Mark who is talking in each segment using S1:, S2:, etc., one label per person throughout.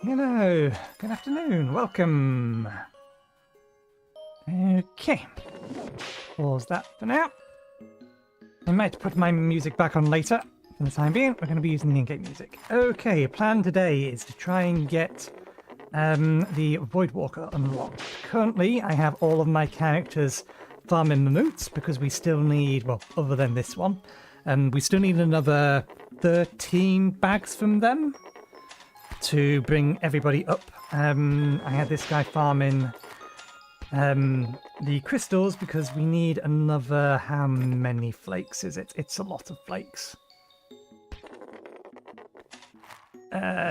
S1: Hello, good afternoon, welcome. Okay, pause that for now. I might put my music back on later. For the time being, we're going to be using the in-game music. Okay, plan today is to try and get the Voidwalker unlocked. Currently, I have all of my characters farming mammoths because we still need, well, other than this one, we still need another 13 bags from them to bring everybody up. I had this guy farming the crystals because we need another, how many flakes is it? It's a lot of flakes.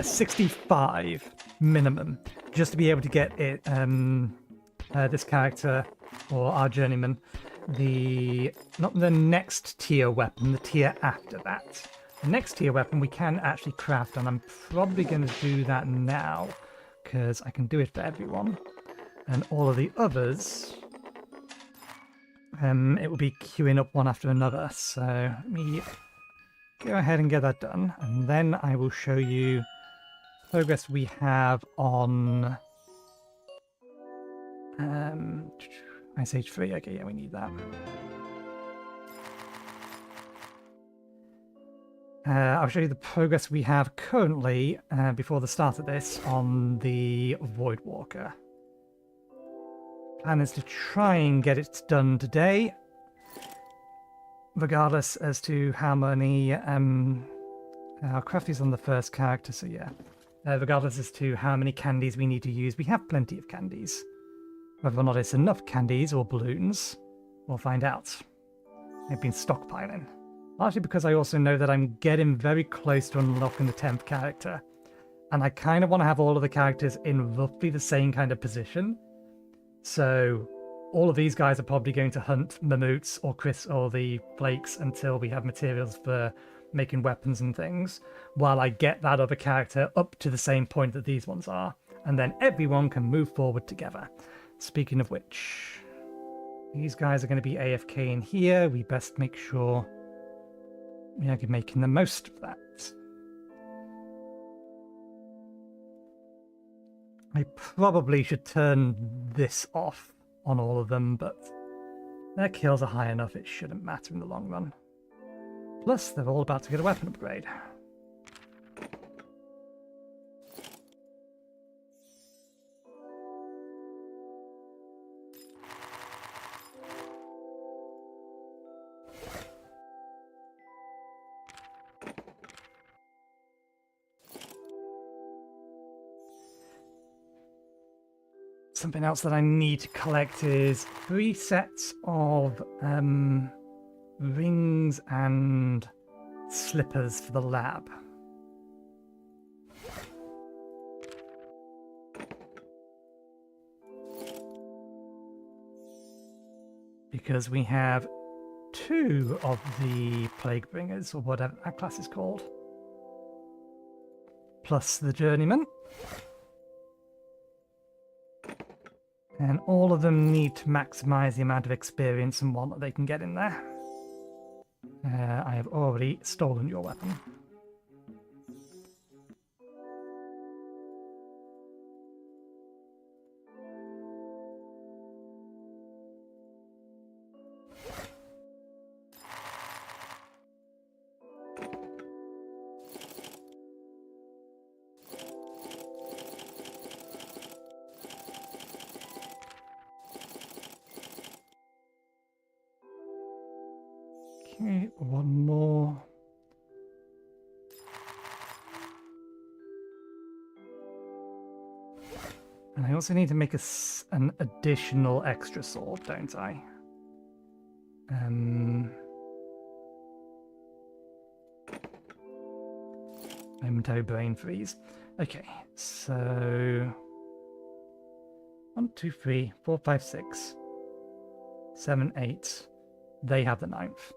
S1: 65 minimum, just to be able to get it, this character, or our journeyman, not the next tier weapon, the tier after that. The next tier weapon we can actually craft, and I'm probably going to do that now, because I can do it for everyone. And all of the others, it will be queuing up one after another. So let me go ahead and get that done, and then I will show you progress we have on Ice Age 3. Okay, yeah, we need that. I'll show you the progress we have currently before the start of this on the Voidwalker. Plan is to try and get it done today, regardless as to how many our crafty's on the first character, so yeah. Regardless as to how many candies we need to use, we have plenty of candies. Whether or not it's enough candies or balloons, we'll find out. I've been stockpiling. Largely because I also know that I'm getting very close to unlocking the 10th character. And I kind of want to have all of the characters in roughly the same kind of position. So all of these guys are probably going to hunt mammoths or the flakes until we have materials for making weapons and things, while I get that other character up to the same point that these ones are. And then everyone can move forward together. Speaking of which, these guys are going to be AFK in here. We best make sure we are making the most of that. I probably should turn this off on all of them, but their kills are high enough, it shouldn't matter in the long run. Plus, they're all about to get a weapon upgrade. Something else that I need to collect is 3 sets of rings and slippers for the lab. Because we have 2 of the Plague Bringers, or whatever that class is called, plus the Journeyman. And all of them need to maximize the amount of experience and whatnot they can get in there. I have already stolen your weapon. Okay, one more. And I also need to make an additional extra sword, don't I? Momentary brain freeze. Okay, so 1, 2, 3, 4, 5, 6, 7, 8. They have the 9th.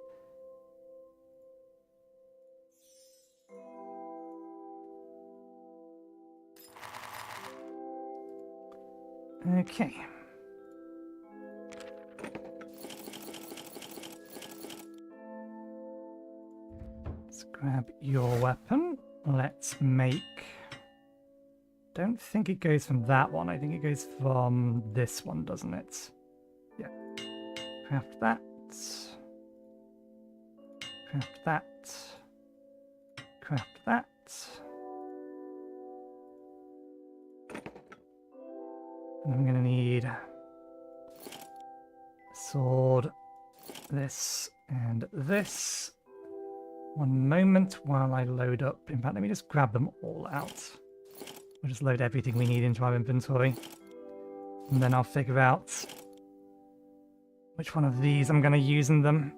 S1: Okay. Let's grab your weapon. Let's make... Don't think it goes from that one. I think it goes from this one, doesn't it? Yeah. Craft that. Craft that. Craft that. And I'm going to need sword, this, and this. One moment while I load up. In fact, let me just grab them all out. We'll just load everything we need into our inventory. And then I'll figure out which one of these I'm going to use in them.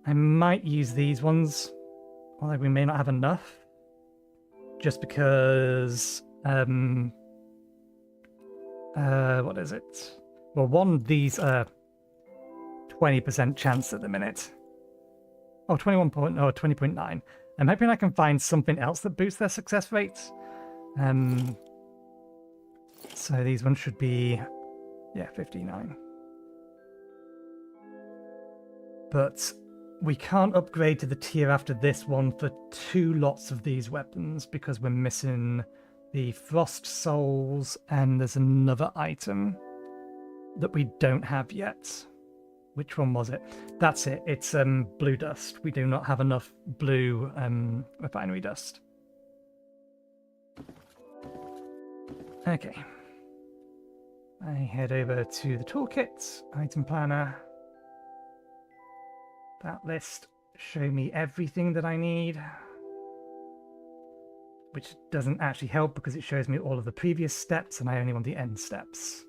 S1: I might use these ones, although we may not have enough. Just because... what is it? Well, one, these are 20% chance at the minute. Oh, 20.9. I'm hoping I can find something else that boosts their success rate. So these ones should be, yeah, 59. But we can't upgrade to the tier after this one for 2 lots of these weapons because we're missing the Frost Souls and there's another item that we don't have yet. Which one was it? That's it. It's blue dust. We do not have enough blue refinery dust. Okay. I head over to the toolkit, item planner. That list show me everything that I need. Which doesn't actually help because it shows me all of the previous steps and I only want the end steps.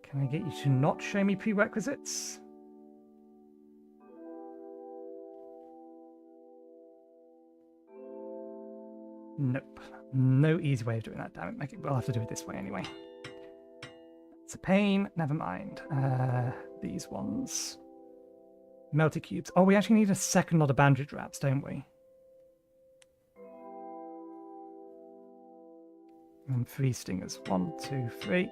S1: Can I get you to not show me prerequisites? Nope. No easy way of doing that, damn it. We'll have to do it this way anyway. It's a pain. Never mind. These ones. Melted cubes. Oh, we actually need a second lot of bandage wraps, don't we? And 3 stingers. 1, 2, 3.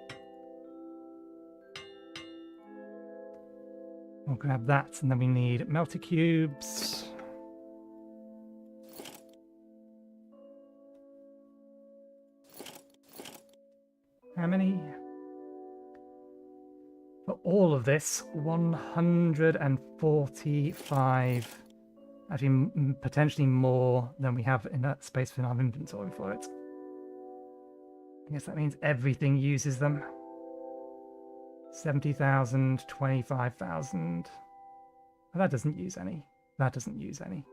S1: We'll grab that, and then we need melted cubes. How many? For all of this, 145. Actually, potentially more than we have in that space in our inventory for it. I guess that means everything uses them. 70,000, 25,000. Oh, that doesn't use any. That doesn't use any.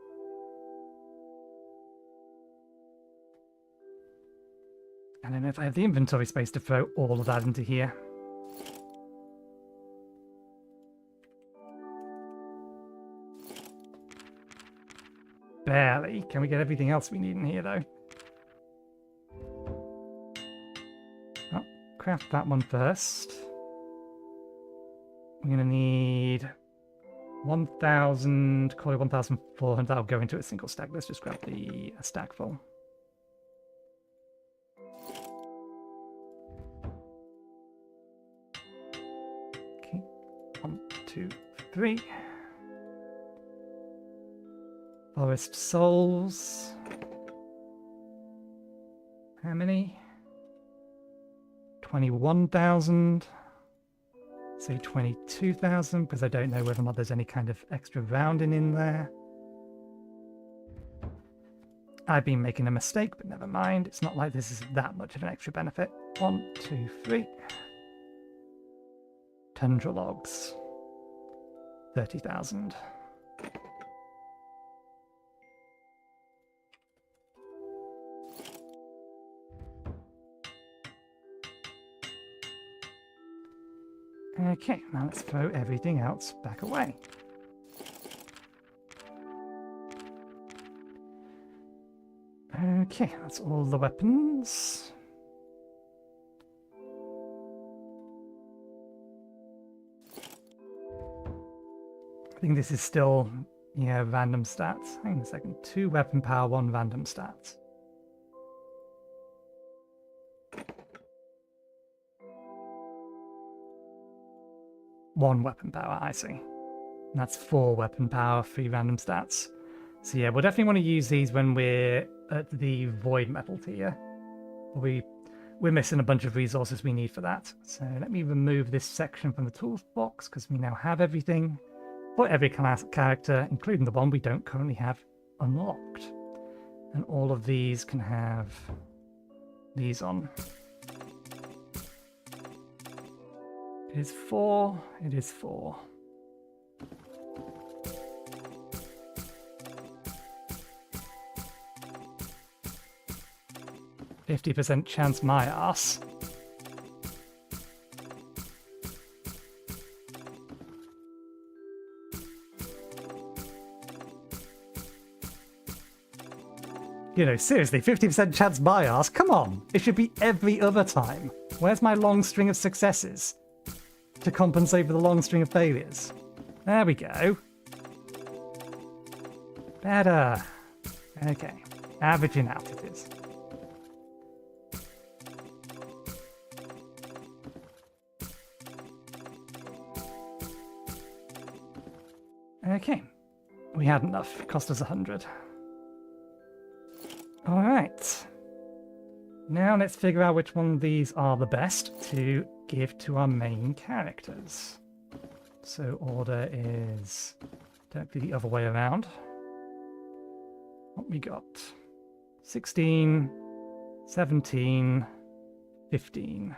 S1: I don't know if I have the inventory space to throw all of that into here. Barely. Can we get everything else we need in here, though? Oh, craft that one first. We're going to need 1,000, call it 1,400. That'll go into a single stack. Let's just grab the stack full. Okay, 1, 2, 3. Forest souls. How many? 21,000. Say 22,000, because I don't know whether or not there's any kind of extra rounding in there. I've been making a mistake, but never mind. It's not like this is that much of an extra benefit. 1, 2, 3. Tundra logs. 30,000. Okay, now let's throw everything else back away. Okay, that's all the weapons. I think this is still, yeah, random stats. Hang on a second. 2 weapon power, 1 random stats. One weapon power, I see. And that's 4 weapon power, 3 random stats. So yeah, we'll definitely want to use these when we're at the void metal tier. We're missing a bunch of resources we need for that. So let me remove this section from the tools box, because we now have everything for every class character, including the one we don't currently have unlocked. And all of these can have these on. It is 4. It is 4. %50 chance my ass. You know, seriously, 50% chance my ass? Come on! It should be every other time. Where's my long string of successes to compensate for the long string of failures? There we go. Better. Okay. Averaging out it is. Okay. We had enough. It cost us 100. Alright. Now let's figure out which one of these are the best to give to our main characters. So order is don't be the other way around. What we got? 16, 17, 15.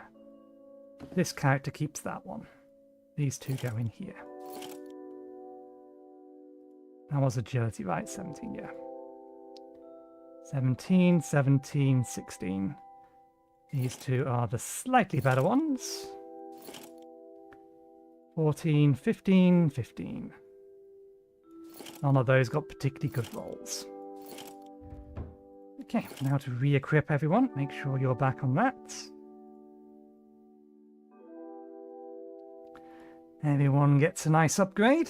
S1: This character keeps that one. These 2 go in here. That was agility, right? 17, yeah. 17, 17, 16. These 2 are the slightly better ones. 14, 15, 15. None of those got particularly good rolls. Okay, now to re-equip everyone. Make sure you're back on that. Everyone gets a nice upgrade.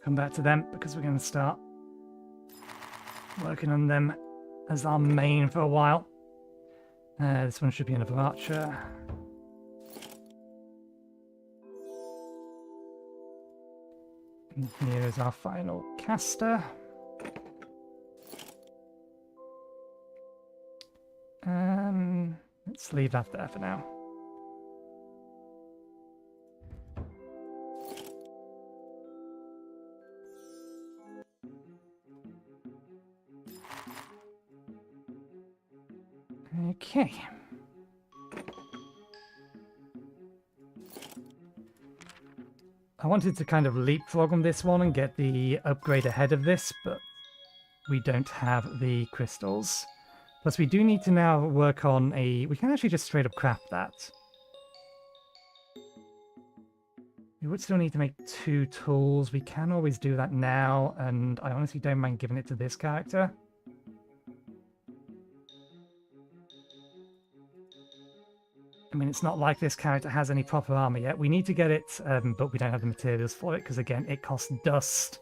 S1: Come back to them because we're going to start working on them as our main for a while. This one should be another archer. And here is our final caster. Let's leave that there for now. Okay. I wanted to kind of leapfrog on this one and get the upgrade ahead of this, but we don't have the crystals. Plus, we do need to now work on a... We can actually just straight up craft that. We would still need to make 2 tools. We can always do that now, and I honestly don't mind giving it to this character. I mean, it's not like this character has any proper armor yet. We need to get it, but we don't have the materials for it, because again, it costs dust.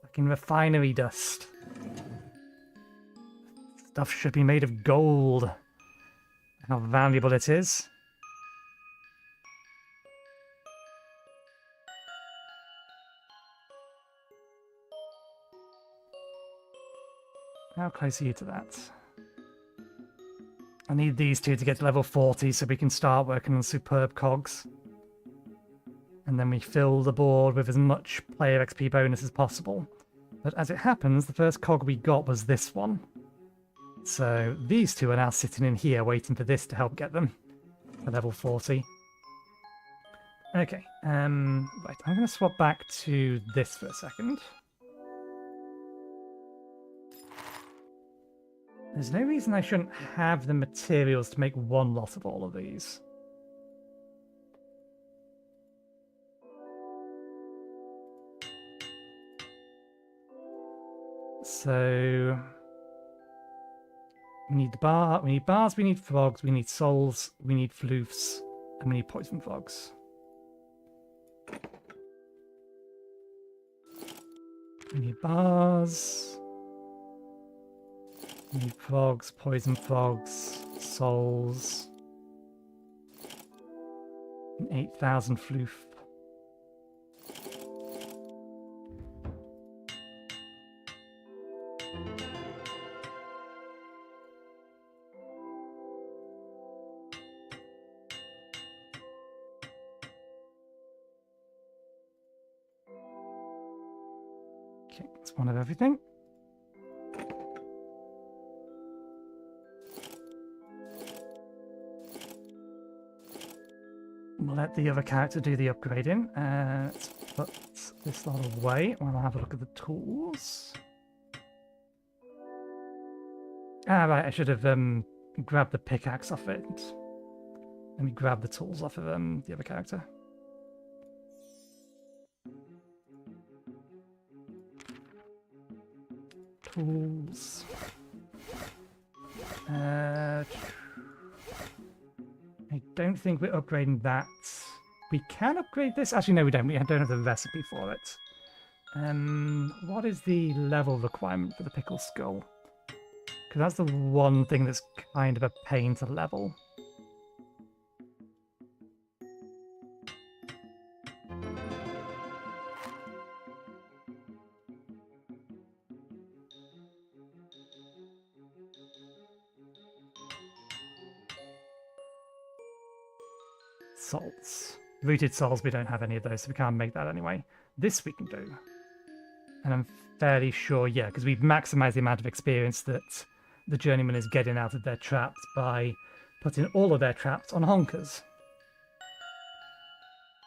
S1: Fucking refinery dust. Stuff should be made of gold. How valuable it is. How close are you to that? I need these 2 to get to level 40 so we can start working on superb cogs. And then we fill the board with as much player XP bonus as possible. But as it happens, the first cog we got was this one. So these 2 are now sitting in here waiting for this to help get them to level 40. Okay, right, I'm going to swap back to this for a second. There's no reason I shouldn't have the materials to make 1 lot of all of these. So we need we need bars, we need frogs, we need souls, we need floofs, and we need poison frogs. We need bars. We need frogs, poison frogs, souls, and 8,000 floof. Okay, that's one of everything. We'll let the other character do the upgrading. Let's put this lot away while I have a look at the tools. Ah, right, I should have grabbed the pickaxe off it. Let me grab the tools off of the other character. Tools. I don't think we're upgrading that. We can upgrade this. Actually, no, we don't. We don't have the recipe for it. What is the level requirement for the pickle skull? Because that's the one thing that's kind of a pain to level. Salts. Rooted souls, we don't have any of those, so we can't make that anyway. This we can do. And I'm fairly sure, yeah, because we've maximized the amount of experience that the journeyman is getting out of their traps by putting all of their traps on honkers.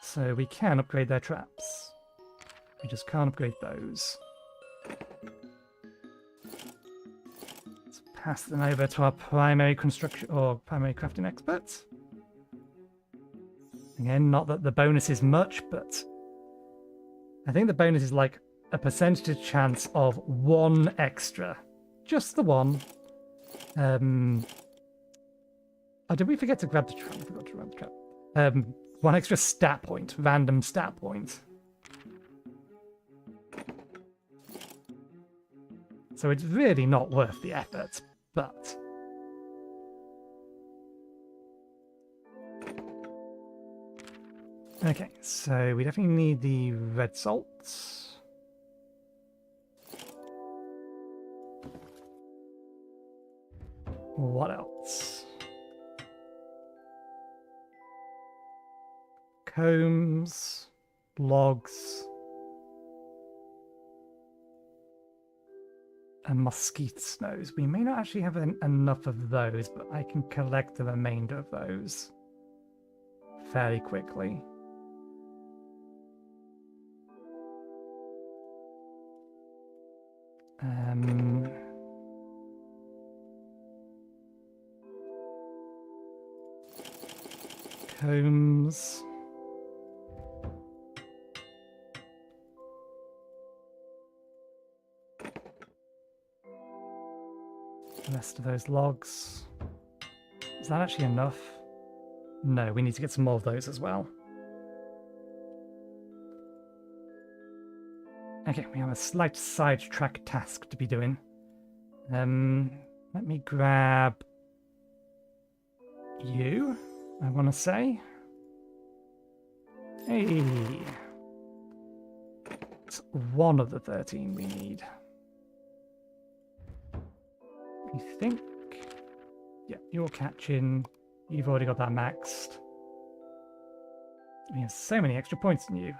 S1: So we can upgrade their traps. We just can't upgrade those. Let's pass them over to our primary construction or primary crafting experts. Again, not that the bonus is much, but I think the bonus is like a percentage chance of 1 extra. Just the 1. Oh, did we forget to grab the trap? I forgot to grab the trap. 1 extra stat point, random stat point. So it's really not worth the effort, but... Okay, so we definitely need the red salts. What else? Combs, logs, and mesquite snows. We may not actually have enough of those, but I can collect the remainder of those fairly quickly. Combs. The rest of those logs. Is that actually enough? No, we need to get some more of those as well. Okay, we have a slight sidetrack task to be doing. Let me grab you, I want to say. Hey! It's one of the 13 we need. I think... Yeah, you're catching. You've already got that maxed. We have so many extra points than you.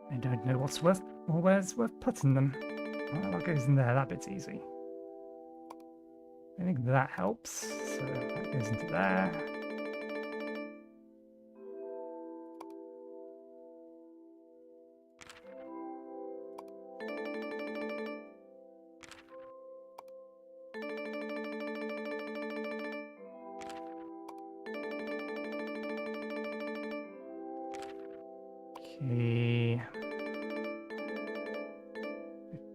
S1: I don't know what's worth or where's worth putting them. Well, that goes in there. That bit's easy. I think that helps. So that goes into there. Okay.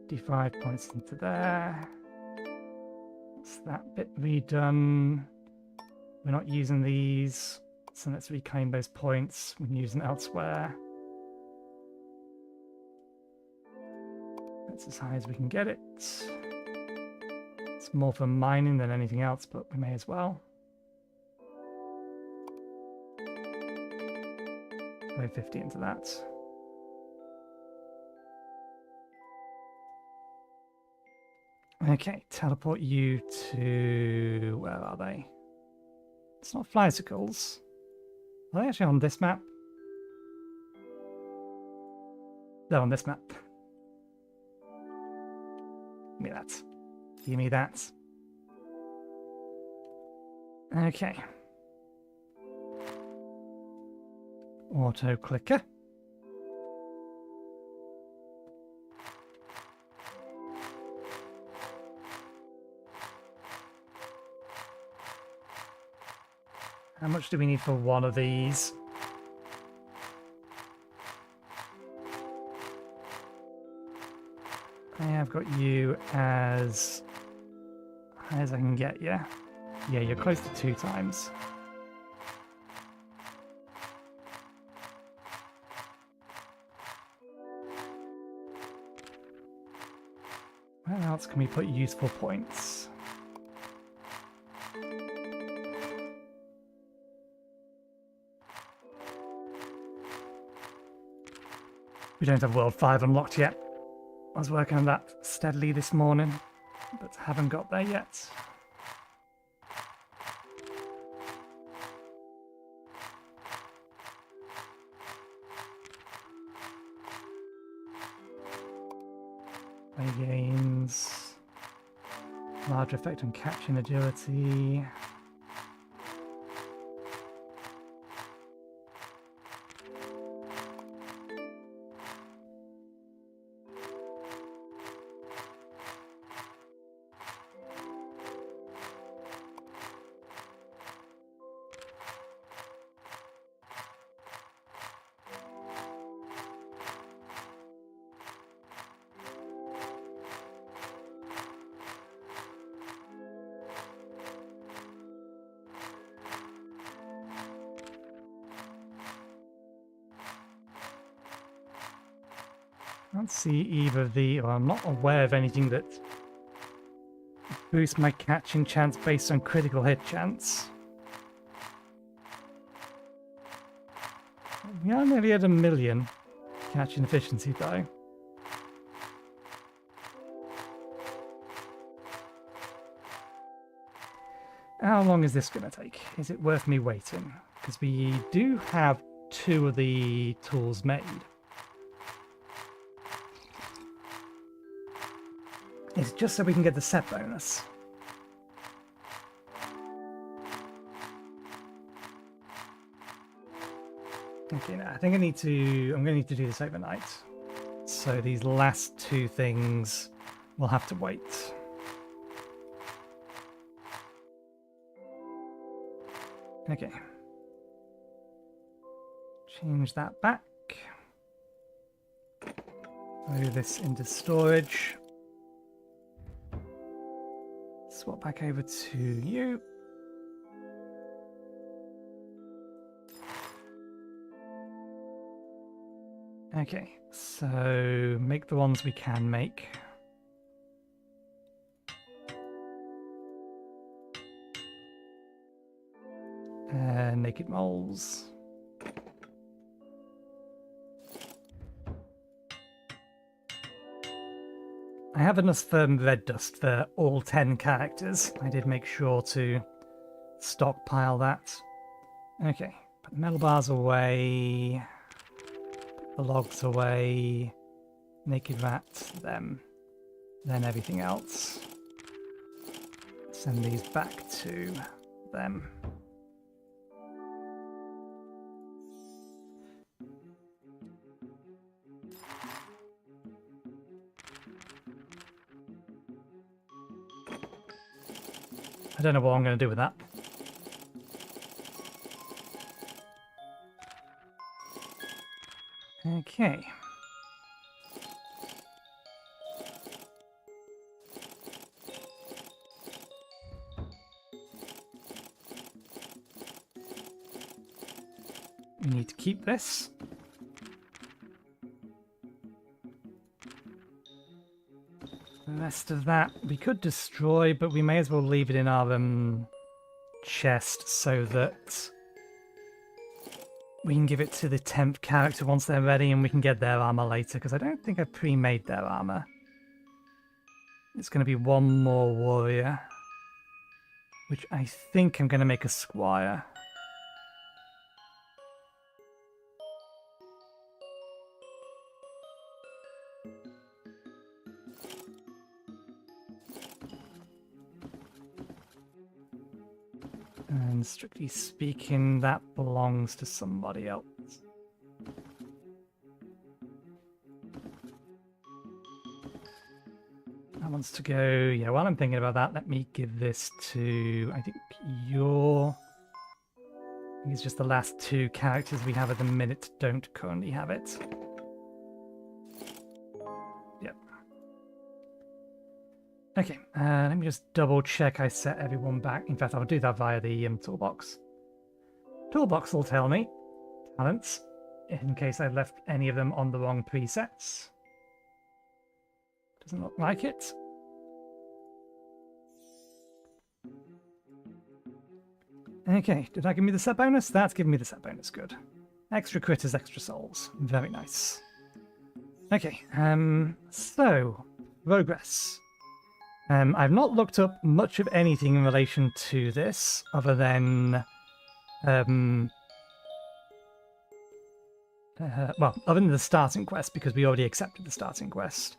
S1: 55 points into there. That's that bit redone. We're not using these, so let's reclaim those points. We can use them elsewhere. That's as high as we can get it. It's more for mining than anything else, but we may as well. Throw 50 into that. Okay, teleport you to... where are they? It's not Flycicles. Are they actually on this map? They're on this map. Give me that. Give me that. Okay. Auto clicker. How much do we need for one of these? I have got you as high as I can get you. Yeah, you're close to 2 times. Where else can we put useful points? We don't have World 5 unlocked yet. I was working on that steadily this morning, but haven't got there yet. Play games. Large effect on catching agility. I can't see either of the, or I'm not aware of anything that boosts my catching chance based on critical hit chance. We are nearly at 1,000,000 catching efficiency though. How long is this going to take? Is it worth me waiting? Because we do have 2 of the tools made. is just so we can get the set bonus. Okay, now I think I'm going to need to do this overnight. So these last two things will have to wait. Okay. Change that back. Move this into storage. Swap back over to you. Okay, so make the ones we can make. Naked moles. I have enough red dust for all 10 characters. I did make sure to stockpile that. Okay, put the metal bars away. Put the logs away. Naked rats, them. Then everything else. Send these back to them. I don't know what I'm going to do with that. Okay. We need to keep this. The rest of that we could destroy, but we may as well leave it in our chest so that we can give it to the 10th character once they're ready and we can get their armor later, because I don't think I've pre-made their armor. It's going to be one more warrior, which I think I'm going to make a squire. And strictly speaking, that belongs to somebody else. That wants to go... Yeah, while I'm thinking about that, let me give this to... I think it's just the last two characters we have at the minute don't currently have it. Yep. Okay, let me just double check I set everyone back. In fact, I'll do that via the toolbox. Toolbox will tell me talents in case I've left any of them on the wrong presets. Doesn't look like it. Okay, did that give me the set bonus? That's giving me the set bonus, good. Extra critters, extra souls. Very nice. Okay, so, progress. I've not looked up much of anything in relation to this, other than... well, other than the starting quest, because we already accepted the starting quest.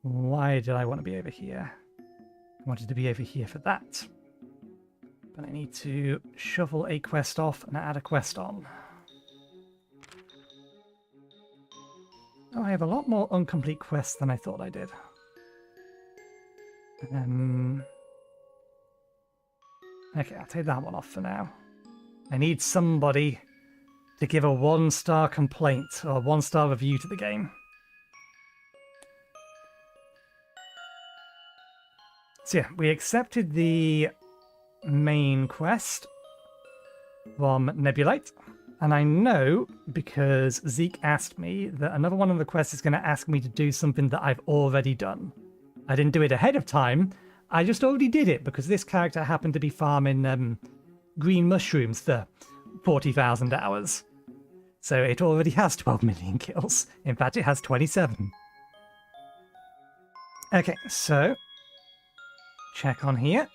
S1: Why did I want to be over here? I wanted to be over here for that. But I need to shuffle a quest off and add a quest on. Oh, I have a lot more incomplete quests than I thought I did. Okay, I'll take that one off for now. I need somebody to give a 1-star complaint or a 1-star review to the game. So yeah, we accepted the main quest from Nebulite, and I know because Zeke asked me that another one of the quests is going to ask me to do something that I've already done. I didn't do it ahead of time, I just already did it because this character happened to be farming green mushrooms for 40,000 hours. So it already has 12 million kills. In fact, it has 27. Okay, so check on here.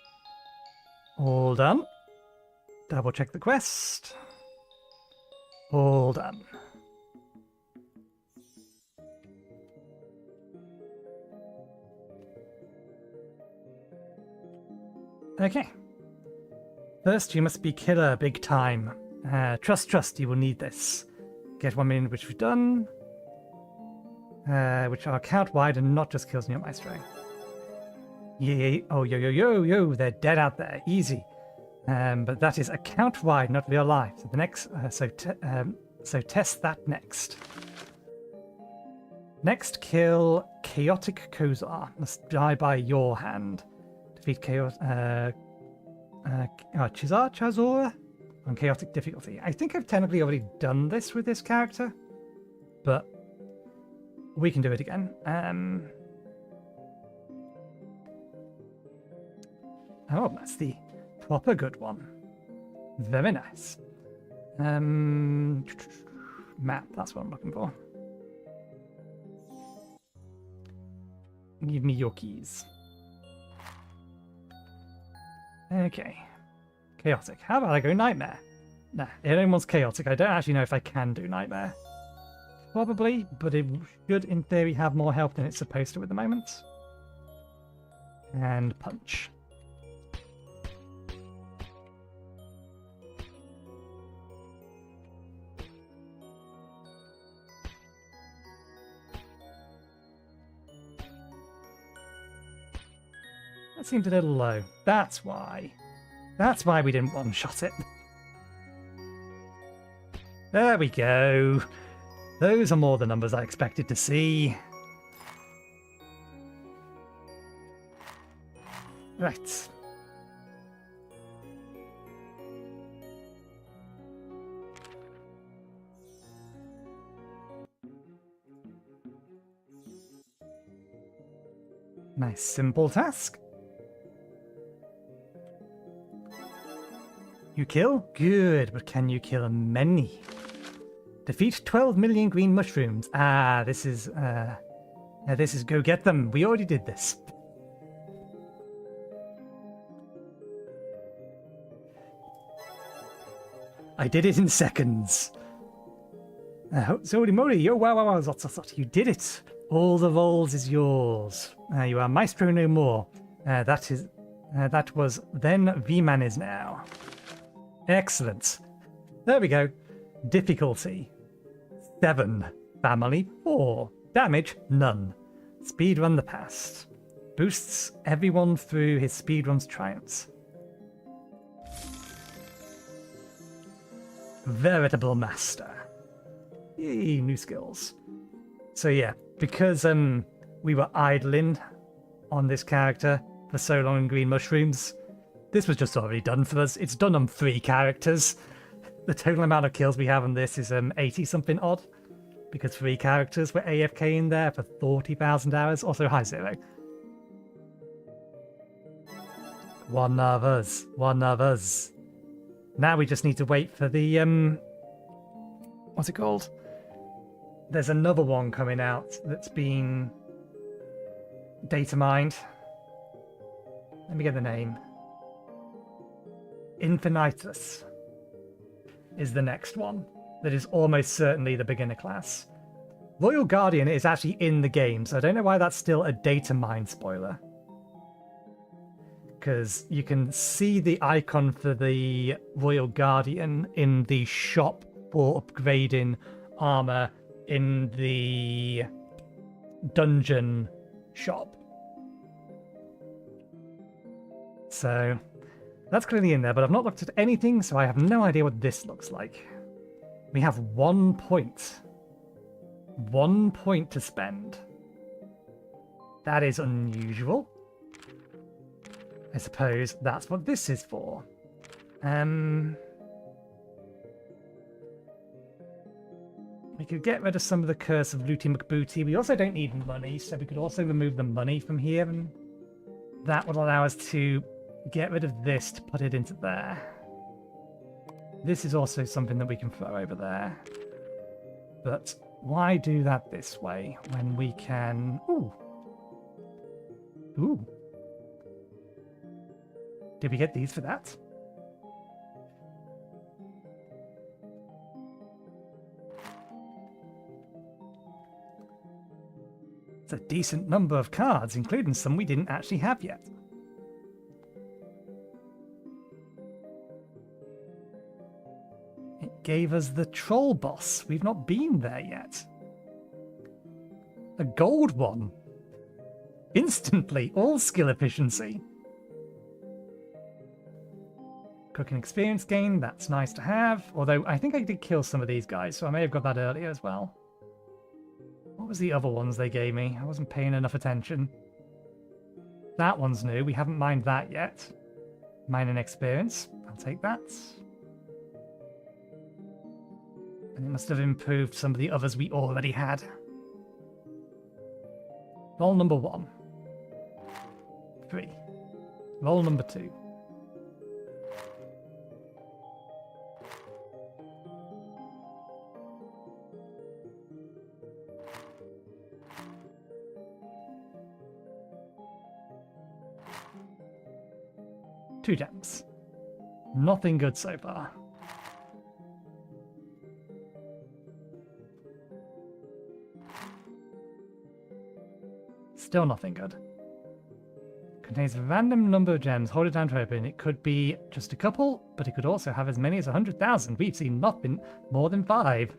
S1: All done. Double check the quest. All done. Okay. First, you must be killer big time. Trust, you will need this. Get 1 million, which we've done. Which are count wide and not just kills near Maestro. Yeah, oh, yo, they're dead out there. Easy. But that is account wide, not real life. So the next, so test that next. Next, kill Chaotic Kozar. Must die by your hand. Defeat Chazor on chaotic difficulty. I think I've technically already done this with this character, but we can do it again. Oh, that's the proper good one. Very nice. Map, that's what I'm looking for. Give me your keys. Okay. Chaotic. How about I go Nightmare? Nah, it only wants Chaotic. I don't actually know if I can do Nightmare. Probably, but it should, in theory, have more health than it's supposed to at the moment. And Punch. That seems a little low. That's why. That's why we didn't one-shot it. There we go. Those are more the numbers I expected to see. Right. Nice simple task. You kill? Good, but can you kill many? Defeat 12 million green mushrooms. Ah, this is go get them. We already did this. I did it in seconds. Holy moly, oh wow, Zot, you did it. All the rolls is yours. You are Maestro no more. That was then, V-Man is now. Excellent. There we go. Difficulty 7. Family 4. Damage none. Speedrun the past. Boosts everyone through his speedrun's triumphs. Veritable master. Yay, new skills. So yeah, because we were idling on this character for so long in green mushrooms, this was just already done for us. It's done on 3 characters. The total amount of kills we have on this is 80-something odd, because 3 characters were AFK in there for 40,000 hours. Also, hi, Zero. One of us. Now we just need to wait for the, what's it called? There's another one coming out that's been data mined. Let me get the name. Infinitus is the next one. That is almost certainly the beginner class. Royal Guardian is actually in the game, so I don't know why that's still a data mine spoiler. Because you can see the icon for the Royal Guardian in the shop for upgrading armor in the dungeon shop. So that's clearly in there, but I've not looked at anything, so I have no idea what this looks like. We have 1 point. 1 point to spend. That is unusual. I suppose that's what this is for. We could get rid of some of the curse of Looty McBooty. We also don't need money, so we could also remove the money from here, and that would allow us to get rid of this to put it into there. This is also something that we can throw over there. But why do that this way when we can... Ooh. Ooh. Did we get these for that? It's a decent number of cards, including some we didn't actually have yet. gave us the troll boss. We've not been there yet. A gold one. Instantly, all skill efficiency. Cooking experience gain, that's nice to have. Although, I think I did kill some of these guys, so I may have got that earlier as well. What was the other ones they gave me? I wasn't paying enough attention. That one's new. We haven't mined that yet. Mining experience. I'll take that. And it must have improved some of the others we already had. Roll number 1. 3. Roll number 2. Two gems. Nothing good so far. Still nothing good. Contains a random number of gems. Hold it down to open. It could be just a couple, but it could also have as many as 100,000. We've seen nothing more than 5.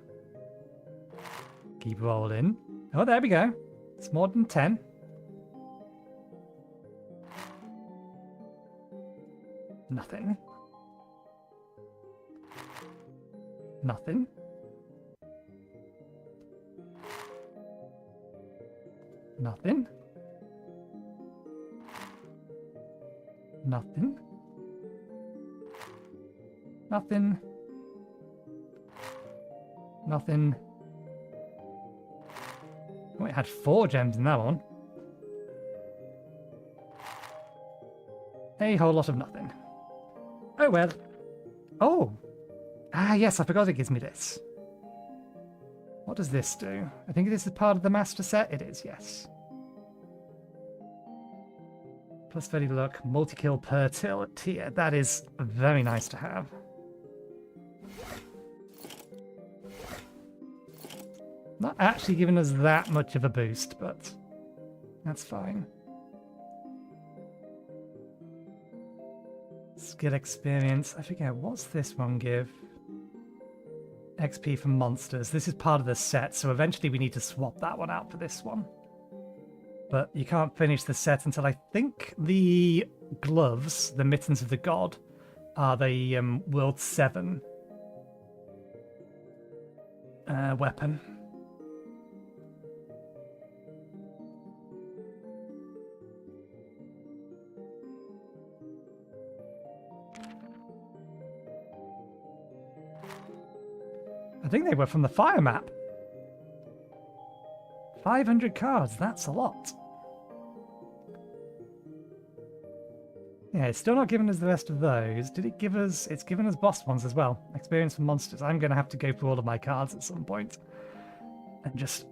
S1: Keep rolling. Oh, there we go. It's more than 10. Nothing. Nothing. Nothing. Nothing. Nothing. Nothing. Oh, it had 4 gems in that one. A whole lot of nothing. Oh well. Oh! Ah yes, I forgot it gives me this. What does this do? I think this is part of the master set. It is, yes. Plus 30 luck, multi-kill per tier. That is very nice to have. Not actually giving us that much of a boost, but that's fine. Skill experience. I forget, what's this one give? XP from monsters. This is part of the set, so eventually we need to swap that one out for this one. But you can't finish the set until I think the gloves, the mittens of the god, are the World 7 weapon. I think they were from the fire map. 500 cards, that's a lot. Yeah, it's still not giving us the rest of those. Did it give us... It's given us boss ones as well. Experience from monsters. I'm going to have to go through all of my cards at some point and just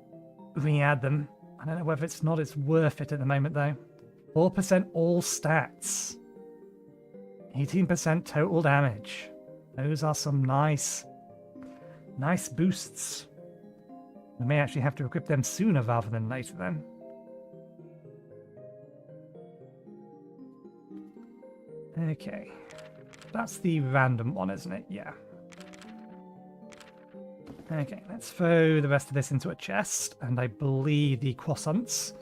S1: re-add them. I don't know whether it's worth it at the moment, though. 4% all stats. 18% total damage. Those are some nice boosts. We may actually have to equip them sooner rather than later then. Okay. That's the random one, isn't it? Yeah. Okay, let's throw the rest of this into a chest, and I believe the croissants.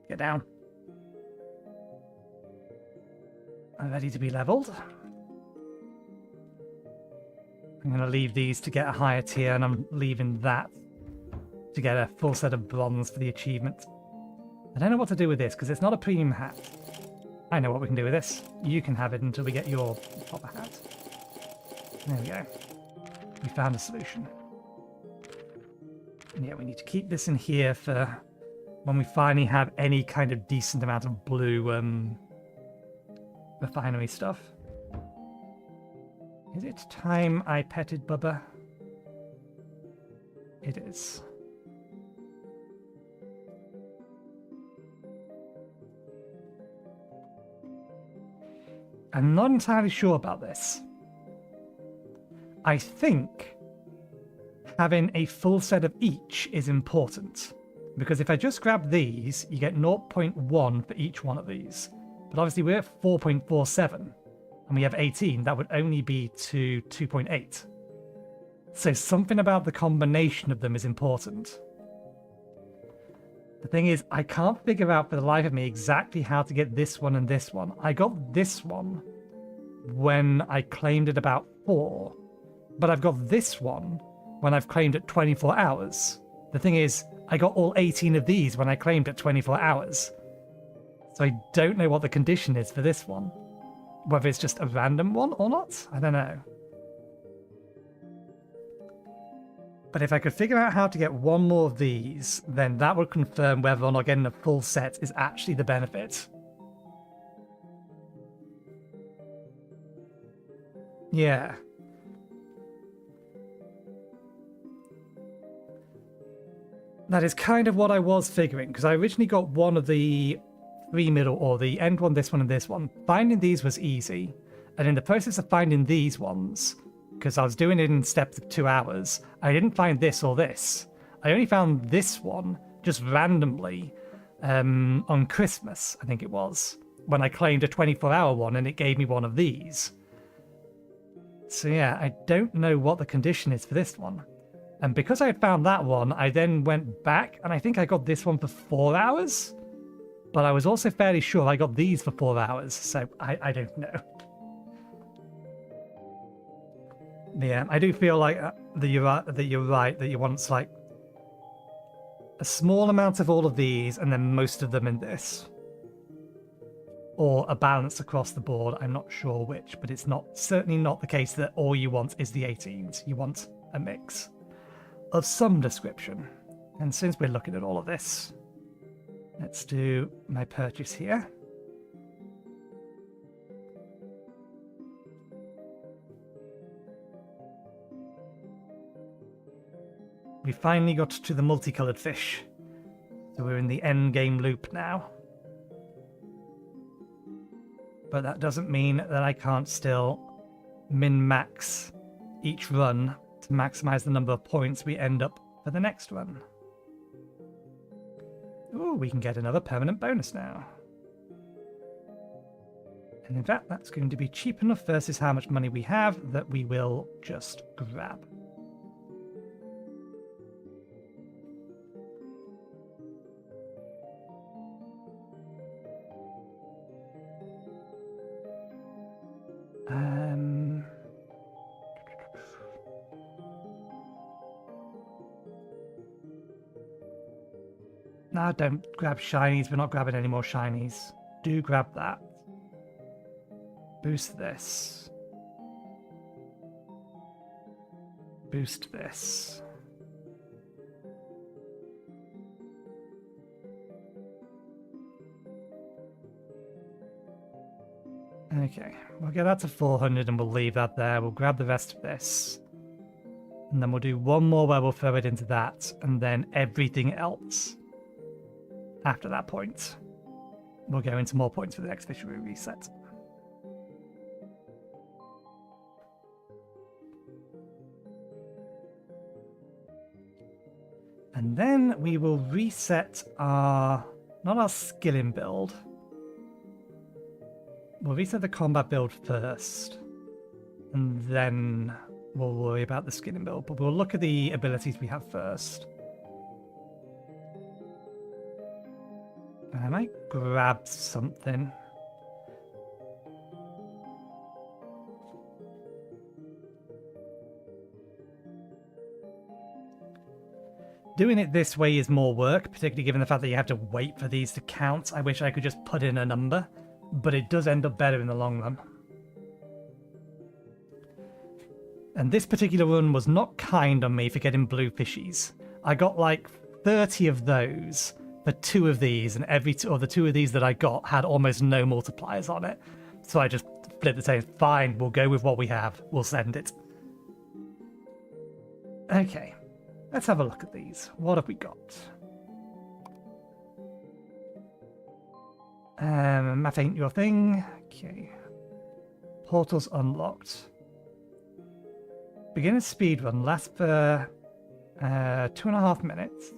S1: Get down. Are ready to be leveled. I'm going to leave these to get a higher tier, and I'm leaving that to get a full set of bronze for the achievement. I don't know what to do with this, because it's not a premium hat. I know what we can do with this. You can have it until we get your proper hat. There we go. We found a solution. And yeah, we need to keep this in here for when we finally have any kind of decent amount of blue refinery stuff. Is it time I petted Bubba? It is. I'm not entirely sure about this. I think having a full set of each is important. Because if I just grab these, you get 0.1 for each one of these. But obviously we're at 4.47. and we have 18, that would only be to 2.8. So something about the combination of them is important. The thing is, I can't figure out for the life of me exactly how to get this one and this one. I got this one when I claimed it about 4, but I've got this one when I've claimed it 24 hours. The thing is, I got all 18 of these when I claimed it 24 hours. So I don't know what the condition is for this one. Whether it's just a random one or not, I don't know. But if I could figure out how to get one more of these, then that would confirm whether or not getting a full set is actually the benefit. Yeah. That is kind of what I was figuring, because I originally got one of the 3 middle, or the end one, this one, and this one. Finding these was easy, and in the process of finding these ones, because I was doing it in steps of 2 hours, I didn't find this or this. I only found this one just randomly on Christmas, I think it was, when I claimed a 24-hour one and it gave me one of these. So yeah, I don't know what the condition is for this one. And because I had found that one, I then went back and I think I got this one for 4 hours. But I was also fairly sure I got these for 4 hours, so I don't know. Yeah, I do feel like that you're right, that you want like a small amount of all of these and then most of them in this. Or a balance across the board, I'm not sure which, but it's certainly not the case that all you want is the 18s. You want a mix of some description. And since we're looking at all of this, let's do my purchase here. We finally got to the multicolored fish. So we're in the end game loop now. But that doesn't mean that I can't still min-max each run to maximize the number of points we end up for the next run. Ooh, we can get another permanent bonus now. And in fact, that's going to be cheap enough versus how much money we have that we will just grab. No, don't grab shinies. We're not grabbing any more shinies. Do grab that. Boost this. Boost this. Okay, we'll get that to 400 and we'll leave that there. We'll grab the rest of this. And then we'll do one more where we'll throw it into that, and then everything else. After that point, we'll go into more points for the next fishery reset. And then we will reset our, not our skilling build. We'll reset the combat build first, and then we'll worry about the skilling build. But we'll look at the abilities we have first. I might grab something. Doing it this way is more work, particularly given the fact that you have to wait for these to count. I wish I could just put in a number, but it does end up better in the long run. And this particular run was not kind on me for getting blue fishies. I got like 30 of those for 2 of these, and every two of these that I got had almost no multipliers on it. So I just flipped the table. Fine, we'll go with what we have. We'll send it. Okay, let's have a look at these. What have we got? Math ain't your thing. Okay. Portals unlocked. Beginner speedrun lasts for 2.5 minutes.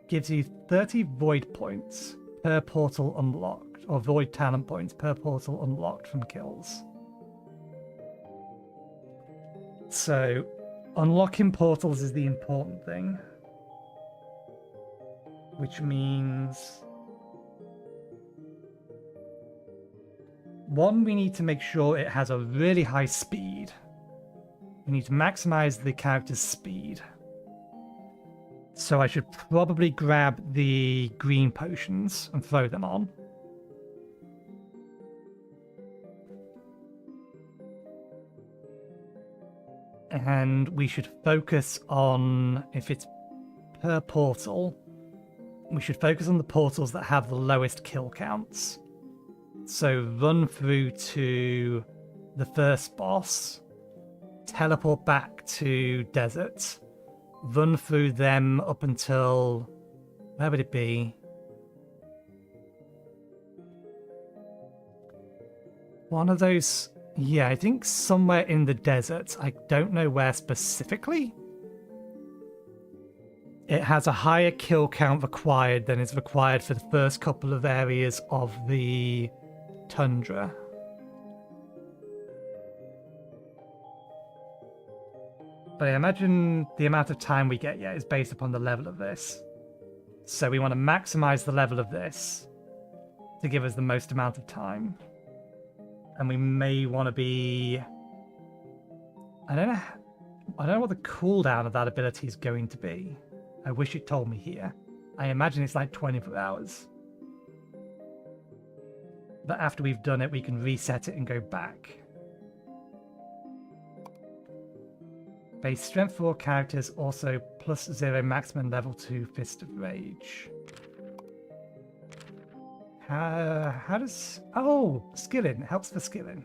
S1: Gives you 30 void points, per portal unlocked, or void talent points per portal unlocked from kills. So, unlocking portals is the important thing. Which means... one, we need to make sure it has a really high speed. We need to maximize the character's speed. So I should probably grab the green potions and throw them on. And we should focus on, if it's per portal, we should focus on the portals that have the lowest kill counts. So run through to the first boss, teleport back to desert, run through them up until, where would it be? One of those, yeah, I think somewhere in the desert. I don't know where specifically. It has a higher kill count required than is required for the first couple of areas of the tundra. But I imagine the amount of time we get is based upon the level of this. So we want to maximize the level of this to give us the most amount of time. And we may want to be... I don't know what the cooldown of that ability is going to be. I wish it told me here. I imagine it's like 24 hours. But after we've done it, we can reset it and go back. Base strength for all characters, also +0 maximum level 2 Fist of Rage. How does... oh, skilling. Helps for skilling.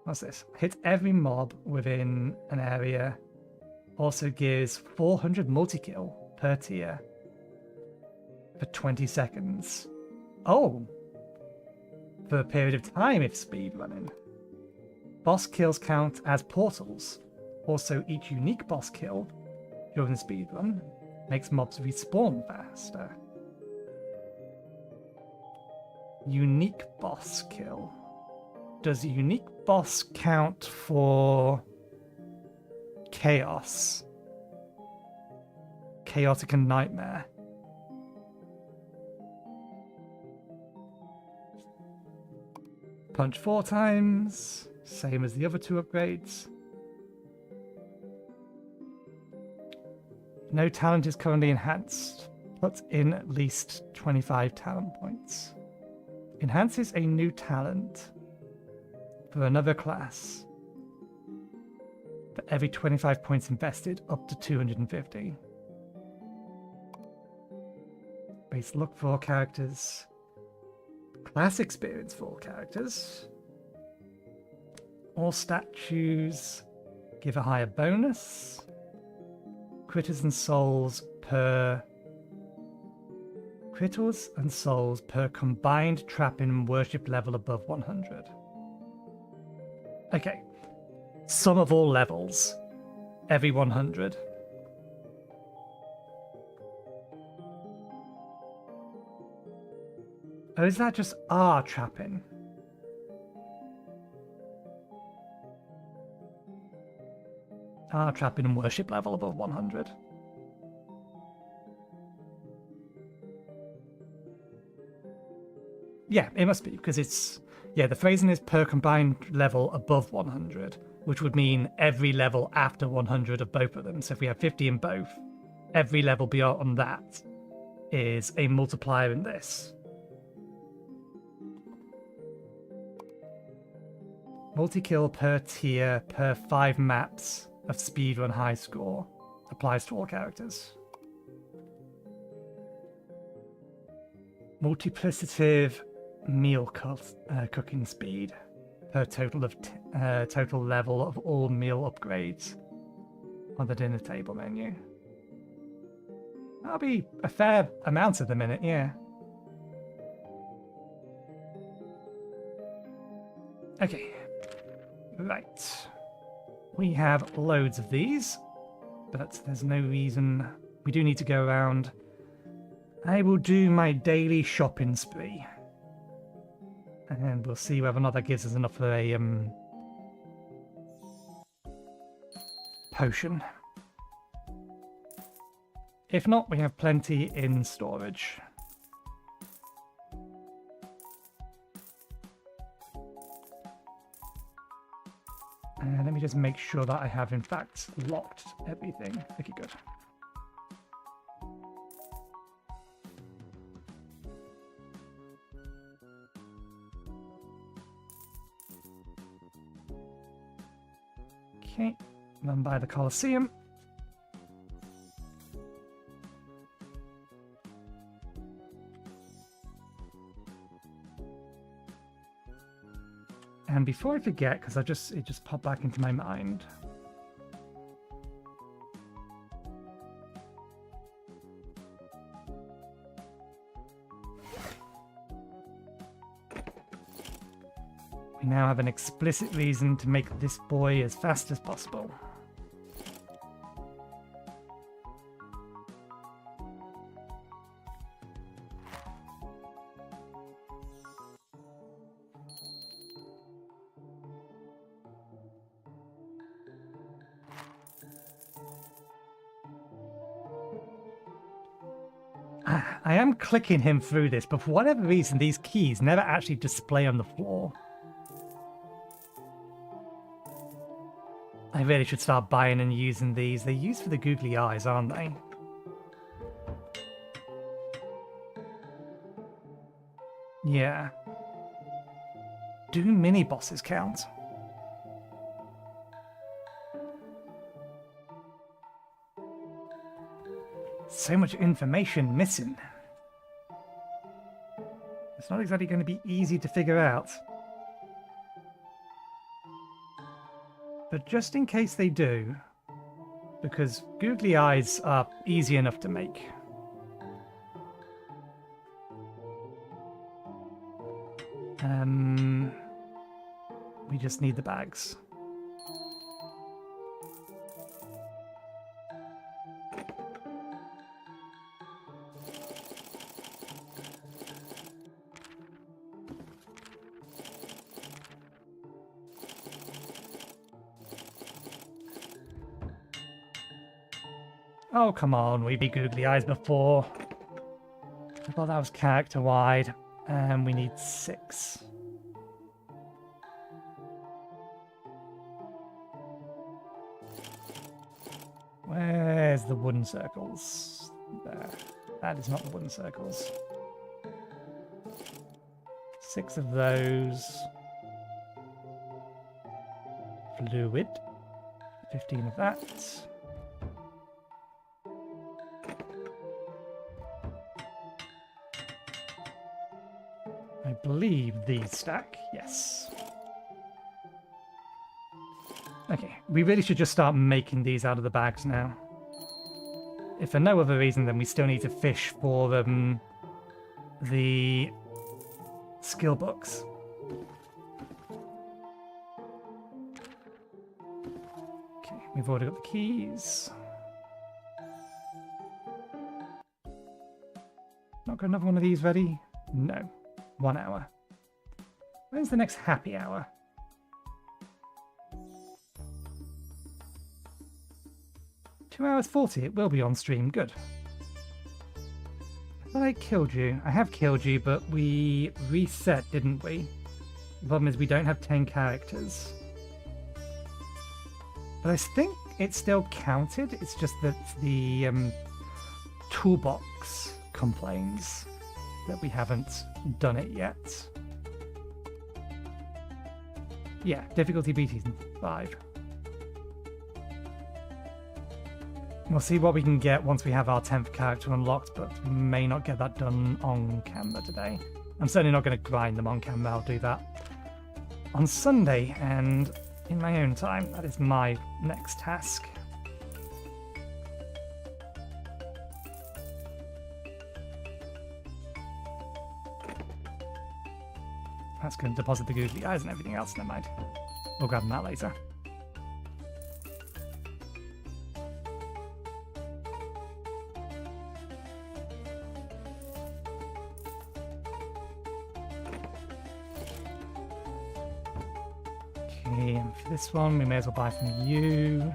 S1: What's this? Hit every mob within an area. Also gives 400 multi-kill per tier for 20 seconds. Oh! For a period of time if speedrunning. Boss kills count as portals. Also, each unique boss kill during the speedrun makes mobs respawn faster. Unique boss kill. Does a unique boss count for chaos? Chaotic and nightmare. Punch 4 times. Same as the other 2 upgrades. No talent is currently enhanced. Put in at least 25 talent points. Enhances a new talent for another class. For every 25 points invested, up to 250. Base luck for all characters. Class experience for all characters. All statues give a higher bonus. Critters and souls per combined trapping and worship level above 100. Okay. Sum of all levels. Every 100. Oh, is that just our trapping? Our trapping and worship level above 100. Yeah, it must be, because it's... yeah, the phrasing is per combined level above 100, which would mean every level after 100 of both of them. So if we have 50 in both, every level beyond that is a multiplier in this. Multi-kill per tier per 5 maps of speedrun high score. Applies to all characters. Multiplicative meal cooking speed per total level of all meal upgrades on the dinner table menu. That'll be a fair amount at the minute, yeah. Okay. Right. We have loads of these, but there's no reason... we do need to go around I will do my daily shopping spree. And we'll see whether or not that gives us enough for a potion. If not, we have plenty in storage. And let me just make sure that I have, in fact, locked everything. Okay, good. Okay, run by the Colosseum. And before I forget, because it just popped back into my mind. We now have an explicit reason to make this boy as fast as possible. I am clicking him through this, but for whatever reason, these keys never actually display on the floor. I really should start buying and using these. They're used for the googly eyes, aren't they? Yeah. Do mini-bosses count? So much information missing. It's not exactly going to be easy to figure out. But just in case they do, because googly eyes are easy enough to make. We just need the bags. Oh, come on, we beat googly eyes before. I thought that was character wide. And we need 6. Where's the wooden circles? There. That is not the wooden circles. 6 of those. Fluid. 15 of that. I believe these stack, yes. Okay, we really should just start making these out of the bags now. If for no other reason, then we still need to fish for the skill books. Okay, we've already got the keys. Not got another one of these ready? No. 1 hour. When's the next happy hour? 2 hours 40. It will be on stream. Good. I thought I killed you. I have killed you, but we reset, didn't we? The problem is we don't have 10 characters. But I think it still counted. It's just that the toolbox complains that we haven't done it yet. Yeah, difficulty BT 5. We'll see what we can get once we have our 10th character unlocked, but we may not get that done on camera today. I'm certainly not going to grind them on camera. I'll do that on Sunday and in my own time. That is my next task. That's going to deposit the googly eyes and everything else, never mind. We'll grab them that later. Okay, and for this one, we may as well buy from you.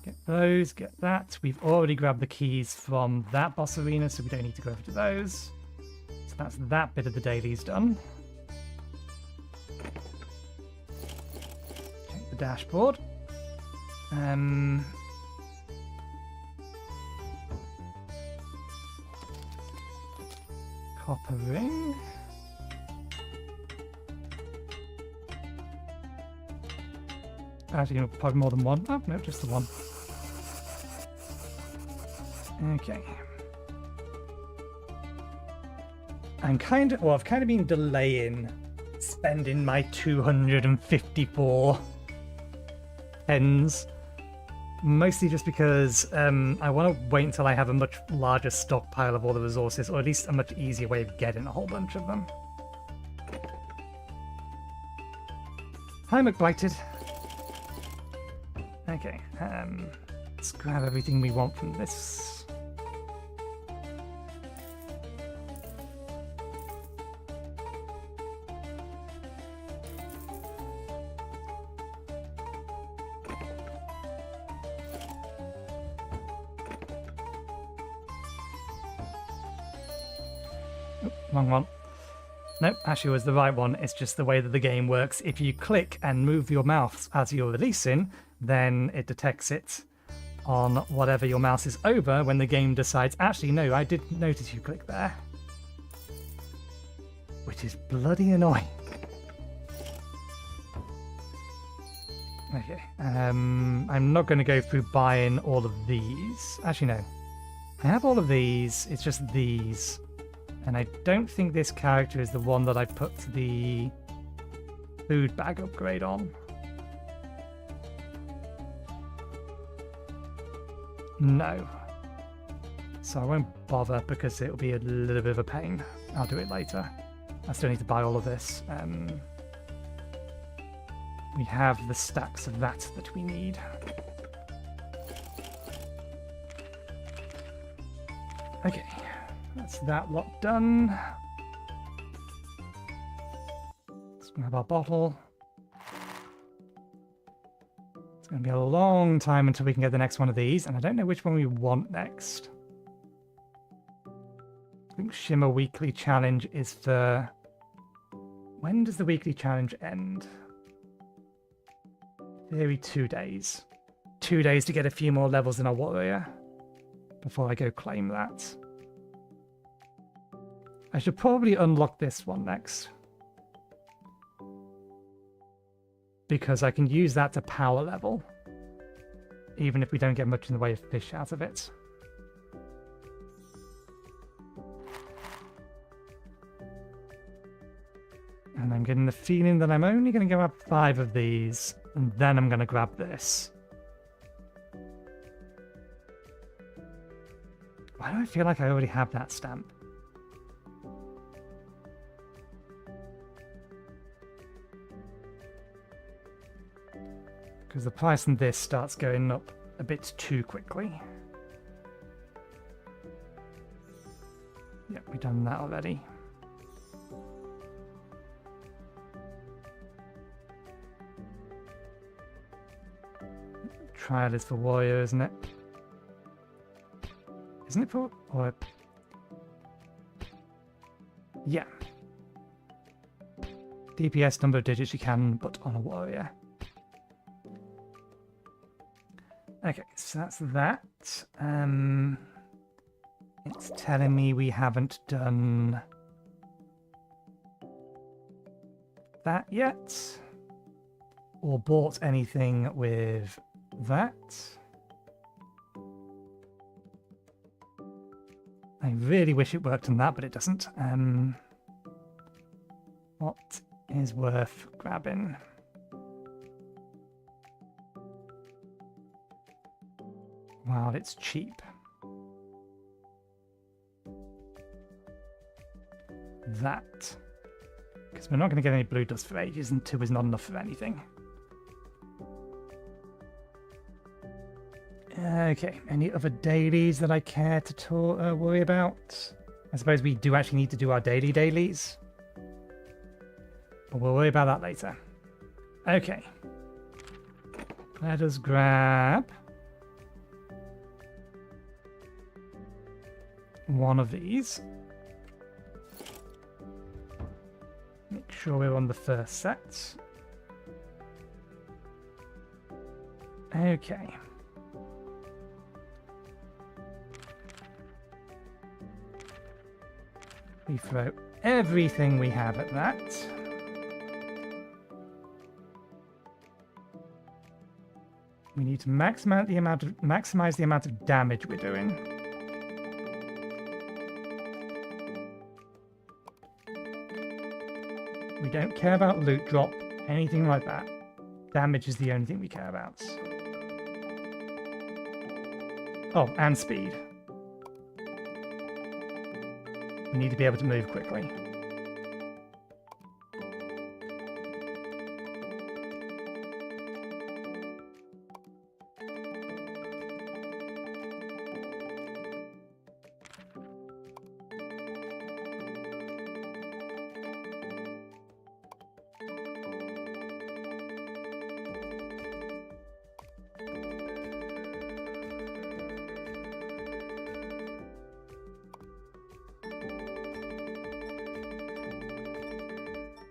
S1: Get those, get that. We've already grabbed the keys from that boss arena, so we don't need to go over to those. So that's that bit of the dailies done. Check the dashboard. Copper ring. Actually, probably more than one. Oh, no, just the one. Okay. I've kind of been delaying spending my 254 pens. Mostly just because I want to wait until I have a much larger stockpile of all the resources, or at least a much easier way of getting a whole bunch of them. Hi, McBlighted. Okay, let's grab everything we want from this. Oop, wrong one. Nope, actually it was the right one. It's just the way that the game works. If you click and move your mouse as you're releasing, then it detects it on whatever your mouse is over when the game decides, actually, no, I did notice you click there. Which is bloody annoying. Okay, I'm not going to go through buying all of these. Actually, no. I have all of these, it's just these. And I don't think this character is the one that I put the food bag upgrade on. No. So I won't bother because it'll be a little bit of a pain. I'll do it later. I still need to buy all of this. We have the stacks of that we need. Okay. That's that lot done. Let's grab our bottle. It's going to be a long time until we can get the next one of these, and I don't know which one we want next. I think Shimmer Weekly Challenge is for... When does the weekly challenge end? Theory 2 days. 2 days to get a few more levels in our warrior before I go claim that. I should probably unlock this one next. Because I can use that to power level. Even if we don't get much in the way of fish out of it. And I'm getting the feeling that I'm only going to grab 5 of these. And then I'm going to grab this. Why do I feel like I already have that stamp? Because the price on this starts going up a bit too quickly. Yep, we've done that already. Trial is for warrior, isn't it? Isn't it for... or... Yeah. DPS number of digits you can, but on a warrior. Okay, so that's that. It's telling me we haven't done that yet, or bought anything with that. I really wish it worked on that, but it doesn't. What is worth grabbing? Wow, it's cheap. That. Because we're not going to get any blue dust for ages, and 2 is not enough for anything. Okay, any other dailies that I care to worry about? I suppose we do actually need to do our dailies. But we'll worry about that later. Okay. Let us grab one of these. Make sure we're on the first set. Okay. We throw everything we have at that. We need to maximize the amount of damage we're doing. We don't care about loot drop, anything like that. Damage is the only thing we care about. Oh, and speed. We need to be able to move quickly.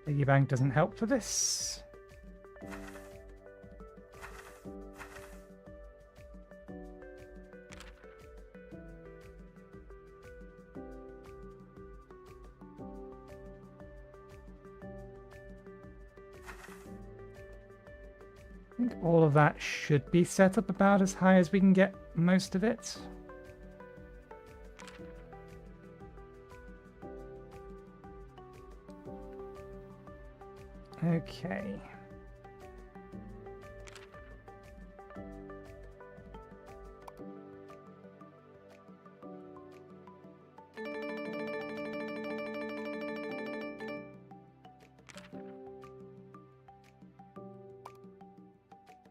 S1: Piggy bank doesn't help for this. I think all of that should be set up about as high as we can get most of it. Okay.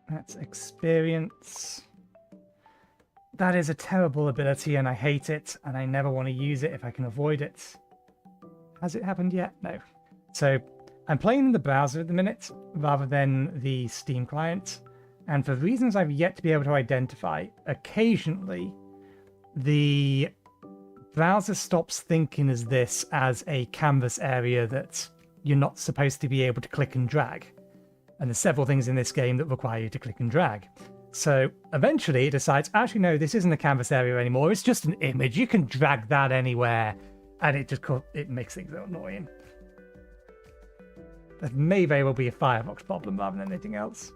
S1: That's experience. That is a terrible ability and I hate it and I never want to use it if I can avoid it. Has it happened yet? No. So I'm playing in the browser at the minute rather than the Steam client, and for reasons I've yet to be able to identify, occasionally the browser stops thinking as this as a canvas area that you're not supposed to be able to click and drag. And there's several things in this game that require you to click and drag. So eventually it decides, actually no, this isn't a canvas area anymore, it's just an image, you can drag that anywhere, and it makes things annoying. That may very well be a Firefox problem rather than anything else.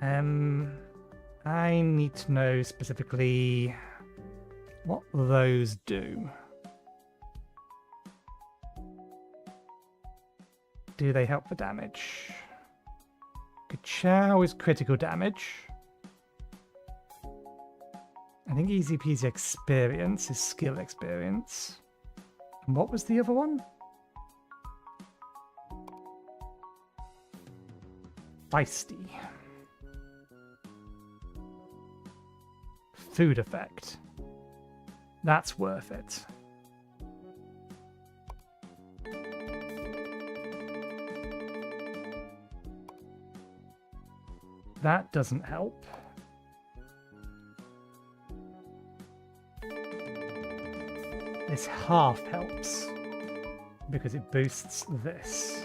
S1: I need to know specifically what those do. Do they help for damage? Ka-chow is critical damage. I think easy peasy experience is skill experience. And what was the other one? Feisty. Food effect. That's worth it. That doesn't help. This half helps because it boosts this.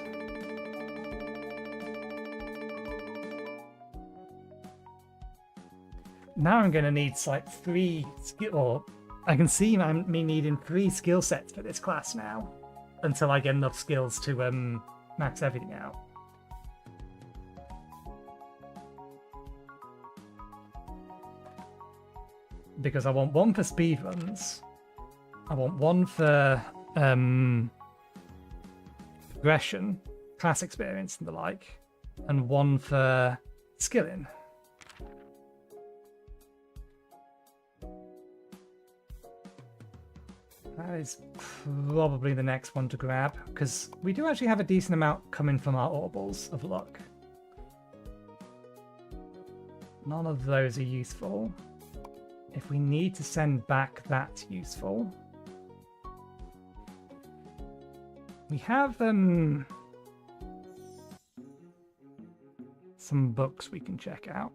S1: Now I'm going to need like 3 skill, or I can see me needing 3 skill sets for this class now until I get enough skills to max everything out. Because I want 1 for speedruns, I want 1 for progression, class experience and the like, and 1 for skilling. That is probably the next one to grab, because we do actually have a decent amount coming from our Audibles of luck. None of those are useful. If we need to send back, that's useful. We have some books we can check out.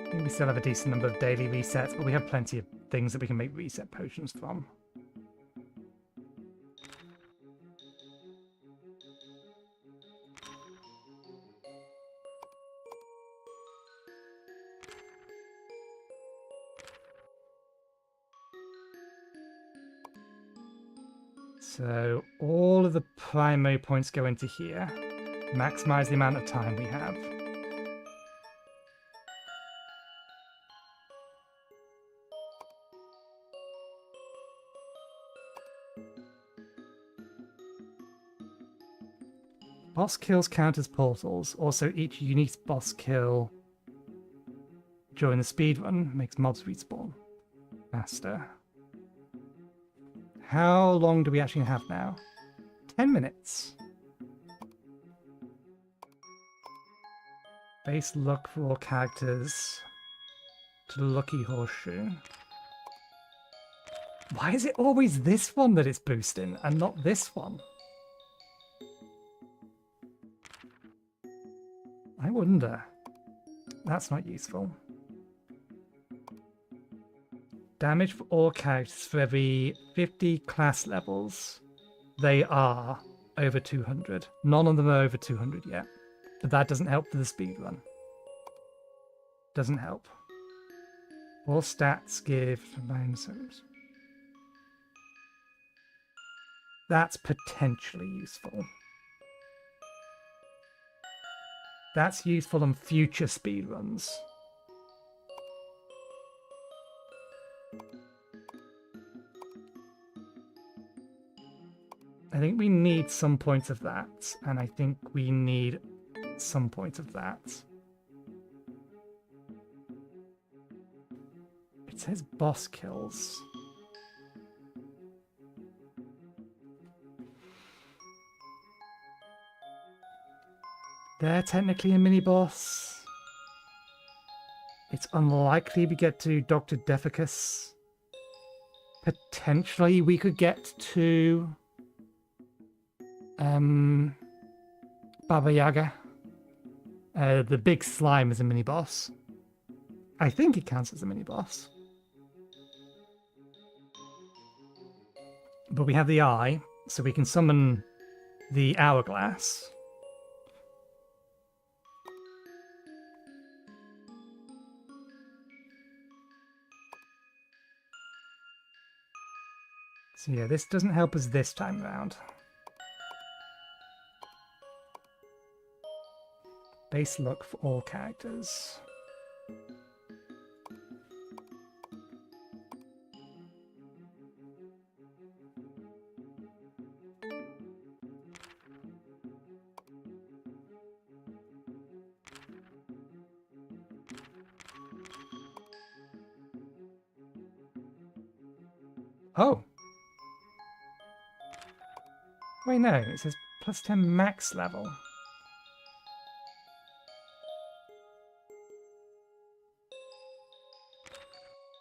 S1: I think we still have a decent number of daily resets, but we have plenty of things that we can make reset potions from. So all of the primary points go into here. Maximize the amount of time we have. Boss kills count as portals. Also, each unique boss kill during the speedrun makes mobs respawn faster. How long do we actually have now? 10 minutes. Base luck for all characters to the lucky horseshoe. Why is it always this one that it's boosting and not this one? I wonder. That's not useful. Damage for all characters for every 50 class levels. They are over 200. None of them are over 200 yet. But that doesn't help for the speedrun. Doesn't help. All stats give bonuses. That's potentially useful. That's useful on future speedruns. I think we need some points of that, and I think we need some points of that. It says boss kills. They're technically a mini-boss. It's unlikely we get to Dr. Defecus. Potentially we could get to Baba Yaga. The big slime is a mini-boss. I think it counts as a mini-boss. But we have the eye, so we can summon the hourglass. So yeah, this doesn't help us this time around. Base luck for all characters. Oh! Wait, no, it says plus 10 max level.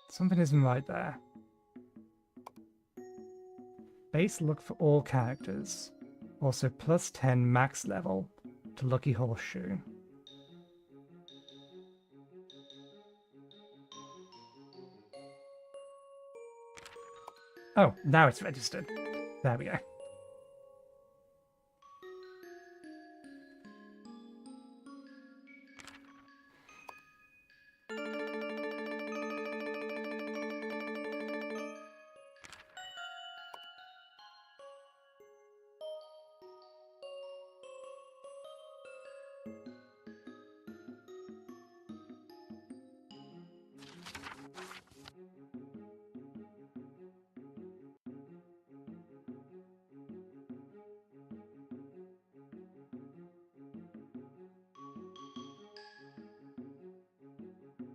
S1: Something isn't right there. Base luck for all characters. Also plus 10 max level to Lucky Horseshoe. Oh, now it's registered. There we go.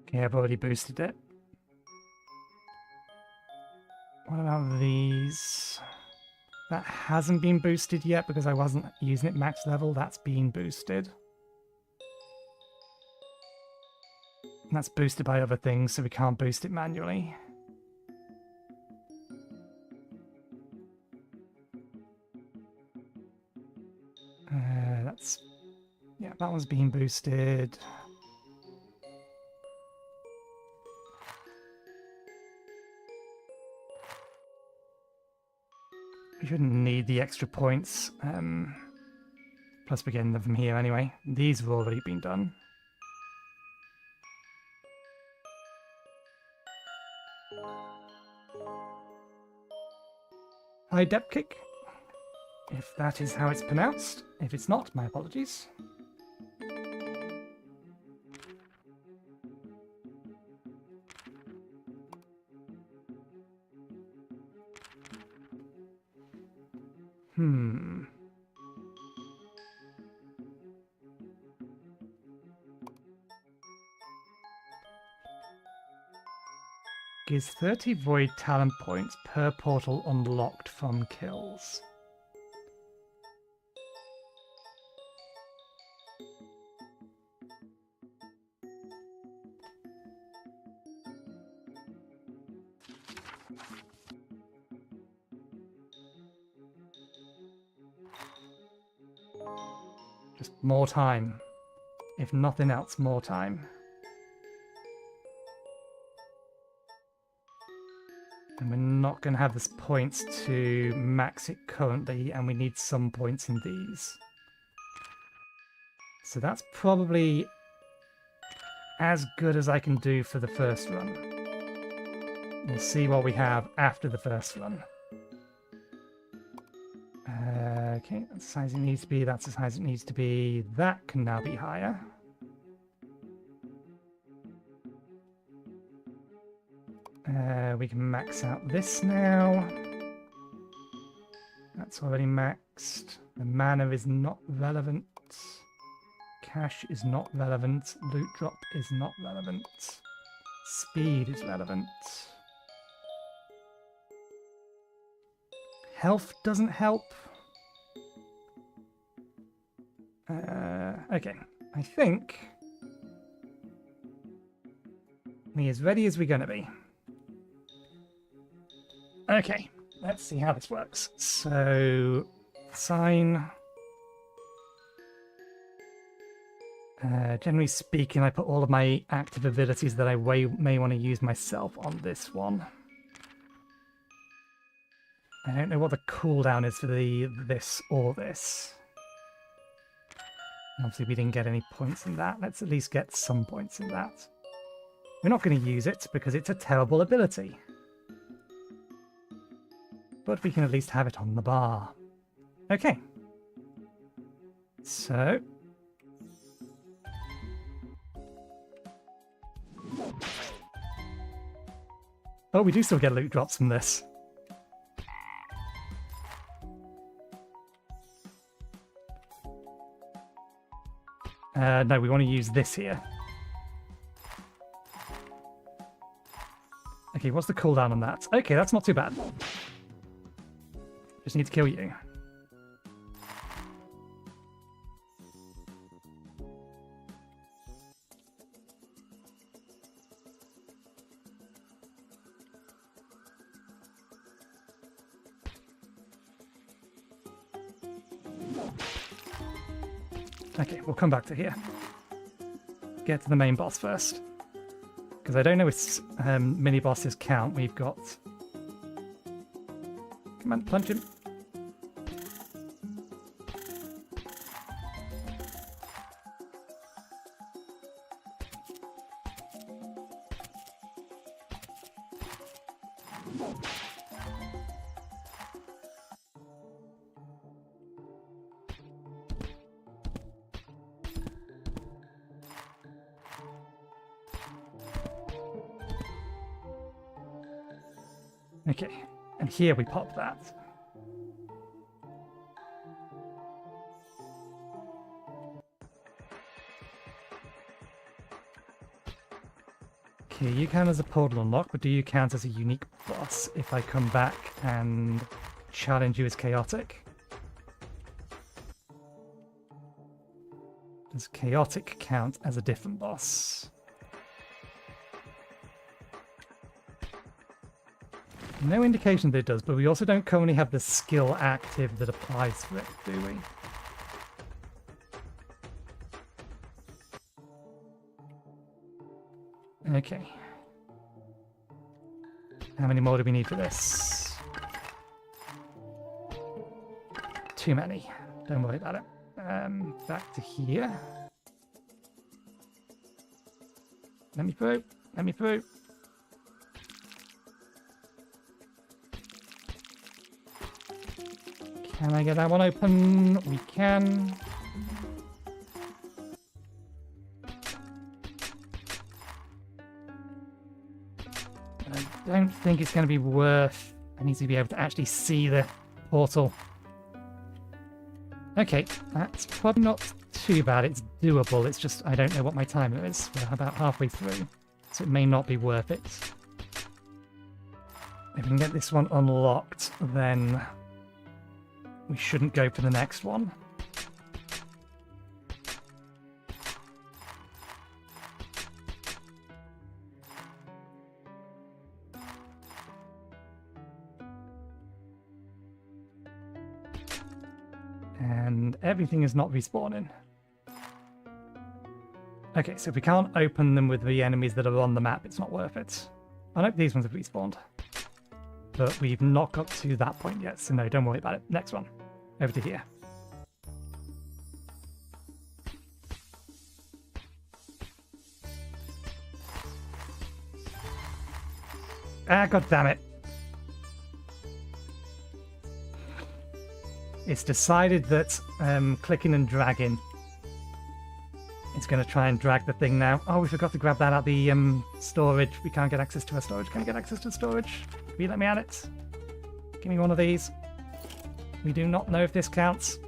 S1: Okay, I've already boosted it. What about these? That hasn't been boosted yet because I wasn't using it max level. That's been boosted. And that's boosted by other things, so we can't boost it manually. Yeah, that one's being boosted. We shouldn't need the extra points. Plus we're getting them from here anyway. These have already been done. High depth kick, if that is how it's pronounced. If it's not, my apologies. Gives 30 void talent points per portal unlocked from kills. Just more time. If nothing else, more time. And we're not going to have the points to max it currently, and we need some points in these. So that's probably as good as I can do for the first run. We'll see what we have after the first run. Okay, that's the size it needs to be, that's the size it needs to be. That can now be higher. We can max out this now. That's already maxed. The mana is not relevant. Cash is not relevant. Loot drop is not relevant. Speed is relevant. Health doesn't help. Okay, I think we're as ready as we're going to be. Okay, let's see how this works. So, sign. Generally speaking, I put all of my active abilities that I may want to use myself on this one. I don't know what the cooldown is for this or this. Obviously, we didn't get any points in that. Let's at least get some points in that. We're not going to use it because it's a terrible ability. But we can at least have it on the bar. Okay. So. Oh, we do still get loot drops from this. No, we want to use this here. Okay, what's the cooldown on that? Okay, that's not too bad. Just need to kill you. Okay, we'll come back to here. Get to the main boss first. Because I don't know if mini bosses count. We've got... Come on, punch him. Okay, and here we pop that. Okay, you count as a portal unlock, but do you count as a unique boss if I come back and challenge you as chaotic? Does chaotic count as a different boss? No indication that it does, but we also don't currently have the skill active that applies to it, do we? Okay. How many more do we need for this? Too many. Don't worry about it. Back to here. Let me through. Let me through. Can I get that one open? We can. I don't think it's going to be worth... I need to be able to actually see the portal. Okay, that's probably not too bad. It's doable. It's just I don't know what my timer is. We're about halfway through, so it may not be worth it. If we can get this one unlocked, then we shouldn't go for the next one. And everything is not respawning. Okay, so if we can't open them with the enemies that are on the map, it's not worth it. I know these ones have respawned. But we've not got to that point yet, so no, don't worry about it. Next one. Over to here. Ah, god damn it. It's decided that clicking and dragging is going to try and drag the thing now. Oh, we forgot to grab that out the storage. We can't get access to our storage. Can we get access to the storage? Will you let me at it? Give me one of these. We do not know if this counts.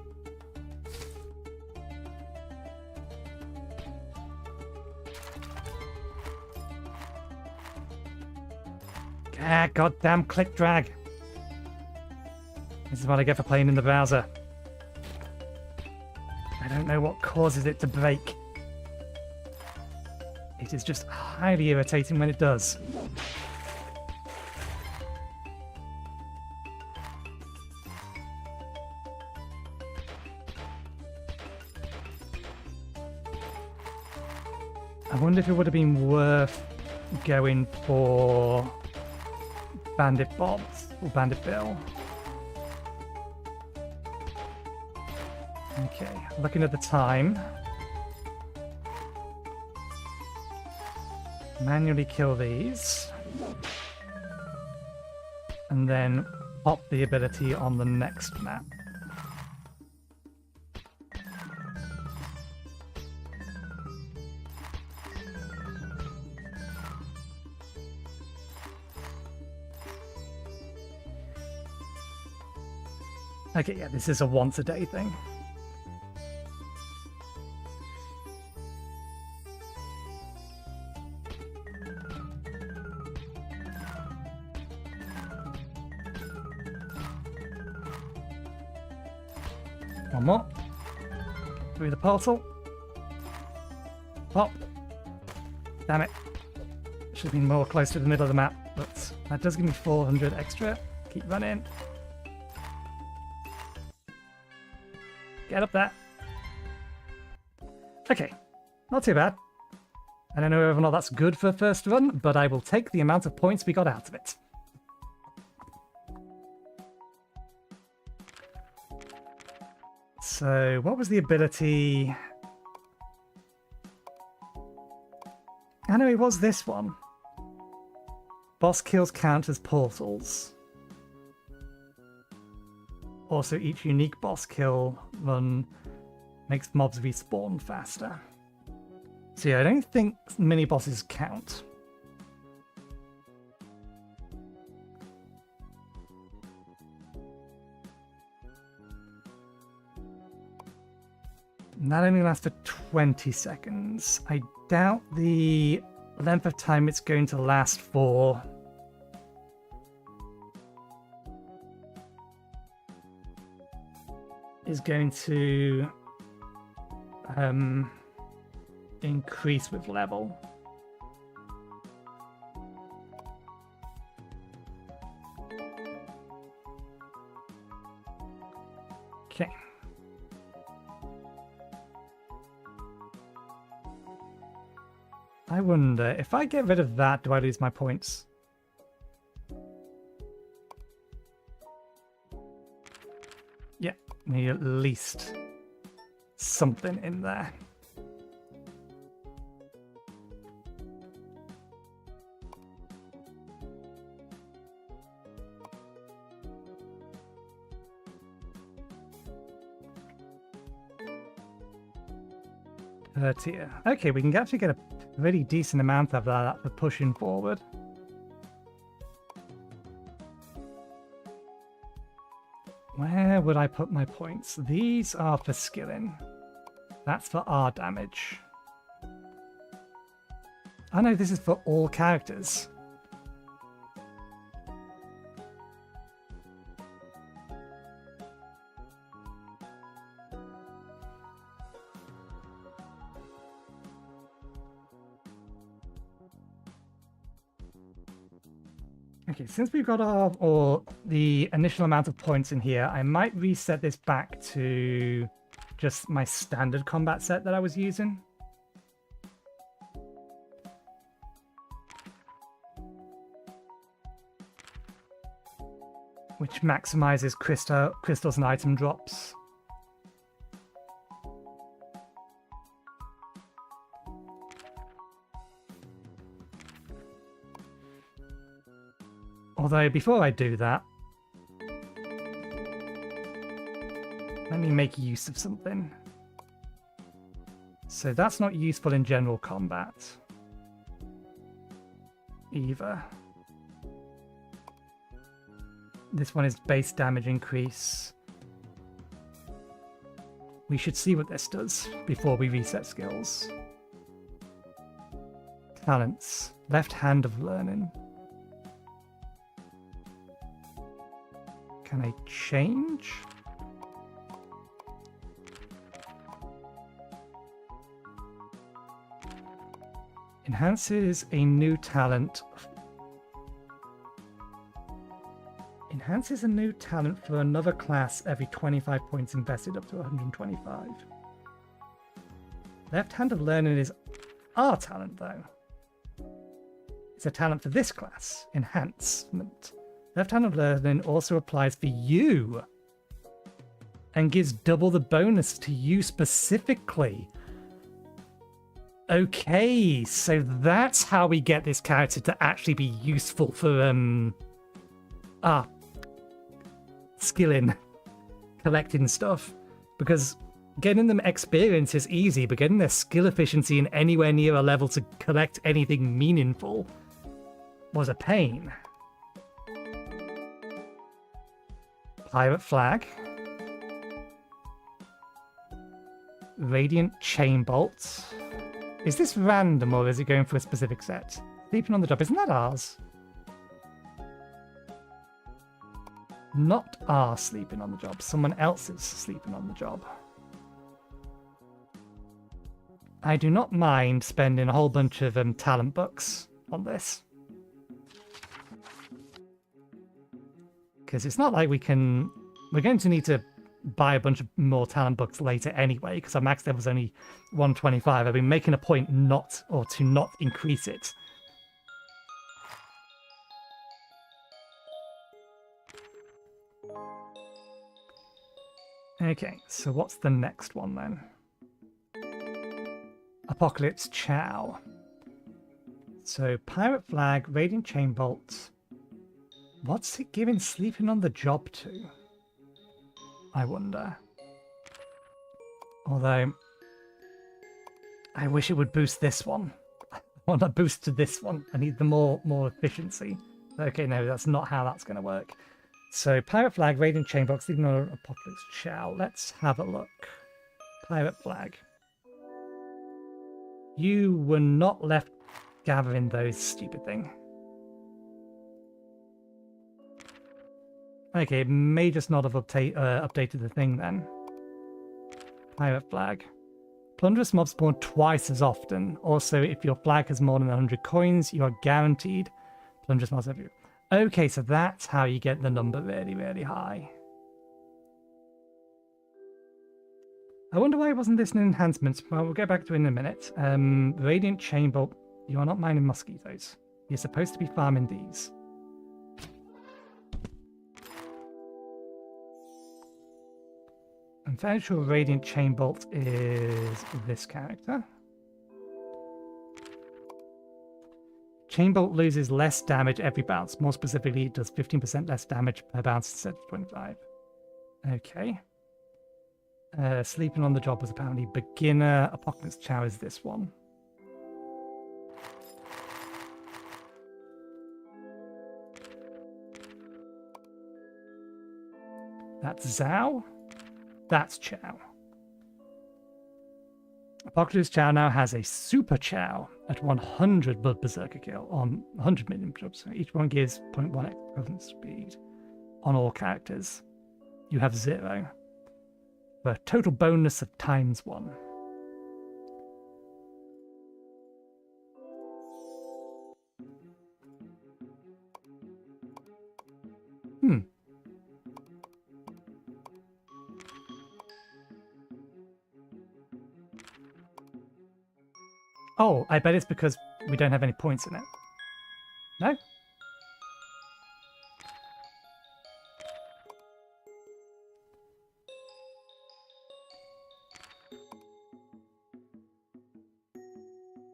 S1: Ah, goddamn click drag. This is what I get for playing in the browser. I don't know what causes it to break. It is just highly irritating when it does. I wonder if it would have been worth going for Bandit Bobs or Bandit Bill. Okay, looking at the time. Manually kill these. And then pop the ability on the next map. Okay, yeah, this is a once a day thing. One more. Through the portal. Pop. Damn it. Should have been more close to the middle of the map, but that does give me 400 extra. Keep running. Get up there. Okay, not too bad. I don't know whether or not that's good for a first run, but I will take the amount of points we got out of it. So, what was the ability? I know it was this one. Boss kills count as portals. Also, each unique boss kill run makes mobs respawn faster. So yeah, I don't think mini bosses count. And that only lasts for 20 seconds. I doubt the length of time it's going to last for. Is going to increase with level. Okay. I wonder, if I get rid of that, do I lose my points? Yeah, need at least something in there. Per tier. Okay, we can actually get a really decent amount of that for pushing forward. Where would I put my points? These are for skilling. That's for R damage. Oh no, this is for all characters. Okay, since we've got the initial amount of points in here, I might reset this back to just my standard combat set that I was using. Which maximizes crystals and item drops. Although, before I do that, let me make use of something. So that's not useful in general combat either. This one is base damage increase. We should see what this does before we reset skills. Talents. Left hand of learning. Can I change? Enhances a new talent. Enhances a new talent for another class every 25 points invested up to 125. Left hand of learning is our talent though. It's a talent for this class. Enhancement. Left hand of learning also applies for you and gives double the bonus to you specifically. Okay, so that's how we get this character to actually be useful for skilling, collecting stuff. Because getting them experience is easy, but getting their skill efficiency in anywhere near a level to collect anything meaningful was a pain. Pirate Flag. Radiant Chain Bolt. Is this random or is it going for a specific set? Sleeping on the Job, isn't that ours? Not our sleeping on the job, someone else's sleeping on the job. I do not mind spending a whole bunch of talent bucks on this. Because it's not like we're going to need to buy a bunch of more talent books later anyway, because our max level is only 125. I've been making a point to not increase it. Okay, so what's the next one then? Apocalypse Chow. So Pirate Flag, Radiant Chain Bolt. What's it giving sleeping on the job to? I wonder. Although, I wish it would boost this one. I want a boost to this one. I need the more efficiency. Okay, no, that's not how that's going to work. So, Pirate Flag, Radiant Chain Box, sleeping on Apocalypse Chow. Let's have a look. Pirate Flag. You were not left gathering those stupid thing. Okay, may just not have updated the thing then. Pirate flag. Plunderous mobs spawn twice as often. Also, if your flag has more than 100 coins, you are guaranteed plunderous mobs everywhere. Okay, so that's how you get the number really, really high. I wonder why it wasn't this an enhancement. Well, we'll get back to it in a minute. Radiant Chamber. You are not mining mosquitoes. You're supposed to be farming these. I'm fairly sure Radiant Chainbolt is this character. Chainbolt loses less damage every bounce. More specifically, it does 15% less damage per bounce instead of 25. Okay. Sleeping on the job was apparently beginner. Apocalypse Chow is this one. That's Zhao. That's Chow. Apocalypse Chow now has a Super Chow at 100 Blood Berserker kill on 100 million jobs. Each one gives 0.1 equivalent speed on all characters. You have 0. For a total bonus of ×1. Oh, I bet it's because we don't have any points in it. No?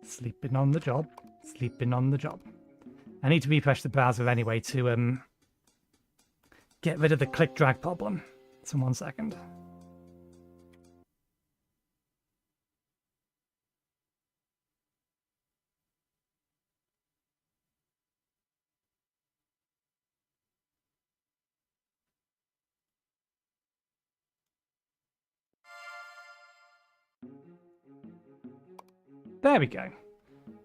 S1: Sleeping on the job. Sleeping on the job. I need to refresh the browser anyway to get rid of the click drag problem. So 1 second. There we go.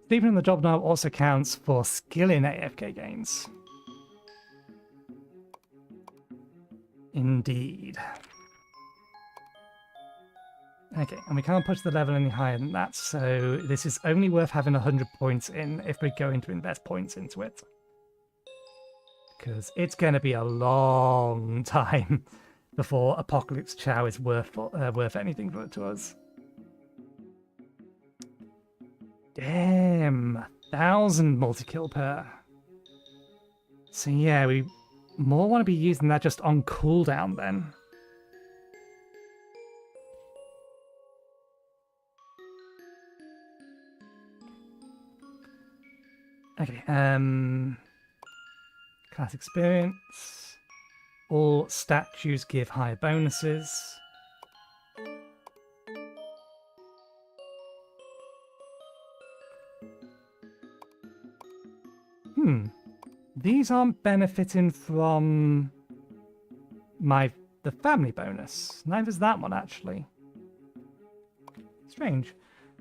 S1: Sleeping on the job now also counts for skill in AFK games. Indeed. Okay, and we can't push the level any higher than that, so this is only worth having 100 points in if we're going to invest points into it. Because it's going to be a long time before Apocalypse Chow is worth anything to us. Damn, 1,000 multi-kill per. So yeah, we more want to be using that just on cooldown then. Okay, class experience. All statues give higher bonuses. These aren't benefiting from the family bonus. Neither's that one, actually. Strange.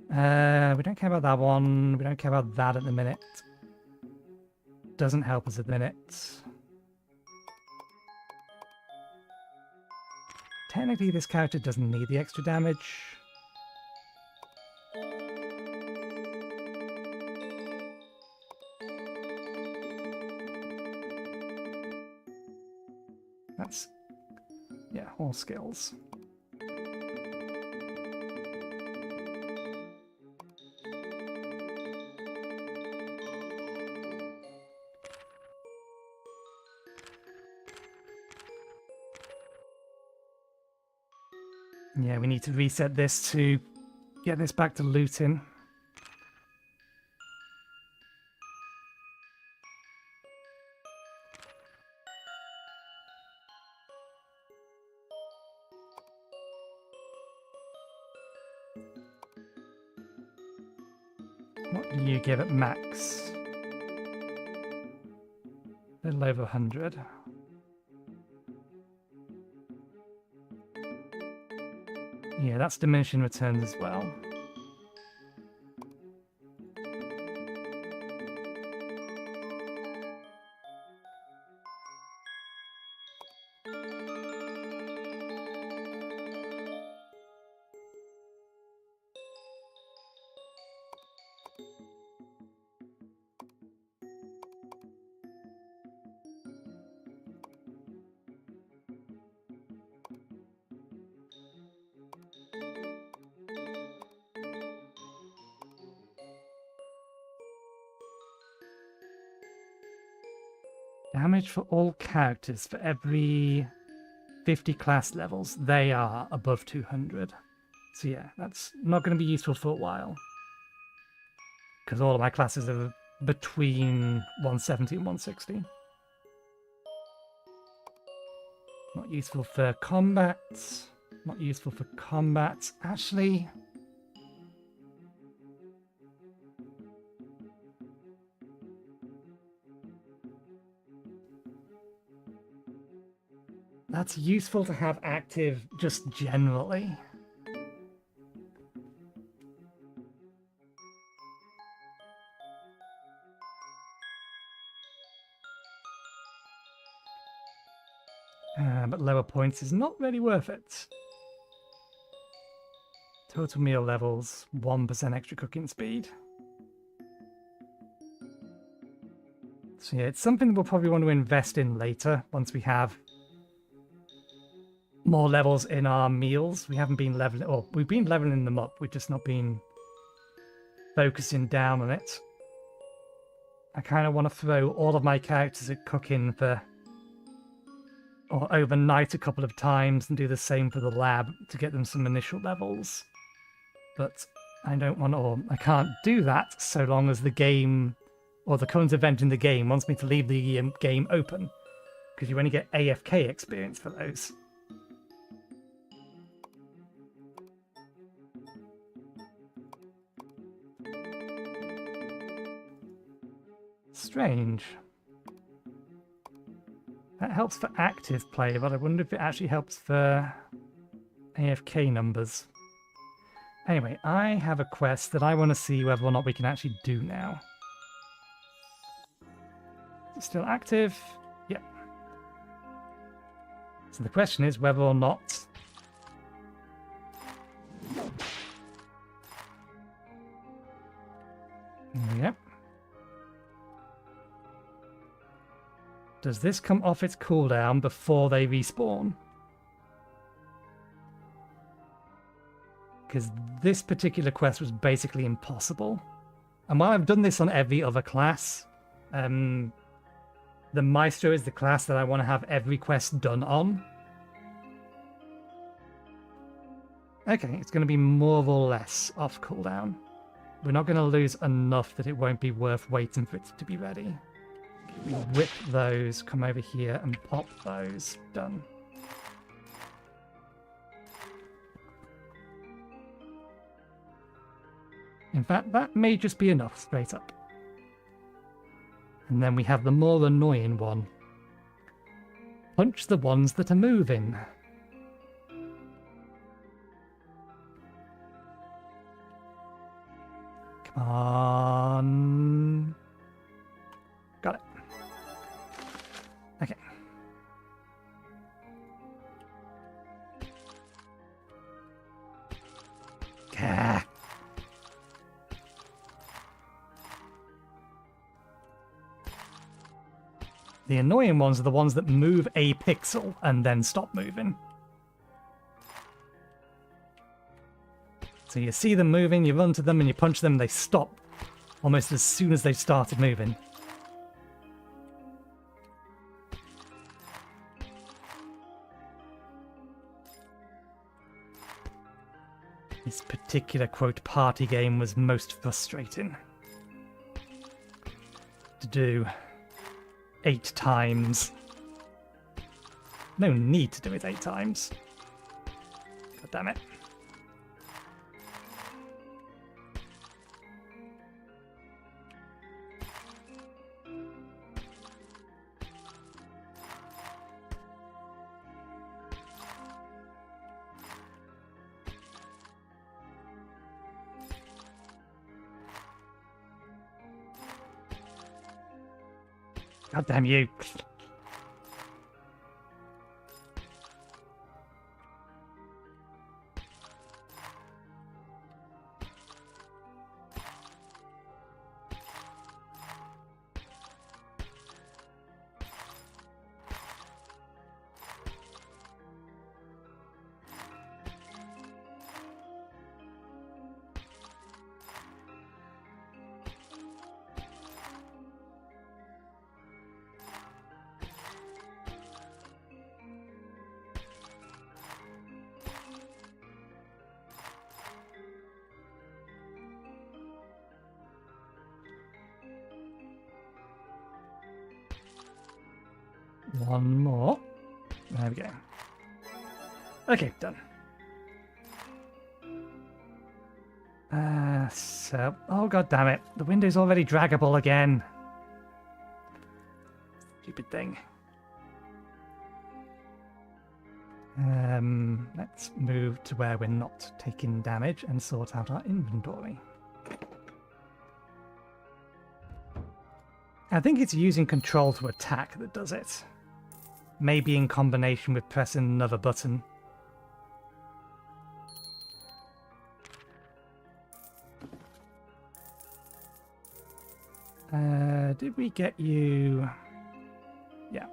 S1: We don't care about that one. We don't care about that at the minute. Doesn't help us at the minute. Technically, this character doesn't need the extra damage. That's, yeah, all skills. Yeah, we need to reset this to get this back to looting. What do you give it max? A little over 100. Yeah, that's diminishing returns as well. Damage for all characters for every 50 class levels. They are above 200. So yeah, that's not going to be useful for a while. Because all of my classes are between 170 and 160. Not useful for combat. Not useful for combat. Actually... that's useful to have active just generally. But lower points is not really worth it. Total meal levels, 1% extra cooking speed. So yeah, it's something we'll probably want to invest in later, once we have more levels in our meals. We haven't been leveling, or we've been leveling them up, we've just not been focusing down on it. I kind of want to throw all of my characters at cooking for, or overnight a couple of times, and do the same for the lab to get them some initial levels. But I don't want to, or I can't do that so long as the game, or the current event in the game, wants me to leave the game open, because you only get AFK experience for those. Strange. That helps for active play, but I wonder if it actually helps for AFK numbers. Anyway, I have a quest that I want to see whether or not we can actually do now. Is it still active? Yep. So the question is whether or not... Yep. Does this come off its cooldown before they respawn? Because this particular quest was basically impossible. And while I've done this on every other class, the Maestro is the class that I want to have every quest done on. Okay, it's going to be more or less off cooldown. We're not going to lose enough that it won't be worth waiting for it to be ready. We whip those, come over here and pop those. Done. In fact, that may just be enough, straight up. And then we have the more annoying one. Punch the ones that are moving. Come on. Got it. Okay. Gah. The annoying ones are the ones that move a pixel and then stop moving. So you see them moving, you run to them and you punch them, they stop almost as soon as they've started moving. This particular, quote, party game was most frustrating to do 8 times. No need to do it 8 times. God damn it. God damn you. One more. There we go. Okay, done. Oh god damn it. The window's already draggable again. Stupid thing. Let's move to where we're not taking damage and sort out our inventory. I think it's using control to attack that does it. Maybe in combination with pressing another button. Did we get you? Yeah.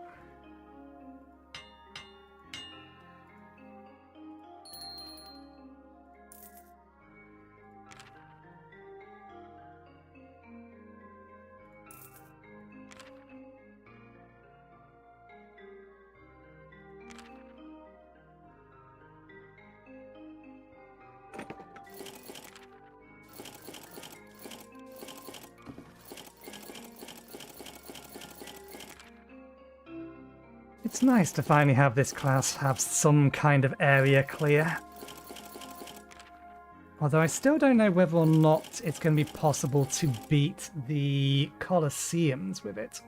S1: It's nice to finally have this class have some kind of area clear. Although I still don't know whether or not it's going to be possible to beat the Colosseums with it.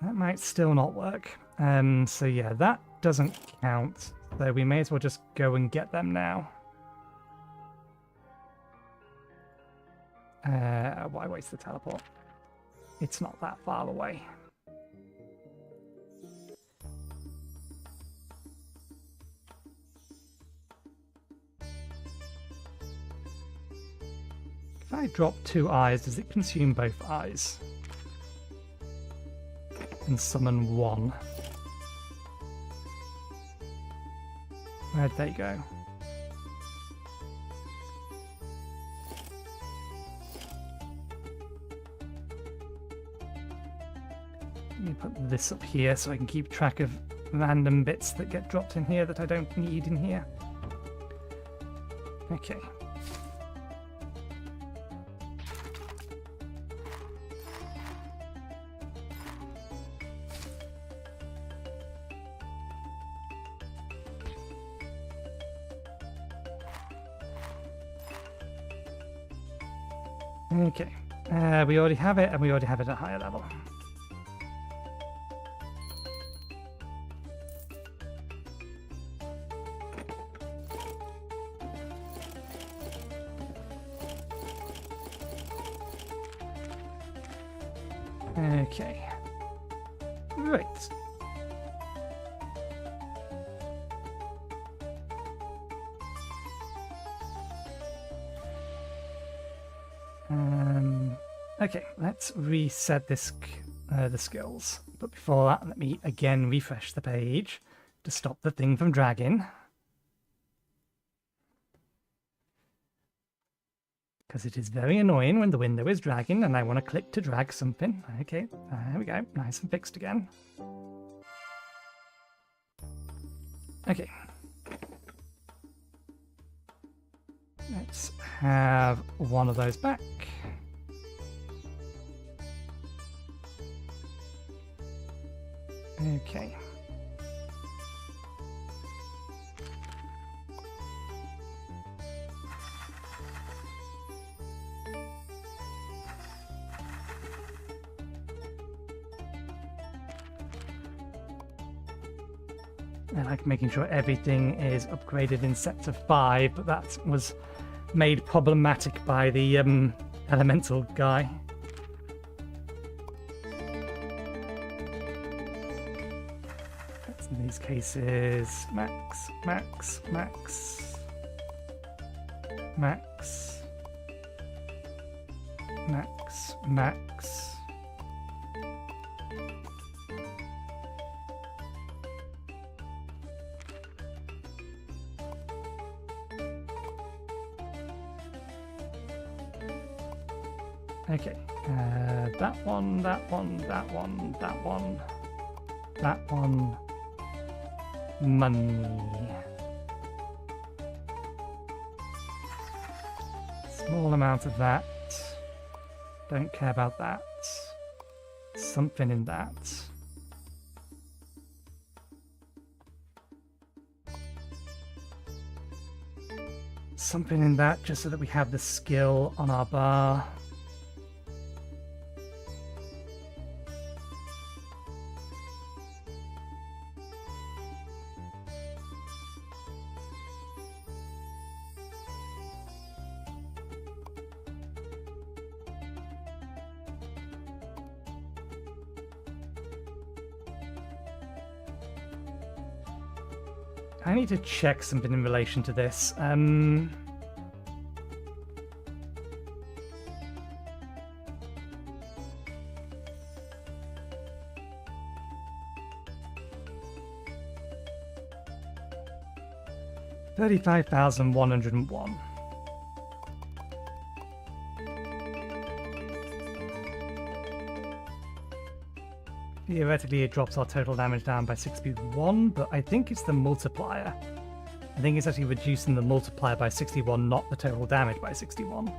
S1: That might still not work. So yeah, that doesn't count. So we may as well just go and get them now. Why waste the teleport? It's not that far away. If I drop 2 eyes, does it consume both eyes? And summon 1. Where'd they go? Let me put this up here so I can keep track of random bits that get dropped in here that I don't need in here. Okay. Okay. We already have it, and we already have it at a higher level. Okay. Right. Okay, let's reset this the skills. But before that, let me again refresh the page to stop the thing from dragging. Because it is very annoying when the window is dragging and I want to click to drag something. Okay, there we go. Nice and fixed again. Okay. Let's have one of those back. Okay. I like making sure everything is upgraded in sets of 5, but that was made problematic by the elemental guy. That's in these cases max, max, max, max, max, max. Okay, that one, that one, that one, that one, that one, money. Let's Small amount of that. Don't care about that. Something in that. Something in that just so that we have the skill on our bar. I need to check something in relation to this. 35,101. Theoretically, it drops our total damage down by 61, but I think it's the multiplier. I think it's actually reducing the multiplier by 61, not the total damage by 61.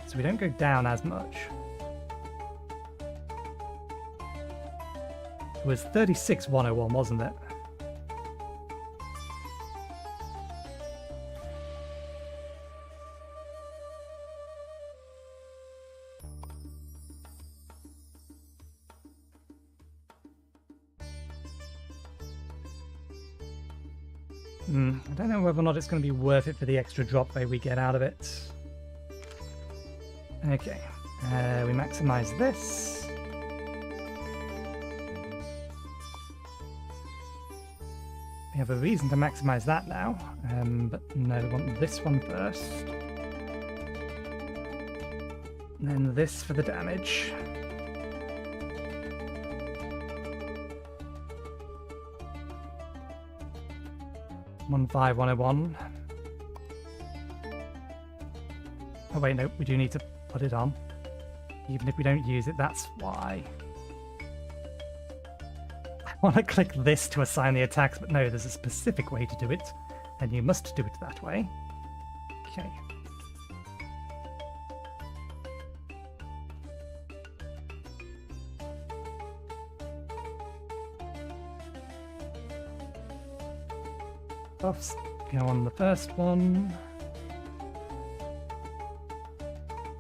S1: So we don't go down as much. It was 36,101, wasn't it? I don't know whether or not it's going to be worth it for the extra drop rate we get out of it. Okay, we maximize this. We have a reason to maximize that now, but no, we want this one first. And then this for the damage. 15101. Oh wait, no, we do need to put it on. Even if we don't use it, that's why. I want to click this to assign the attacks, but no, there's a specific way to do it, and you must do it that way. Okay. Buffs go on the first one.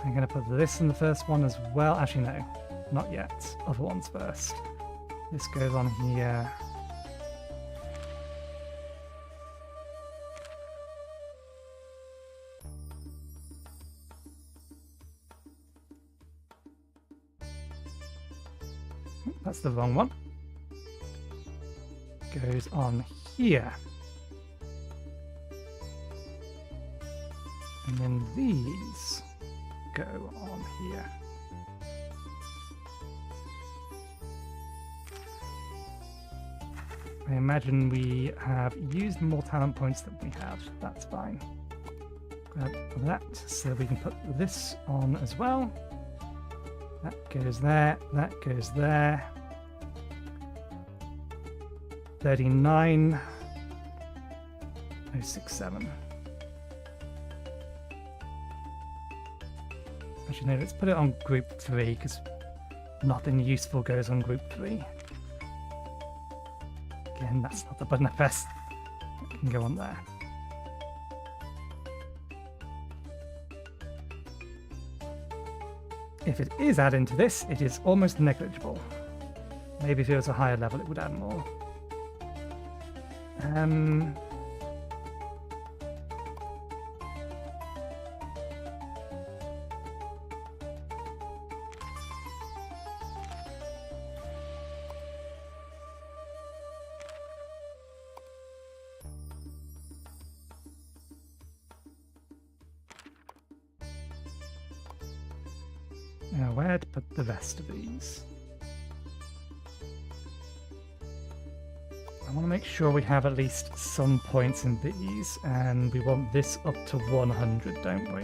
S1: I'm going to put this in the first one as well. Actually, no, not yet. Other ones first. This goes on here. That's the wrong one. Goes on here. And then these go on here. I imagine we have used more talent points than we have. That's fine. Grab that so we can put this on as well. That goes there. That goes there. 39,067. Actually, no, let's put it on group 3 because nothing useful goes on group 3. Again, that's not the button I pressed. It can go on there. If it is added into this, it is almost negligible. Maybe if it was a higher level, it would add more. Now, where to put the rest of these? I want to make sure we have at least some points in these, and we want this up to 100, don't we?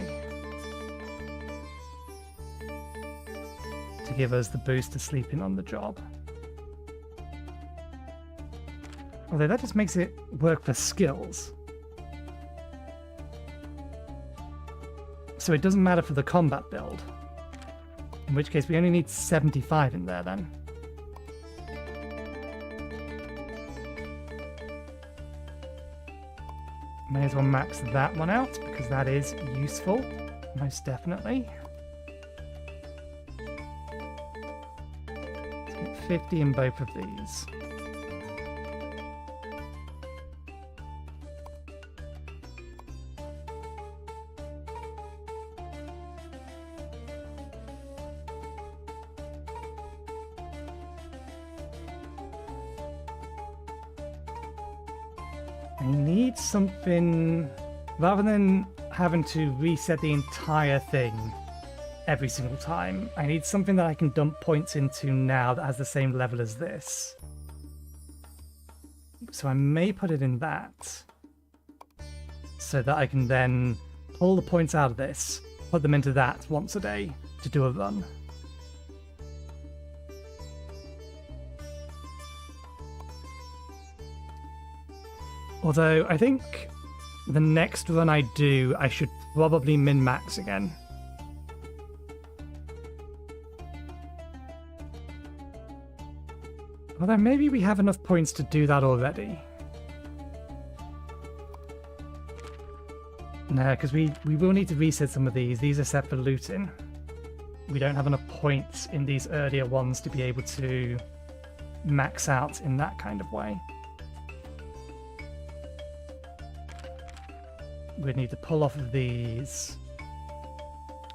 S1: To give us the boost to sleeping on the job. Although that just makes it work for skills. so it doesn't matter for the combat build. In which case we only need 75 in there then. May as well max that one out, because that is useful, most definitely. Let's get 50 in both of these. I need something, rather than having to reset the entire thing every single time, I need something that I can dump points into now that has the same level as this. So I may put it in that, so that I can then pull the points out of this, put them into that once a day to do a run. Although, I think the next run I do, I should probably min-max again. Although maybe we have enough points to do that already. No, because we will need to reset some of these. These are set for looting. We don't have enough points in these earlier ones to be able to max out in that kind of way. We'd need to pull off of these,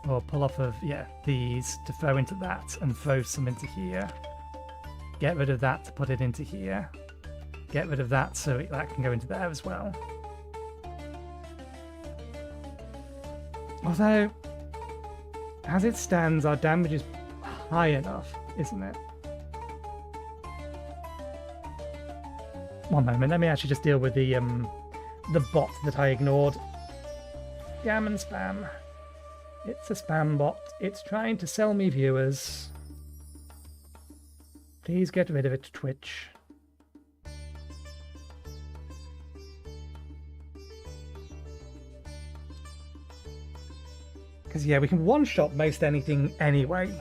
S1: or pull off of, yeah, these to throw into that and throw some into here. Get rid of that to put it into here. Get rid of that so that can go into there as well. Although, as it stands, our damage is high enough, isn't it? One moment, let me actually just deal with the bot that I ignored. Gammon spam. It's a spam bot. It's trying to sell me viewers. Please get rid of it, Twitch. Because, yeah, we can one-shot most anything anyway,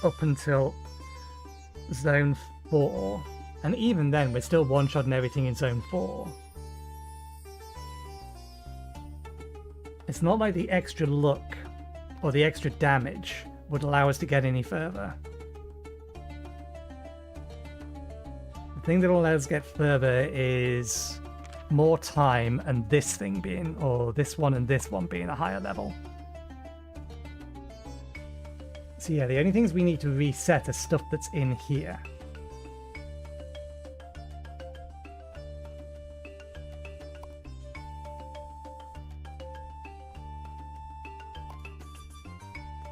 S1: up until Zone 4. And even then, we're still one-shotting everything in Zone 4. It's not like the extra luck or the extra damage would allow us to get any further. The thing that will allow us to get further is more time and this thing being, or this one and this one being a higher level. So yeah, the only things we need to reset are stuff that's in here.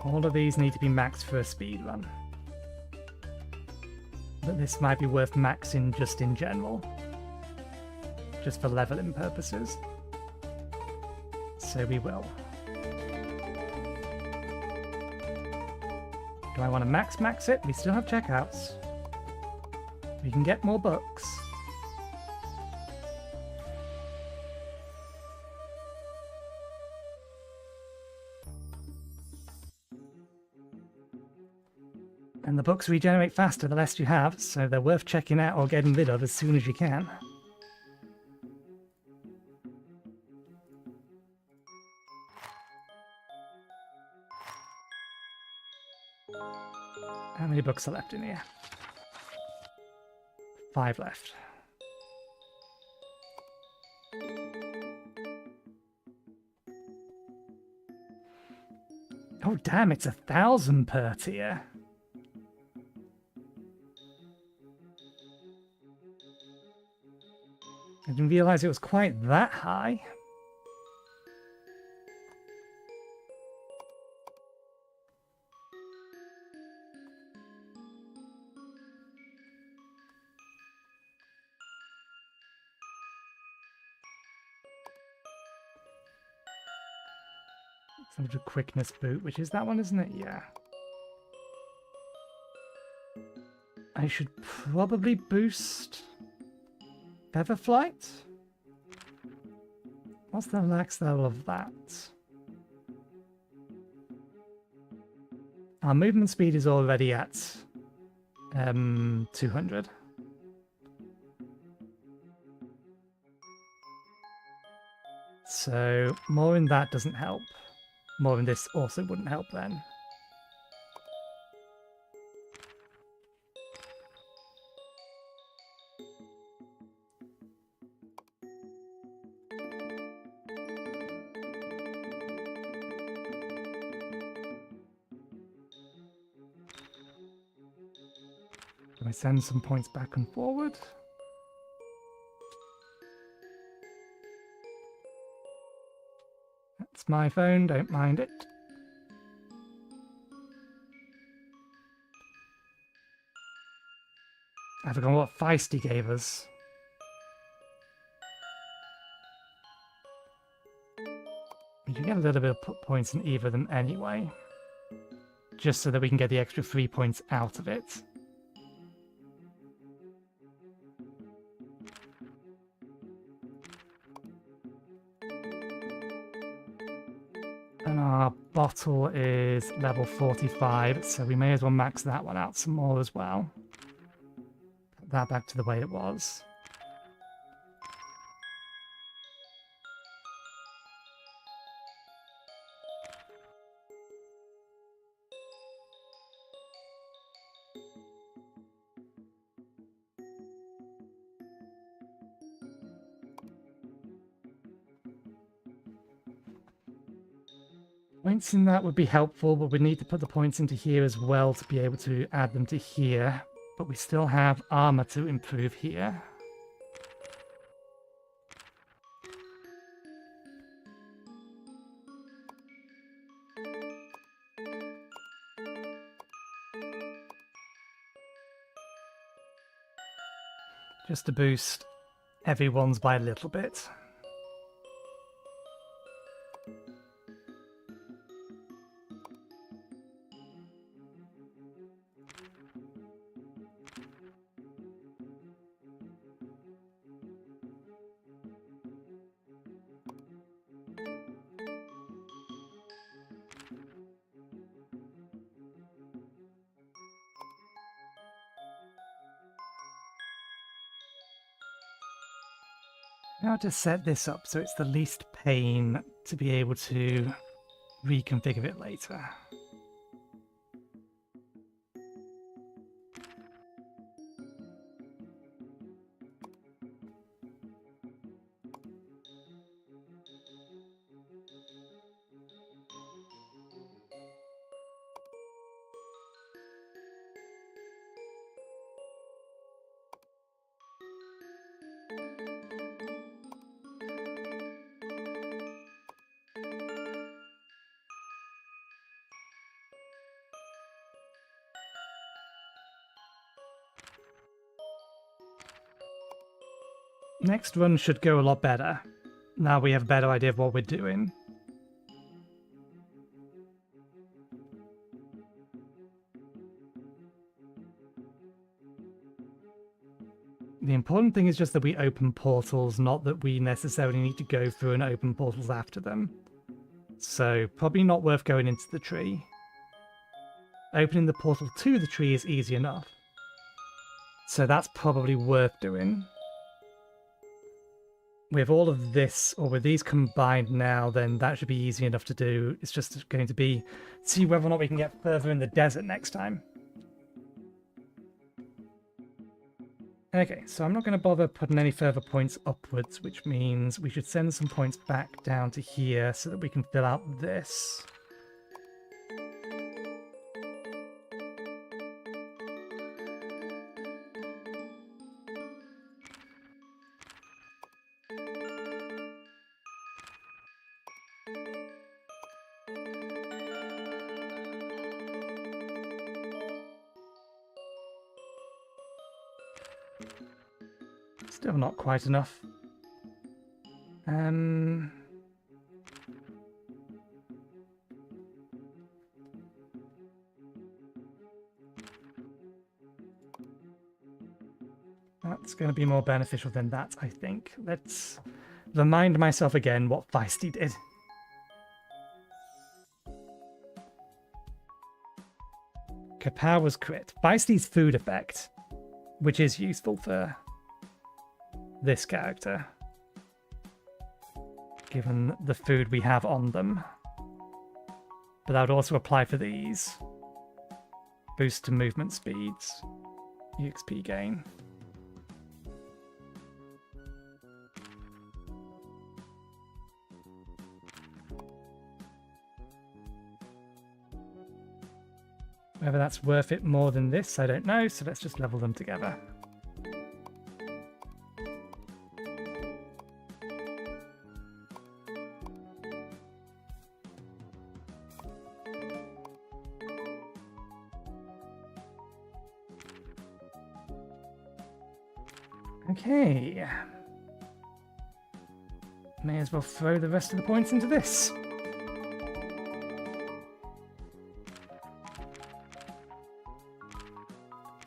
S1: All of these need to be maxed for a speed run. But this might be worth maxing just in general. Just for leveling purposes. So we will. Do I want to max it? We still have checkouts. We can get more books. And the books regenerate faster the less you have, so they're worth checking out or getting rid of as soon as you can. How many books are left in here? 5 left. Oh damn, it's 1,000 per tier. I didn't realise it was quite that high. Some sort of quickness boot, which is that one, isn't it? Yeah. I should probably boost Feather Flight? What's the max level of that? Our movement speed is already at 200. So more in that doesn't help. More in this also wouldn't help then. Do I send some points back and forward? That's my phone, don't mind it. I forgot what Feisty gave us. We can get a little bit of points in either of them anyway. Just so that we can get the extra 3 points out of it. And our bottle is level 45, so we may as well max that one out some more as well. Put that back to the way it was. Points in that would be helpful, but we need to put the points into here as well to be able to add them to here. But we still have armor to improve here. Just to boost everyone's by a little bit. Now to set this up so it's the least pain to be able to reconfigure it later. Next run should go a lot better. Now we have a better idea of what we're doing. The important thing is just that we open portals, not that we necessarily need to go through and open portals after them. So probably not worth going into the tree. Opening the portal to the tree is easy enough. So that's probably worth doing. With all of this, or with these combined now, then that should be easy enough to do. It's just going to be see whether or not we can get further in the desert next time. Okay, so I'm not going to bother putting any further points upwards, which means we should send some points back down to here so that we can fill out this. Still not quite enough. That's going to be more beneficial than that, I think. Let's remind myself again what Feisty did. Kapower's crit. Feisty's food effect, which is useful for this character, given the food we have on them. But that would also apply for these. Boost to movement speeds. EXP gain. Whether that's worth it more than this, I don't know, so let's just level them together. Okay. May as well throw the rest of the points into this.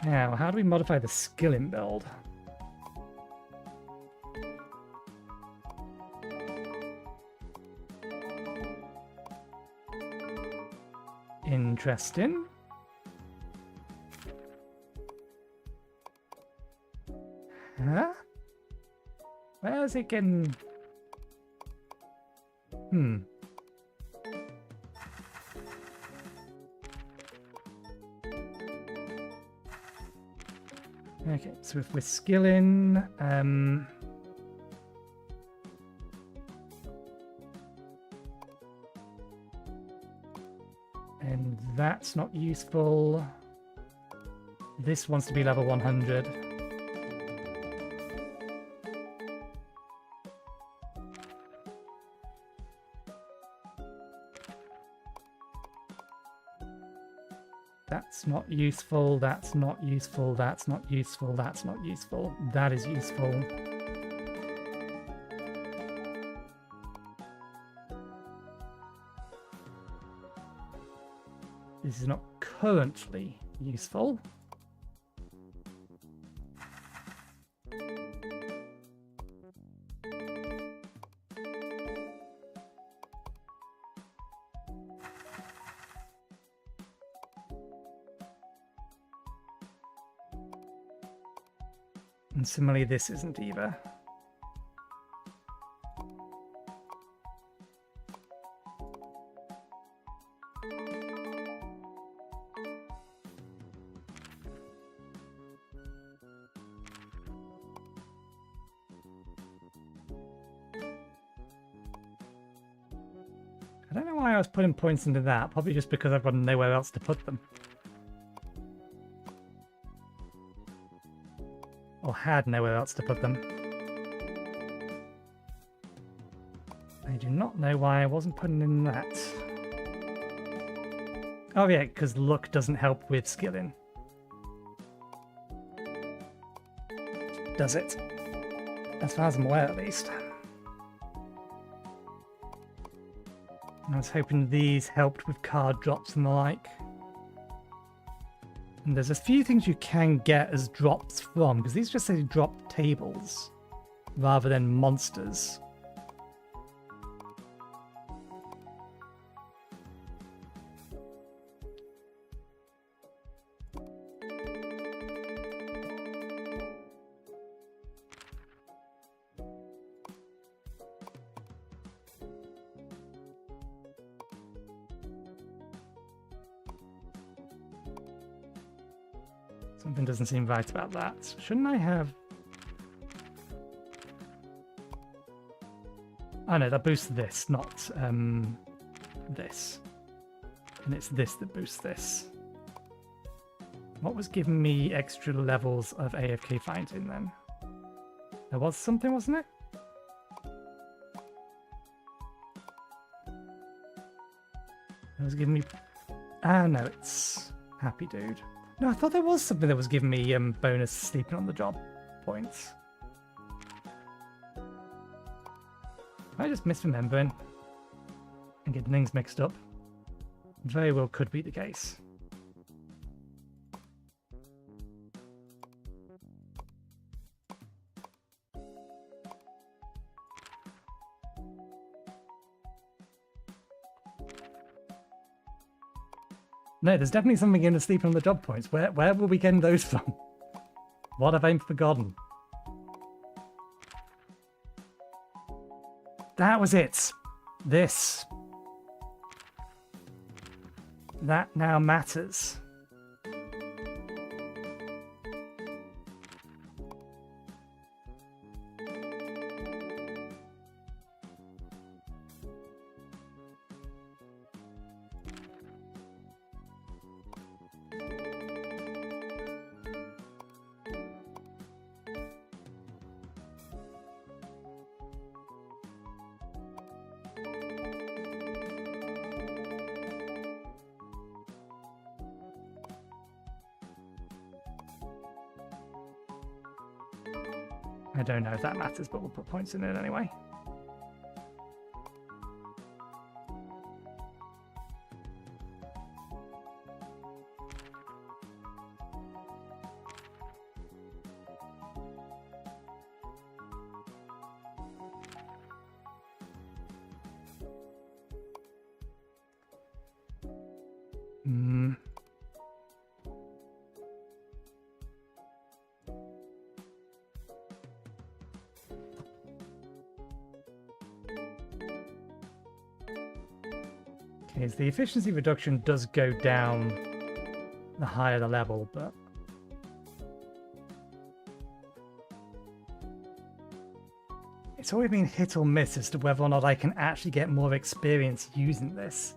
S1: Now, how do we modify the skill in build? Interesting. Huh? Where is it getting... Okay, so if we're skilling, and that's not useful. This wants to be level 100. That's not useful, that's not useful, that's not useful, that's not useful. That is useful. This is not currently useful. And similarly, this isn't either. I don't know why I was putting points into that, probably just because I've got nowhere else to put them. Or had nowhere else to put them. I do not know why I wasn't putting in that. Oh yeah, because luck doesn't help with skilling. Does it? As far as I'm aware, at least. I was hoping these helped with card drops and the like. And there's a few things you can get as drops from, because these just say drop tables rather than monsters. Something doesn't seem right about that. Shouldn't I have... Oh no, that boosts this, not this. And it's this that boosts this. What was giving me extra levels of AFK fighting then? There was something, wasn't it? It was giving me... Ah no, it's Happy Dude. No, I thought there was something that was giving me bonus sleeping on the job points. Am I just misremembering and getting things mixed up? Very well could be the case. No, there's definitely something in the sleeping on the job points. Where were we getting those from? What have I forgotten? That was it. This. That now matters. I don't know if that matters, but we'll put points in it anyway. Okay, so the efficiency reduction does go down the higher the level, but it's always been hit or miss as to whether or not I can actually get more experience using this.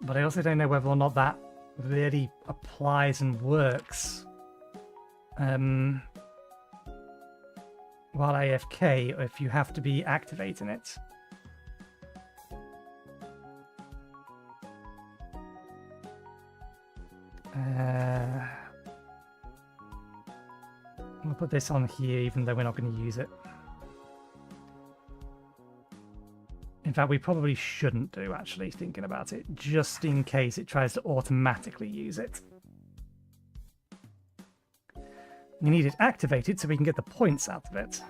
S1: But I also don't know whether or not that really applies and works while AFK, or if you have to be activating it. We'll put this on here even though we're not going to use it. In fact, we probably shouldn't do, actually, thinking about it, just in case it tries to automatically use it. We need it activated so we can get the points out of it.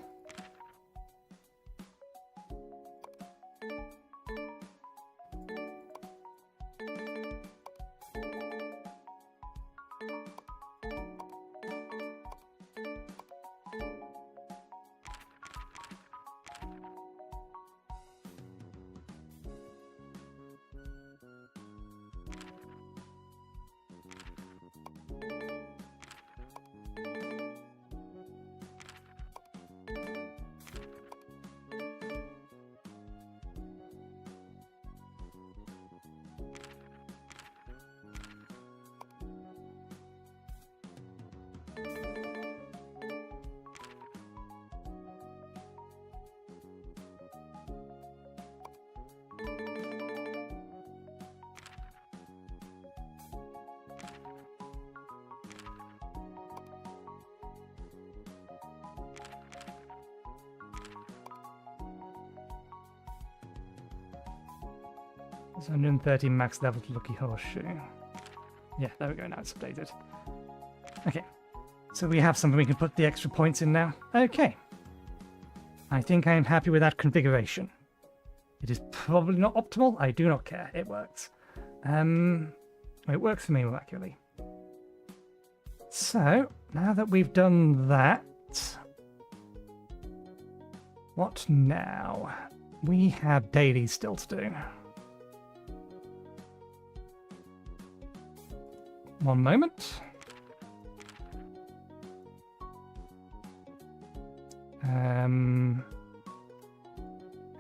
S1: It's 130 max level to Lucky Horseshoe. Yeah, there we go, now it's updated. Okay, so we have something we can put the extra points in now. Okay. I think I am happy with that configuration. It is probably not optimal, I do not care, it works. It works for me miraculously. So, now that we've done that, what now? We have dailies still to do. One moment.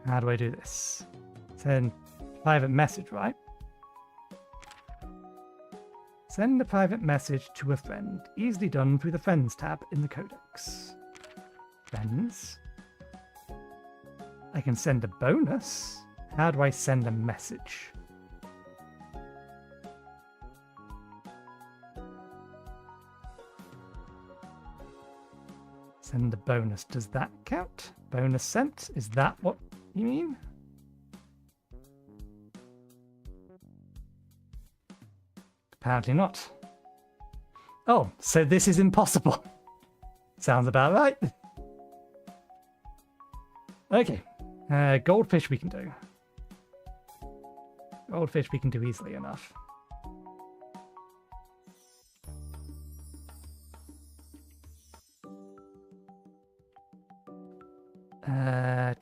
S1: How do I do this? Send private message, right? Send a private message to a friend. Easily done through the Friends tab in the Codex. Friends. I can send a bonus. How do I send a message? Send a bonus. Does that count? Bonus sent? Is that what you mean? Apparently not. Oh, so this is impossible. Sounds about right. Okay. Goldfish we can do. Goldfish we can do easily enough. Isn't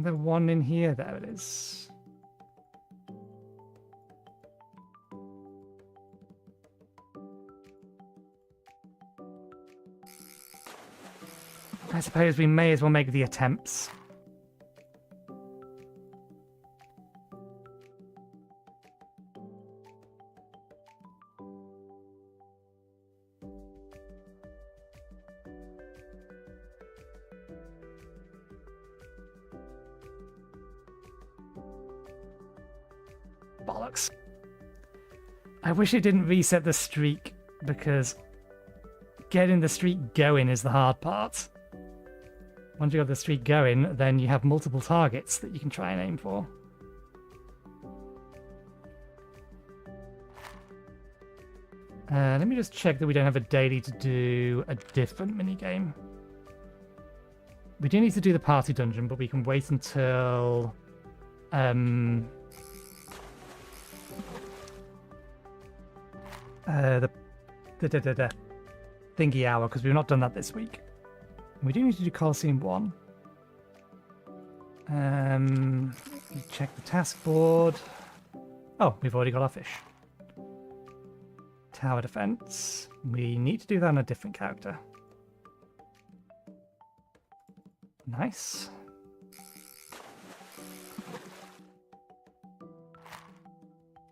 S1: there one in here? There it is. I suppose we may as well make the attempts. Bollocks. I wish it didn't reset the streak, because getting the streak going is the hard part. Once you got the streak going, then you have multiple targets that you can try and aim for. Let me just check that we don't have a daily to do a different minigame. We do need to do the party dungeon, but we can wait until... the thingy hour, because we've not done that this week. We do need to do Coliseum 1. Check the task board. Oh, we've already got our fish. Tower defense. We need to do that on a different character. Nice.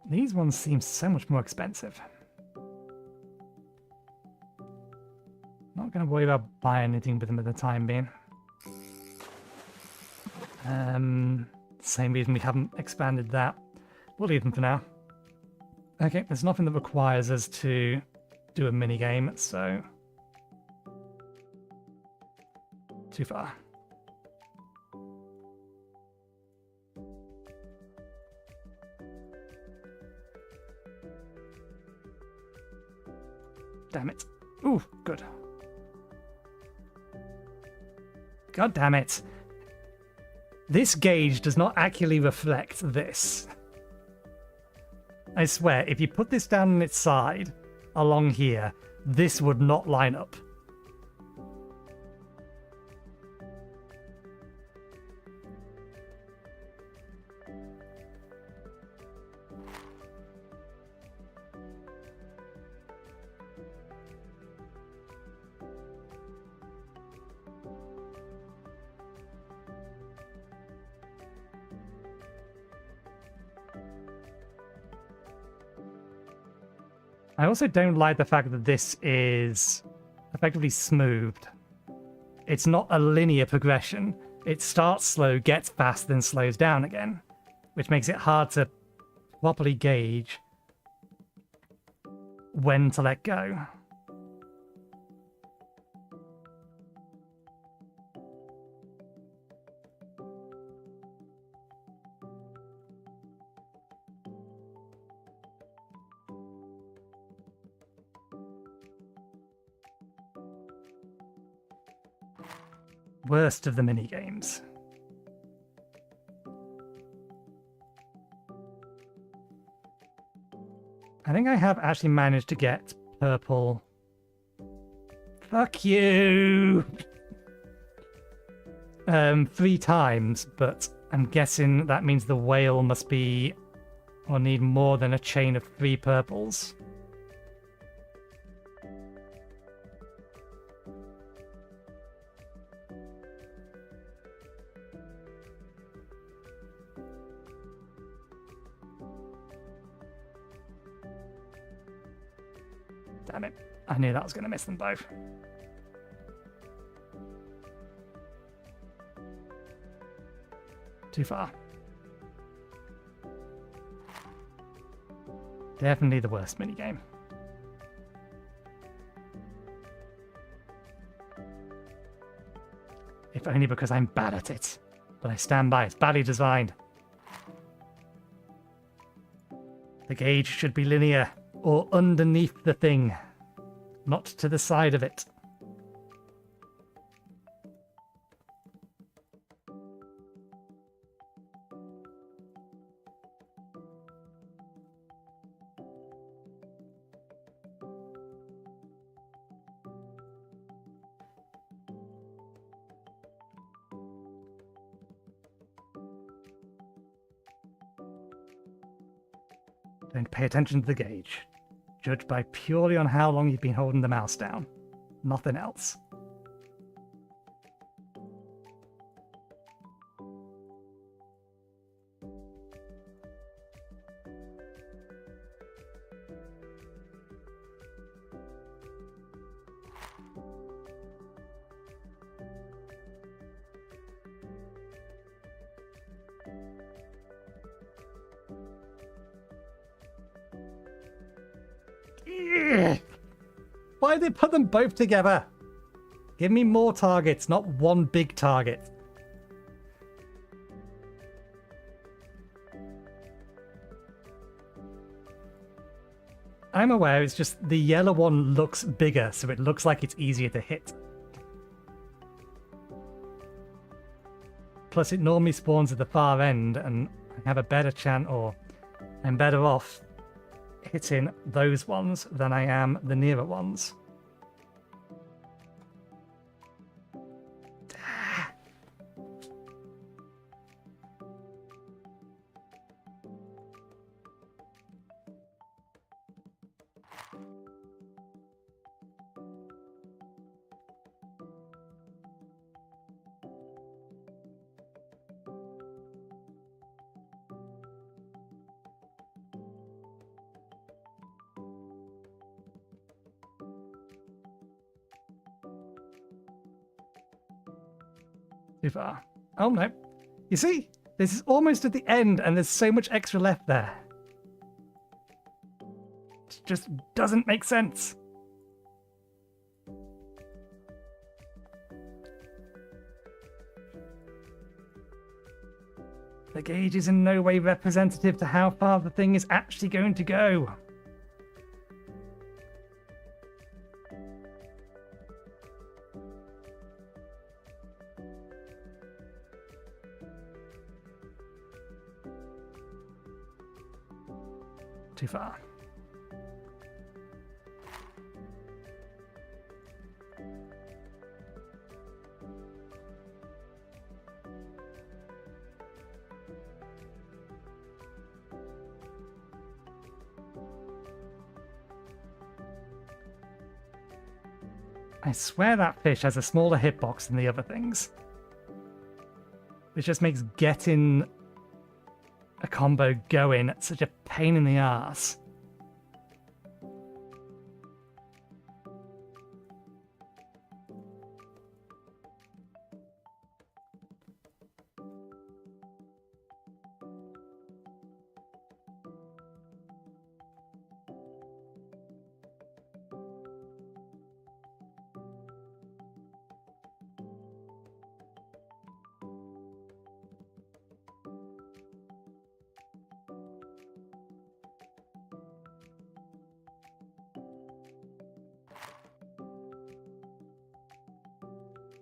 S1: These ones seem so much more expensive. Not going to worry about buying anything with them at the time being. Same reason we haven't expanded that. We'll leave them for now. Okay, there's nothing that requires us to do a minigame, so... Too far. Damn it. Ooh, good. God damn it. This gauge does not accurately reflect this. I swear, if you put this down on its side, along here, this would not line up. I also don't like the fact that this is effectively smoothed. It's not a linear progression. It starts slow, gets fast, then slows down again, which makes it hard to properly gauge when to let go. Worst of the minigames. I think I have actually managed to get purple. Fuck you! 3 times, but I'm guessing that means the whale must be, or need more than a chain of 3 purples. Damn it. I knew that was going to miss them both. Too far. Definitely the worst minigame. If only because I'm bad at it. But I stand by, it's badly designed. The gauge should be linear, or underneath the thing, not to the side of it. Don't pay attention to the gauge. Judge by purely on how long you've been holding the mouse down. Nothing else. Why did they put them both together? Give me more targets, not one big target. I'm aware, it's just the yellow one looks bigger, so it looks like it's easier to hit. Plus, it normally spawns at the far end, and I have a better chance, or I'm better off hitting those ones than I am the nearer ones. Too far. Oh no. You see? This is almost at the end and there's so much extra left there. It just doesn't make sense. The gauge is in no way representative to how far the thing is actually going to go. Too far. I swear that fish has a smaller hitbox than the other things. Which just makes getting a combo going such a pain in the ass.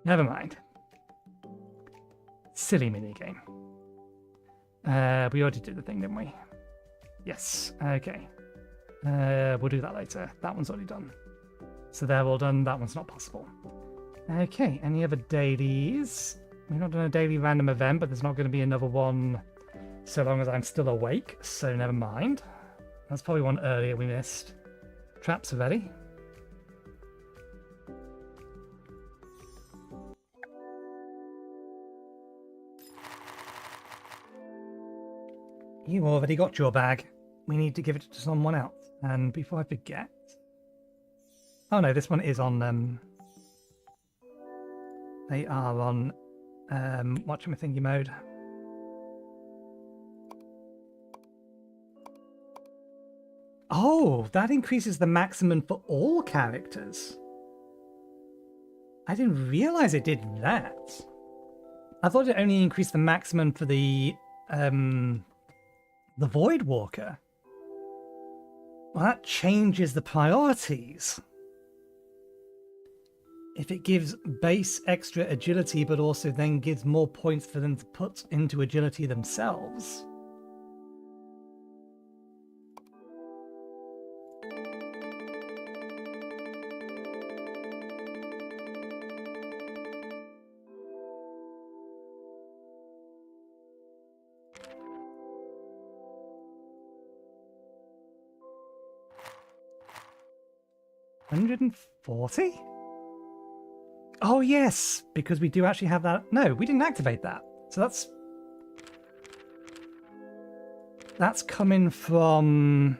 S1: Never mind. Silly minigame. We already did the thing, didn't we? Yes. Okay. We'll do that later. That one's already done. So they're all done. That one's not possible. Okay. Any other dailies? We've not done a daily random event, but there's not going to be another one so long as I'm still awake. So never mind. That's probably one earlier we missed. Traps are ready. You already got your bag. We need to give it to someone else. And before I forget... Oh no, this one is on... They are on... whatchamachingy mode. Oh, that increases the maximum for all characters. I didn't realize it did that. I thought it only increased the maximum for the Voidwalker. Well, that changes the priorities. If it gives base extra agility, but also then gives more points for them to put into agility themselves. 140? Oh yes, because we do actually have that. No, we didn't activate that. So that's coming from...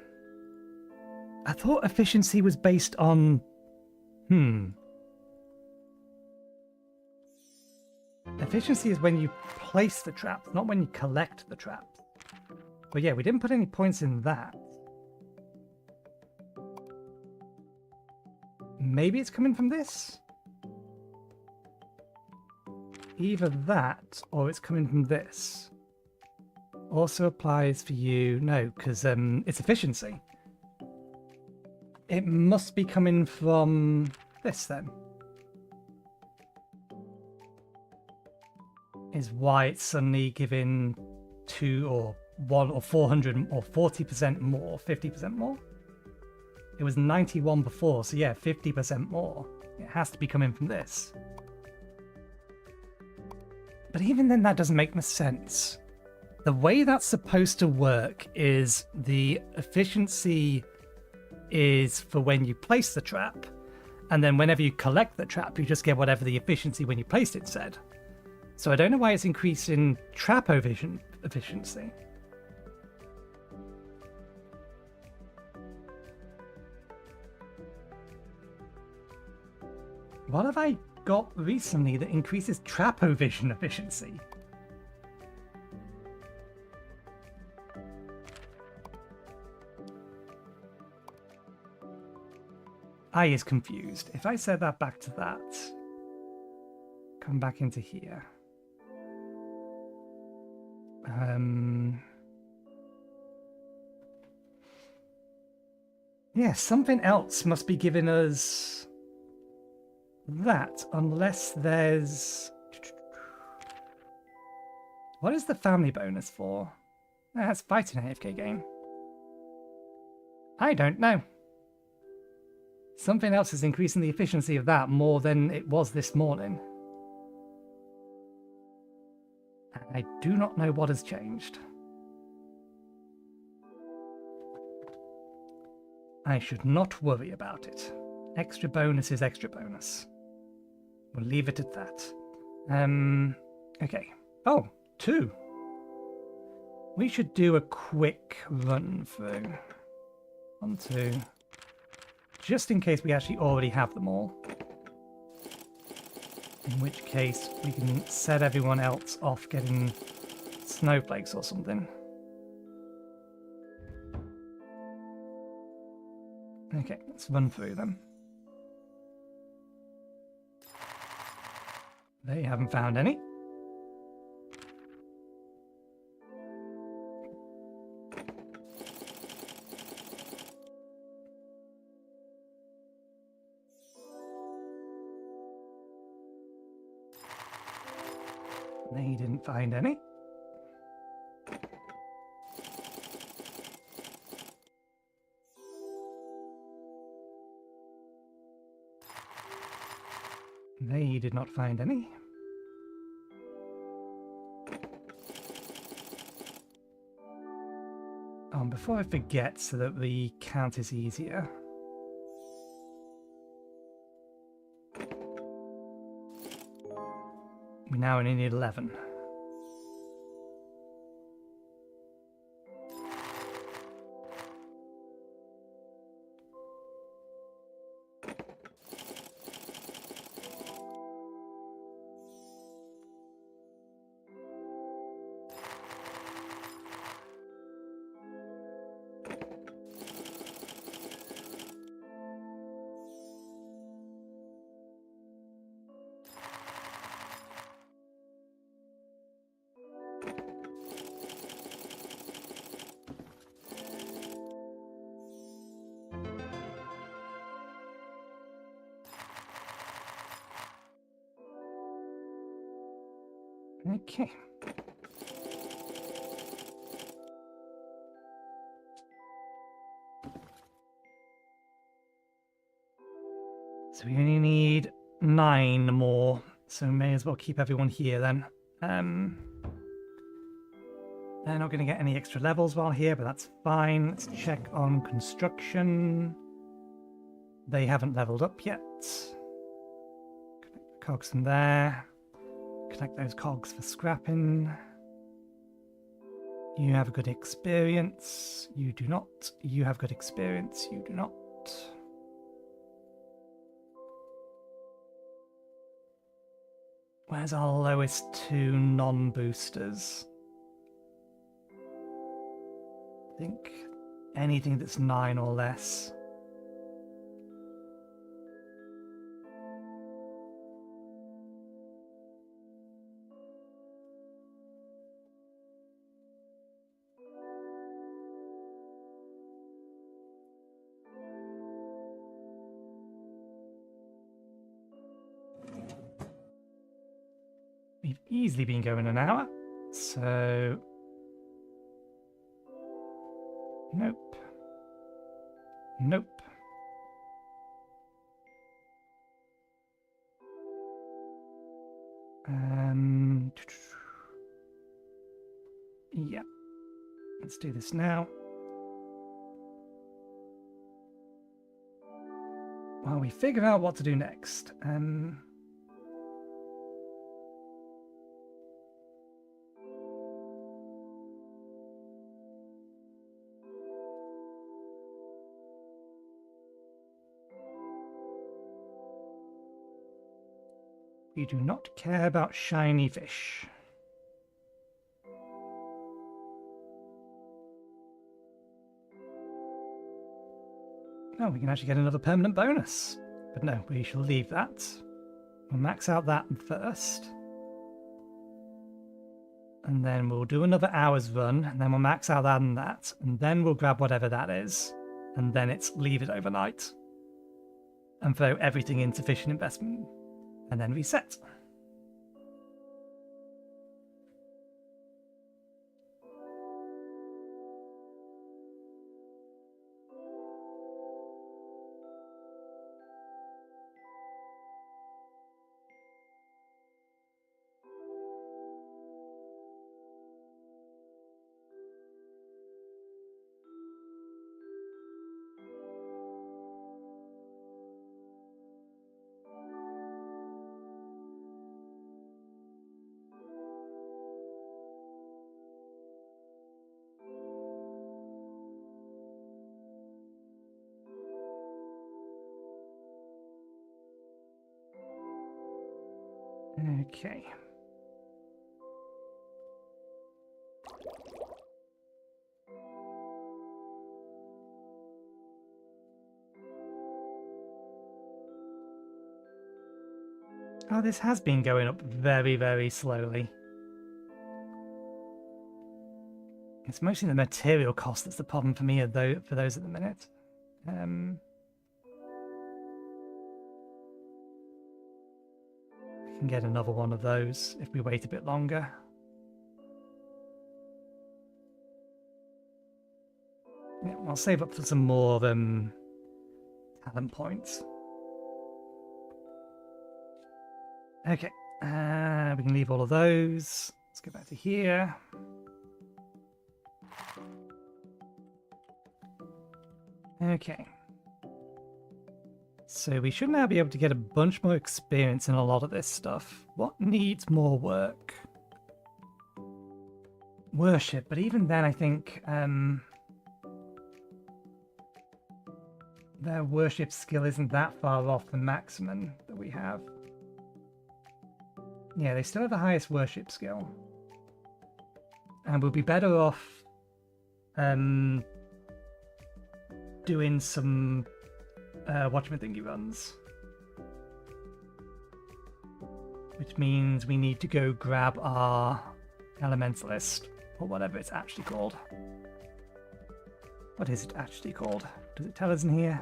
S1: I thought efficiency was based on... Efficiency is when you place the trap, not when you collect the trap. But yeah, we didn't put any points in that. Maybe it's coming from this? Either that, or it's coming from this. Also applies for you. No, because it's efficiency. It must be coming from this then. Is why it's suddenly giving 2 or 1 or 400 or 40% more, 50% more. It was 91 before, so yeah, 50% more. It has to be coming from this. But even then, that doesn't make much sense. The way that's supposed to work is the efficiency is for when you place the trap, and then whenever you collect the trap, you just get whatever the efficiency when you placed it said. So I don't know why it's increasing trap efficiency. What have I got recently that increases trapovision efficiency? I is confused. If I set that back to that, come back into here. Yeah, something else must be giving us that, unless there's... What is the family bonus for? That's fighting AFK game. I don't know. Something else is increasing the efficiency of that more than it was this morning. I do not know what has changed. I should not worry about it. Extra bonus is extra bonus. We'll leave it at that. Okay. Oh, 2. We should do a quick run through. 1, 2. Just in case we actually already have them all. In which case, we can set everyone else off getting snowflakes or something. Okay, let's run through them. They haven't found any. They didn't find any. They did not find any. Before I forget, so that the count is easier. We now only need 11. Okay. So we only need 9 more, so may as well keep everyone here then. They're not going to get any extra levels while here, but that's fine. Let's check on construction. They haven't leveled up yet. Connect the cogs from there. Connect those cogs for scrapping. You have a good experience. You do not. You have good experience. You do not. Where's our lowest two non-boosters? I think anything that's 9 or less. We've easily been going an hour, so nope. Nope. Yeah. Let's do this now. While we figure out what to do next. We do not care about shiny fish. Oh, we can actually get another permanent bonus. But no, we shall leave that. We'll max out that first. And then we'll do another hour's run, and then we'll max out that and that, and then we'll grab whatever that is. And then it's leave it overnight. And throw everything into fishing investment. And then reset. Okay. Oh, this has been going up very, very slowly. It's mostly the material cost that's the problem for me, for those at the minute. We can get another one of those if we wait a bit longer. Yeah, I'll save up for some more talent points. Okay, we can leave all of those. Let's go back to here. Okay. So we should now be able to get a bunch more experience in a lot of this stuff. What needs more work? Worship, but even then I think their worship skill isn't that far off the maximum that we have. Yeah, they still have the highest worship skill. And we'll be better off doing some Watchman thingy runs. Which means we need to go grab our Elementalist, or whatever it's actually called. What is it actually called? Does it tell us in here?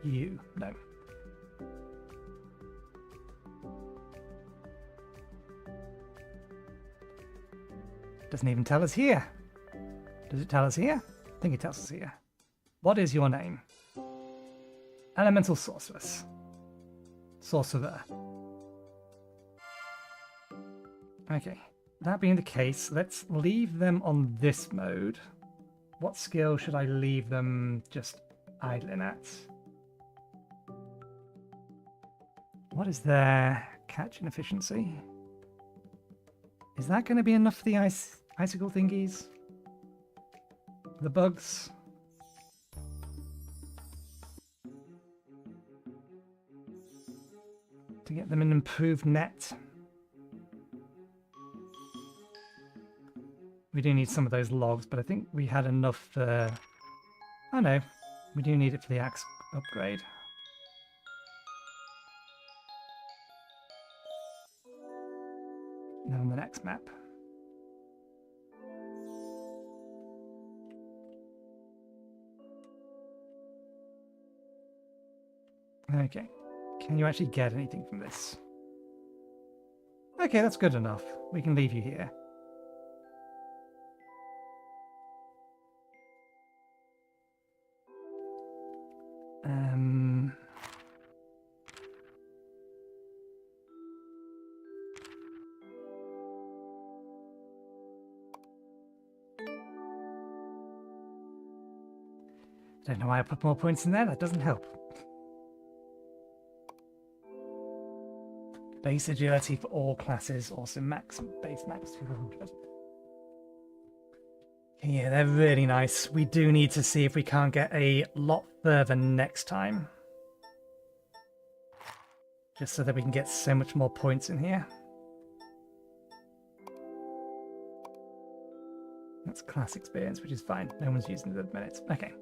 S1: No. Doesn't even tell us here. Does it tell us here? I think it tells us here. What is your name? Elemental Sorceress. Sorcerer. Okay. That being the case, let's leave them on this mode. What skill should I leave them just idling at? What is their catching efficiency? Is that going to be enough for the icicle thingies? The bugs? To get them an improved net? We do need some of those logs, but I think we had enough for... Oh no, we do need it for the axe upgrade. Now on the next map. Okay, can you actually get anything from this? Okay, that's good enough. We can leave you here. Don't know why I put more points in there, that doesn't help. Base agility for all classes, also base max 200. Yeah, they're really nice. We do need to see if we can't get a lot further next time. Just so that we can get so much more points in here. That's class experience, which is fine. No one's using it at the minute. Okay.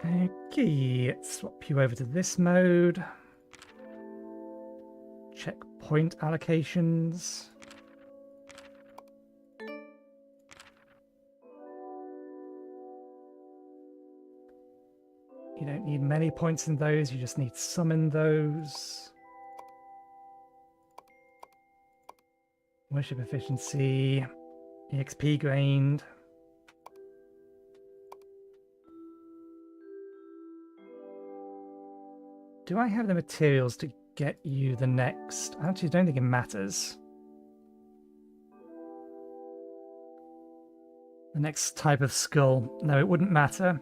S1: Okay, let's swap you over to this mode. Check point allocations. You don't need many points in those, you just need some in those. Worship efficiency, EXP gained. Do I have the materials to get you the next? I actually don't think it matters. The next type of skull. No, it wouldn't matter.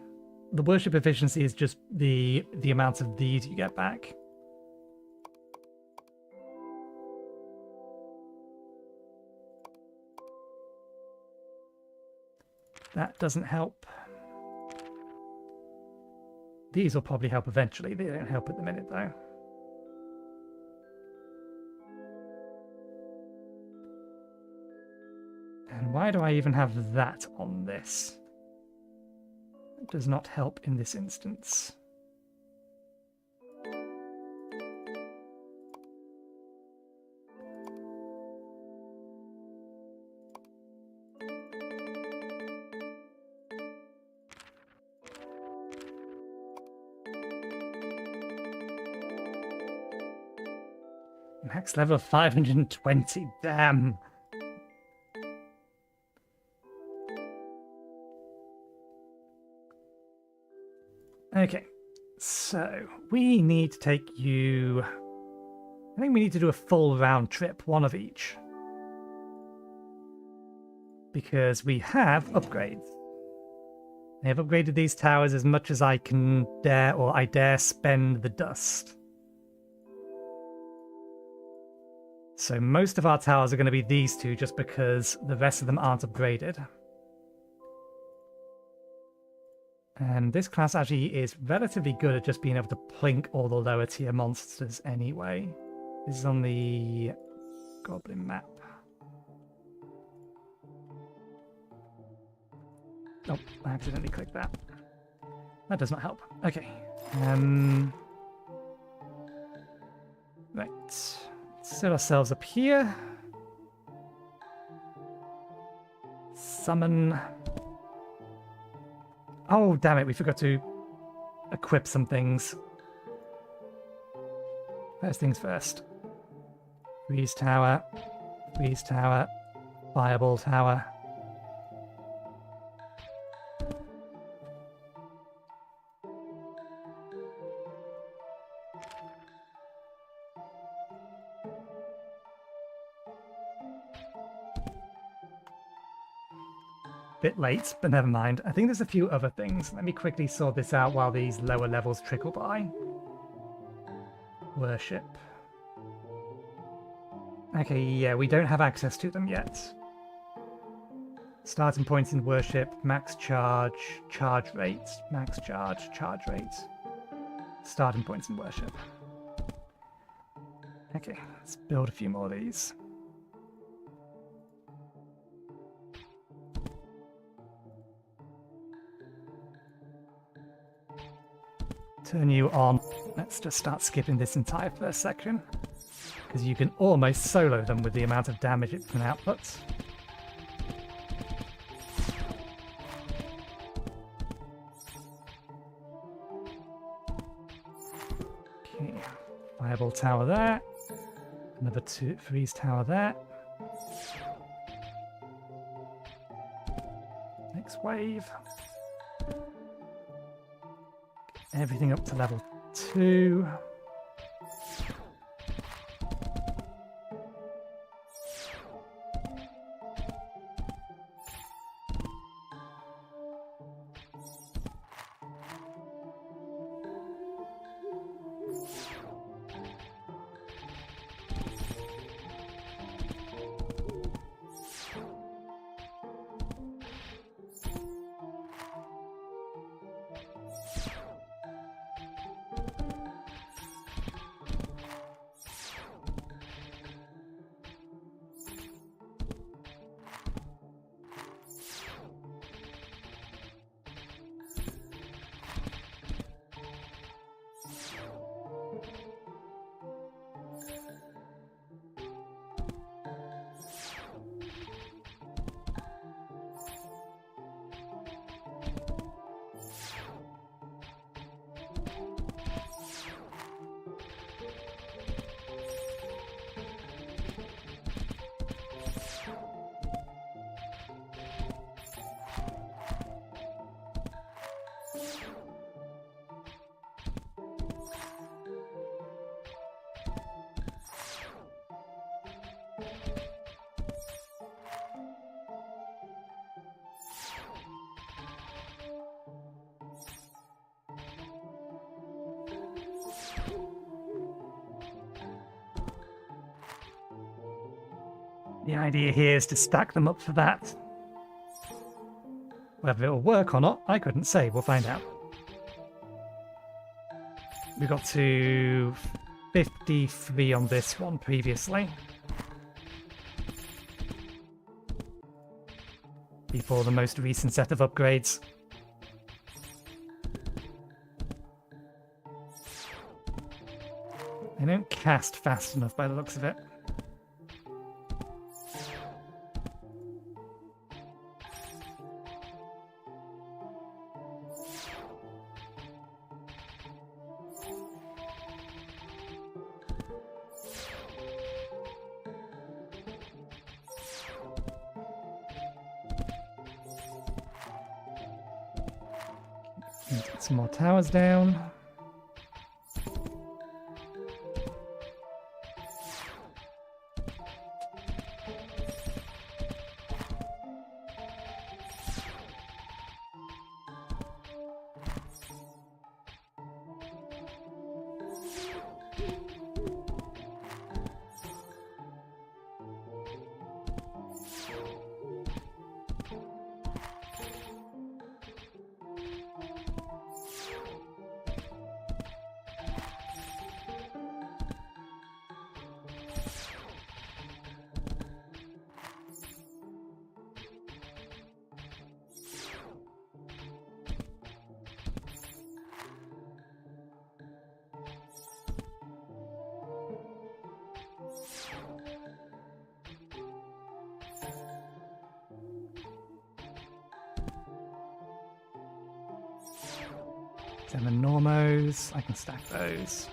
S1: The worship efficiency is just the amount of these you get back. That doesn't help. These will probably help eventually. They don't help at the minute, though. And why do I even have that on this? It does not help in this instance. Max level of 520, damn. Okay, so we need to take you... I think we need to do a full round trip, one of each. Because we have upgrades. I have upgraded these towers as much as I can dare, or I dare spend the dust. So most of our towers are going to be these two just because the rest of them aren't upgraded. And this class actually is relatively good at just being able to plink all the lower tier monsters anyway. This is on the Goblin map. Oh, I accidentally clicked that. That does not help. Okay. Right. Set ourselves up here. Summon. Oh, damn it, we forgot to equip some things. First things first. Freeze tower. Freeze tower. Fireball tower. bit late, but never mind. I think there's a few other things. Let me quickly sort this out while these lower levels trickle by. Worship. Okay, yeah, we don't have access to them yet. Starting points in worship, max charge, charge rate, max charge, charge rate. Starting points in worship. Okay, let's build a few more of these. Turn you on. Let's just start skipping this entire first section, because you can almost solo them with the amount of damage it can output. Okay, fireball tower there. Another freeze tower there. Next wave. Everything up to level 2. The idea here is to stack them up for that. Whether it'll work or not, I couldn't say. We'll find out. We got to 53 on this one previously. Before the most recent set of upgrades. They don't cast fast enough by the looks of it. Get some more towers down. And the normos, I can stack those.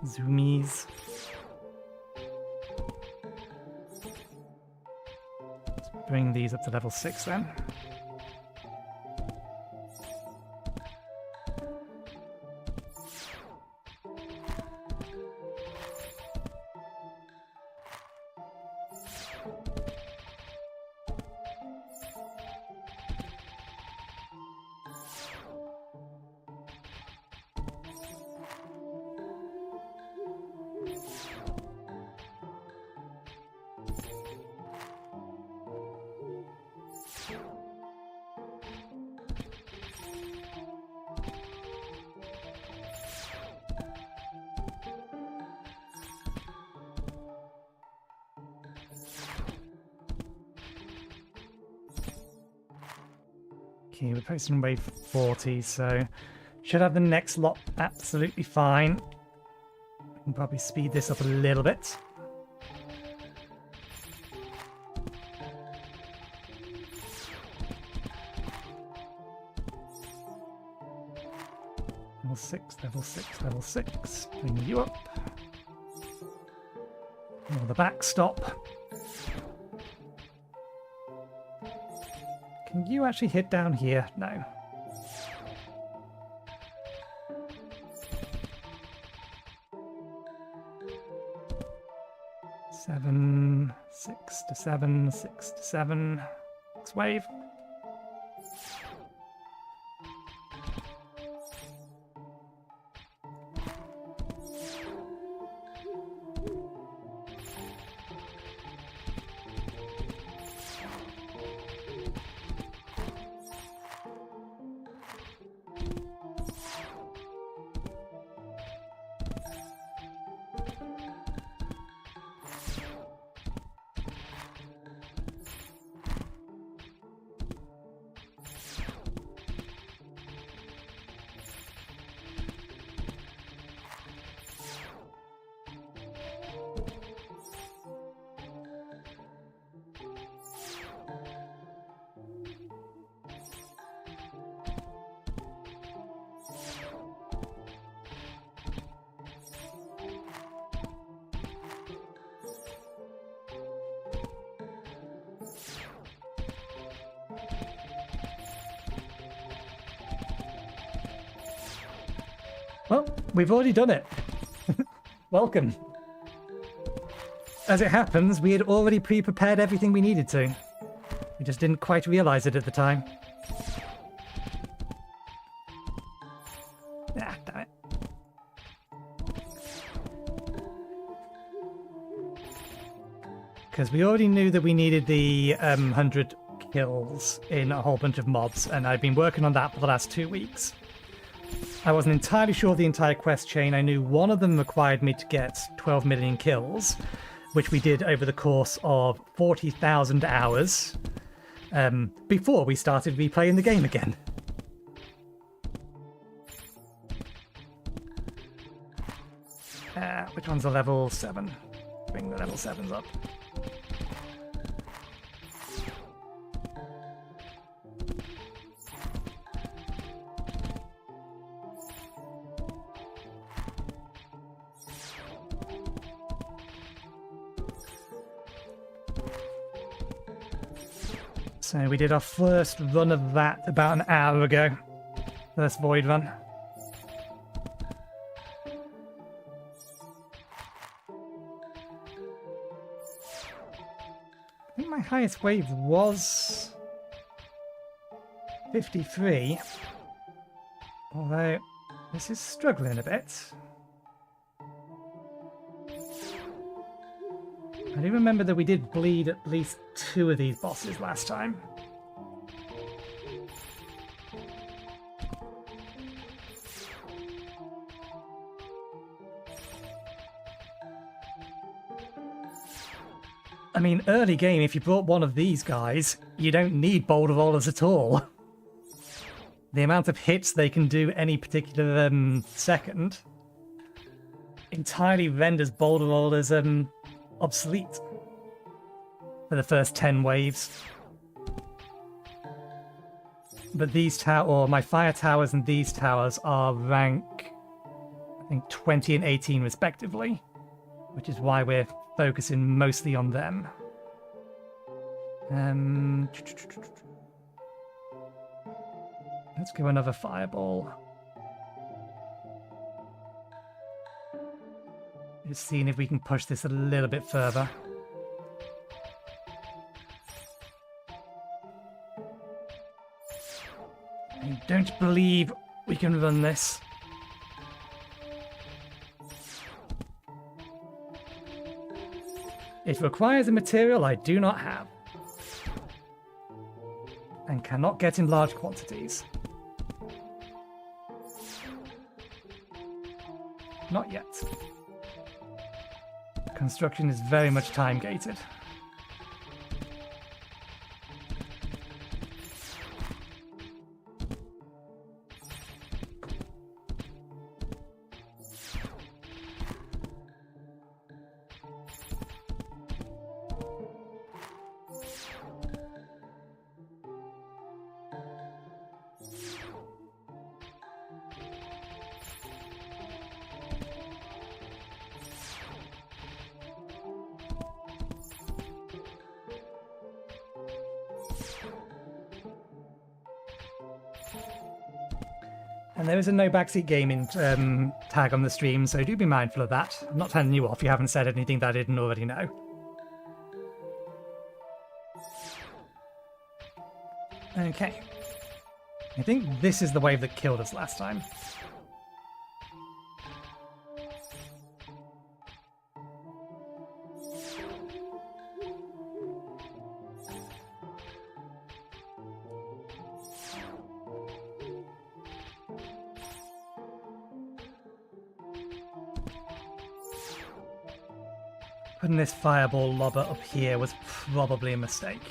S1: Zoomies. Let's bring these up to level 6 then. Okay, we're posting wave 40, so should have the next lot absolutely fine. Can probably speed this up a little bit. Level 6, level 6, level 6. Bring you up. Or the backstop. Can you actually hit down here? No. Seven, 6 to 7, 6 to 7. Next wave. Well, we've already done it. Welcome. As it happens, we had already pre-prepared everything we needed to. We just didn't quite realize it at the time. Ah, damn it. Because we already knew that we needed the 100 kills in a whole bunch of mobs, and I've been working on that for the last 2 weeks. I wasn't entirely sure of the entire quest chain. I knew one of them required me to get 12 million kills, which we did over the course of 40,000 hours before we started replaying the game again. Which one's a level 7? Bring the level 7s up. So we did our first run of that about an hour ago. First void run. I think my highest wave was 53. Although this is struggling a bit. I do remember that we did bleed at least 2 of these bosses last time. I mean, early game, if you brought one of these guys, you don't need boulder rollers at all. The amount of hits they can do any particular second entirely renders boulder rollers obsolete for the first 10 waves. But these my fire towers and these towers are rank, I think, 20 and 18 respectively, which is why we're focusing mostly on them. Let's go another fireball. Just seeing if we can push this a little bit further. I don't believe we can run this. It requires a material I do not have. And cannot get in large quantities. Not yet. Construction is very much time-gated. And there is a no backseat gaming tag on the stream, so do be mindful of that. I'm not turning you off, you haven't said anything that I didn't already know. Okay. I think this is the wave that killed us last time. Putting this fireball lobber up here was probably a mistake.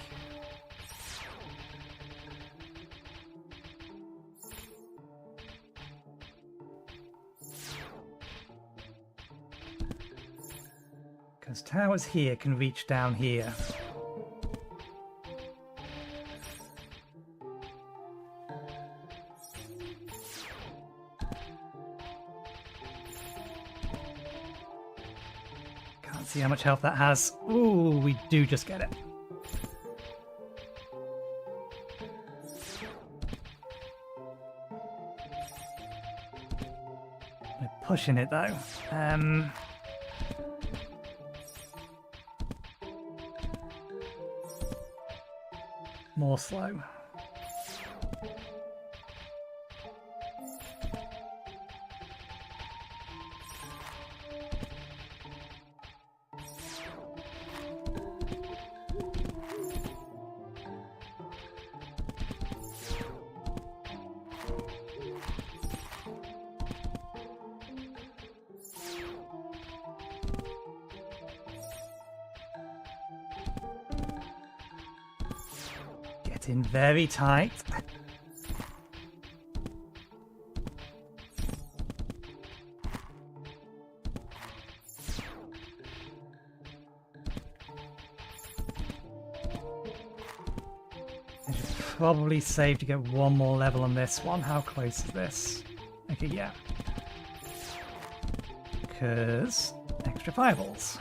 S1: Because towers here can reach down here. See how much health that has. Ooh, we do just get it. We're pushing it though. More slow. In very tight. It's probably safe to get one more level on this one. How close is this? Okay, yeah. Because extra fireballs.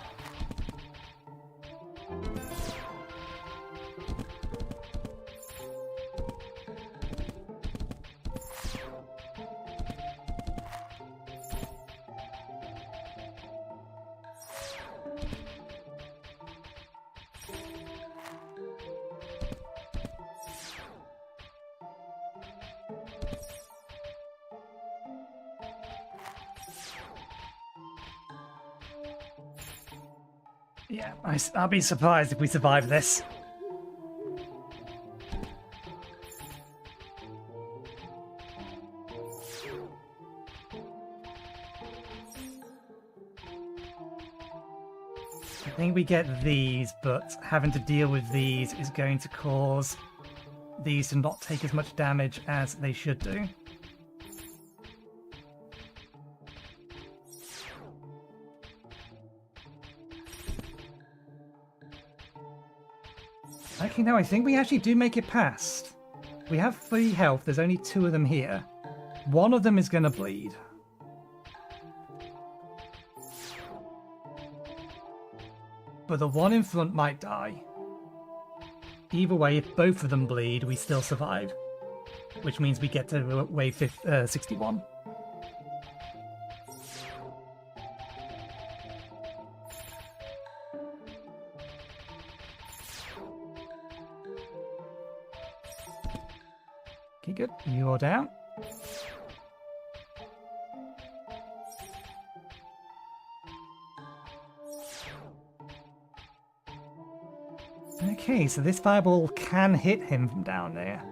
S1: Yeah, I'll be surprised if we survive this. I think we get these, but having to deal with these is going to cause these to not take as much damage as they should do. Okay, no, I think we actually do make it past. We have 3 health, there's only 2 of them here. One of them is going to bleed. But the one in front might die. Either way, if both of them bleed, we still survive. Which means we get to wave 61. Okay, good. You're down. Okay, so this fireball can hit him from down there.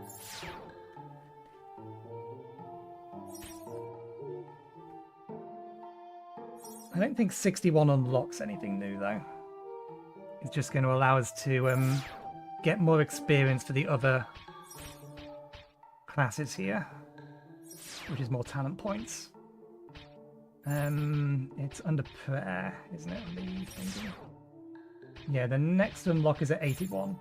S1: I don't think 61 unlocks anything new, though. It's just going to allow us to get more experience for the other classes here, which is more talent points. It's under prayer, isn't it? The thingy. Yeah, the next unlock is at 81.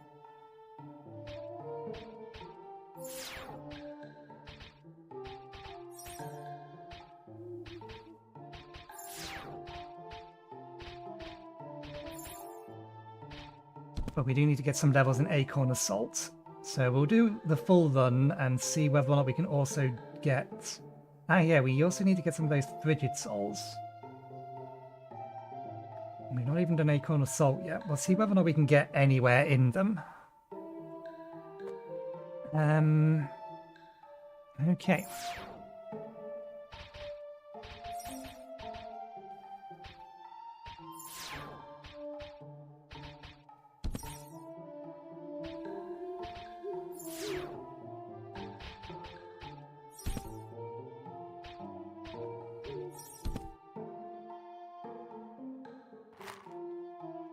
S1: But we do need to get some levels in Acorn Assault. So we'll do the full run and see whether or not we can also get Ah, yeah, we also need to get some of those frigid souls. We've not even done Acorn Assault yet. We'll see whether or not we can get anywhere in them. Okay.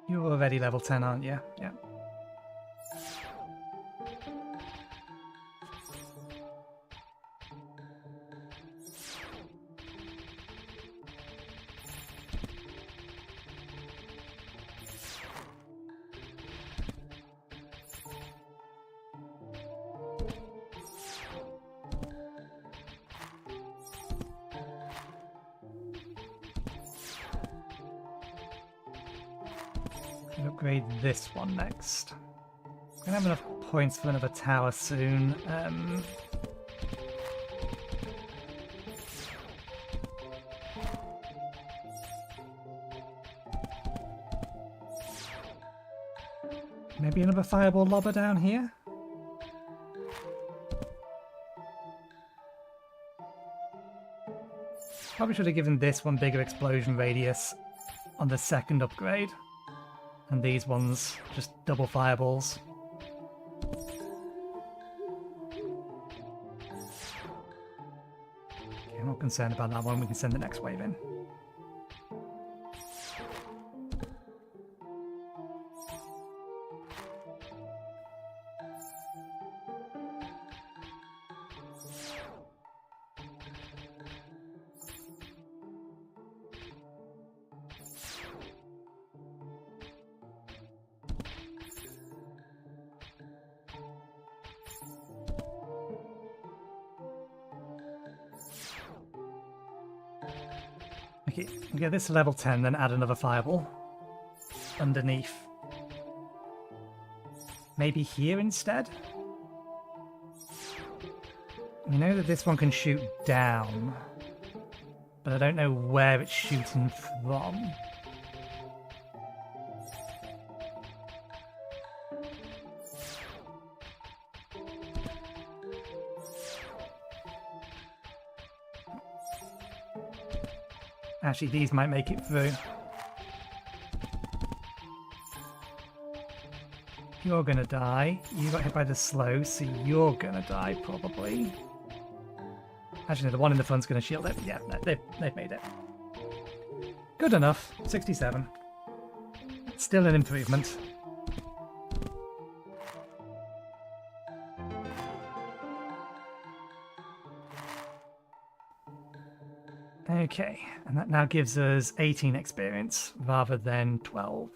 S1: You're already level 10, aren't you? Yeah. Upgrade this one next. I'm gonna have enough points for another tower soon. Maybe another fireball lobber down here? Probably should have given this one bigger explosion radius on the second upgrade. And these ones, just double fireballs. Okay, I'm not concerned about that one. We can send the next wave in. Okay, we'll get this to level 10, then add another fireball underneath. Maybe here instead? We know that this one can shoot down, but I don't know where it's shooting from. Actually, these might make it through. You're gonna die. You got hit by the slow, so you're gonna die probably. Actually, the one in the front's gonna shield it. Yeah, no, they've made it. Good enough. 67. Still an improvement. Okay, and that now gives us 18 experience rather than 12.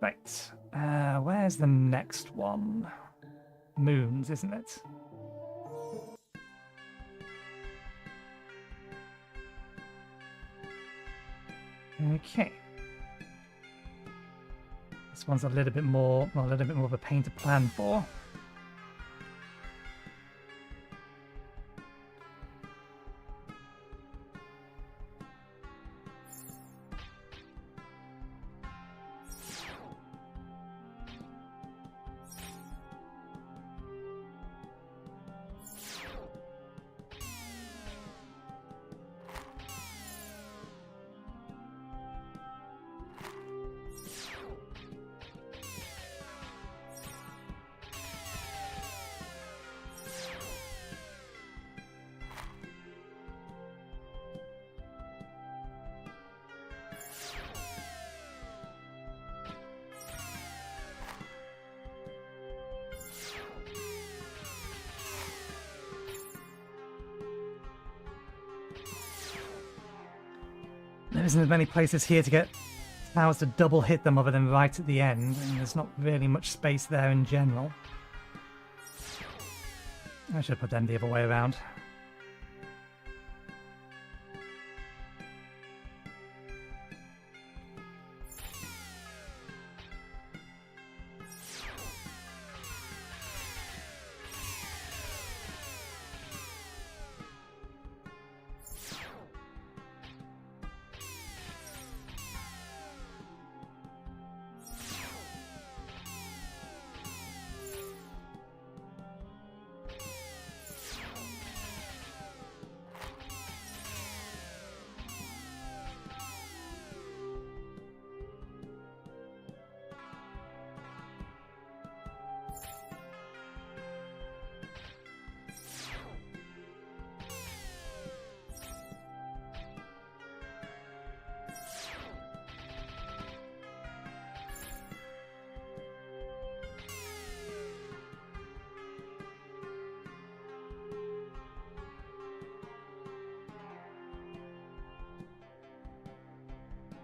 S1: Right, where's the next one? Moons, isn't it? Okay. This one's a little bit more of a pain to plan for. There isn't as many places here to get towers to double hit them other than right at the end, and there's not really much space there in general. I should put them the other way around.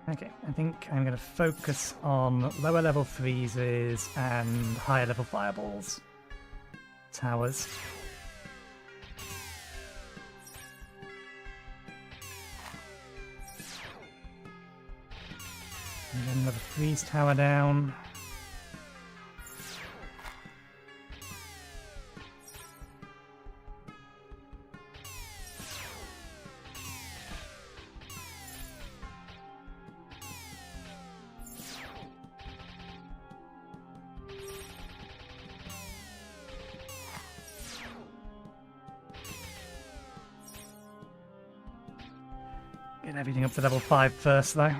S1: Okay, I think I'm going to focus on lower level freezes and higher level fireballs. Towers. And then another freeze tower down. Get everything up to level 5 first, though.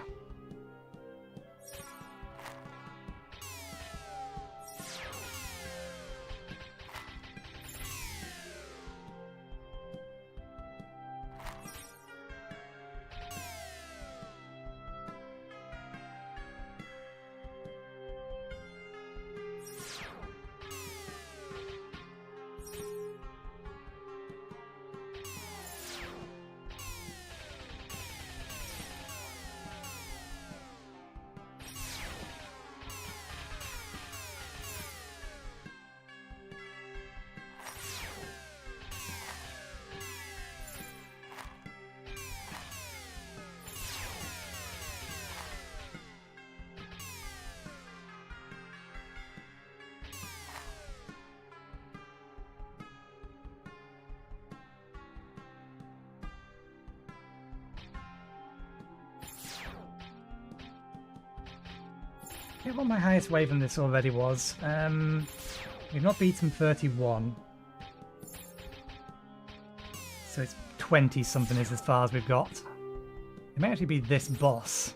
S1: I forget what my highest wave on this already was. We've not beaten 31. So it's 20 something is as far as we've got. It may actually be this boss.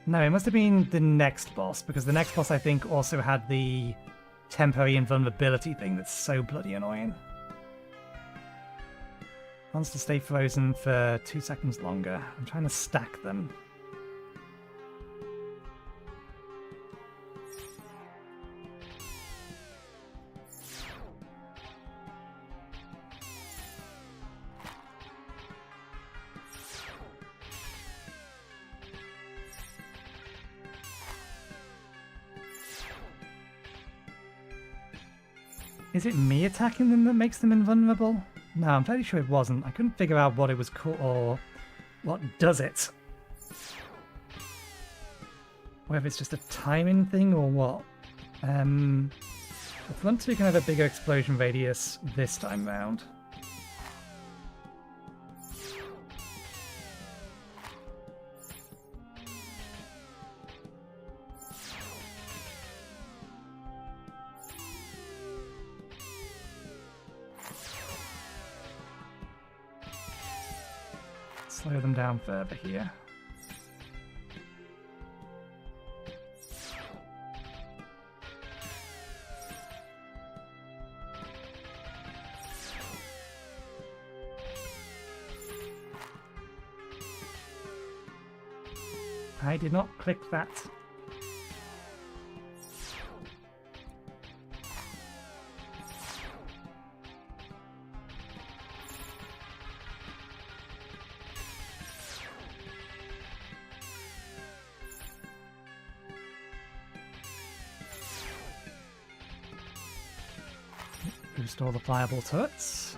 S1: No, it must have been the next boss, because the next boss I think also had the temporary invulnerability thing that's so bloody annoying. Wants to stay frozen for 2 seconds longer. I'm trying to stack them. Is it me attacking them that makes them invulnerable? No, I'm fairly sure it wasn't. I couldn't figure out what it was called or what does it. Whether it's just a timing thing or what. The front two can have a bigger explosion radius this time round. Slow them down further here. I did not click that. Boost all the fireball turrets.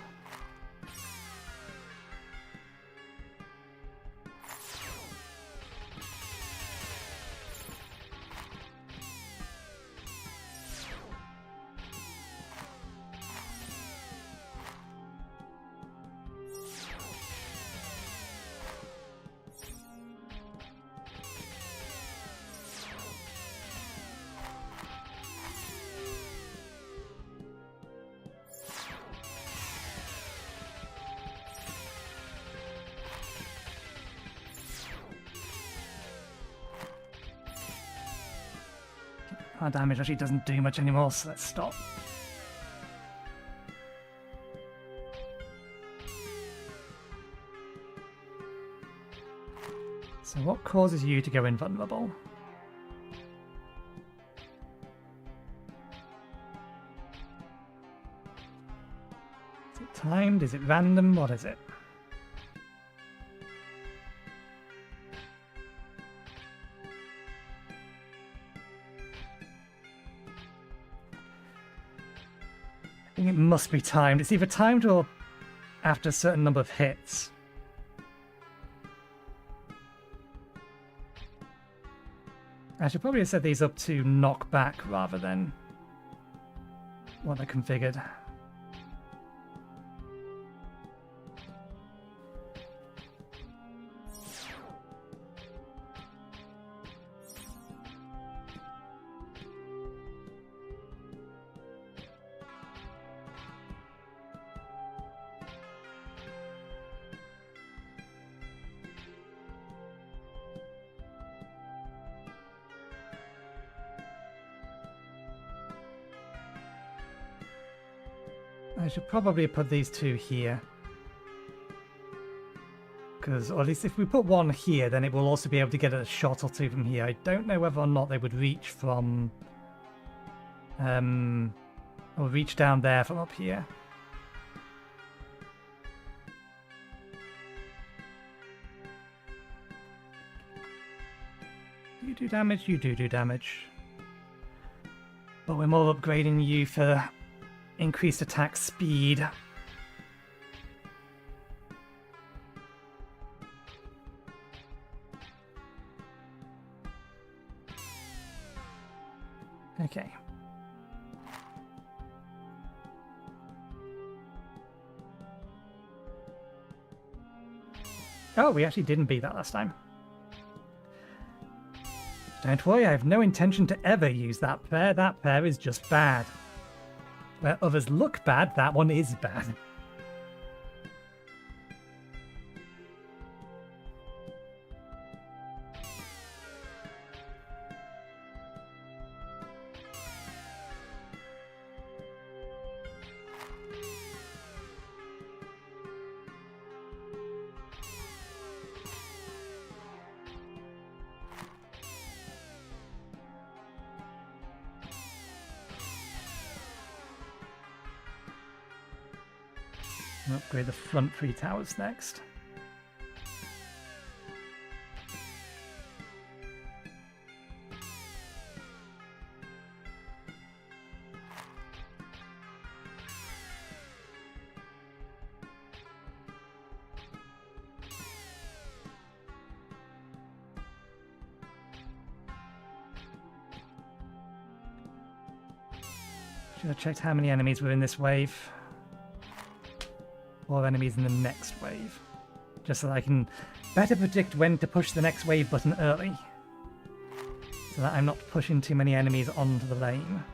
S1: Our damage actually doesn't do much anymore, so let's stop. So what causes you to go invulnerable? Is it timed? Is it random? What is it? I think it must be timed. It's either timed or after a certain number of hits. I should probably have set these up to knockback rather than what they're configured. I should probably put these two here. Because, or at least if we put one here, then it will also be able to get a shot or two from here. I don't know whether or not they would reach from... or reach down there from up here. You do damage, you do damage. But we're more upgrading you for increased attack speed. Okay. Oh, we actually didn't beat that last time. Don't worry, I have no intention to ever use that pair. That pair is just bad. Where others look bad, that one is bad. Upgrade the front 3 towers next. Should have checked how many enemies were in this wave. Or enemies in the next wave. Just so that I can better predict when to push the next wave button early. So that I'm not pushing too many enemies onto the lane.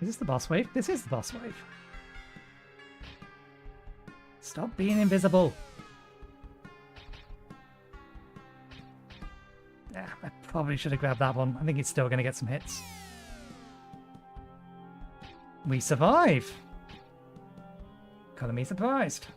S1: Is this the boss wave? This is the boss wave. Stop being invisible. Yeah, I probably should have grabbed that one. I think it's still going to get some hits. We survive. Color me surprised.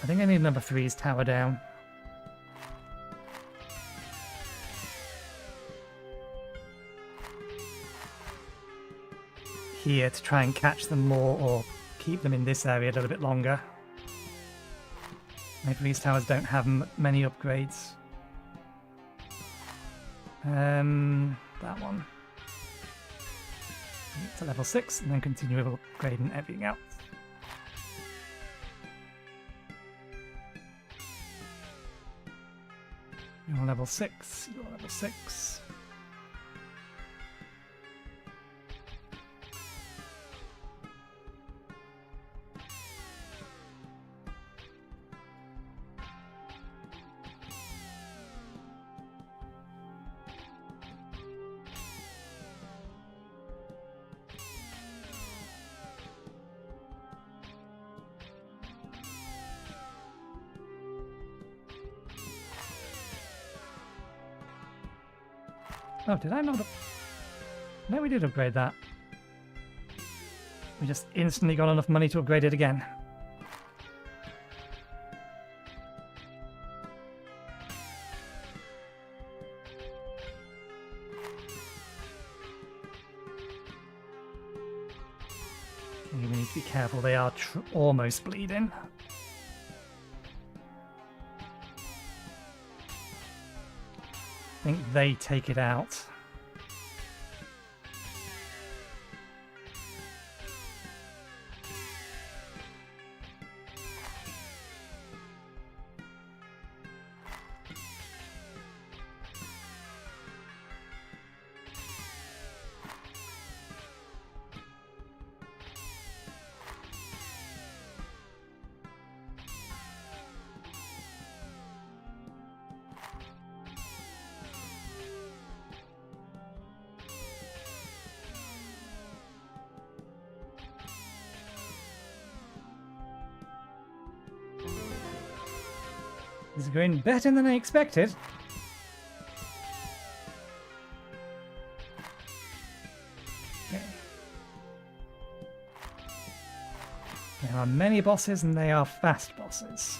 S1: I think I need number 3's tower down. Here to try and catch them more or keep them in this area a little bit longer. Maybe these towers don't have many upgrades. That one. Bring it to level 6 and then continue upgrading everything else. You're level 6, you're level 6. Oh, did I not? No, we did upgrade that. We just instantly got enough money to upgrade it again. Okay, we need to be careful, they are almost bleeding. I think they take it out. This is going better than I expected. Okay. There are many bosses and they are fast bosses.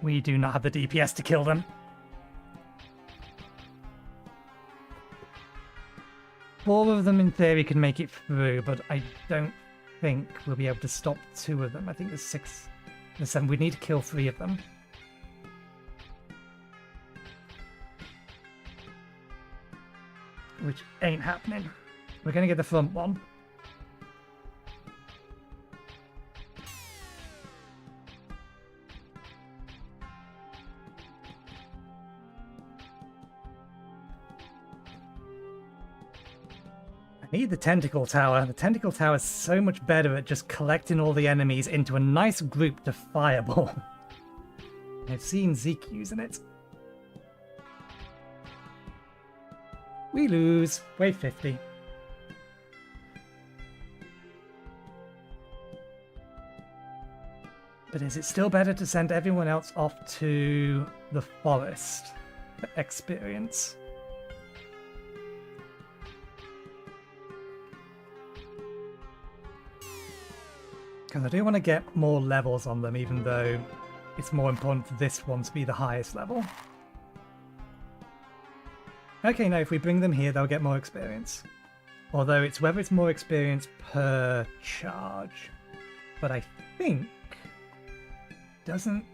S1: We do not have the DPS to kill them. 4 of them in theory can make it through, but I don't think we'll be able to stop 2 of them. I think there's 6, there's 7. We need to kill 3 of them. Which ain't happening. We're gonna get the front one. I need the tentacle tower. The tentacle tower is so much better at just collecting all the enemies into a nice group to fireball. I've seen Zeke using it. We lose. Wave 50. But is it still better to send everyone else off to the forest for experience? Because I do want to get more levels on them, even though it's more important for this one to be the highest level. Okay, now if we bring them here, they'll get more experience. Although it's whether it's more experience per charge. But I think... Doesn't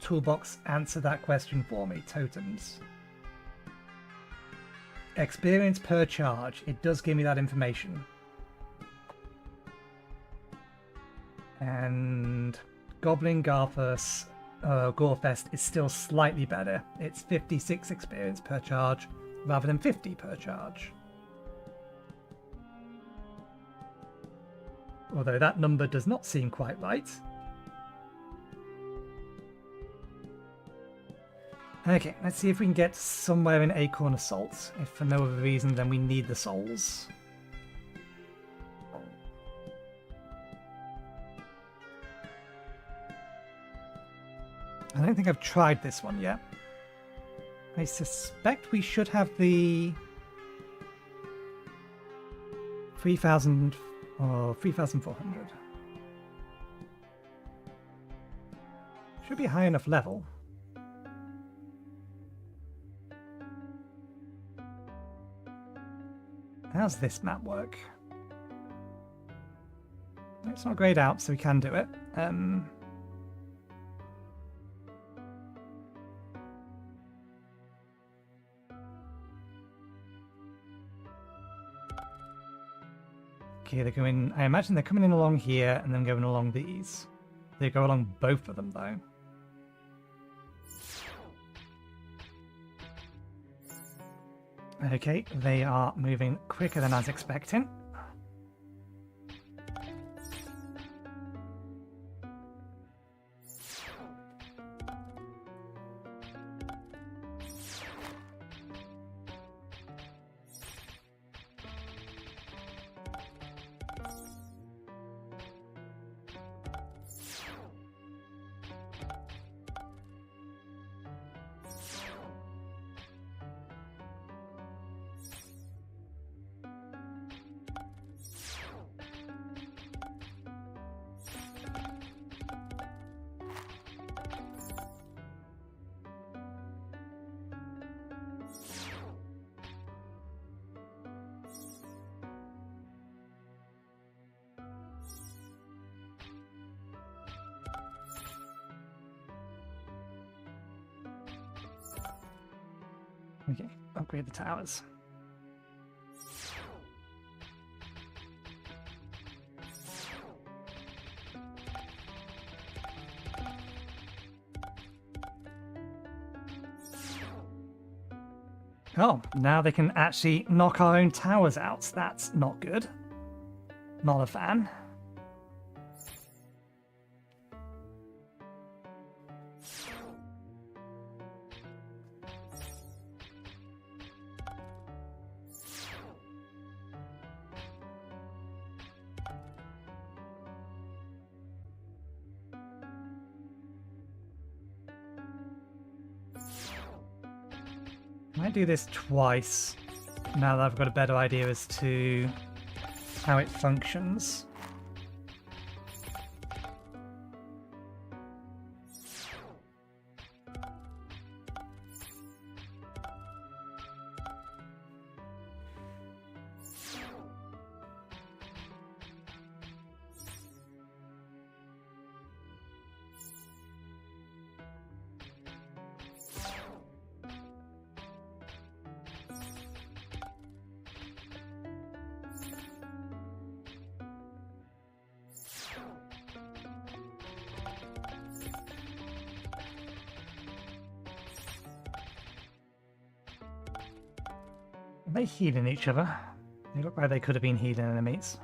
S1: Toolbox answer that question for me, totems? Experience per charge. It does give me that information. And Goblin Gorefest is still slightly better. It's 56 experience per charge rather than 50 per charge. Although that number does not seem quite right. Okay, let's see if we can get somewhere in Acorn Assault. If for no other reason than we need the souls. I don't think I've tried this one yet. I suspect we should have the 3,000 or 3,400. Should be a high enough level. How's this map work? It's not grayed out, so we can do it. Okay, they're going... I imagine they're coming in along here and then going along these. They go along both of them, though. Okay, they are moving quicker than I was expecting. Okay, upgrade the towers. Oh, now they can actually knock our own towers out. That's not good. Not a fan. I might do this twice now that I've got a better idea as to how it functions. Are they healing each other? They look like they could have been healing enemies.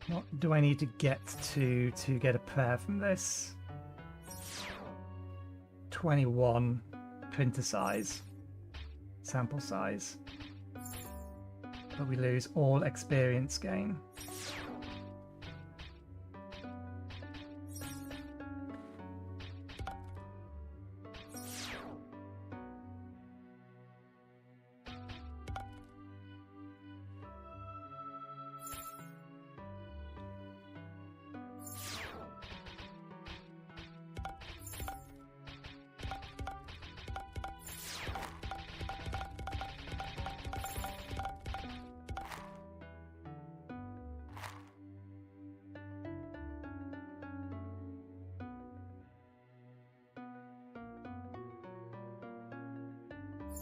S1: What do I need to get to get a prayer from this? 21 printer size, sample size. But we lose all experience gain.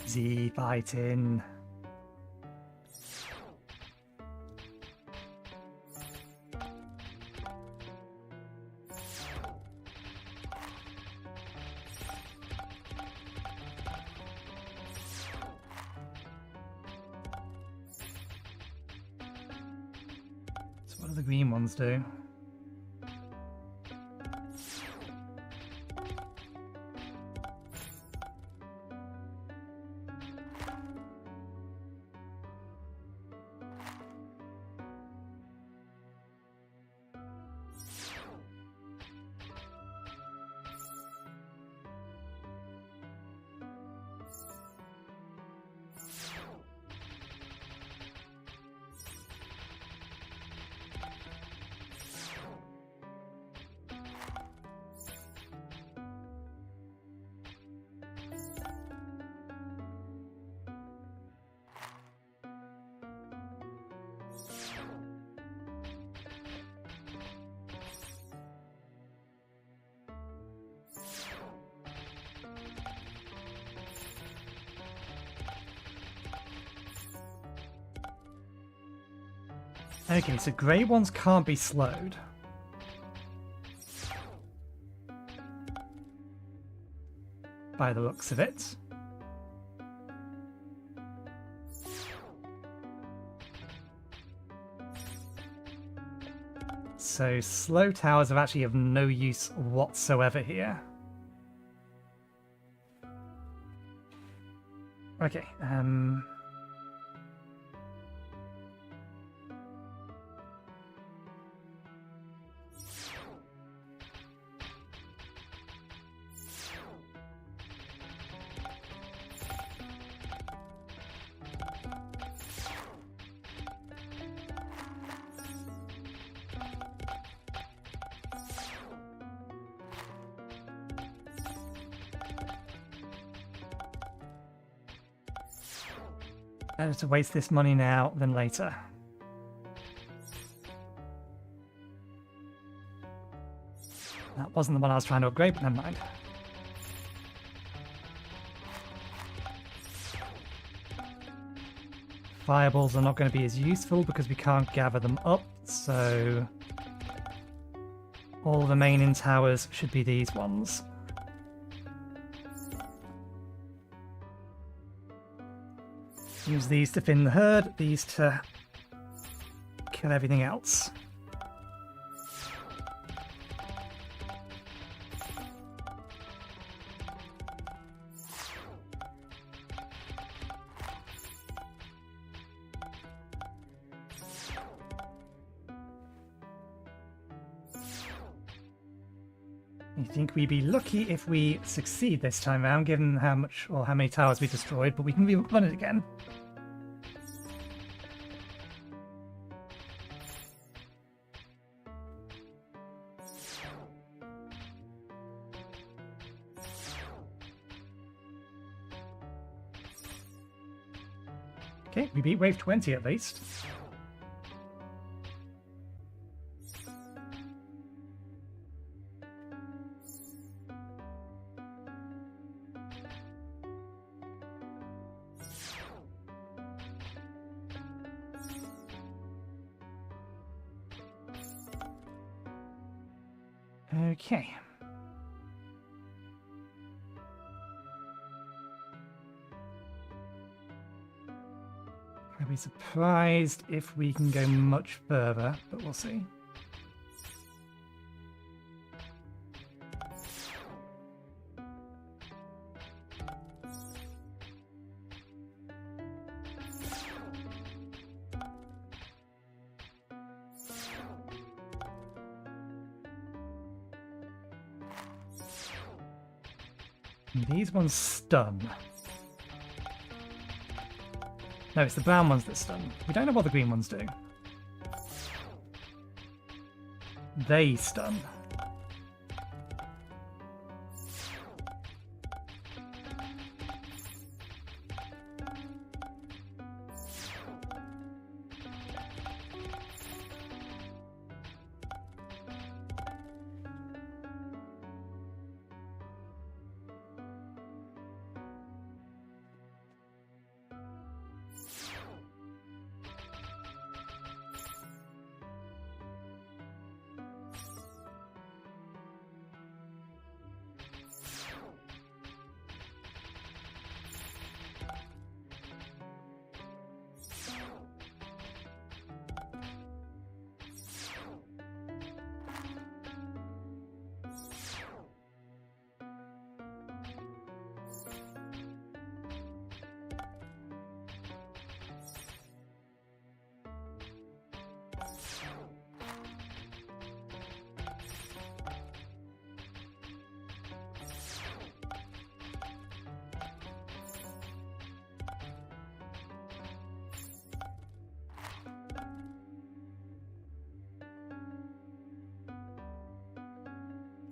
S1: Z fighting. So what do the green ones do? Okay, so grey ones can't be slowed. By the looks of it. So slow towers are actually of no use whatsoever here. Okay, better to waste this money now than later. That wasn't the one I was trying to upgrade, but never mind. Fireballs are not going to be as useful because we can't gather them up, so all the main in towers should be these ones. Use these to thin the herd, these to kill everything else. I think we'd be lucky if we succeed this time around, given how much or how many towers we destroyed, but we can run it again. Okay, we beat wave 20 at least. Okay. I'd be surprised if we can go much further, but we'll see. These ones stun. No, it's the brown ones that stun. We don't know what the green ones do. They stun.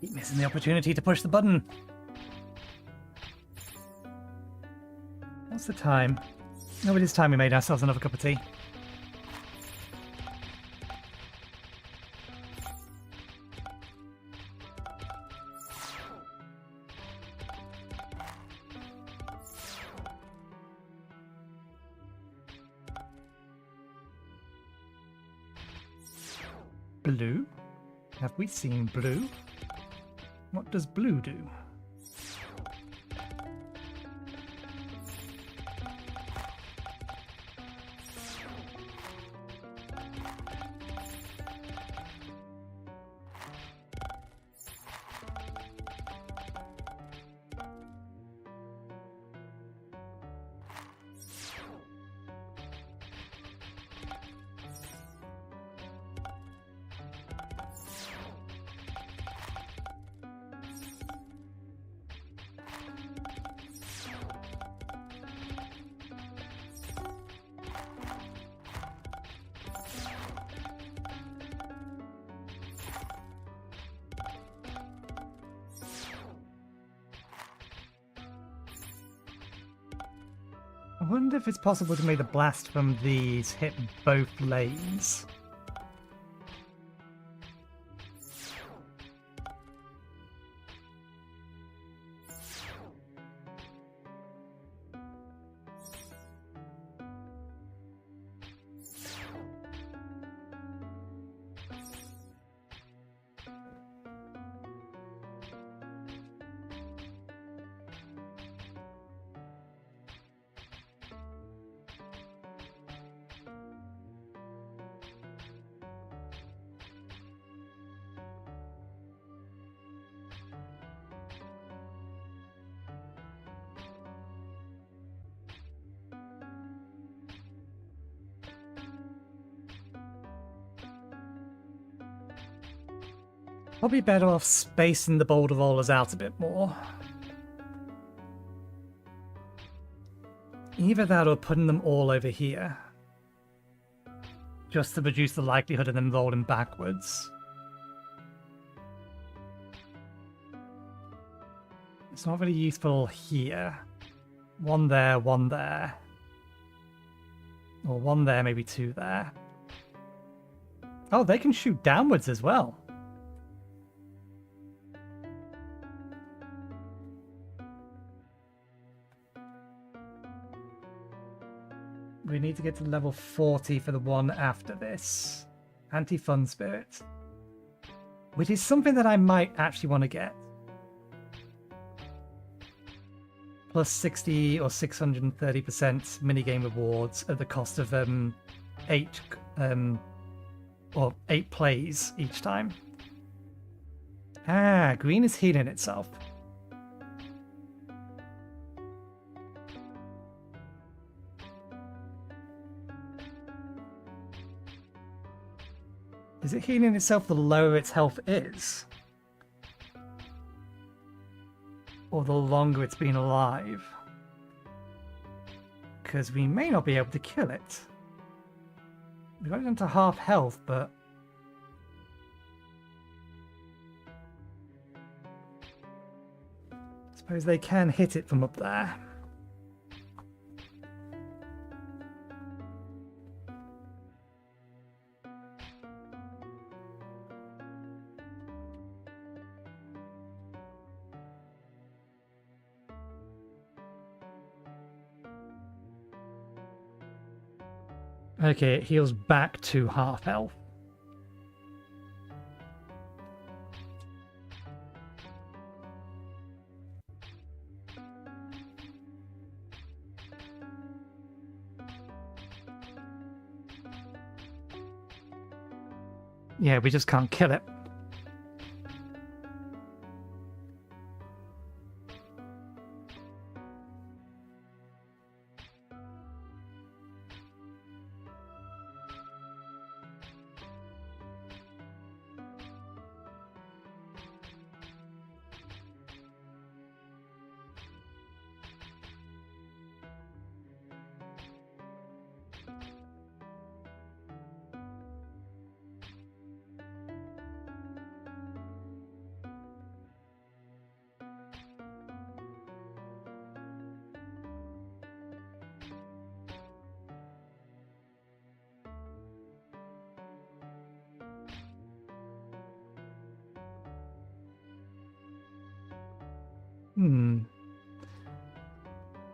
S1: Keep missing the opportunity to push the button. What's the time? Oh, it is time we made ourselves another cup of tea. blue? Have we seen blue? What does blue do? I wonder if it's possible to make the blast from these hit both lanes. Probably better off spacing the boulder rollers out a bit more. Either that or putting them all over here. Just to reduce the likelihood of them rolling backwards. It's not really useful here. One there, one there. Or one there, maybe two there. Oh, they can shoot downwards as well. We need to get to level 40 for the one after this. Anti-Fun Spirit. Which is something that I might actually want to get. Plus 60 or 630% minigame rewards at the cost of 8 plays each time. Ah, green is healing itself. Is it healing itself the lower its health is? Or the longer it's been alive? Because we may not be able to kill it. We got it down to half health, but... I suppose they can hit it from up there. Okay, it heals back to half health. Yeah, we just can't kill it.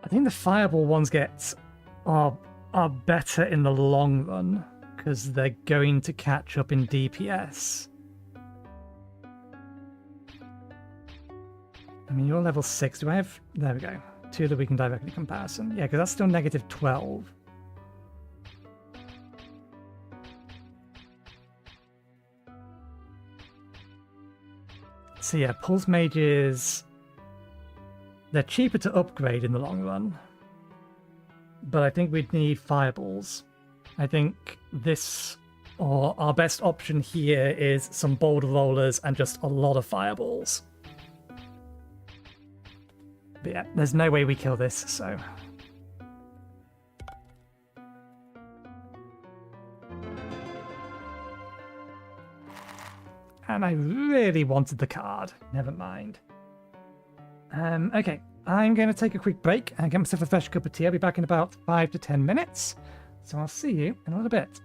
S1: I think the fireball ones are better in the long run, because they're going to catch up in DPS. I mean, you're level 6. Do I have... There we go. 2 that we can directly comparison. Yeah, because that's still negative 12. So yeah, Pulse Mages... They're cheaper to upgrade in the long run. But I think we'd need Fireballs. I think this... Or our best option here is some Boulder Rollers and just a lot of Fireballs. But yeah, there's no way we kill this, so... And I really wanted the card. Never mind. Okay, I'm going to take a quick break and get myself a fresh cup of tea. I'll be back in about 5 to 10 minutes. So I'll see you in a little bit.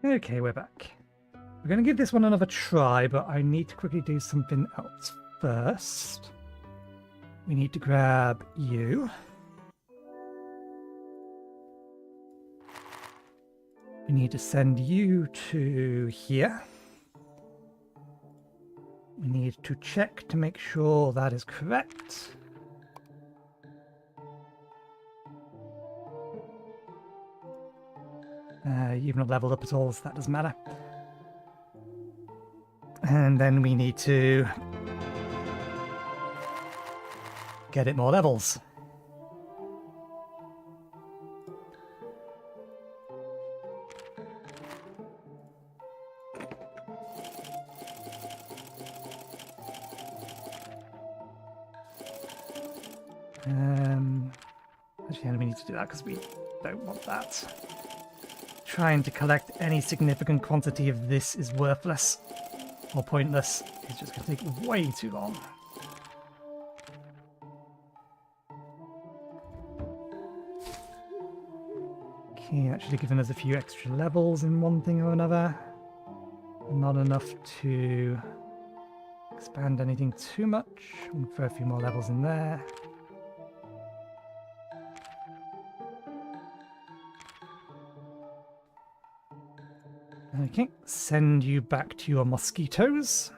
S1: Okay, we're back. We're going to give this one another try, but I need to quickly do something else first. We need to grab you. We need to send you to here. We need to check to make sure that is correct. You've not leveled up at all, so that doesn't matter. And then we need to get it more levels. Actually, we need to do that because we don't want that. Trying to collect any significant quantity of this is worthless or pointless. It's just going to take way too long. Okay, actually giving us a few extra levels in one thing or another. Not enough to expand anything too much. We'll throw a few more levels in there. Okay, send you back to your mosquitoes.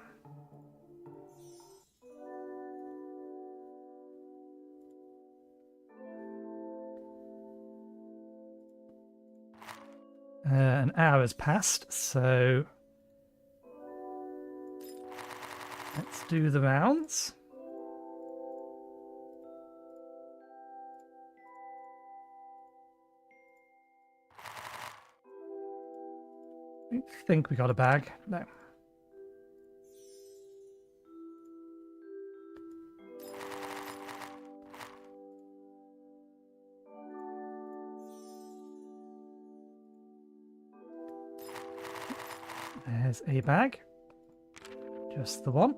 S1: An hour has passed, so let's do the rounds. I think we got a bag. No. There's a bag. Just the one.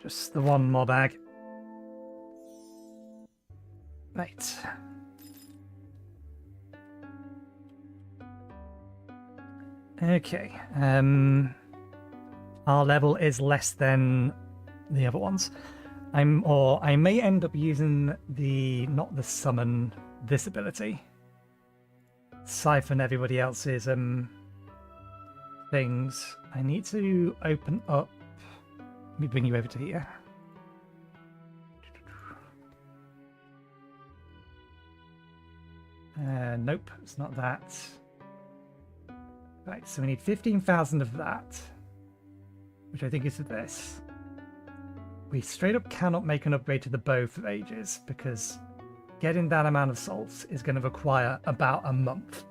S1: Just the one more bag. Right. Okay. Our level is less than the other ones. I may end up using not the summon, this ability. Siphon everybody else's things. I need to open up. Let me bring you over to here. Nope, it's not that. Right, so we need 15,000 of that, which I think is this. We straight up cannot make an upgrade to the bow for ages, because getting that amount of salts is going to require about a month.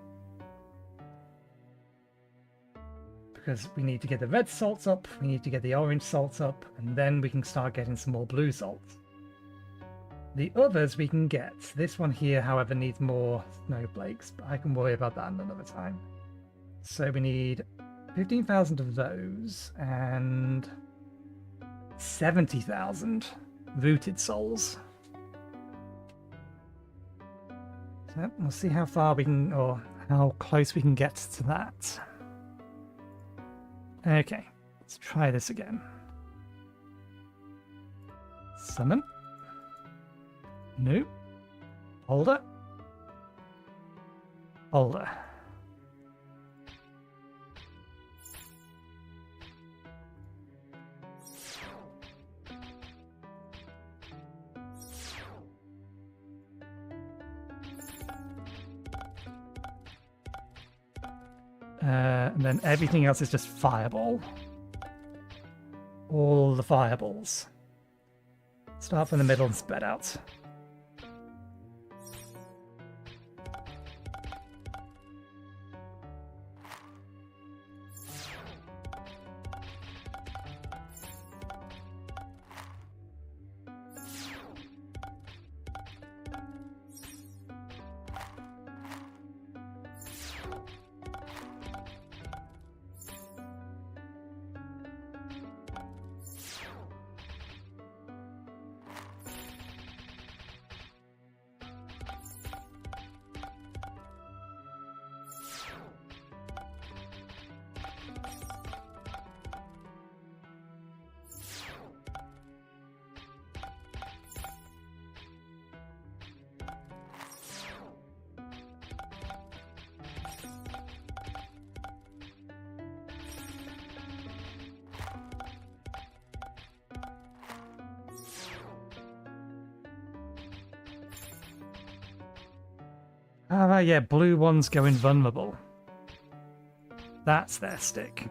S1: Because we need to get the red salts up, we need to get the orange salts up, and then we can start getting some more blue salts. The others we can get. This one here, however, needs more snowflakes, but I can worry about that another time. So we need 15,000 of those and 70,000 rooted souls. So we'll see how far we can, or how close we can get to that. Okay, let's try this again. Summon. No. Holder. Holder. And then everything else is just fireball. All the fireballs. Start from the middle and spread out. Yeah, blue ones go invulnerable. That's their stick.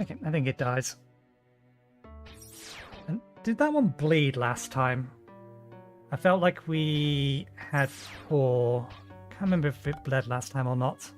S1: Okay, I think it dies. And did that one bleed last time? I felt like we had 4. Can't remember if it bled last time or not.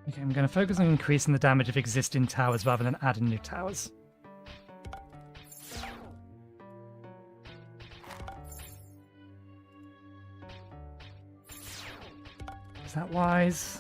S1: Okay, I'm going to focus on increasing the damage of existing towers rather than adding new towers. Is that wise?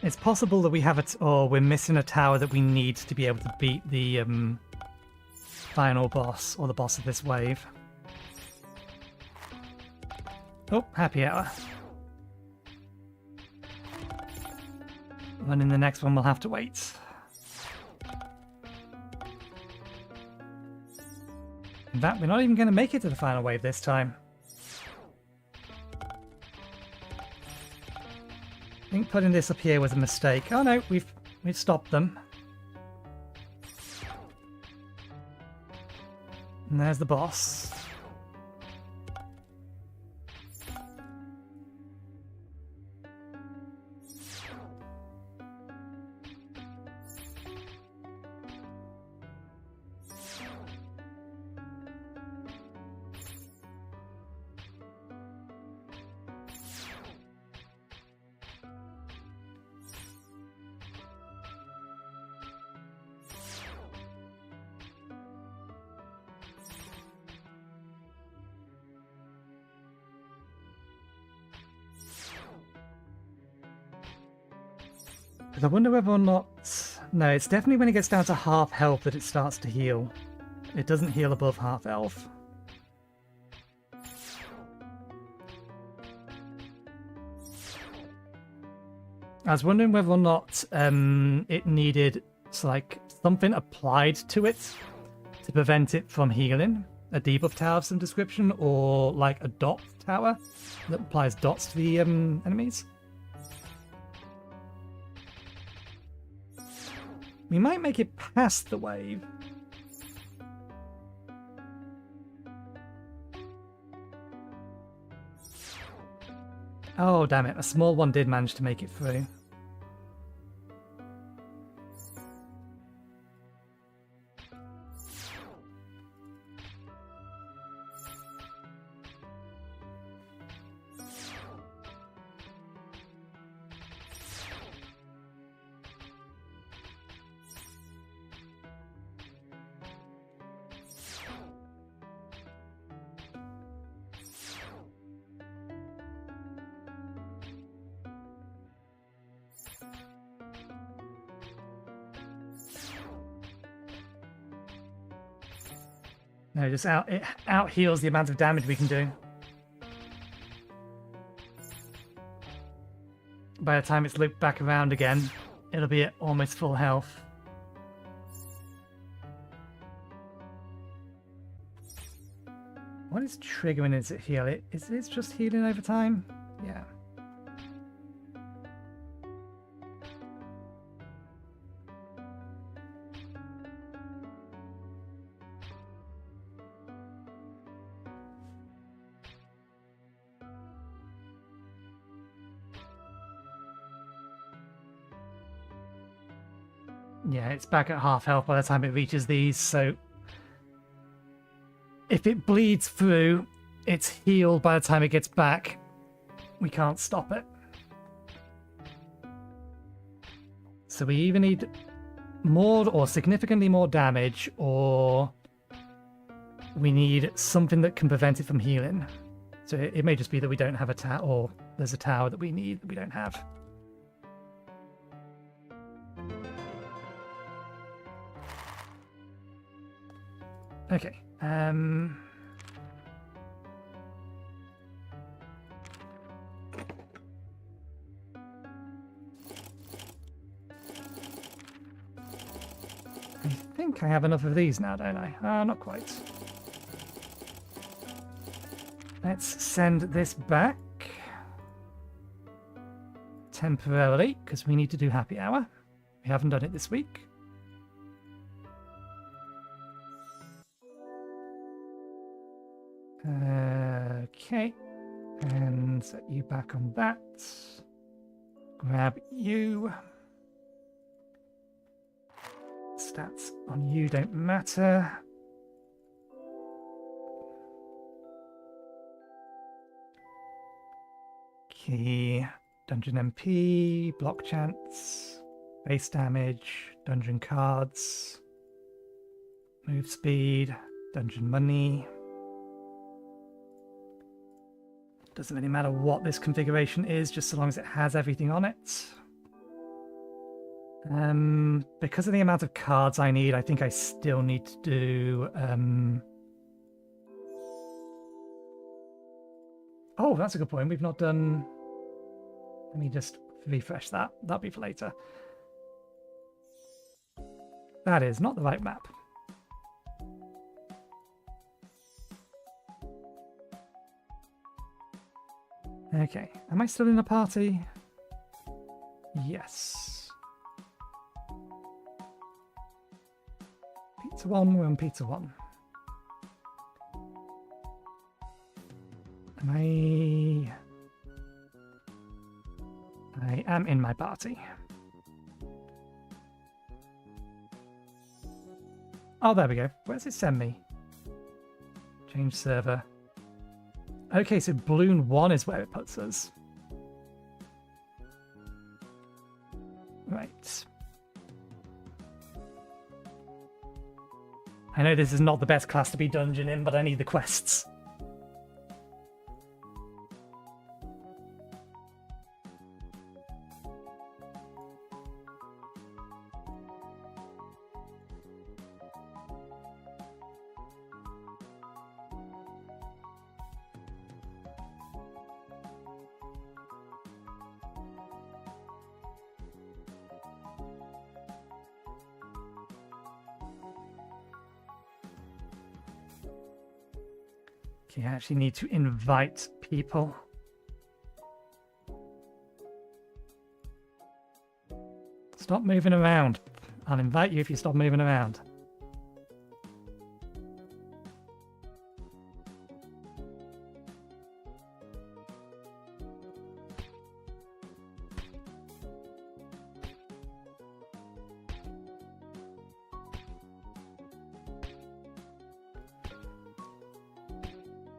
S1: It's possible that we have it, or we're missing a tower that we need to be able to beat the final boss, or the boss of this wave. Oh, happy hour. And in the next one we'll have to wait. In fact, we're not even going to make it to the final wave this time. I think putting this up here was a mistake. Oh no, we've stopped them. And there's the boss. Because I wonder whether or not... No, it's definitely when it gets down to half health that it starts to heal. It doesn't heal above half health. I was wondering whether or not it needed like something applied to it to prevent it from healing. A debuff tower of some description, or like a dot tower that applies dots to the enemies. We might make it past the wave. Oh, damn it. A small one did manage to make it through. No, just it out heals the amount of damage we can do. By the time it's looped back around again, it'll be at almost full health. What is triggering is it heal? Is it just healing over time? Yeah. Yeah, it's back at half health by the time it reaches these, so if it bleeds through, it's healed by the time it gets back. We can't stop it. So we either need more or significantly more damage, or we need something that can prevent it from healing. So it may just be that we don't have a tower, or there's a tower that we need that we don't have. Okay. I think I have enough of these now, don't I? Not quite. Let's send this back temporarily, because we need to do happy hour. We haven't done it this week. Okay, and set you back on that. Grab you. Stats on you don't matter. Key, dungeon MP, block chance, base damage, dungeon cards, move speed, dungeon money. Doesn't really matter what this configuration is, just so long as it has everything on it. Because of the amount of cards I need, I think I still need to do... Oh, that's a good point. We've not done... Let me just refresh that. That'll be for later. That is not the right map. Okay, am I still in the party? Yes. Pizza 1, we're on Pizza 1. Am I am in my party. Oh, there we go. Where does it send me? Change server. Okay, so Balloon 1 is where it puts us. Right. I know this is not the best class to be dungeon in, but I need the quests. Okay, I actually need to invite people. Stop moving around. I'll invite you if you stop moving around.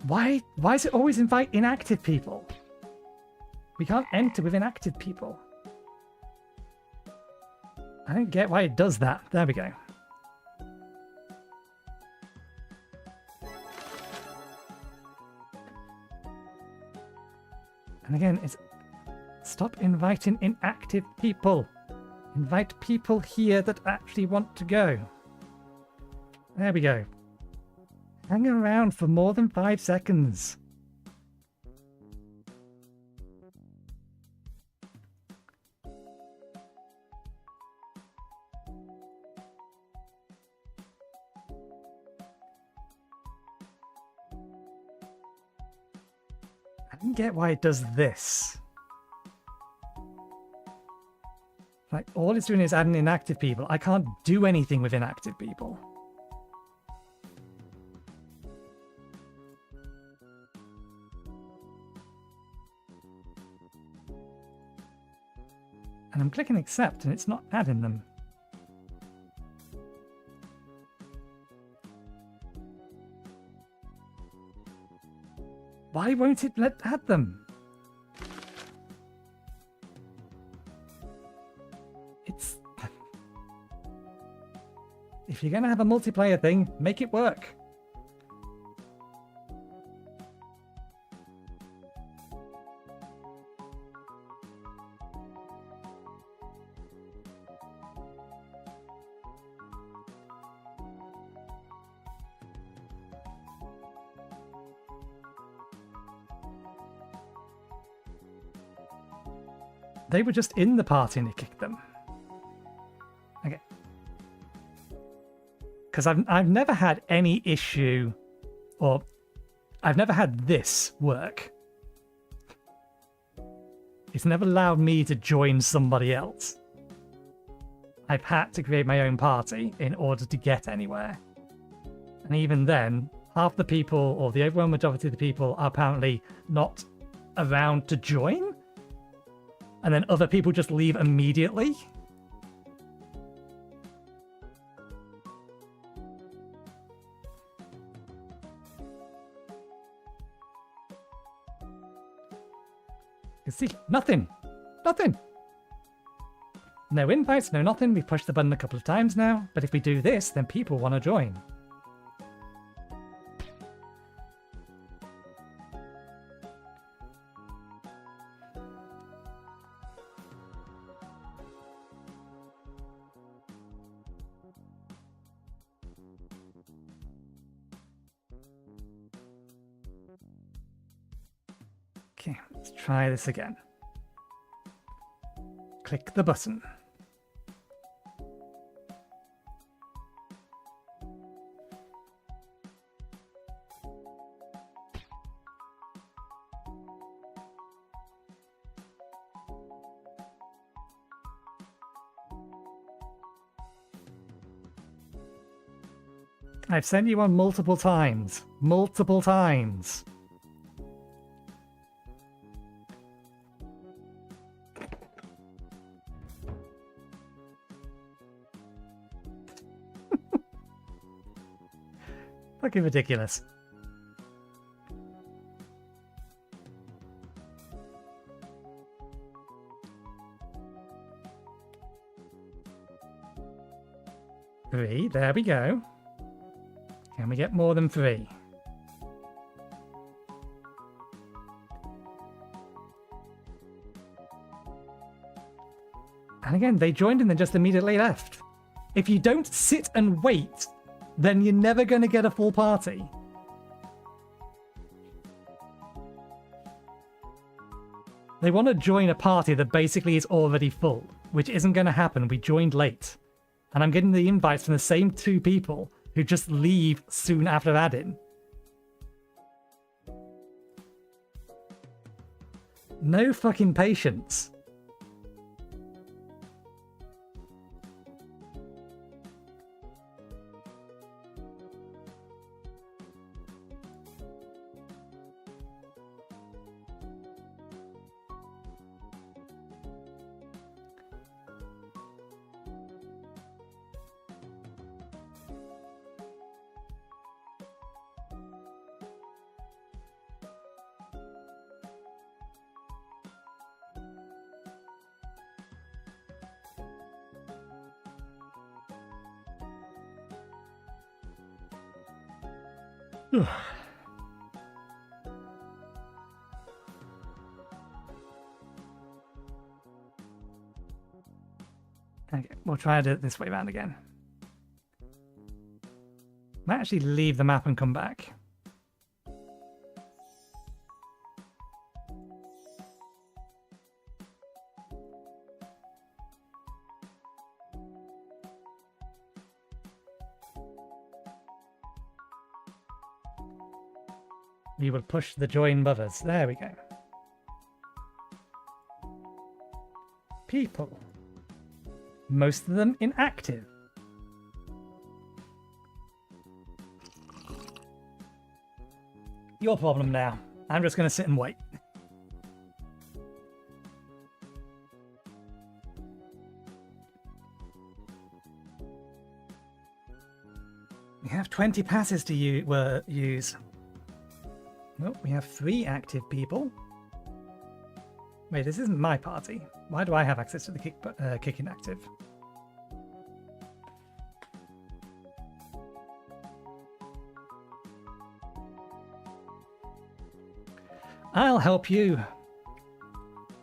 S1: Why does it always invite inactive people? We can't enter with inactive people. I don't get why it does that. There we go. And again, it's stop inviting inactive people. Invite people here that actually want to go. There we go. Hang around for more than 5 seconds. I don't get why it does this. Like, all it's doing is adding inactive people. I can't do anything with inactive people. And I'm clicking accept and it's not adding them. Why won't it add them? It's... If you're going to have a multiplayer thing, make it work. They were just in the party and it kicked them. Okay. Because I've never had any issue, or I've never had this work. It's never allowed me to join somebody else. I've had to create my own party in order to get anywhere. And even then, half the people, or the overwhelming majority of the people, are apparently not around to join. And then other people just leave immediately. You see, nothing. Nothing. No invites, no nothing. We've pushed the button a couple of times now. But if we do this, then people want to join. Okay, let's try this again. Click the button. I've sent you one multiple times. Multiple times. Fucking ridiculous. Three, there we go. Can we get more than 3? And again, they joined and then just immediately left. If you don't sit and wait, then you're never going to get a full party. They want to join a party that basically is already full, which isn't going to happen. We joined late. And I'm getting the invites from the same 2 people who just leave soon after adding. No fucking patience. Okay, we'll try to do it this way around again. Might actually leave the map and come back. We will push the join mothers. There we go. People. Most of them inactive. Your problem now. I'm just going to sit and wait. We have 20 passes to use. Nope, we have 3 active people. Wait, this isn't my party. Why do I have access to the kick inactive? I'll help you.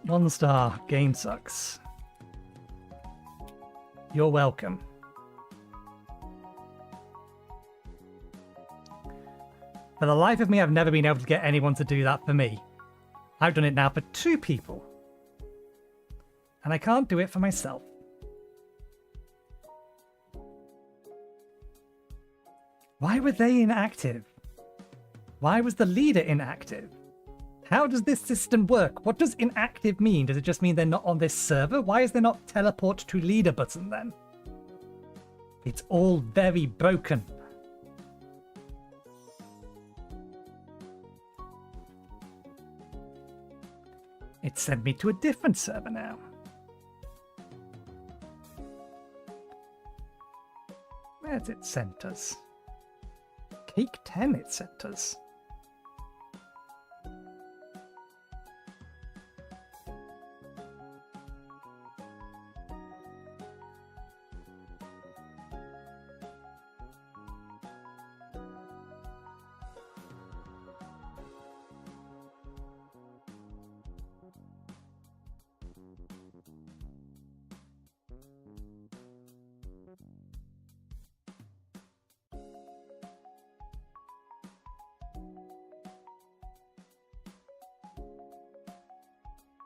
S1: 1 star. Game sucks. You're welcome. For the life of me, I've never been able to get anyone to do that for me. I've done it now for 2 people. And I can't do it for myself. Why were they inactive? Why was the leader inactive? How does this system work? What does inactive mean? Does it just mean they're not on this server? Why is there not teleport to leader button then? It's all very broken. It sent me to a different server now. Where's it sent us? Cake 10 it sent us.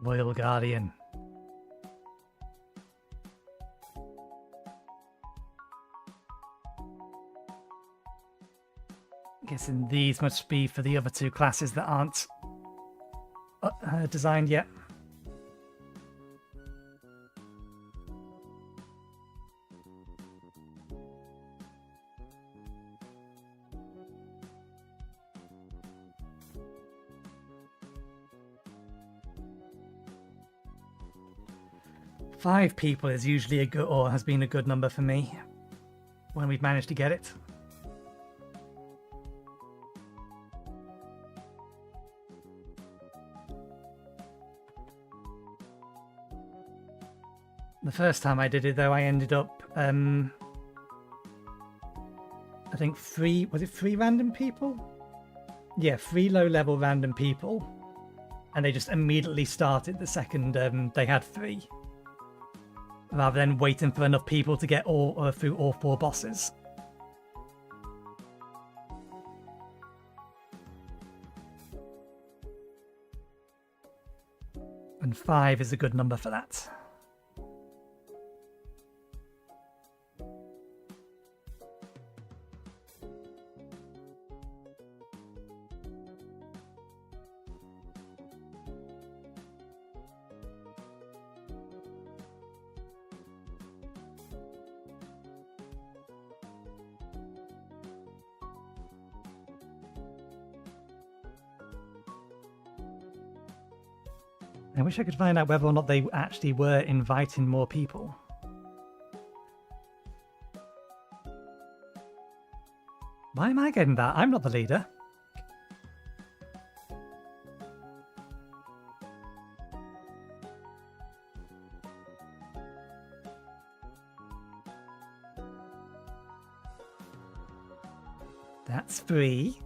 S1: Royal Guardian. Guessing these must be for the other 2 classes that aren't designed yet. Five people is usually a good, or has been a good number for me when we've managed to get it. The first time I did it though, I ended up, I think 3 random people? Yeah, 3 low-level random people. And they just immediately started the second they had 3. Rather than waiting for enough people to get through all 4 bosses. And 5 is a good number for that. I wish I could find out whether or not they actually were inviting more people. Why am I getting that? I'm not the leader. That's 3.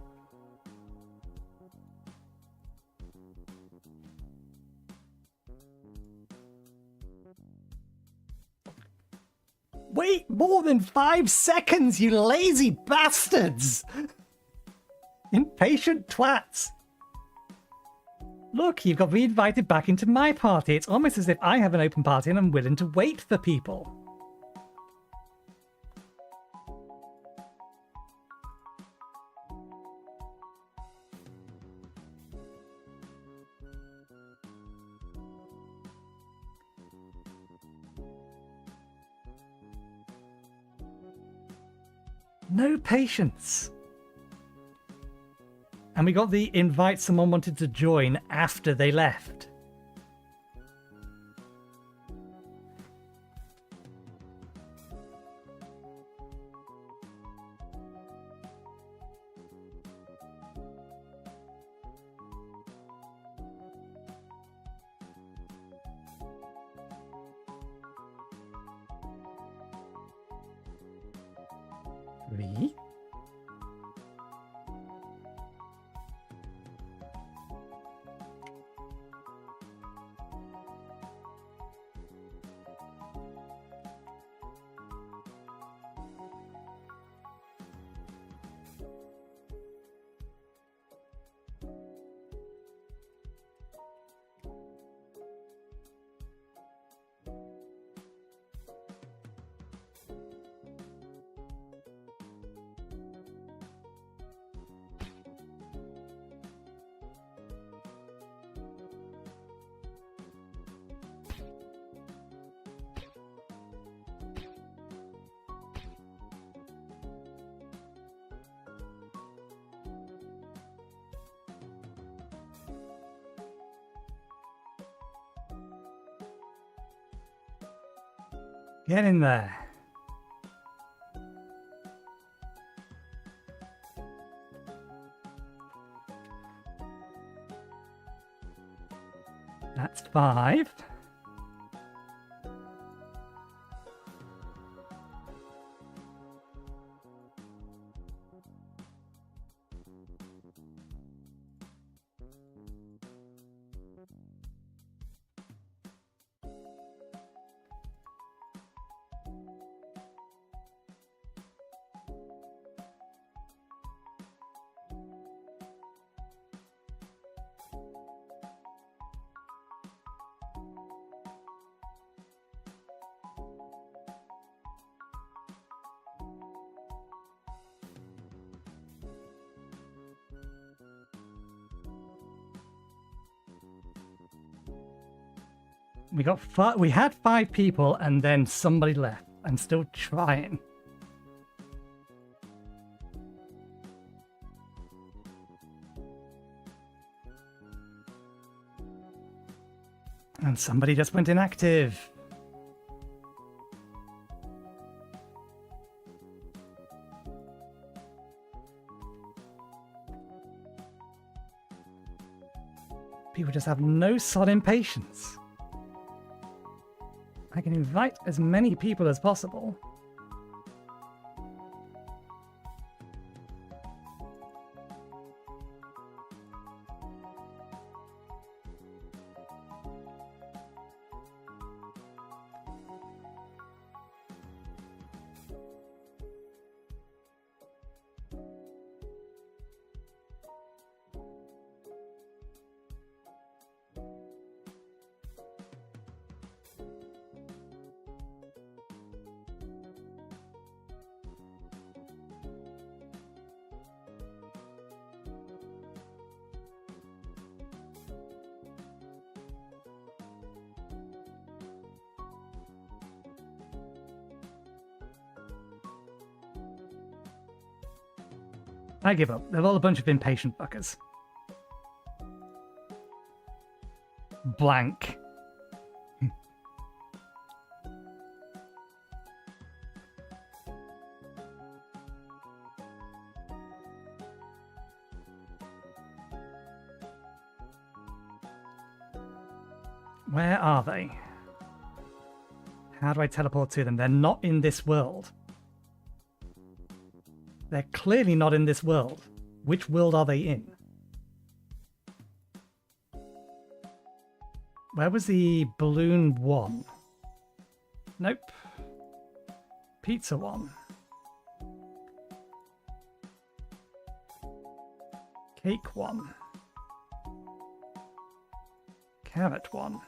S1: Wait more than 5 seconds, you lazy bastards! Impatient twats! Look, you've got re-invited back into my party. It's almost as if I have an open party and I'm willing to wait for people. No patience. And we got the invite someone wanted to join after they left. Three. Get in there. That's 5. We had 5 people and then somebody left. I'm still trying. And somebody just went inactive. People just have no sodding patience. I can invite as many people as possible. I give up. They're all a bunch of impatient fuckers. blank. Where are they? How do I teleport to them? They're not in this world. They're clearly not in this world. Which world are they in? Where was the balloon one? Nope. Pizza one. Cake one. Carrot one.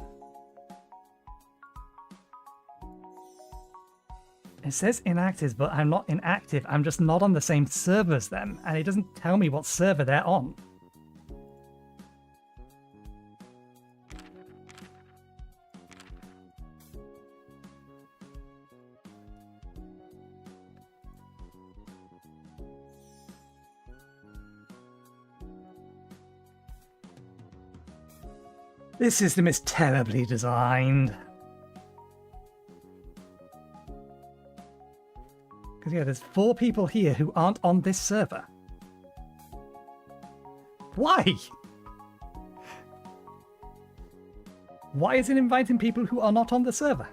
S1: It says inactive, but I'm not inactive. I'm just not on the same server as them, and it doesn't tell me what server they're on. This system is terribly designed. Because yeah, there's 4 people here who aren't on this server. Why? Why is it inviting people who are not on the server?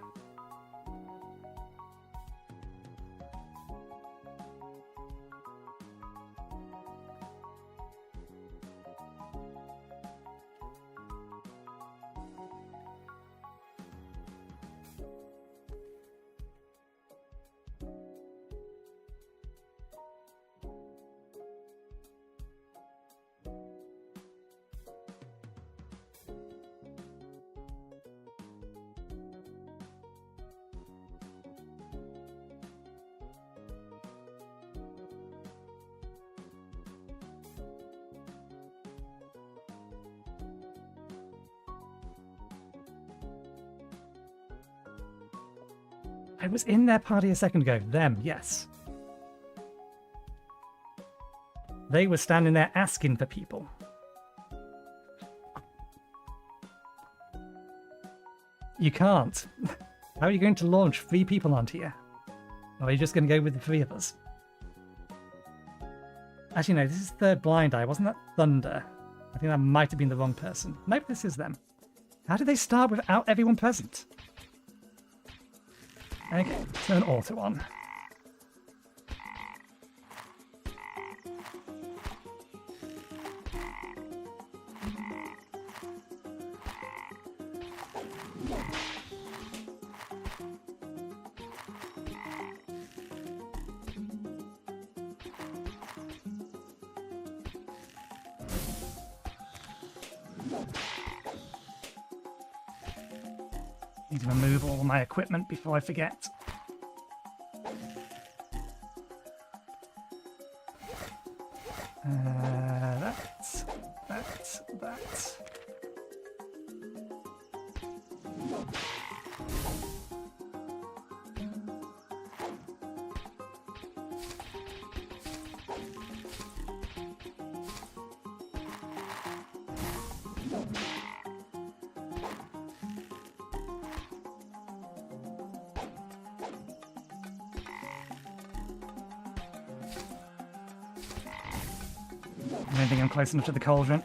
S1: I was in their party a second ago. Them, yes. They were standing there asking for people. You can't. How are you going to launch 3 people onto here? Or are you just going to go with the 3 of us? Actually, no, this is Third Blind Eye. Wasn't that Thunder? I think that might have been the wrong person. Nope, this is them. How did they start without everyone present? Okay, turn auto on. Need to remove all my equipment before I forget. That. I don't think I'm close enough to the cauldron.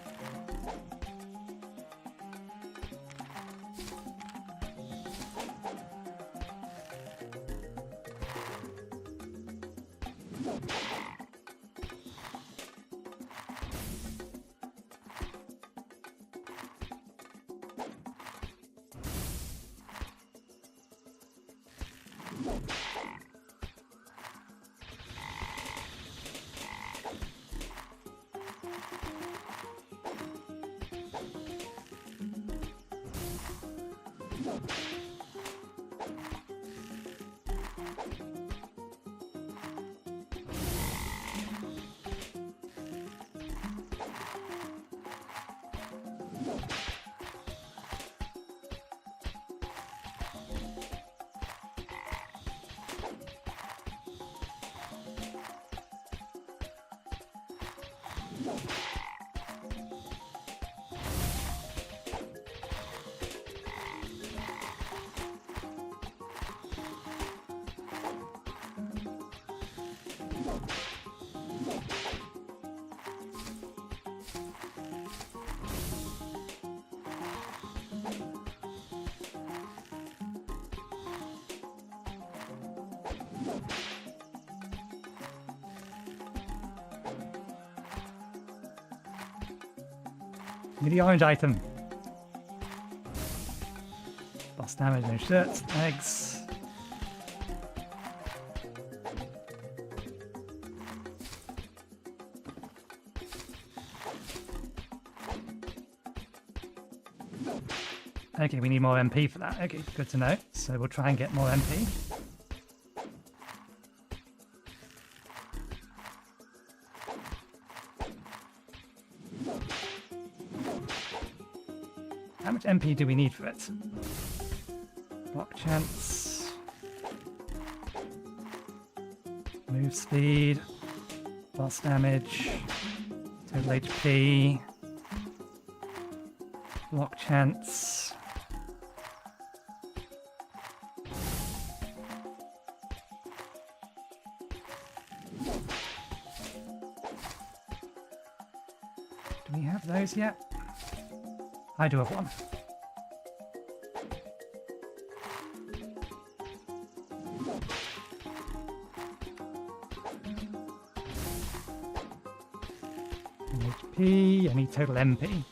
S1: Give me the orange item. Boss damage, no shirts, eggs. Okay, we need more MP for that. Okay, good to know. So we'll try and get more MP. How much MP do we need for it? Block chance. Move speed. Boss damage. Total HP. Block chance. Do we have those yet? I do have one. HP, I need total MP.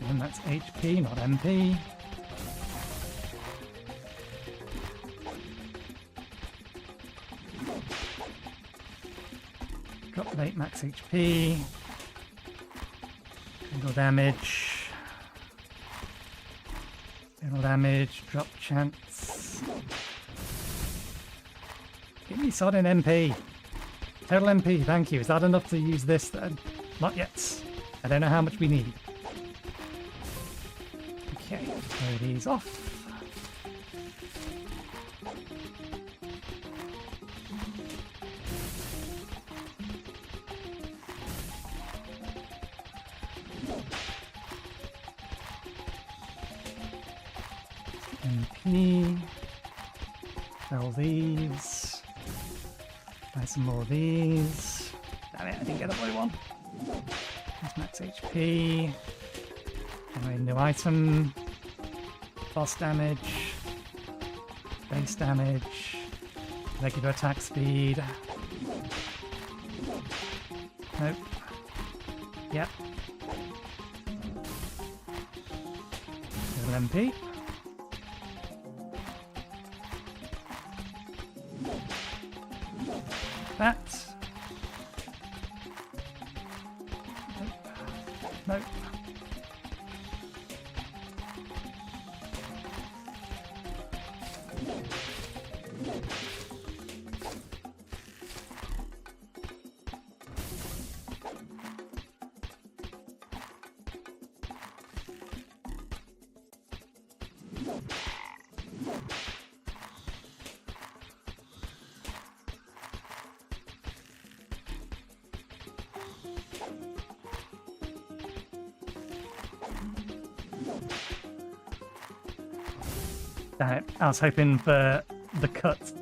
S1: And that's HP, not MP. Drop rate, max HP. Single damage. Single damage, drop chance. Give me sodden MP. Total MP, thank you. Is that enough to use this then? Not yet. I don't know how much we need. Okay, throw these off. MP. Sell these. Buy some more of these. Damn it, I didn't get a blue one. That's max HP. Generate a new item. Boss damage. Base damage. Regular attack speed. Nope. Yep. Little MP. That. Nope. Nope. Damn it, I was hoping for the cut.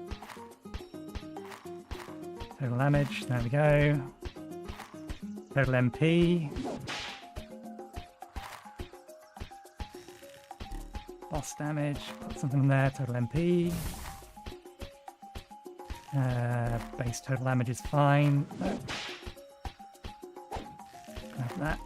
S1: Total damage, there we go. Total MP. Boss damage, put something in there, total MP. Base total damage is fine. Nope. Grab that.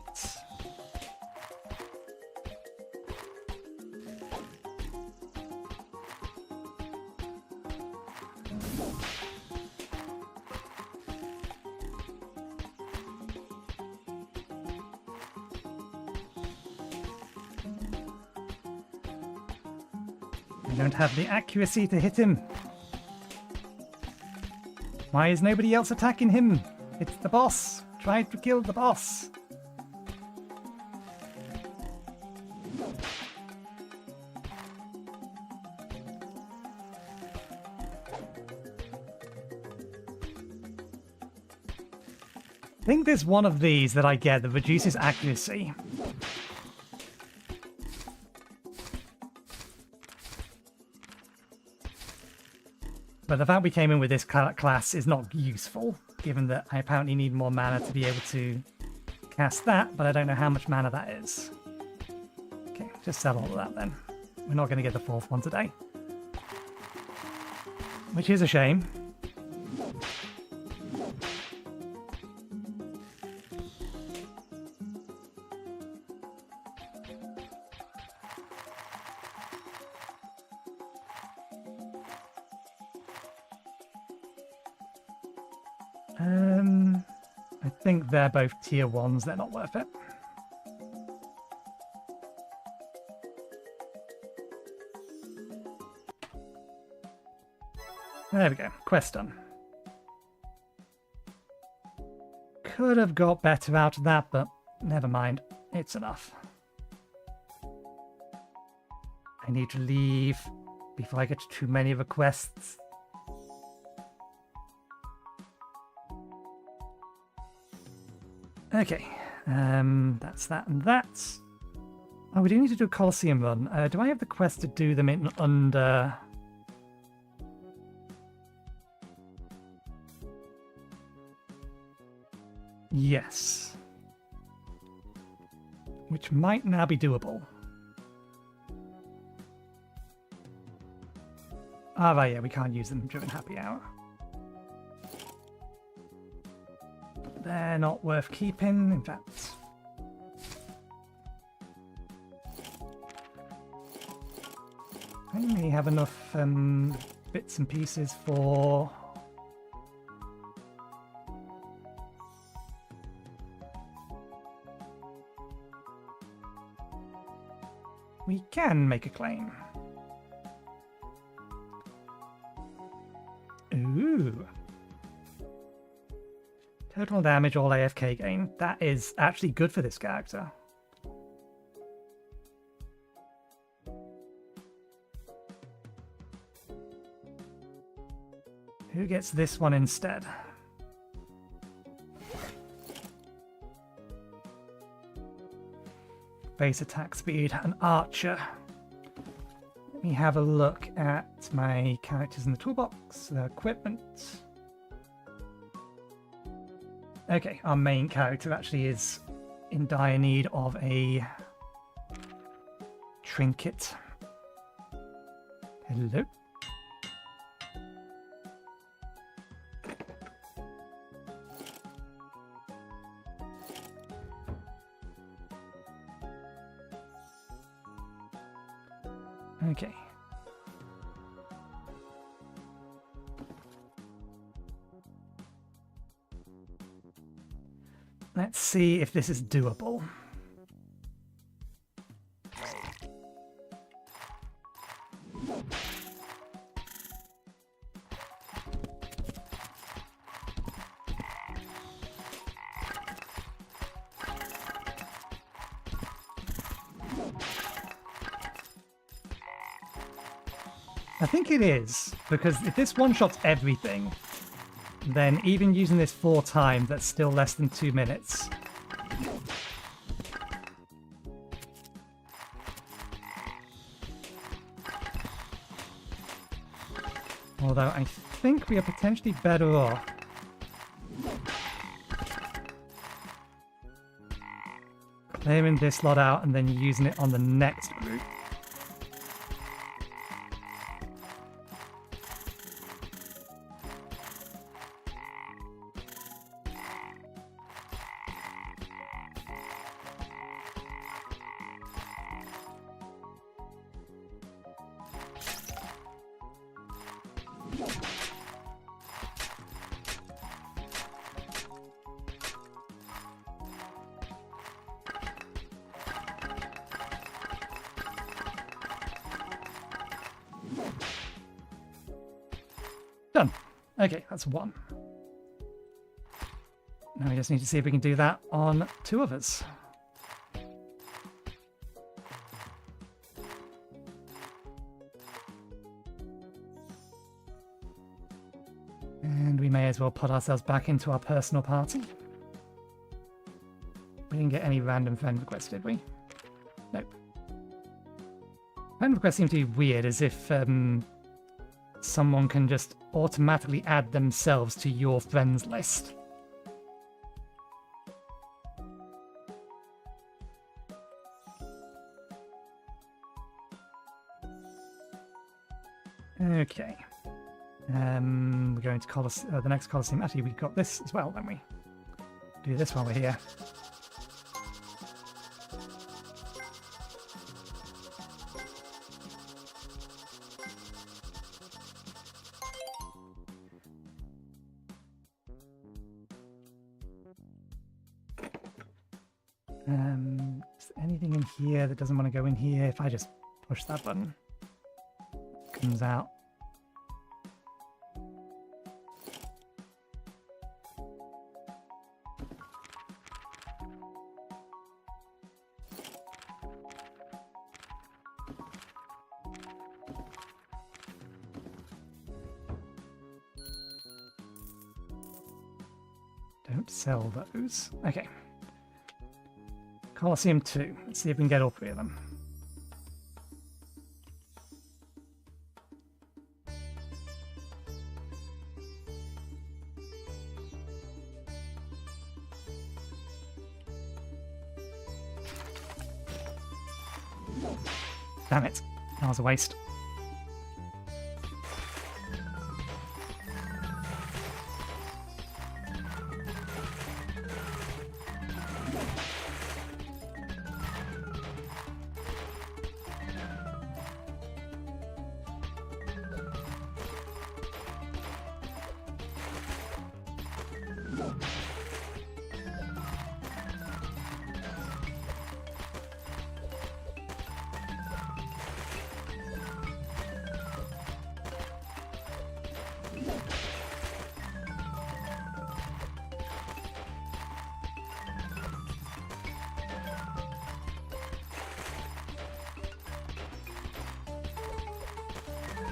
S1: I don't have the accuracy to hit him. Why is nobody else attacking him? It's the boss. Try to kill the boss. I think there's one of these that I get that reduces accuracy. But the fact we came in with this class is not useful, given that I apparently need more mana to be able to cast that, but I don't know how much mana that is. Okay, just sell all of that then. We're not going to get the fourth one today. Which is a shame. I think they're both tier 1s, they're not worth it. There we go, quest done. Could have got better out of that, but never mind, it's enough. I need to leave before I get too many requests. Okay, that's that and that. Oh, we do need to do a Colosseum run. Do I have the quest to do them in under... Yes. Which might now be doable. Ah, right, yeah, we can't use them during happy hour. They're not worth keeping, in fact. I only have enough bits and pieces for... We can make a claim. Ooh. Total damage, all AFK gain. That is actually good for this character. Who gets this one instead? Base attack speed, an archer. Let me have a look at my characters in the toolbox, equipment. Okay, our main character actually is in dire need of a trinket. Hello? Okay. Let's see if this is doable. I think it is, because if this one-shots everything, then even using this 4 times, that's still less than 2 minutes. Although I think we are potentially better off clearing this lot out and then using it on the next group. Done. Okay, that's 1. Now we just need to see if we can do that on 2 of us. And we may as well put ourselves back into our personal party. We didn't get any random friend requests, did we? Nope. Friend requests seem to be weird, as if someone can just automatically add themselves to your friends list. Okay. We're going to the next Colosseum. Actually, we've got this as well, don't we? Do this while we're here. Is there anything in here that doesn't want to go in here? If I just push that button, it comes out. Don't sell those. Okay. Colosseum 2. Let's see if we can get all three of them. Damn it. That was a waste.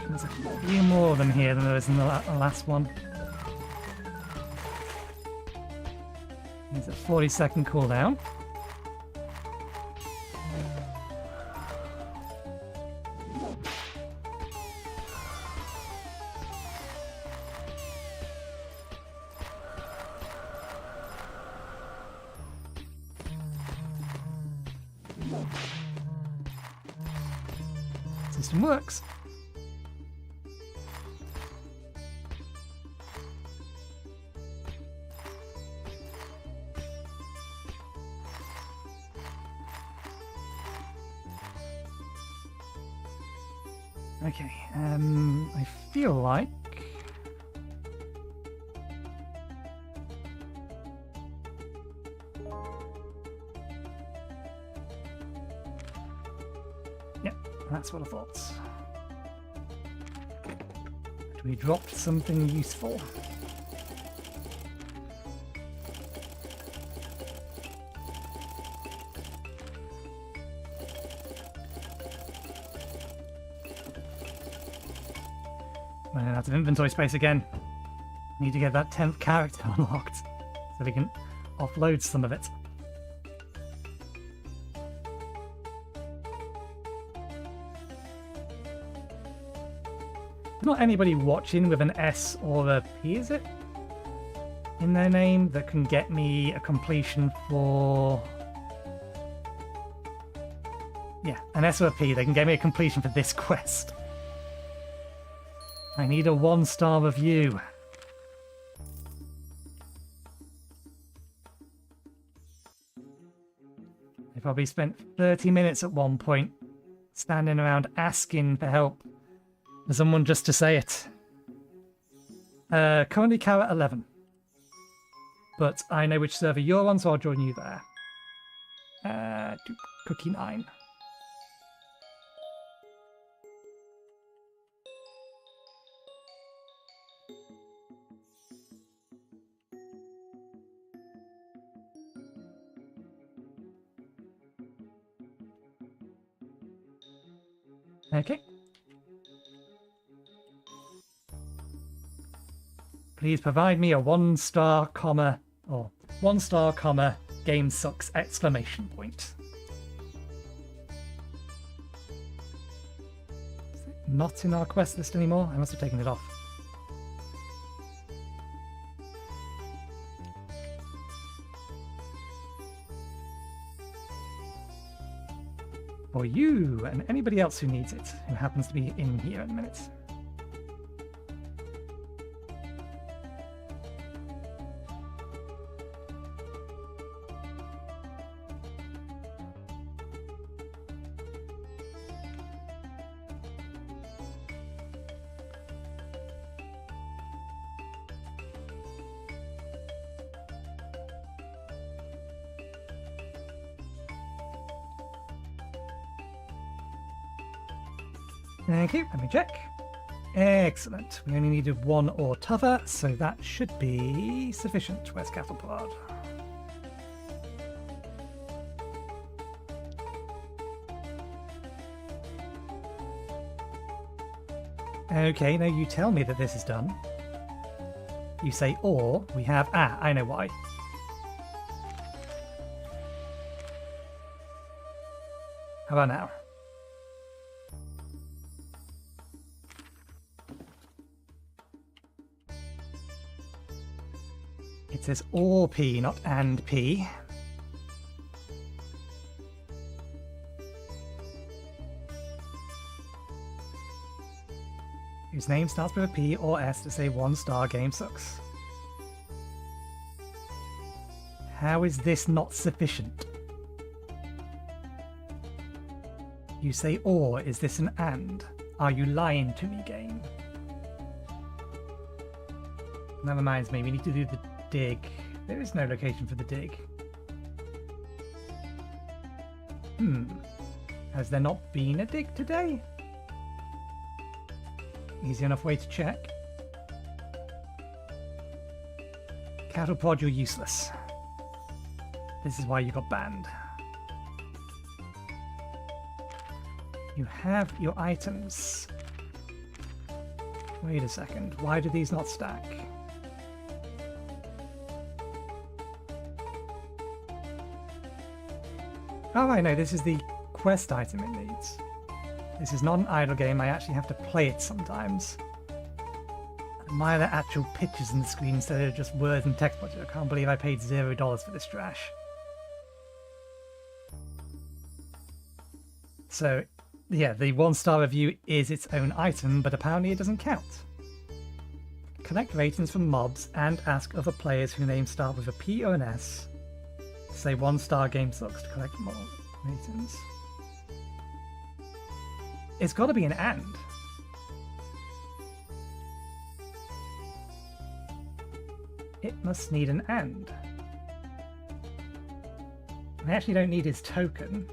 S1: There's a few more of them here than there is in the last one. There's a 40-second cooldown. System works. Okay, I feel like yeah, that's what I thought. We dropped something useful. Running out of inventory space again. Need to get that 10th character unlocked so we can offload some of it. There's not anybody watching with an S or a P, is it? In their name that can get me a completion for... yeah, an S or a P. They can get me a completion for this quest. I need a 1-star review. I probably spent 30 minutes at one point standing around asking for help for someone just to say it. Currently Carrot 11. But I know which server you're on, so I'll join you there. Cookie 9. Okay. Please provide me a 1-star, comma, or 1-star, comma, game sucks, exclamation point. not in our quest list anymore? I must have taken it off. For you and anybody else who needs it, who happens to be in here in a minute. Thank you, let me check. Excellent. We only needed one ore tougher, so that should be sufficient. Where's cattle pod? Okay, now you tell me that this is done. You say ore, we have... Ah, I know why. How about now? It says or P, not and P. Whose name starts with a P or S to say 1-star game sucks. How is this not sufficient? You say or, is this an and? Are you lying to me, game? That reminds me, we need to do the dig. There is no location for the dig. Has there not been a dig today? Easy enough way to check. Cattle pod, you're useless. This is why you got banned. You have your items. Wait a second, why do these not stack? Oh, I know, this is the quest item it needs. This is not an idle game, I actually have to play it sometimes. Admire the actual pictures on the screen instead of just words and text boxes. I can't believe I paid $0 for this trash. So, yeah, the 1-star review is its own item, but apparently it doesn't count. Collect ratings from mobs and ask other players whose names start with a P or an S. Say 1-star game sucks to collect more ratings. It's got to be an and. It must need an and. I actually don't need his token.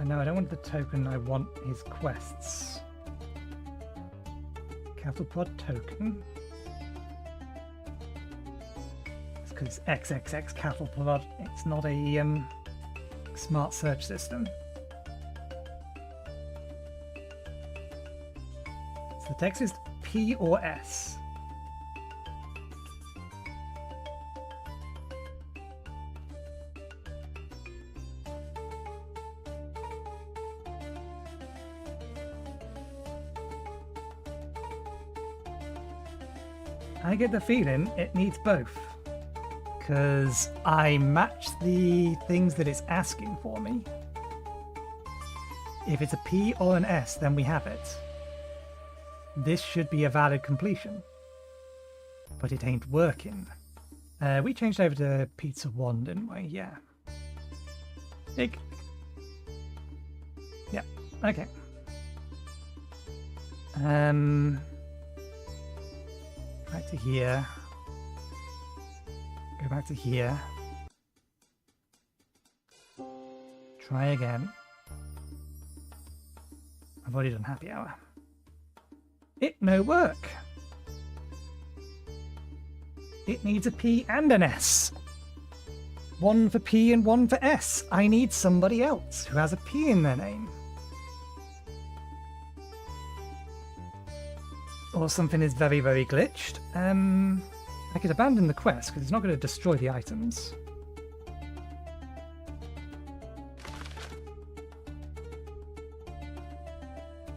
S1: No, I don't want the token, I want his quests. Cattle pod token. It's because it's XXX cattle pod. It's not a smart search system. So the text is P or S. I get the feeling it needs both, because I match the things that it's asking for me. If it's a P or an S, then we have it. This should be a valid completion, but it ain't working. We changed over to Pizza 1, didn't we? Yeah. Big. Yeah, okay. Back to here. Go back to here. Try again. I've already done happy hour. It no work. It needs a P and an S. One for P and one for S. I need somebody else who has a P in their name. Or something is very, very glitched. I could abandon the quest because it's not going to destroy the items.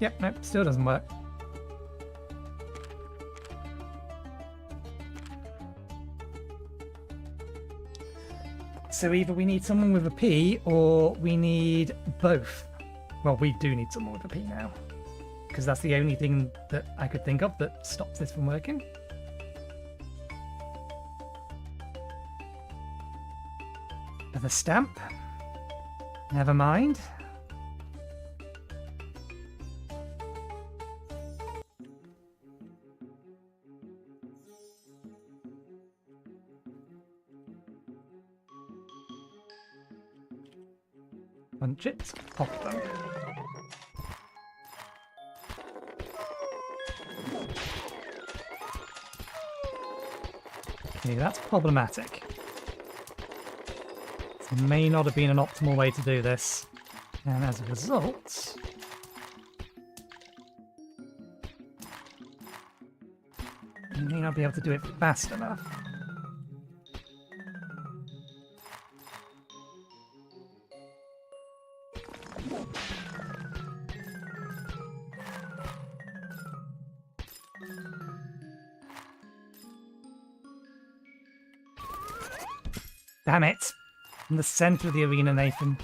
S1: Yep, nope, still doesn't work. So either we need someone with a P or we need both. Well, we do need someone with a P now, because that's the only thing that I could think of that stops this from working. Another stamp. Never mind. Punch it, pop them. Okay, that's problematic. This may not have been an optimal way to do this. And as a result... you may not be able to do it fast enough. Damn it! In the center of the arena, Nathan.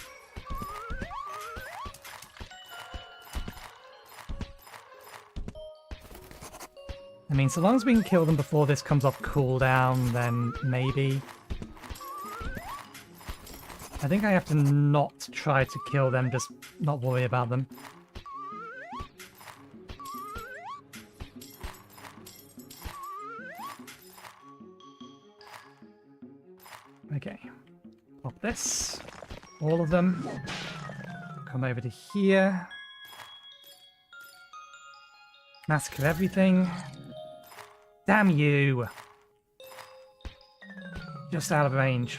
S1: I mean, so long as we can kill them before this comes off cooldown, then maybe. I think I have to not try to kill them, just not worry about them. Okay, pop this, all of them, come over to here, massacre everything, damn you, just out of range.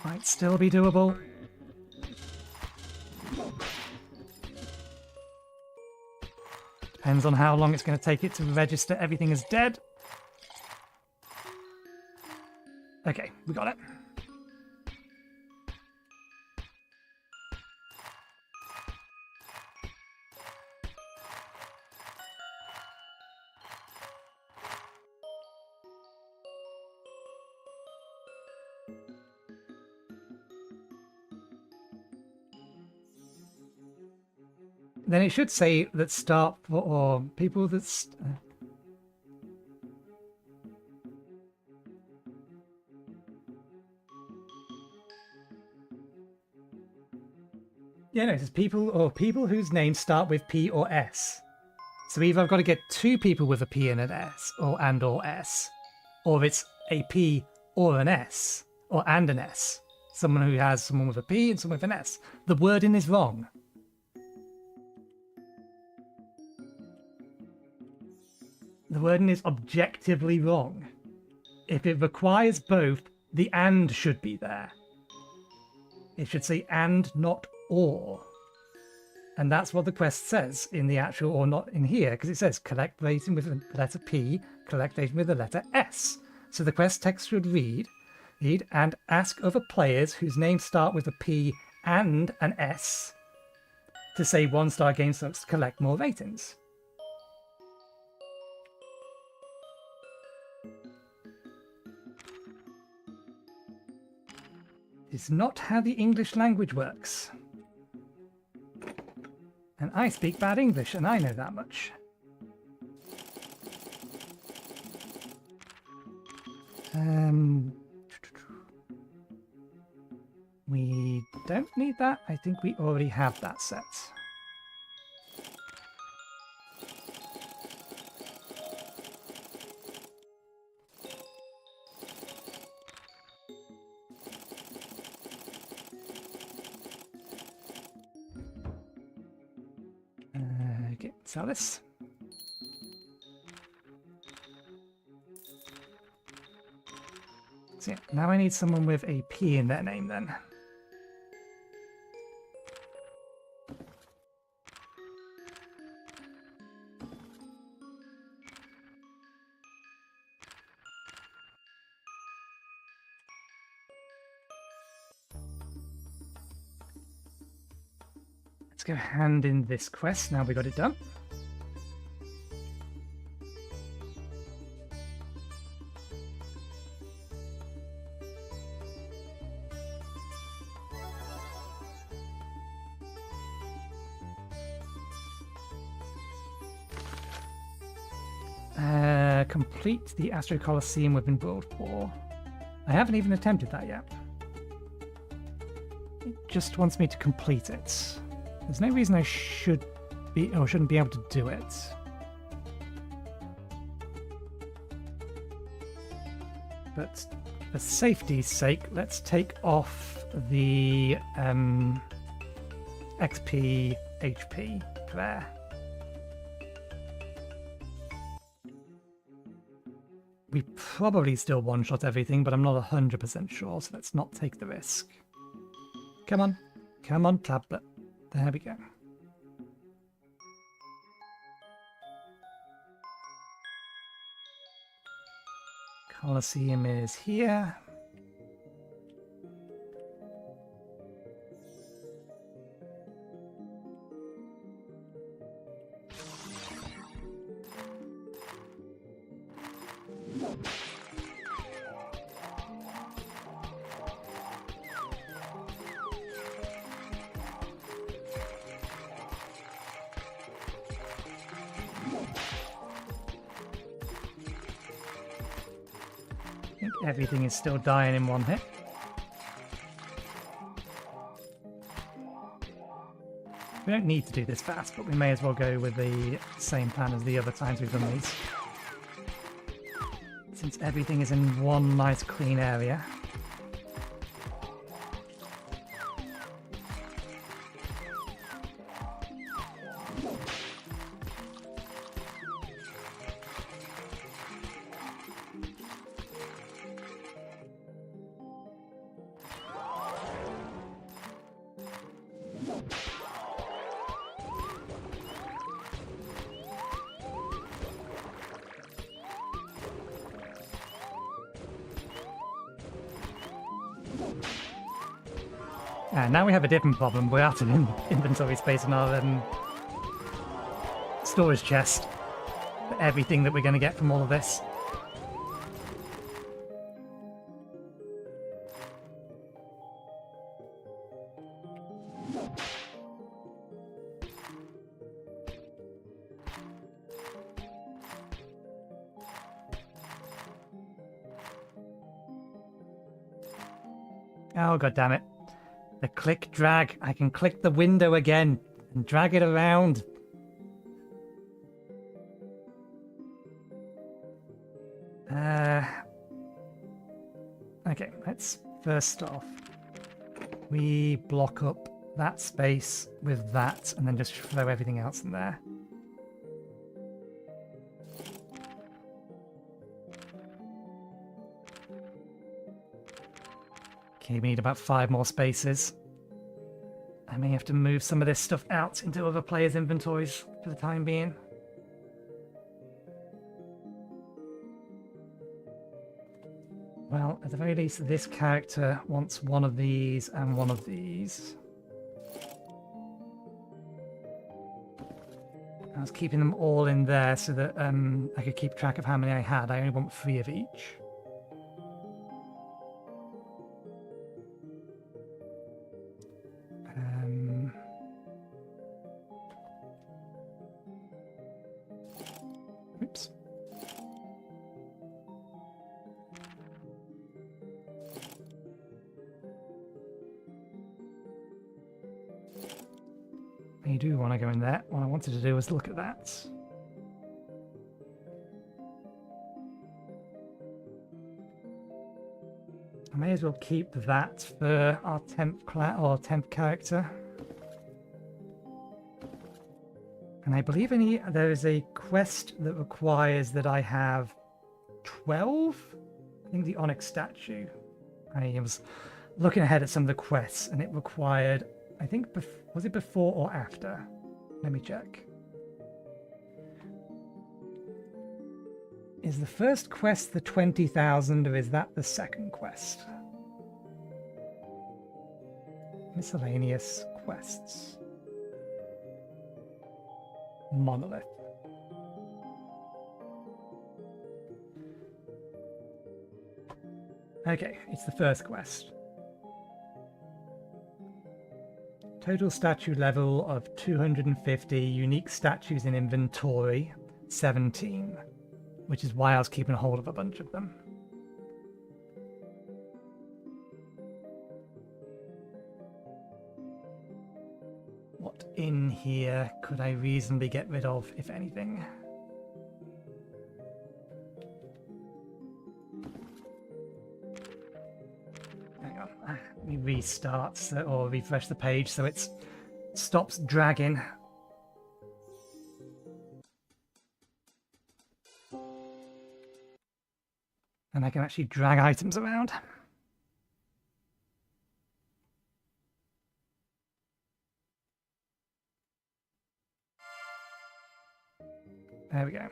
S1: Might still be doable. Depends on how long it's going to take it to register everything as dead. Okay, we got it. Then it should say that start or people that... yeah, no, it says people or people whose names start with P or S. So either I've got to get two people with a P and an S, or S, or it's a P or an S, or and an S. Someone who has someone with a P and someone with an S. The wording is wrong. The wording is objectively wrong. If it requires both, the and should be there. It should say and, not or. And that's what the quest says in the actual, or not in here, because it says collect rating with the letter P, collect rating with the letter S. So the quest text should read, and ask other players whose names start with a P and an S to say 1-star game subs to collect more ratings. It's not how the English language works. And I speak bad English, and I know that much. We don't need that. I think we already have that set. Okay, sell this. So yeah, now I need someone with a P in their name then. go hand in this quest. Now we got it done. Complete the Astro Colosseum we've been brought for. I haven't even attempted that yet. It just wants me to complete it. There's no reason I should be or shouldn't be able to do it. But for safety's sake, let's take off the XP HP there. We probably still one-shot everything, but I'm not 100% sure, so let's not take the risk. Come on. Come on, tablet. There we go. Colosseum is here. I think everything is still dying in one hit. We don't need to do this fast, but we may as well go with the same plan as the other times we've done these. Since everything is in one nice clean area. And now we have a different problem. We're out of inventory space in our storage chest for everything that we're going to get from all of this. Oh, god damn it. The click drag. I can click the window again and drag it around. Okay, let's first off, we block up that space with that and then just throw everything else in there. Okay, we need about 5 more spaces. I may have to move some of this stuff out into other players' inventories for the time being. Well, at the very least, this character wants one of these and one of these. I was keeping them all in there so that I could keep track of how many I had. I only want 3 of each. Oops. I do want to go in there. What I wanted to do was look at that. I may as well keep that for our temp character. And I believe there is a quest that requires that I have 12? I think the Onyx statue. I was looking ahead at some of the quests and it required, I think, was it before or after? Let me check. Is the first quest the 20,000 or is that the second quest? Miscellaneous quests. monolith. Okay, it's the first quest. Total statue level of 250, unique statues in inventory 17, which is why I was keeping hold of a bunch of them. What in here could I reasonably get rid of, if anything? Hang on, let me restart or refresh the page so it stops dragging. And I can actually drag items around. There we go.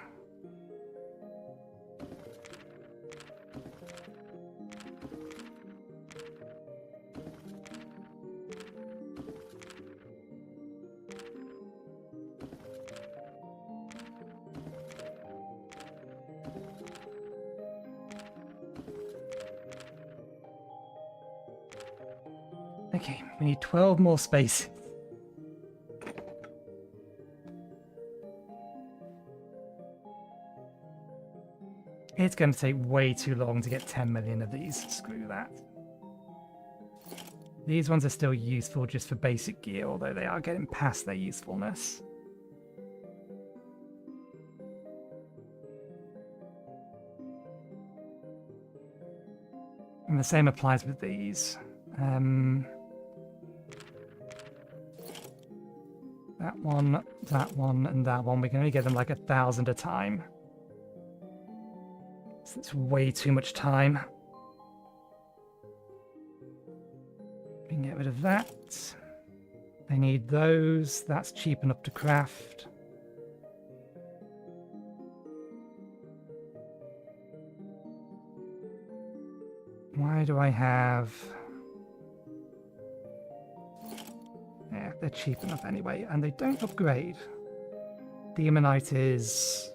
S1: Okay, we need 12 more spaces. It's going to take way too long to get 10 million of these. Screw that. These ones are still useful just for basic gear, although they are getting past their usefulness. And the same applies with these. That one, and that one. We can only get them like 1,000 a time. So it's way too much time. We can get rid of that. They need those. That's cheap enough to craft. Why do I have... Yeah, they're cheap enough anyway, and they don't upgrade. Demonite is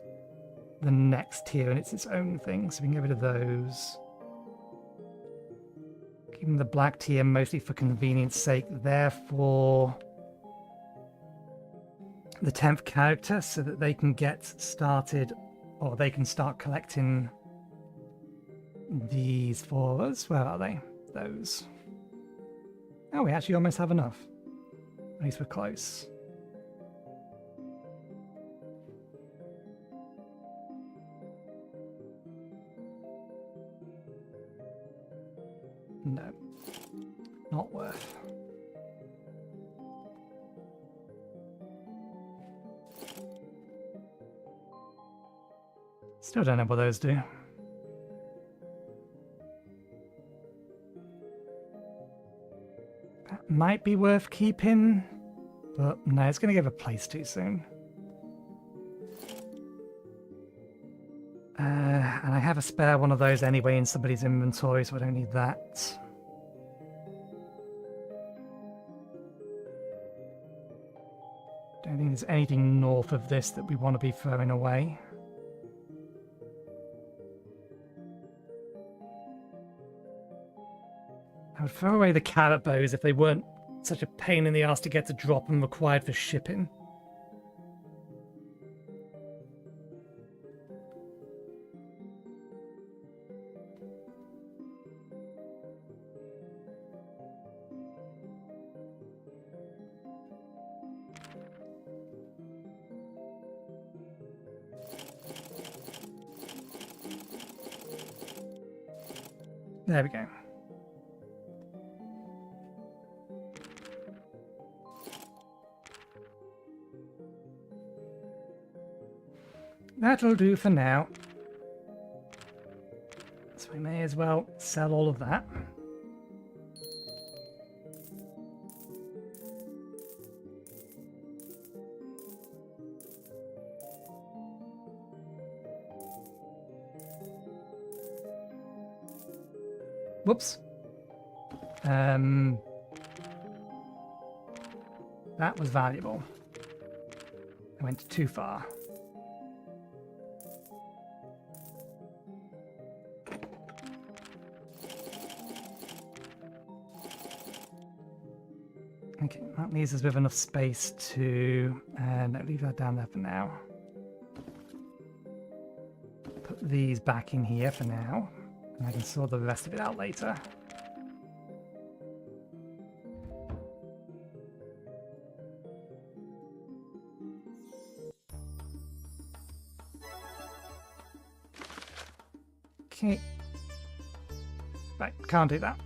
S1: the next tier, and it's its own thing, so we can get rid of those. Keeping the black tier mostly for convenience sake, therefore the 10th character, so that they can get started, or they can start collecting these for us. Where are they? Those. Oh, we actually almost have enough. At least we're close. No. Not worth. Still don't know what those do. That might be worth keeping, but no, it's going to give a place too soon. And I have a spare one of those anyway in somebody's inventory, so I don't need that. Don't think there's anything north of this that we want to be throwing away. I would throw away the carrot bows if they weren't such a pain in the ass to get to drop and required for shipping. There we go. That'll do for now. So we may as well sell all of that. Whoops. That was valuable. I went too far. Okay, that leaves us with enough space to... no, leave that down there for now. Put these back in here for now, and I can sort the rest of it out later. Okay. Right, can't do that.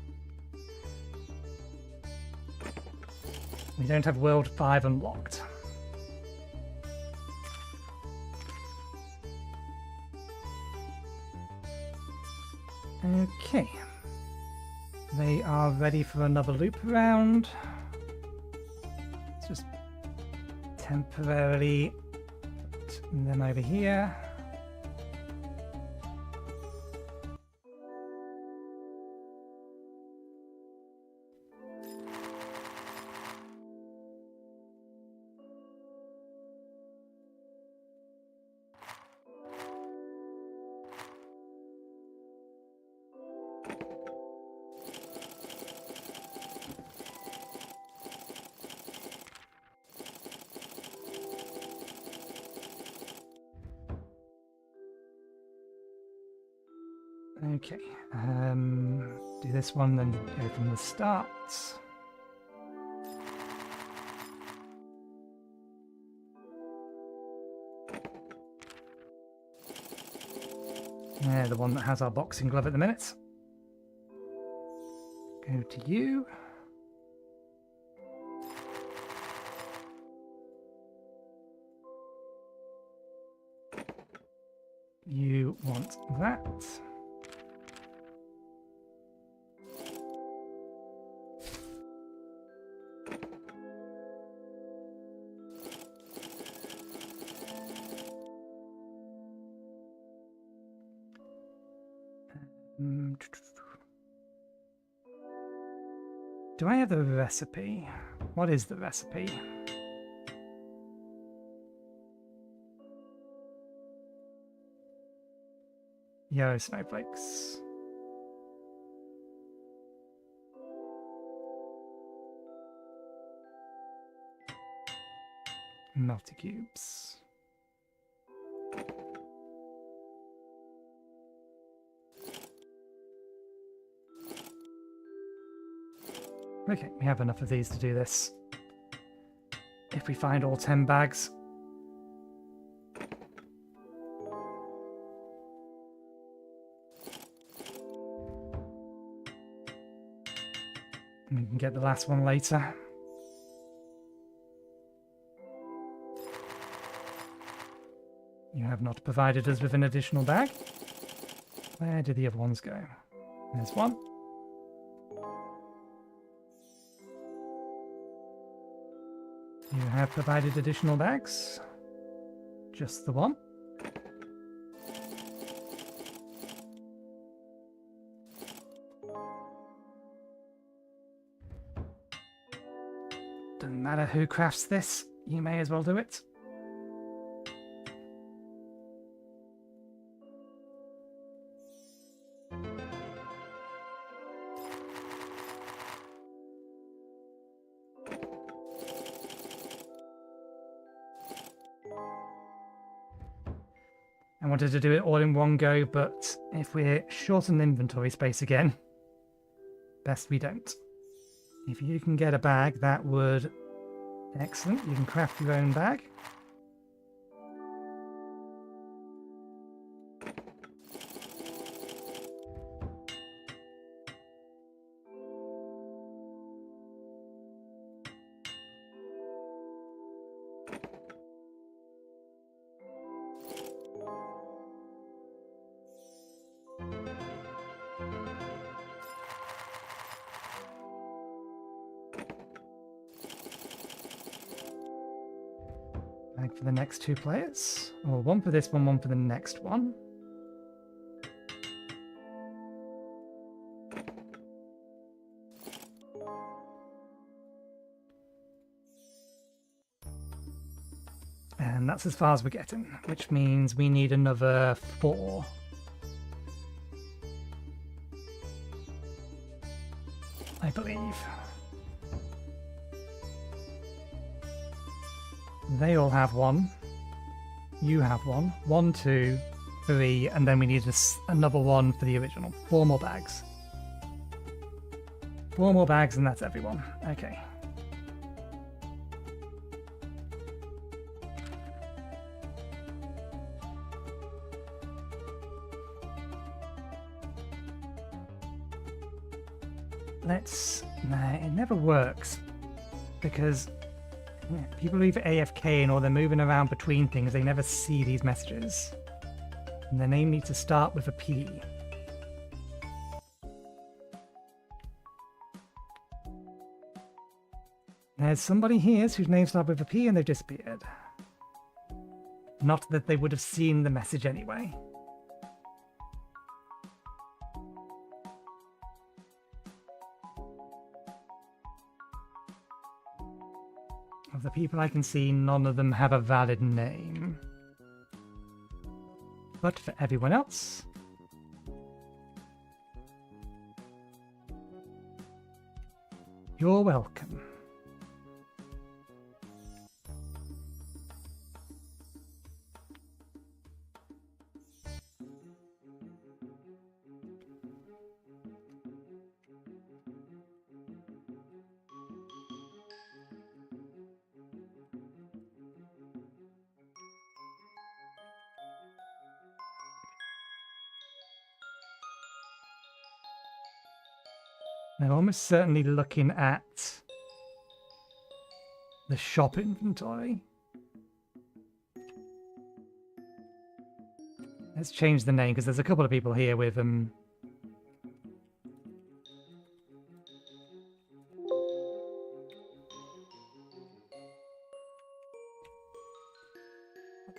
S1: We don't have World 5 unlocked. Okay. They are ready for another loop around. Let's just temporarily put them over here. Okay, do this one, then go from the start. Yeah, the one that has our boxing glove at the minute. Go to you. You want that. Do I have the recipe? What is the recipe? Yellow snowflakes. Multi-cubes. Okay, we have enough of these to do this. If we find all 10 bags. We can get the last one later. You have not provided us with an additional bag. Where did the other ones go? There's one. You have provided additional bags. Just the one. Doesn't matter who crafts this, you may as well do it. I wanted to do it all in one go, but if we're short on inventory space again, best we don't. If you can get a bag, that would... Excellent, you can craft your own bag. Bag for the next two players. Or one for this one for the next one. And that's as far as we're getting, which means we need another 4. I believe. They all have 1. You have 1. 1, 2, 3, and then we need another 1 for the original. 4 more bags. 4 more bags and that's everyone. Okay. Nah, it never works. Because people are either AFKing or they're moving around between things, they never see these messages. And their name needs to start with a P. There's somebody here whose name starts with a P and they've disappeared. Not that they would have seen the message anyway. Of the people I can see, none of them have a valid name. But for everyone else... you're welcome. I'm almost certainly looking at the shop inventory. Let's change the name because there's a couple of people here with What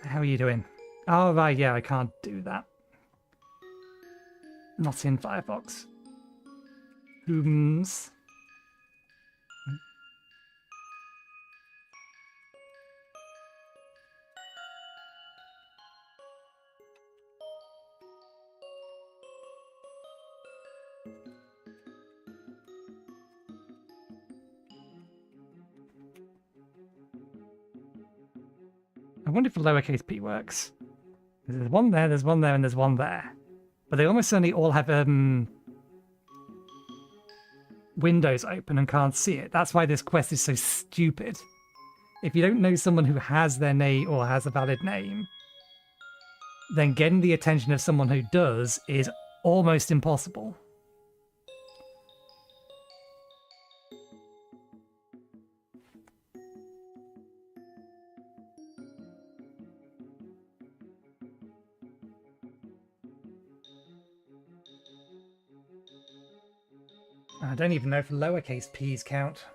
S1: the hell are you doing? Oh right, yeah, I can't do that. Not in Firefox. Whom's? I wonder if the lowercase p works. There's one there, and there's one there. But they almost certainly all have windows open and can't see it. That's why this quest is so stupid. If you don't know someone who has their name or has a valid name, then getting the attention of someone who does is almost impossible. I don't even know if lowercase p's count.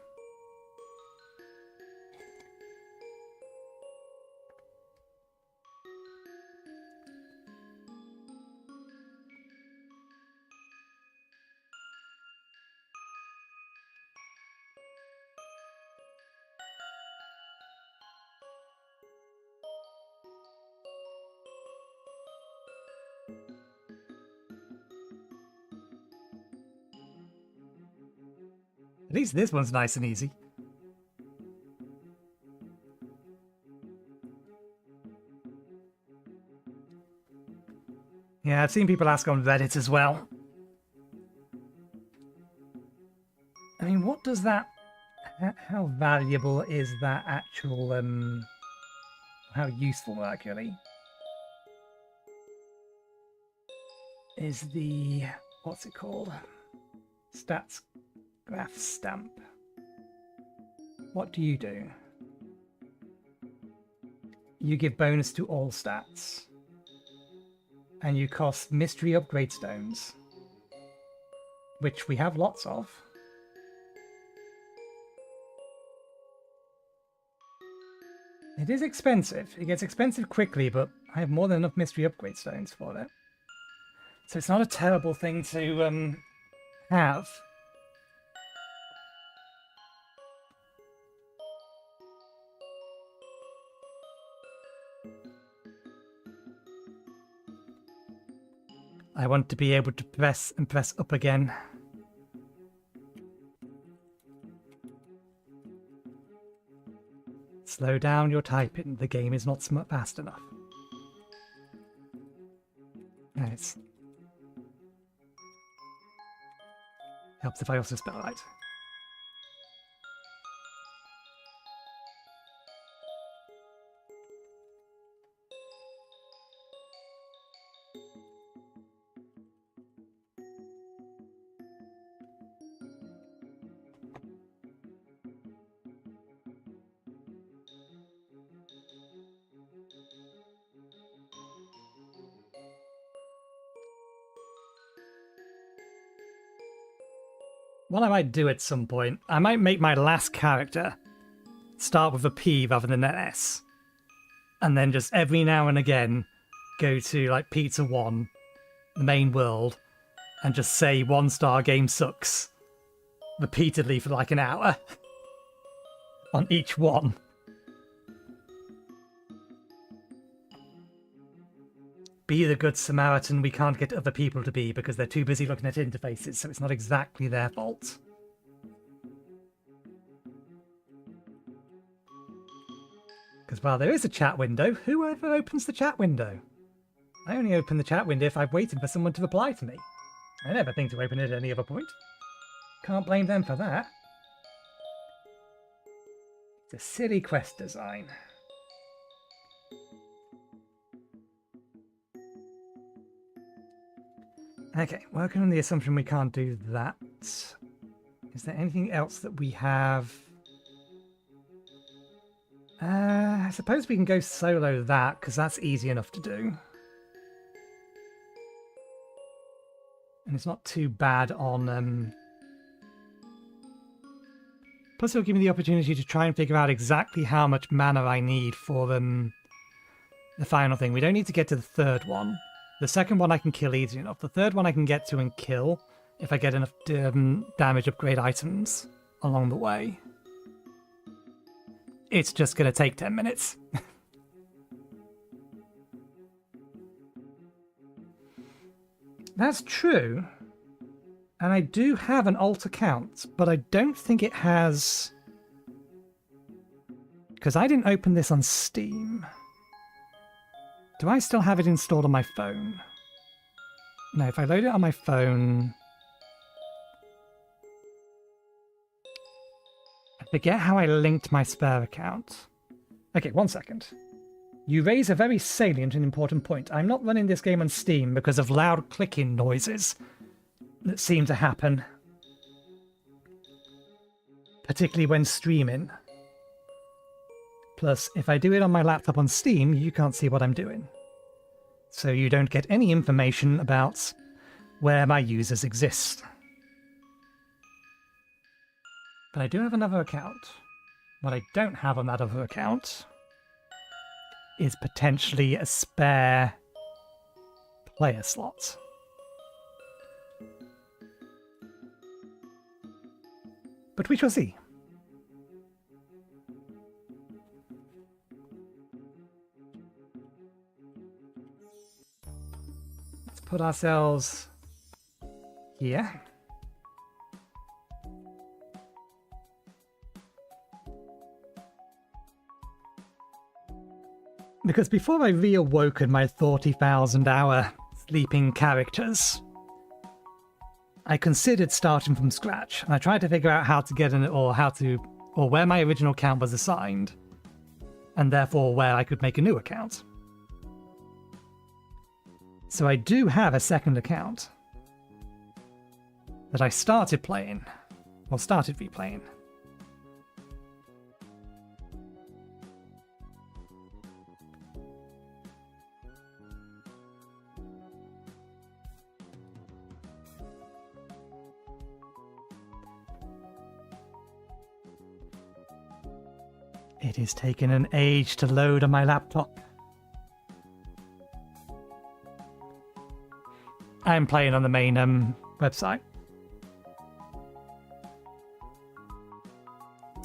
S1: At least this one's nice and easy. Yeah, I've seen people ask on Reddit as well. I mean, what does that... how valuable is that actual... how useful, actually, is the... what's it called? Stats graph stamp. What do? You give bonus to all stats. And you cost mystery upgrade stones. Which we have lots of. It is expensive. It gets expensive quickly, but I have more than enough mystery upgrade stones for it. So it's not a terrible thing to have. I want to be able to press and press up again. Slow down your typing. The game is not fast enough. Nice. Helps if I also spell right. What I might do at some point, I might make my last character start with a P rather than an S. And then just every now and again go to like Pizza 1, the main world, and just say 1-star game sucks repeatedly for like an hour on each one. Be the good Samaritan we can't get other people to be because they're too busy looking at interfaces, so it's not exactly their fault. Because while there is a chat window, whoever opens the chat window? I only open the chat window if I've waited for someone to reply to me. I never think to open it at any other point. Can't blame them for that. It's a silly quest design. Okay, working on the assumption we can't do that. Is there anything else that we have? I suppose we can go solo that, because that's easy enough to do. And it's not too bad on... Plus it'll give me the opportunity to try and figure out exactly how much mana I need for the final thing. We don't need to get to the third one. The second one I can kill easy enough. The third one I can get to and kill if I get enough damage upgrade items along the way. It's just going to take 10 minutes. That's true. And I do have an alt account, but I don't think it has... Because I didn't open this on Steam. Do I still have it installed on my phone? No, if I load it on my phone... I forget how I linked my spare account. Okay, 1 second. You raise a very salient and important point. I'm not running this game on Steam because of loud clicking noises that seem to happen. Particularly when streaming. Plus, if I do it on my laptop on Steam, you can't see what I'm doing. So you don't get any information about where my users exist. But I do have another account. What I don't have on that other account is potentially a spare player slot. But we shall see. Let's put ourselves here. Because before I reawoken my 40,000-hour sleeping characters, I considered starting from scratch, and I tried to figure out how to get in it, or where my original account was assigned, and therefore where I could make a new account. So I do have a second account that I started playing, or started replaying. It is taking an age to load on my laptop. I'm playing on the main website.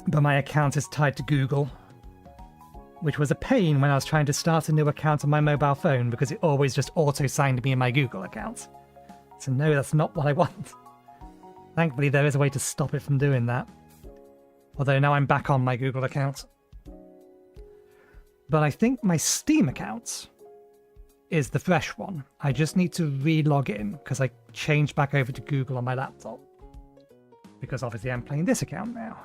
S1: But my account is tied to Google, which was a pain when I was trying to start a new account on my mobile phone because it always just auto-signed me in my Google account. So no, that's not what I want. Thankfully, there is a way to stop it from doing that. Although now I'm back on my Google account. But I think my Steam account is the fresh one. I just need to re-log in because I changed back over to Google on my laptop. Because obviously I'm playing this account now.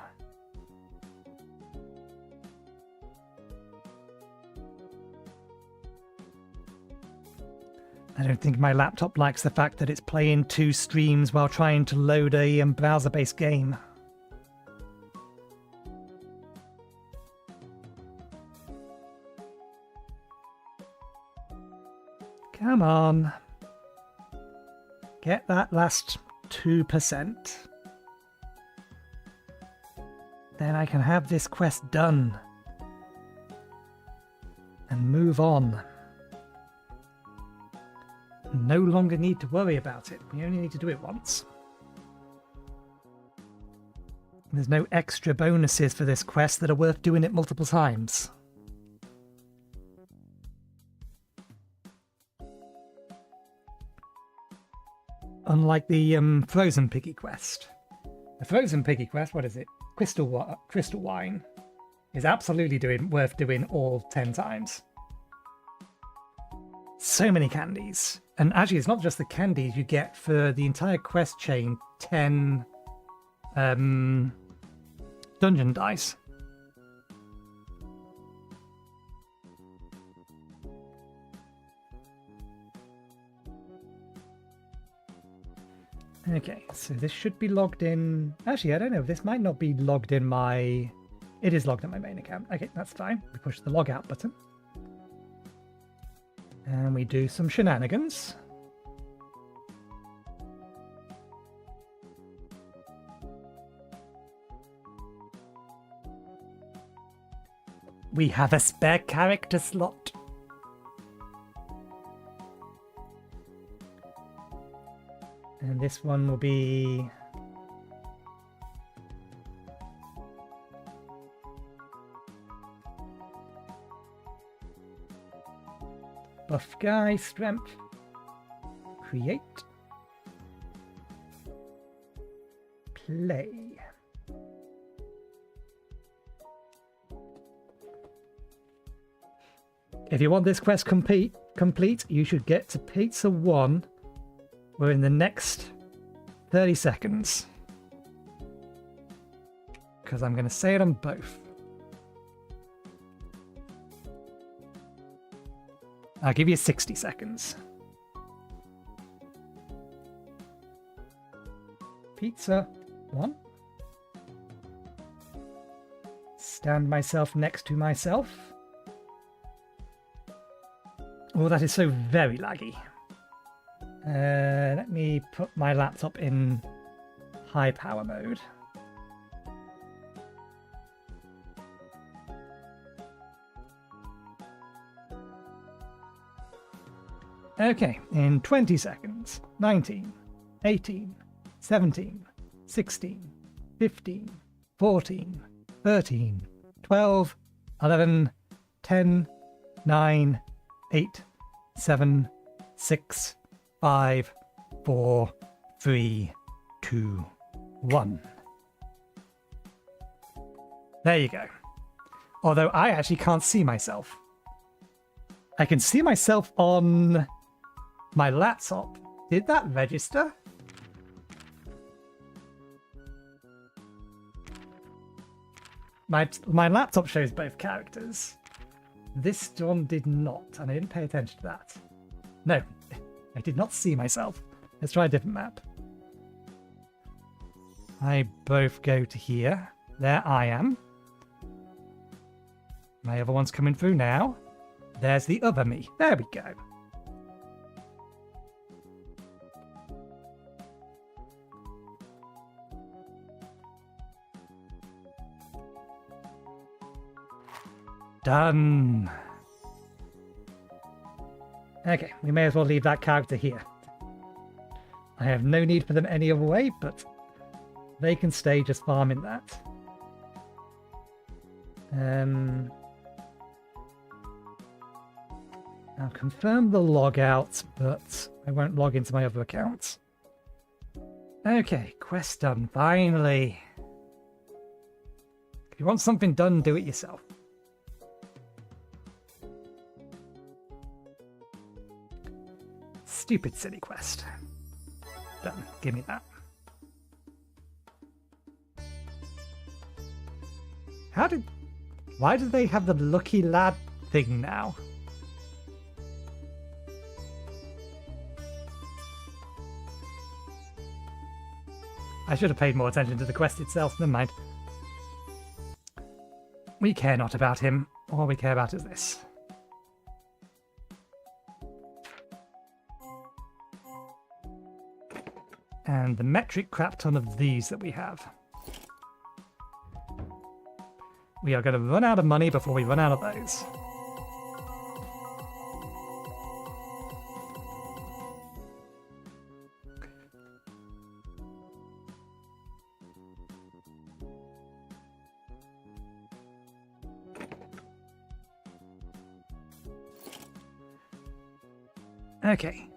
S1: I don't think my laptop likes the fact that it's playing 2 streams while trying to load a browser-based game. Come on. Get that last 2%. Then I can have this quest done. And move on. No longer need to worry about it. We only need to do it once. There's no extra bonuses for this quest that are worth doing it multiple times. Unlike the Frozen Piggy quest. The Frozen Piggy quest, what is it? Crystal Wine. Is absolutely worth doing all 10 times. So many candies. And actually, it's not just the candies. You get for the entire quest chain 10 dungeon dice. Okay, so this should be logged in. Actually, I don't know. This might not be logged in my... It is logged in my main account. Okay, that's fine. We push the log out button. And we do some shenanigans. We have a spare character slot. And this one will be... Buff guy, strength, create, play. If you want this quest complete, you should get to Pizza 1 within the next 30 seconds. Because I'm going to say it on both. I'll give you 60 seconds. Pizza 1. Stand myself next to myself. Oh, that is so very laggy. Let me put my laptop in high power mode. Okay, in 20 seconds. 19, 18, 17, 16, 15, 14, 13, 12, 11, 10, 9, 8, 7, 6, 5, 4, 3, 2, 1. There you go. Although I actually can't see myself. I can see myself on my laptop. Did that register? My laptop shows both characters. This one did not, and I didn't pay attention to that. No, I did not see myself. Let's try a different map. I both go to here. There I am. My other one's coming through now. There's the other me. There we go. Done. Okay, we may as well leave that character here. I have no need for them any other way, but they can stay just farming that. I'll confirm the logout, but I won't log into my other accounts. Okay, quest done, finally. If you want something done, do it yourself. Stupid silly quest. Done, give me that. Why do they have the lucky lad thing now? I should have paid more attention to the quest itself, never mind. We care not about him. All we care about is this. And the metric crap ton of these that we have. We are going to run out of money before we run out of those. Okay.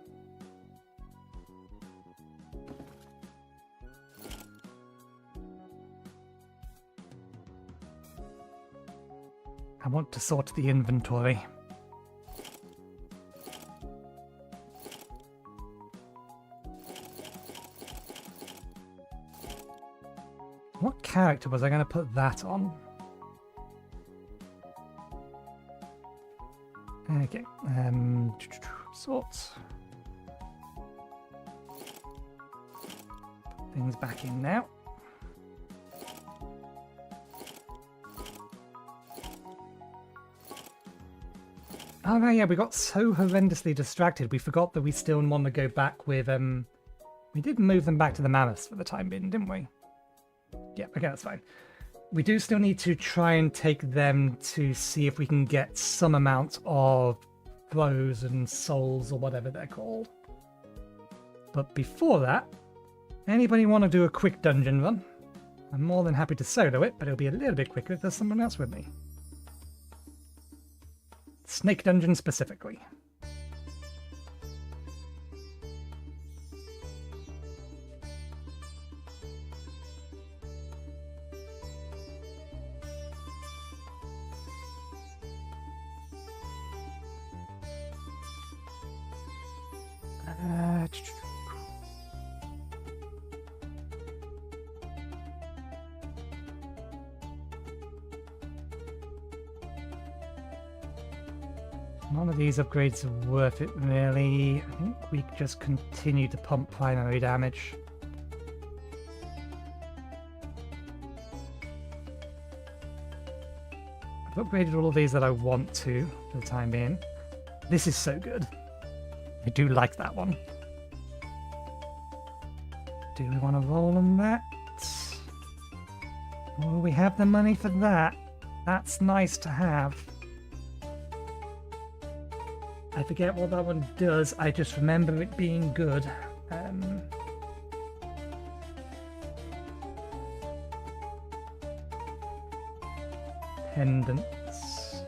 S1: I want to sort the inventory. What character was I going to put that on? Okay, sorts. Put things back in now. Oh no, yeah, we got so horrendously distracted, we forgot that we still want to go back with, we did move them back to the mammoths for the time being, didn't we? Yeah, okay, that's fine. We do still need to try and take them to see if we can get some amount of throws and souls or whatever they're called. But before that, anybody want to do a quick dungeon run? I'm more than happy to solo it, but it'll be a little bit quicker if there's someone else with me. Snake dungeon specifically. None of these upgrades are worth it, really. I think we just continue to pump primary damage. I've upgraded all of these that I want to, for the time being. This is so good. I do like that one. Do we want to roll on that? Will we have the money for that? That's nice to have. I forget what that one does, I just remember it being good. Pendants.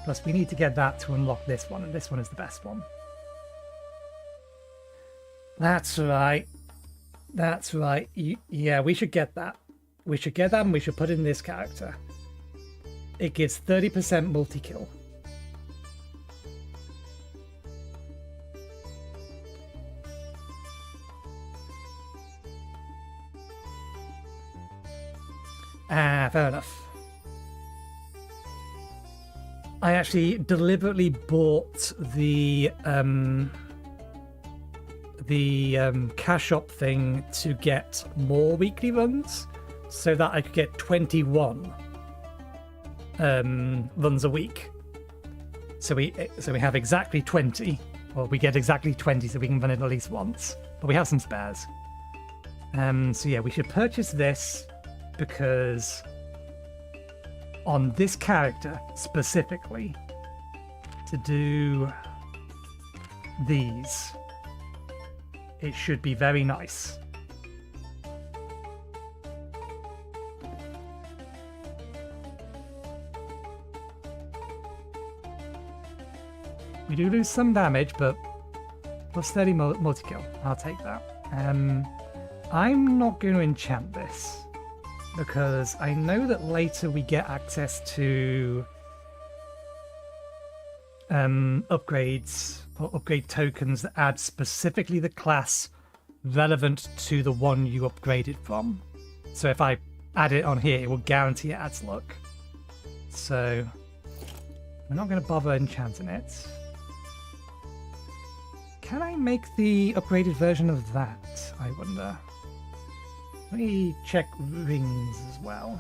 S1: Plus we need to get that to unlock this one, and this one is the best one. That's right. That's right. Yeah, we should get that. We should get that and we should put in this character. It gives 30% multi-kill. Ah, fair enough. I actually deliberately bought the cash up thing to get more weekly runs so that I could get 21 runs a week. So we have exactly 20, or we get exactly 20 so we can run it at least once. But we have some spares. So yeah, we should purchase this because on this character specifically to do these, it should be very nice. We do lose some damage, but Plus 30 multi-kill. I'll take that. I'm not going to enchant this because I know that later we get access to upgrades or upgrade tokens that add specifically the class relevant to the one you upgraded from. So if I add it on here, it will guarantee it adds luck. So we're not going to bother enchanting it. Can I make the upgraded version of that, I wonder? Let me check rings as well.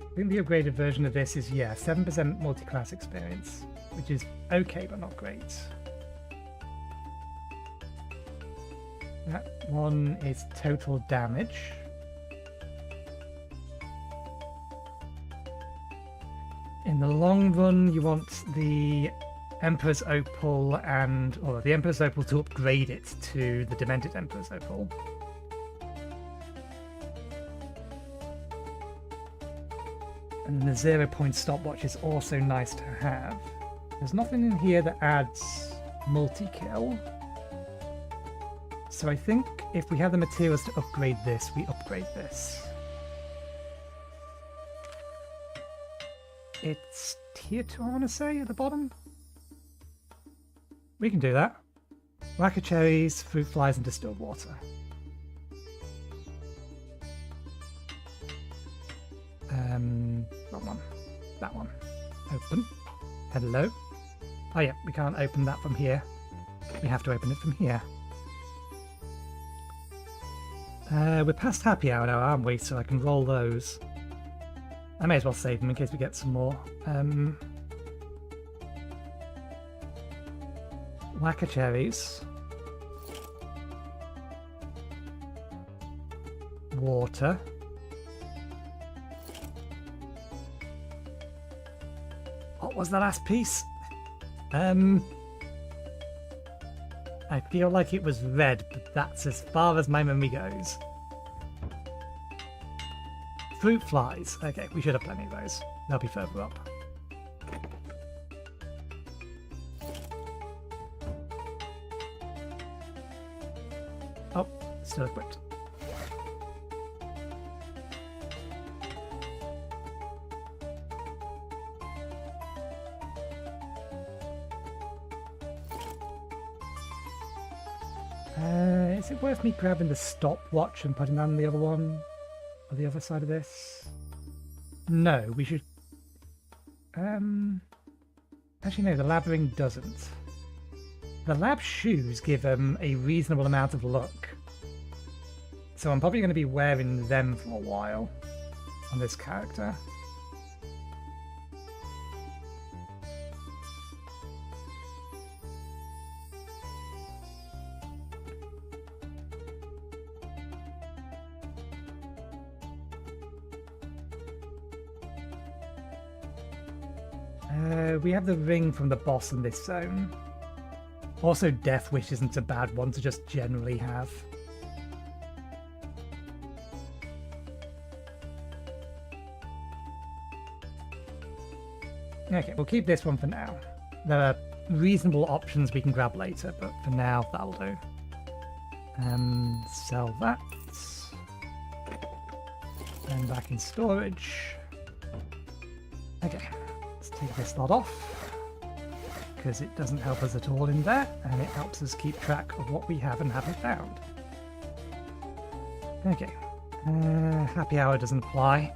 S1: I think the upgraded version of this is, yeah, 7% multi-class experience, which is okay, but not great. That one is total damage. In the long run, you want the Emperor's Opal or the Emperor's Opal to upgrade it to the Demented Emperor's Opal. And the 0-point stopwatch is also nice to have. There's nothing in here that adds multi-kill. So I think if we have the materials to upgrade this, we upgrade this. It's tier 2, I want to say, at the bottom. We can do that. Whacker cherries, fruit flies, and distilled water. Wrong one. That one. Open. Hello. Oh yeah, we can't open that from here. We have to open it from here. We're past happy hour now, aren't we? So I can roll those. I may as well save them in case we get some more. Whacker cherries. Water. What was the last piece? I feel like it was red, but that's as far as my memory goes. Fruit flies. Okay, we should have plenty of those. They'll be further up. Oh, still equipped. Is it worth me grabbing the stopwatch and putting that on the other one? Or the other side of this? No, we should... Actually no, the lab ring doesn't. The lab shoes give a reasonable amount of luck. So I'm probably going to be wearing them for a while on this character. We have the ring from the boss in this zone. Also, Death Wish isn't a bad one to just generally have. Okay, we'll keep this one for now. There are reasonable options we can grab later, but for now, that'll do. Sell that. And back in storage. Okay. Take this lot off, because it doesn't help us at all in there, and it helps us keep track of what we have and haven't found. Okay, happy hour doesn't apply,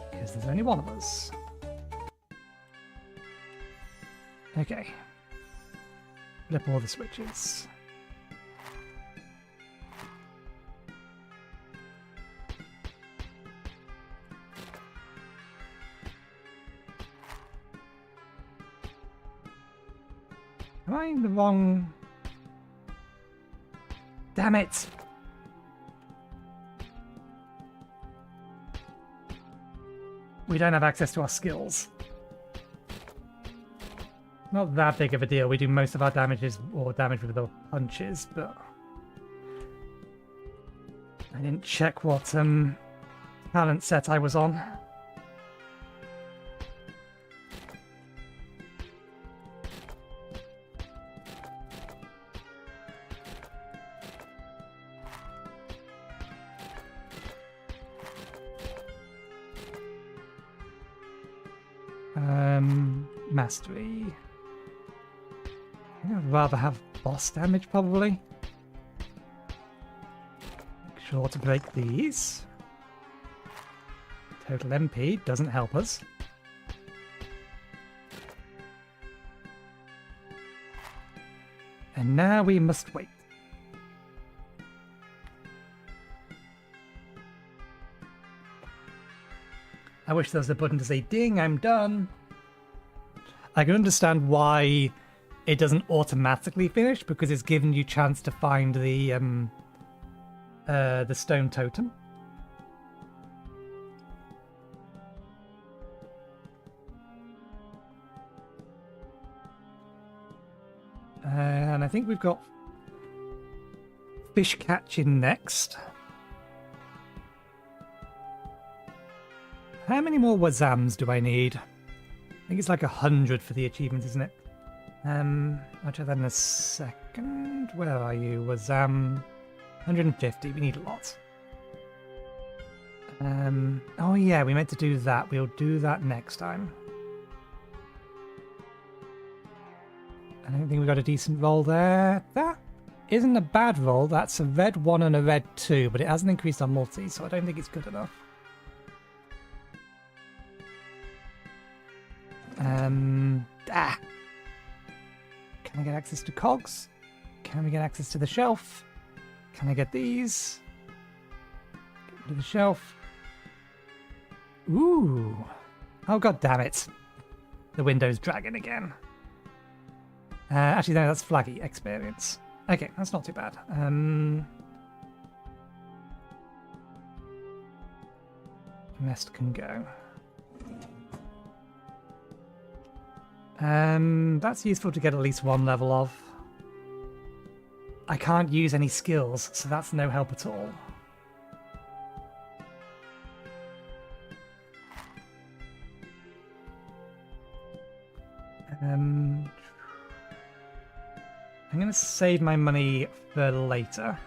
S1: because there's only one of us. Okay, flip all the switches. Am I in the wrong... Damn it! We don't have access to our skills. Not that big of a deal. We do most of our damages or damage with the punches, but I didn't check what talent set I was on. Mastery. I'd rather have boss damage, probably. Make sure to break these. Total MP doesn't help us. And now we must wait. I wish there was a button to say, ding, I'm done. I can understand why it doesn't automatically finish, because it's given you chance to find the stone totem. And I think we've got fish catching next. How many more Wazams do I need? I think it's like 100 for the achievement, isn't it? I'll try that in a second. Where are you? Wazam 150. We need a lot. Oh yeah, we meant to do that. We'll do that next time. I don't think we got a decent roll there. That isn't a bad roll. That's a red 1 and a red 2, but it hasn't increased our multi, so I don't think it's good enough. Can I get access to cogs? Can we get access to the shelf? Can I get these? Get rid of the shelf. Ooh. Oh, god damn it. The window's dragging again. Actually, no, that's flaggy experience. Okay, that's not too bad. Rest can go. That's useful to get at least one level of. I can't use any skills, so that's no help at all. I'm going to save my money for later.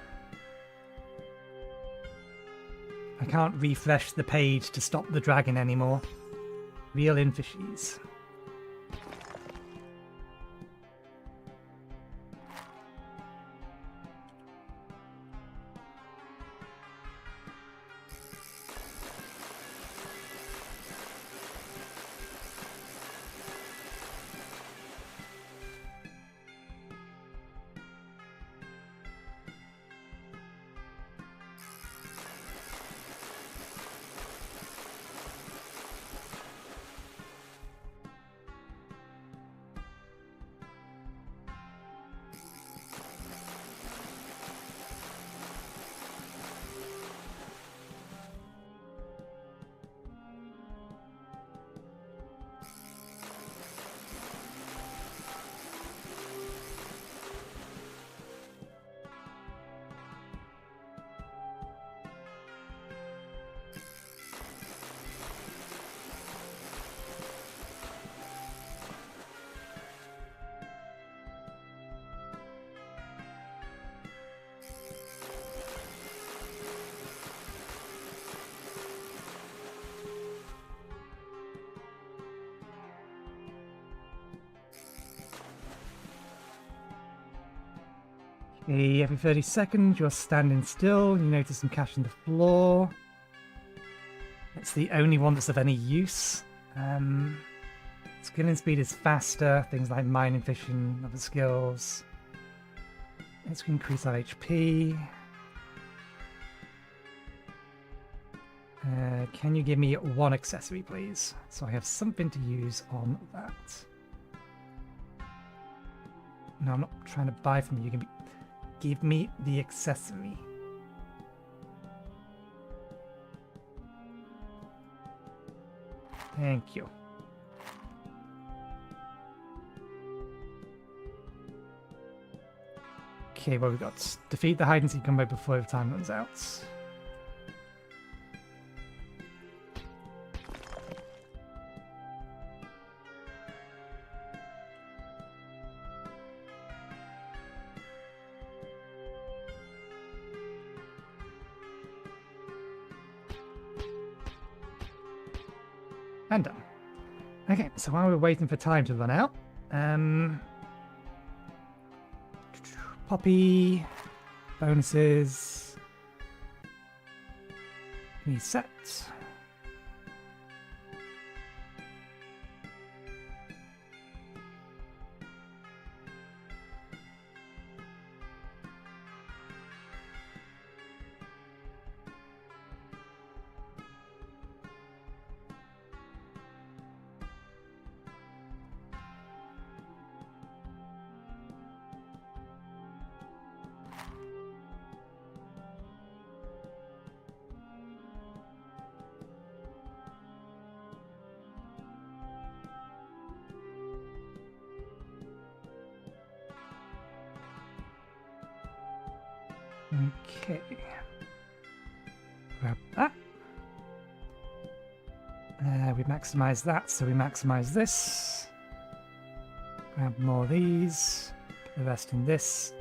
S1: I can't refresh the page to stop the dragon anymore. Reel in fishies. Every 30 seconds, you're standing still. You notice some cash on the floor. It's the only one that's of any use. Skill and speed is faster. Things like mining, fishing, other skills. Let's increase our HP. Can you give me one accessory, please? So I have something to use on that. No, I'm not trying to buy from you. Give me the accessory. Thank you. Okay, well, we've got defeat the hide and seek combo before time runs out. And done. Okay, so while we're waiting for time to run out, Poppy, bonuses, reset. Okay. Grab that. We maximize that, so we maximize this. Grab more of these. Put the rest in this,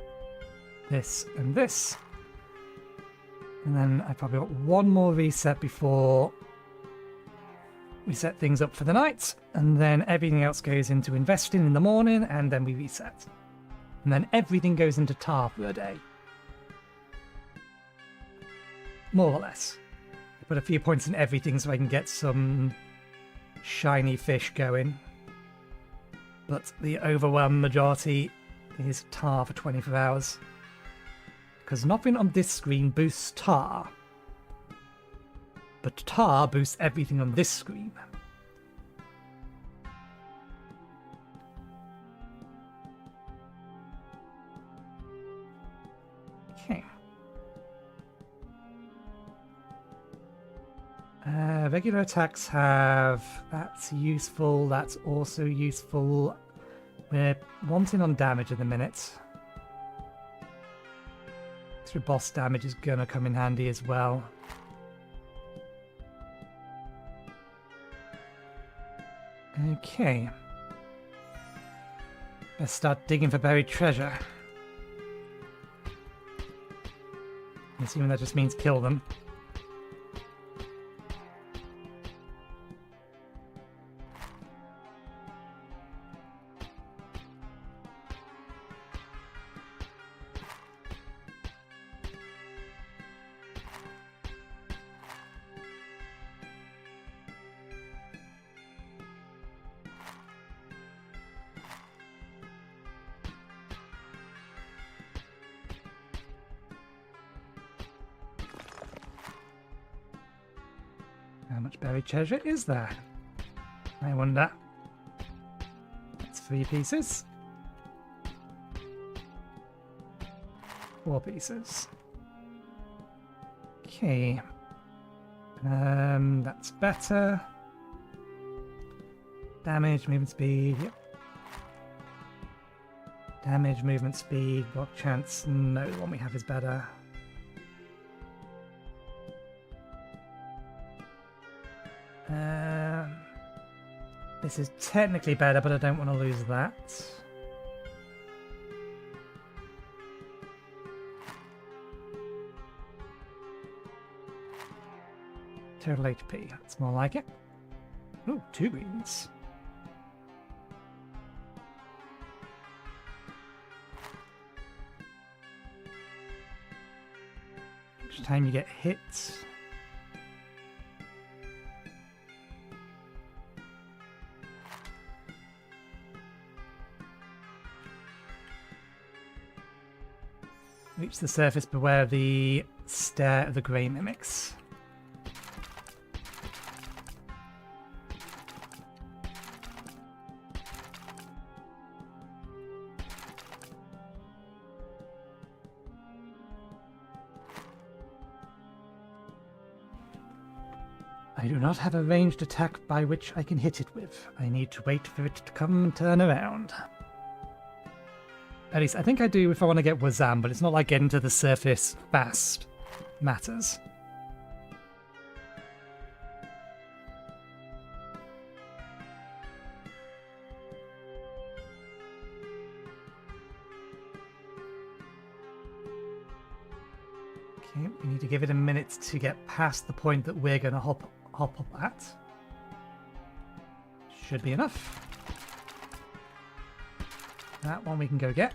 S1: this, and this. And then I probably got one more reset before we set things up for the night. And then everything else goes into investing in the morning, and then we reset. And then everything goes into tar for a day. More or less. I put a few points in everything so I can get some shiny fish going. But the overwhelming majority is tar for 24 hours. Because nothing on this screen boosts tar. But tar boosts everything on this screen. Okay. Regular attacks have... That's useful. That's also useful. We're wanting on damage at the minute. Extra boss damage is gonna come in handy as well. Okay. Let's start digging for buried treasure. I'm assuming that just means kill them. How much buried treasure is there? I wonder. That's 3 pieces. 4 pieces. Okay. That's better. Damage, movement speed, yep. Damage, movement speed, block chance. No, the one we have is better. This is technically better, but I don't want to lose that. Total HP, that's more like it. Ooh, 2 greens. Each time you get hit. Reach the surface, beware of the stare of the grey mimics. I do not have a ranged attack by which I can hit it with. I need to wait for it to come and turn around. At least I think I do if I want to get Wazam, but it's not like getting to the surface fast matters. Okay, we need to give it a minute to get past the point that we're going to hop up at. Should be enough. That one we can go get.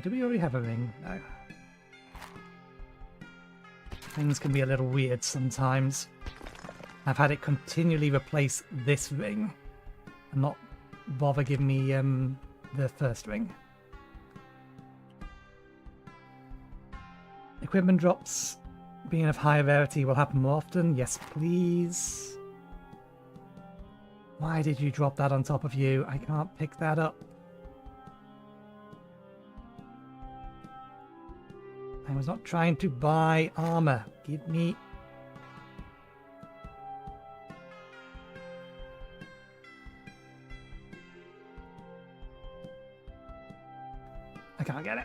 S1: Do we already have a ring? No. Things can be a little weird sometimes. I've had it continually replace this ring and not bother giving me the first ring. Equipment drops being of higher rarity will happen more often. Yes, please. Why did you drop that on top of you? I can't pick that up. I was not trying to buy armor. Give me... I can't get it.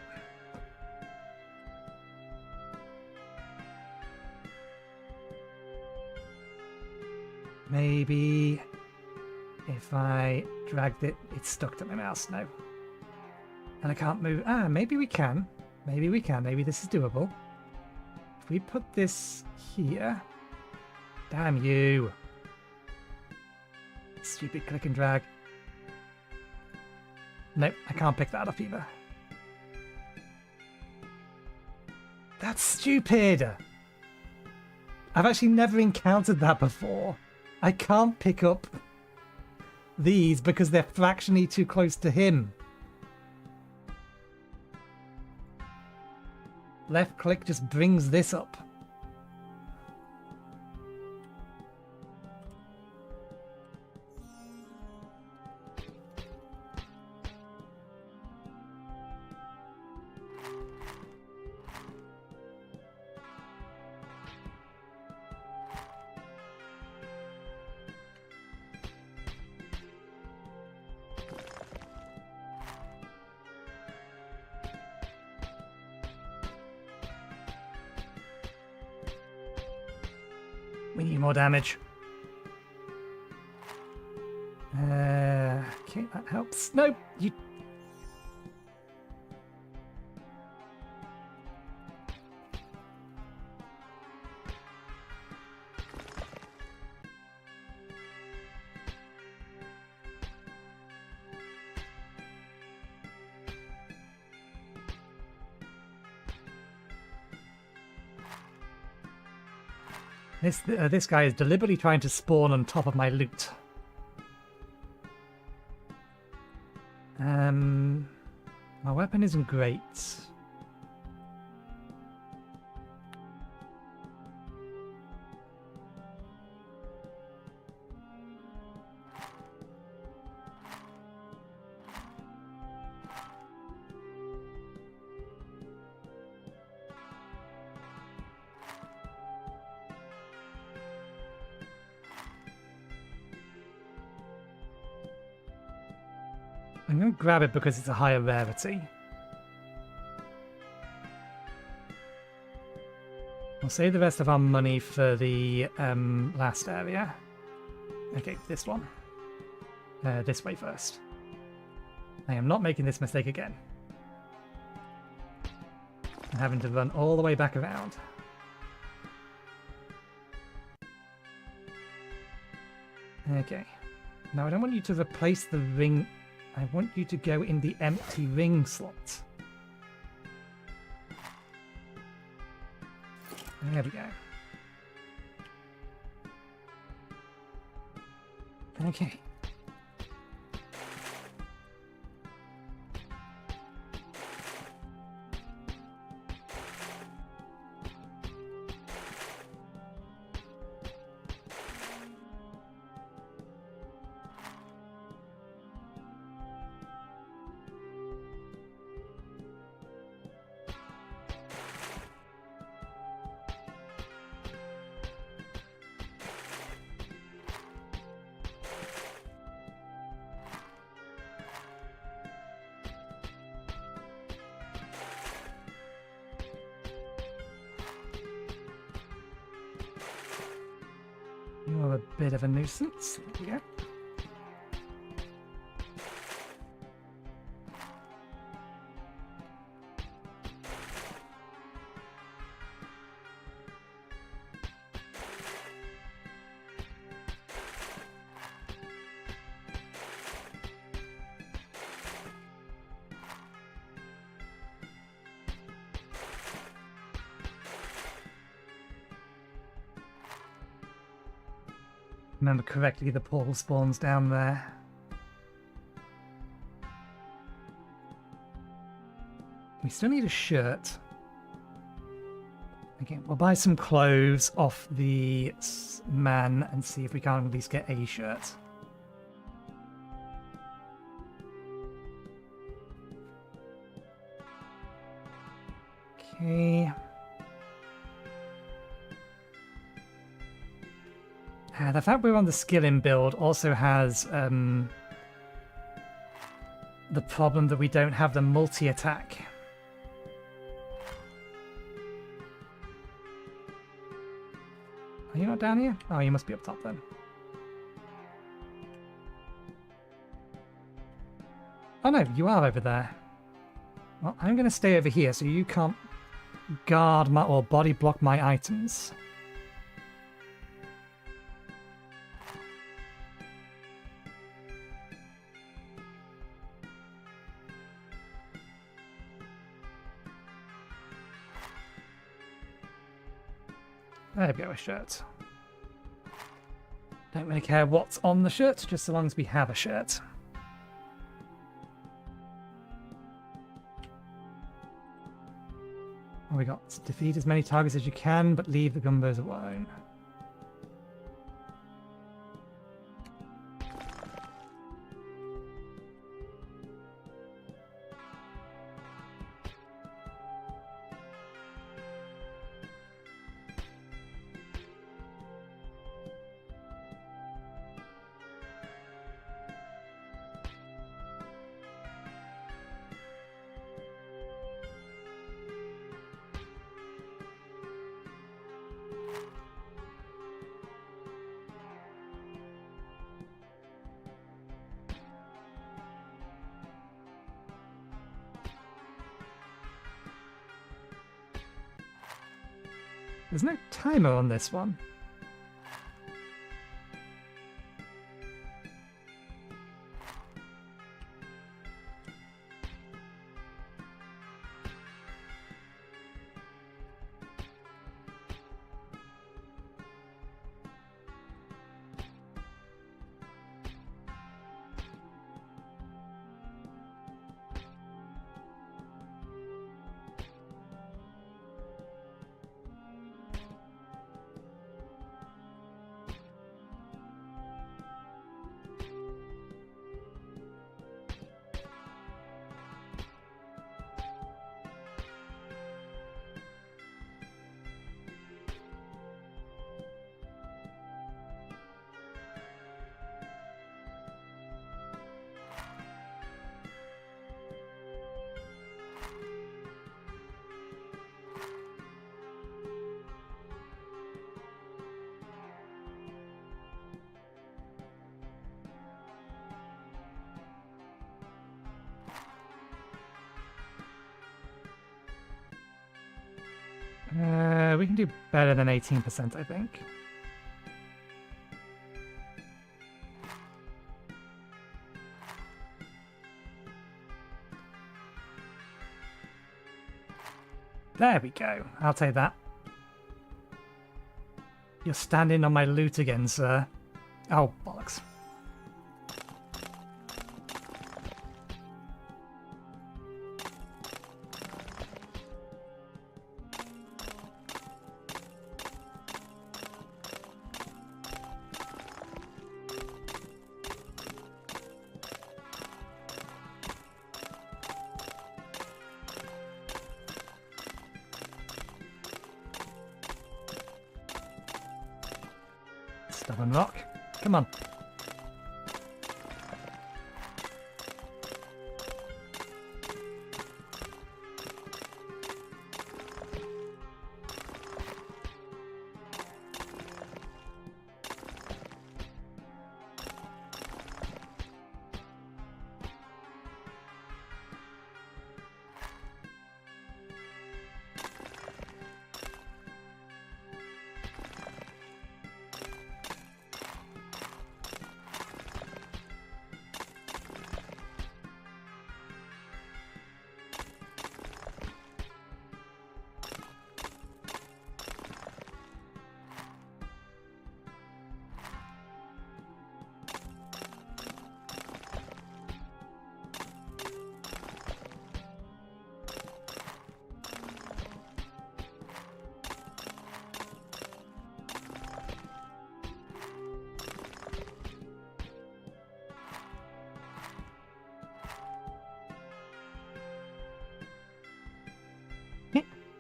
S1: Maybe if I dragged it, it's stuck to my mouse now. And I can't move. Ah, maybe we can. Maybe we can. Maybe this is doable. If we put this here... Damn you. Stupid click and drag. Nope, I can't pick that up either. That's stupid! I've actually never encountered that before. I can't pick up these because they're fractionally too close to him. Left click just brings this up. We need more damage. Okay, that helps. No, you... This guy is deliberately trying to spawn on top of my loot. My weapon isn't great. I'm going to grab it because it's a higher rarity. We'll save the rest of our money for the last area. Okay, this one. This way first. I am not making this mistake again. I'm having to run all the way back around. Okay. Now I don't want you to replace the ring. I want you to go in the empty ring slot. There we go. Okay. You're a bit of a nuisance. There we go. Remember correctly, the portal spawns down there. We still need a shirt. Okay, we'll buy some clothes off the man and see if we can at least get a shirt. Okay. The fact we're on the skilling build also has the problem that we don't have the multi-attack. Are you not down here? Oh, you must be up top then. Oh no, you are over there. Well, I'm going to stay over here so you can't guard my or body block my items. There we go, a shirt. Don't really care what's on the shirt, just so long as we have a shirt. What we got? Defeat as many targets as you can, but leave the gumbos alone. There's no timer on this one. We can do better than 18%, I think. There we go. I'll take that. You're standing on my loot again, sir. Oh, bollocks. Stubborn rock. Come on.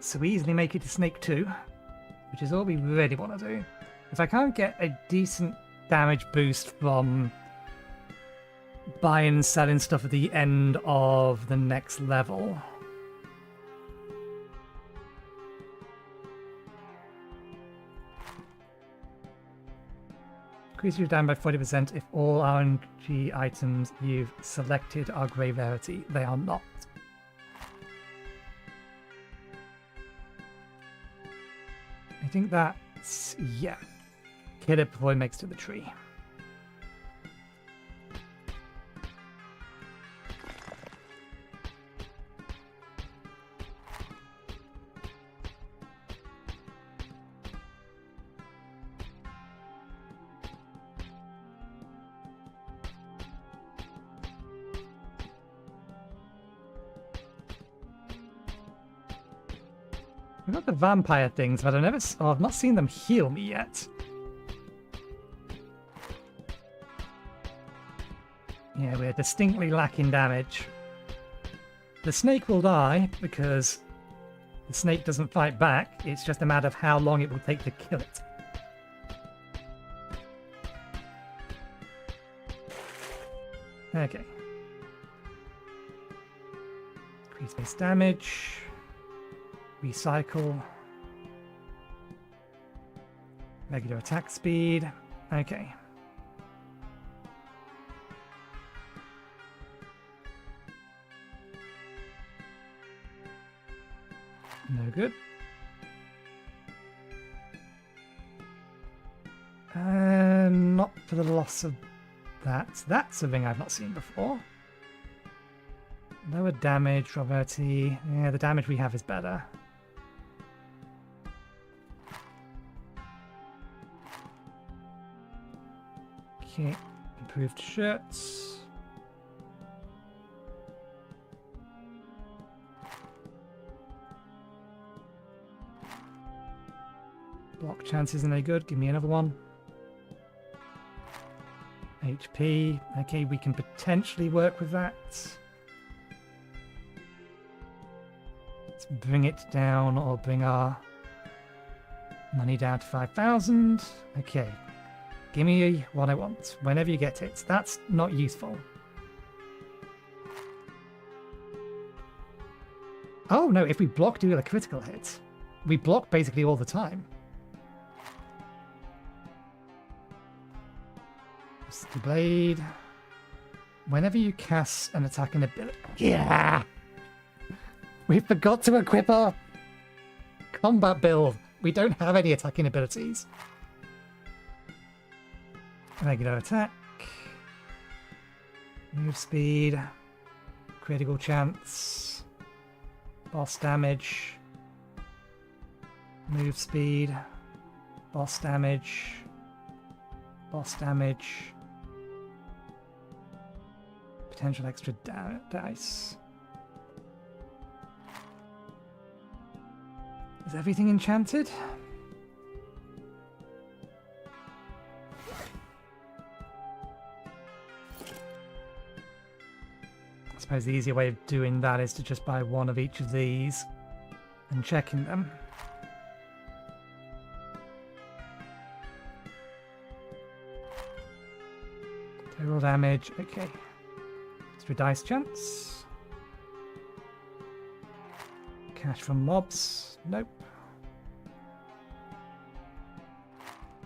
S1: so we easily make it to Snake 2, which is all we really want to do. If I can't get a decent damage boost from buying and selling stuff at the end of the next level, increase your damage by 40% if all RNG items you've selected are grey rarity. They are not. I think that's... yeah. Kill it before it makes it to the tree. We've got the vampire things, but I've not seen them heal me yet. Yeah, we're distinctly lacking damage. The snake will die because the snake doesn't fight back. It's just a matter of how long it will take to kill it. Okay. Increase base damage. Recycle. Regular attack speed. Okay. No good. Not for the loss of that. That's something I've not seen before. Lower damage, Roberti. Yeah, the damage we have is better. Okay, improved shirts. Block chance isn't any good. Give me another one. HP. Okay, we can potentially work with that. Let's bring it down or bring our money down to 5,000. Okay. Give me what I want, whenever you get it. That's not useful. Oh no, if we block do a critical hit. We block basically all the time. The blade. Whenever you cast an attacking ability... Yeah! We forgot to equip our combat build. We don't have any attacking abilities. Regular attack, move speed, critical chance, boss damage, move speed, boss damage, potential extra dice. Is everything enchanted? I suppose the easier way of doing that is to just buy one of each of these and checking them. Total damage, okay. Extra dice chance. Cash from mobs, nope.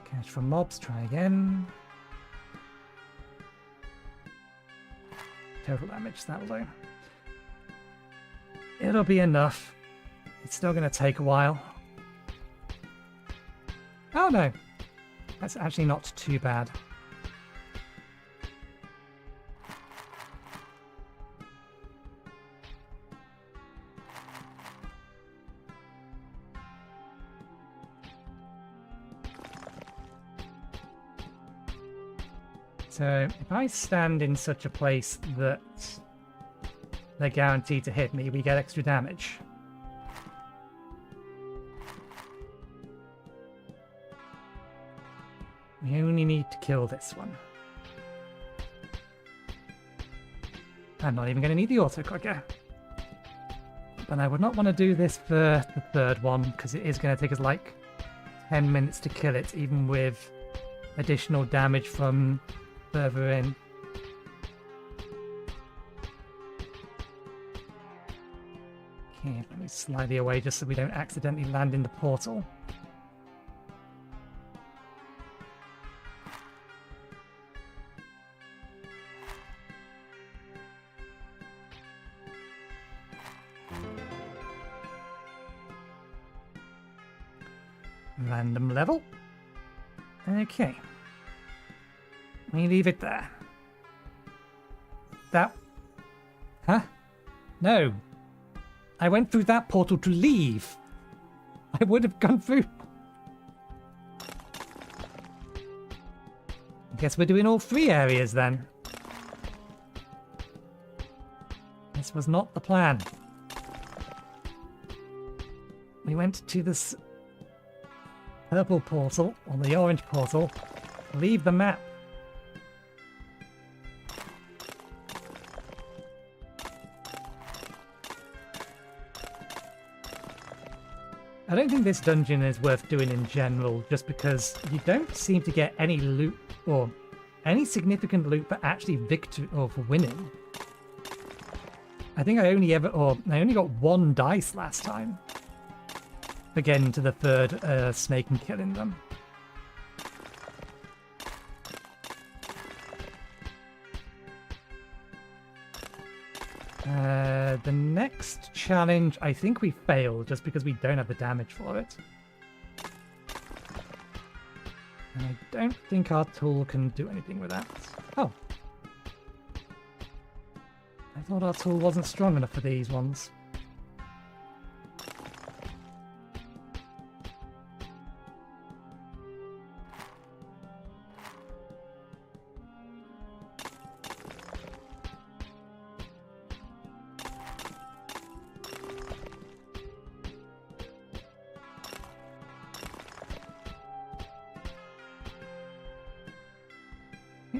S1: Cash from mobs, try again. Total damage, that'll do. It'll be enough. It's still going to take a while. Oh no, that's actually not too bad. So if I stand in such a place that they're guaranteed to hit me, we get extra damage. We only need to kill this one. I'm not even going to need the auto clicker. But I would not want to do this for the third one, because it is going to take us like 10 minutes to kill it, even with additional damage from further in. Okay, let me slightly away just so we don't accidentally land in the portal. Random level. Okay. We leave it there. That... Huh? No. I went through that portal to leave. I would have gone through... I guess we're doing all 3 areas then. This was not the plan. We went to this purple portal, or the orange portal, leave the map. I don't think this dungeon is worth doing in general, just because you don't seem to get any loot, or any significant loot for actually victory, or for winning. I think I only got 1 dice last time. For getting to the 3rd snake and killing them. The next challenge, I think we failed just because we don't have the damage for it. And I don't think our tool can do anything with that. Oh. I thought our tool wasn't strong enough for these ones.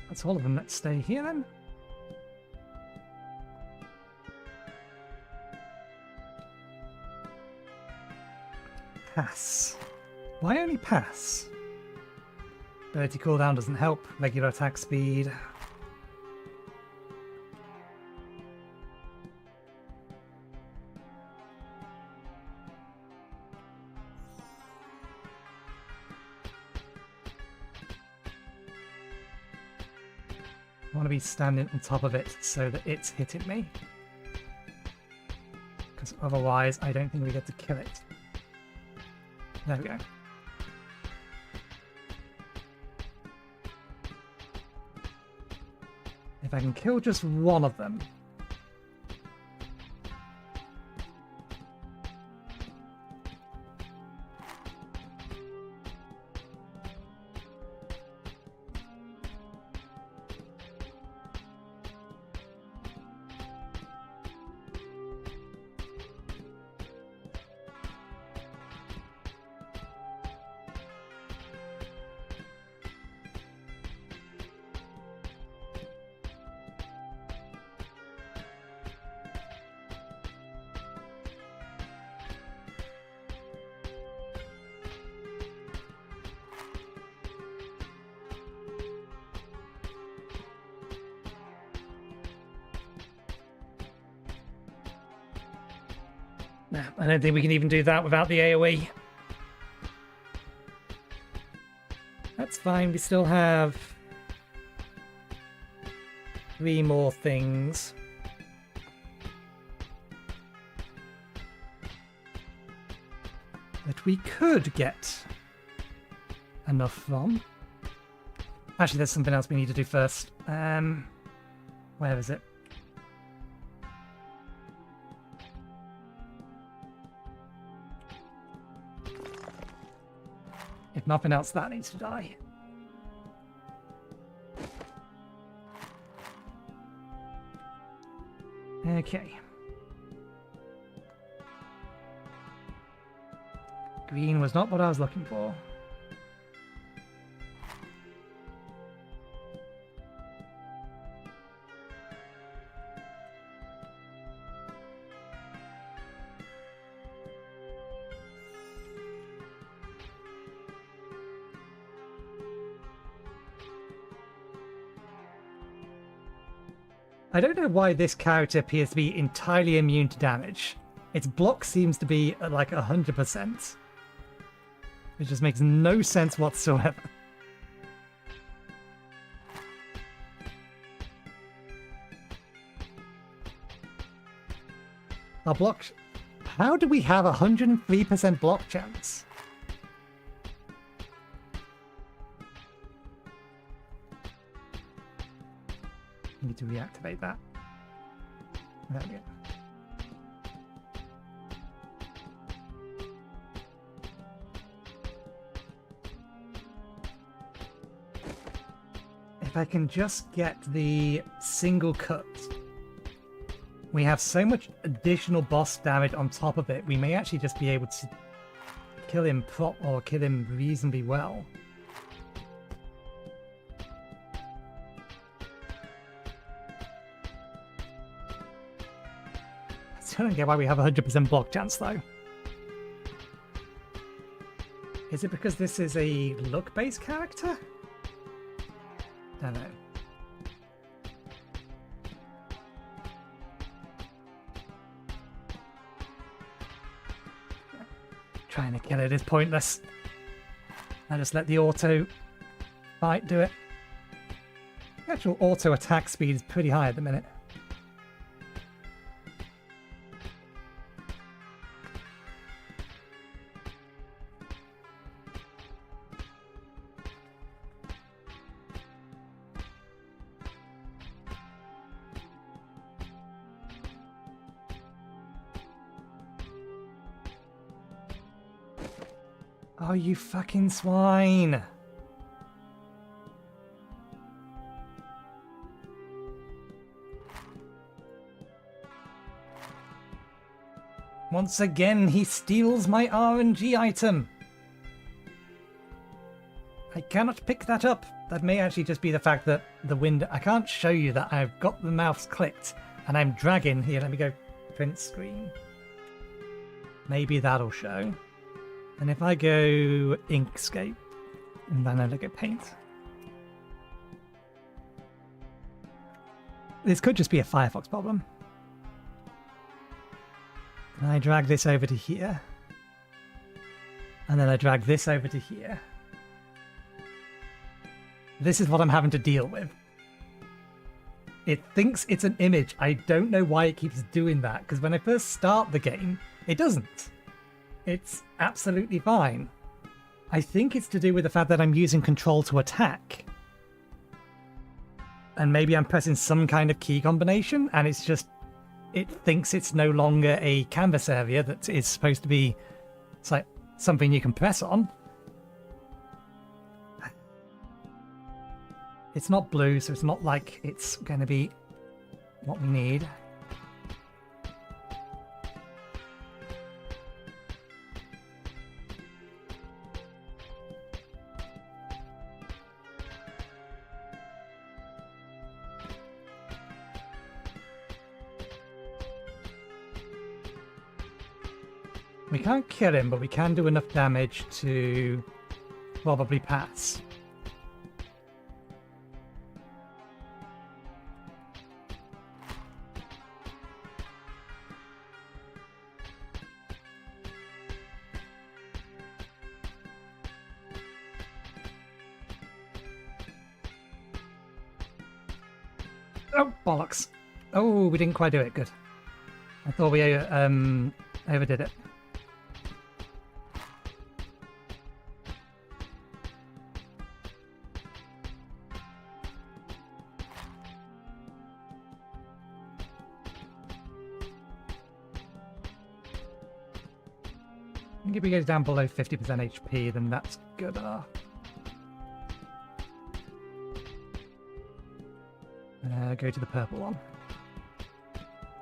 S1: That's all of them. Let's stay here then. Pass. Why only pass? Ability cooldown doesn't help. Regular attack speed. I want to be standing on top of it so that it's hitting me. Because otherwise I don't think we get to kill it. There we go. If I can kill just one of them. No, I don't think we can even do that without the AoE. That's fine, we still have 3 more things. That we could get enough from. Actually, there's something else we need to do first. Where is it? If nothing else, that needs to die. Okay. Green was not what I was looking for. I don't know why this character appears to be entirely immune to damage. Its block seems to be at like 100%. It just makes no sense whatsoever. Our block... How do we have 103% block chance? Need to reactivate that. There we go. If I can just get the single cut, we have so much additional boss damage on top of it, we may actually just be able to kill him or kill him reasonably well. I still don't get why we have 100% block chance though. Is it because this is a look-based character? Don't know. Trying to kill it is pointless. I just let the auto fight do it. The actual auto attack speed is pretty high at the minute. Oh, you fucking swine! Once again, he steals my RNG item! I cannot pick that up. That may actually just be the fact that the window... I can't show you that I've got the mouse clicked and I'm dragging... Here, let me go print screen. Maybe that'll show. And if I go Inkscape, and then I look at Paint. This could just be a Firefox problem. And I drag this over to here. And then I drag this over to here. This is what I'm having to deal with. It thinks it's an image. I don't know why it keeps doing that, because when I first start the game, it doesn't. It's absolutely fine. I think it's to do with the fact that I'm using control to attack. And maybe I'm pressing some kind of key combination, and it's just... It thinks it's no longer a canvas area that is supposed to be... It's like something you can press on. It's not blue, so it's not like it's going to be what we need. We can't kill him, but we can do enough damage to probably pass. Oh, bollocks. Oh, we didn't quite do it. Good. I thought we overdid it. I think if we go down below 50% HP, then that's good enough. Go to the purple one.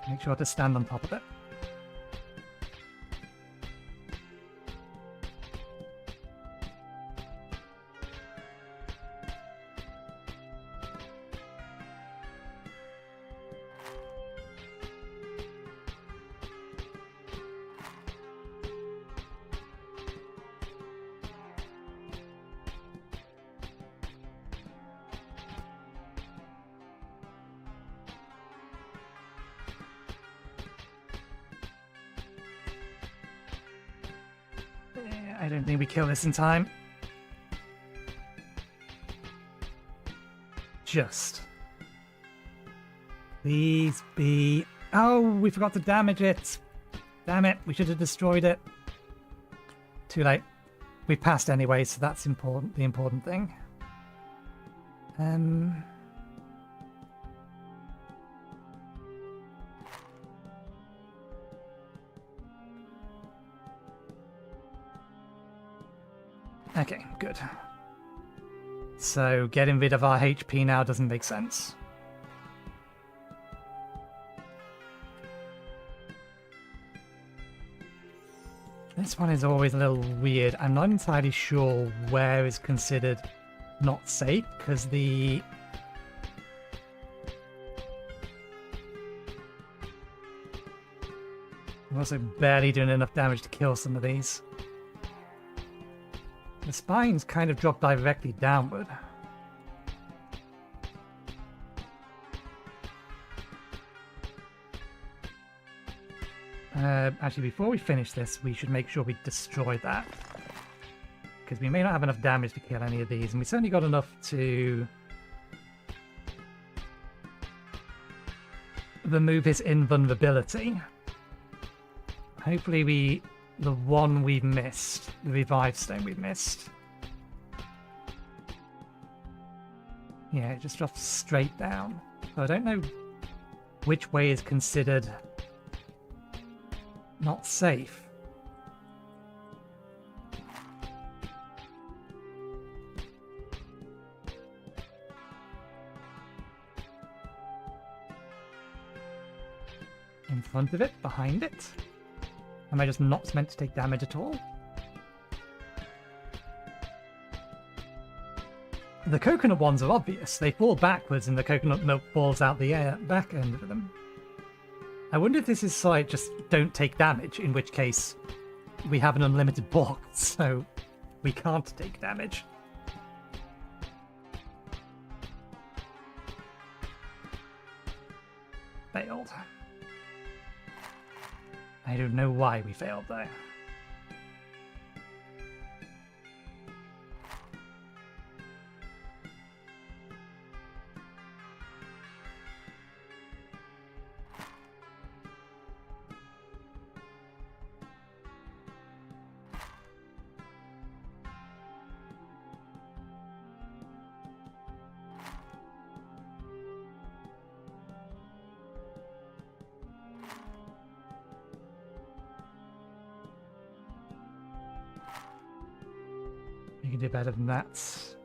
S1: Make sure to stand on top of it. Yeah, I don't think we kill this in time. Just. Please be... Oh, we forgot to damage it. Damn it, we should have destroyed it. Too late. We passed anyway, so that's important. The important thing. Okay, good. So getting rid of our HP now doesn't make sense. This one is always a little weird. I'm not entirely sure where is considered not safe, because the... I'm also barely doing enough damage to kill some of these. The spines kind of drop directly downward. Actually, before we finish this, we should make sure we destroy that. Because we may not have enough damage to kill any of these, and we certainly got enough to remove his invulnerability. Hopefully the one we've missed, the revive stone we've missed. Yeah, it just drops straight down. So I don't know which way is considered not safe. In front of it? Behind it? Am I just not meant to take damage at all? The coconut ones are obvious. They fall backwards and the coconut milk falls out the back end of them. I wonder if this is like just don't take damage, in which case we have an unlimited block, so we can't take damage. Failed. I don't know why we failed though. You can do better than that.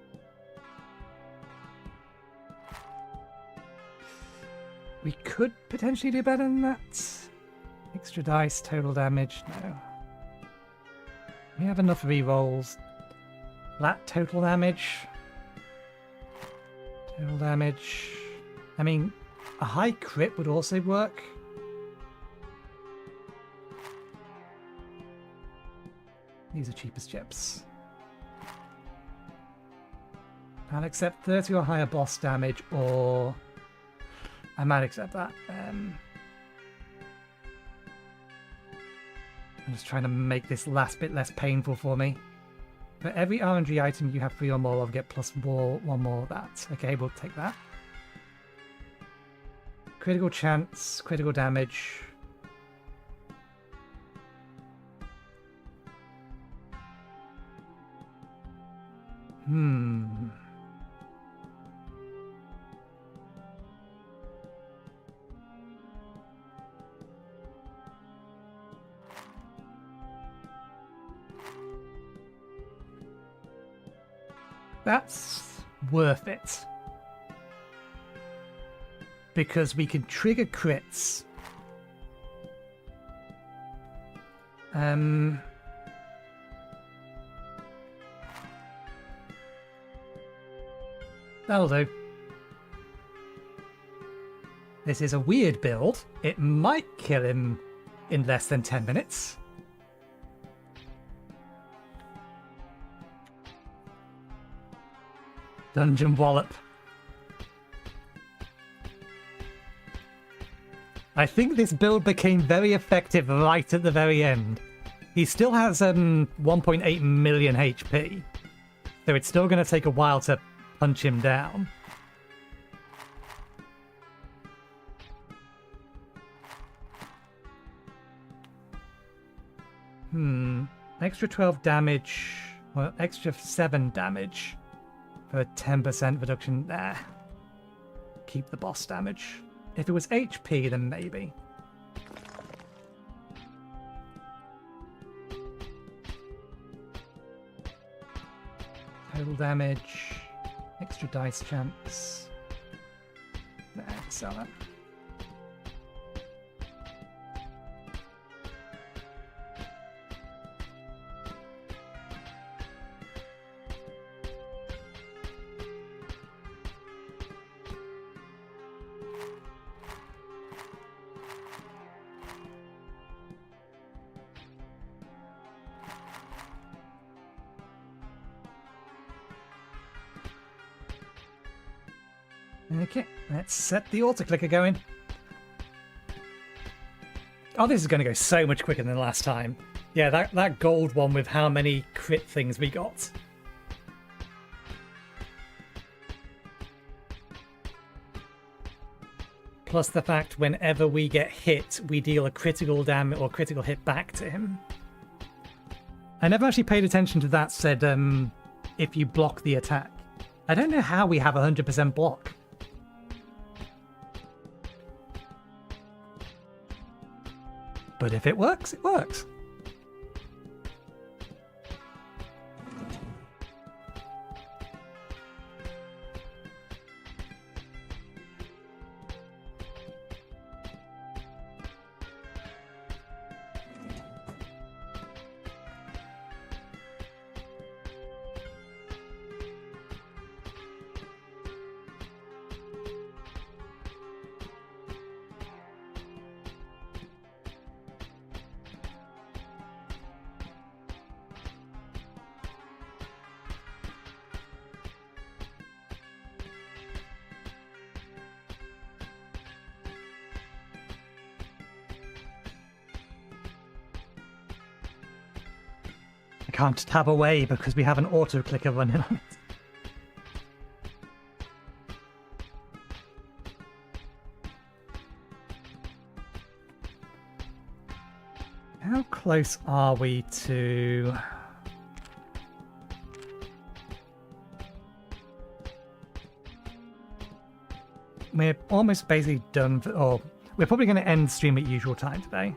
S1: We could potentially do better than that. Extra dice, total damage, no. We have enough rerolls. Flat total damage. Total damage. I mean, a high crit would also work. These are cheapest chips. I'll accept 30 or higher boss damage, or I might accept that. I'm just trying to make this last bit less painful for me. For every RNG item you have 3 or more of, get plus one more of that. Okay, we'll take that. Critical chance, critical damage. That's worth it. Because we can trigger crits. That'll do. This is a weird build. It might kill him in less than 10 minutes. Dungeon Wallop. I think this build became very effective right at the very end. He still has 1.8 million HP, so it's still going to take a while to punch him down. Extra 12 damage, well, extra 7 damage for a 10% reduction there. Keep the boss damage. If it was HP, then maybe. Total damage, extra dice chance. There, sell that. Okay, let's set the auto-clicker going. Oh, this is going to go so much quicker than the last time. Yeah, that gold one with how many crit things we got. Plus the fact whenever we get hit, we deal a critical damage or critical hit back to him. I never actually paid attention to that said if you block the attack. I don't know how we have 100% block. But if it works, it works. I can't tab away because we have an auto clicker running on it. How close are we to... We're almost basically done, or we're probably going to end stream at usual time today.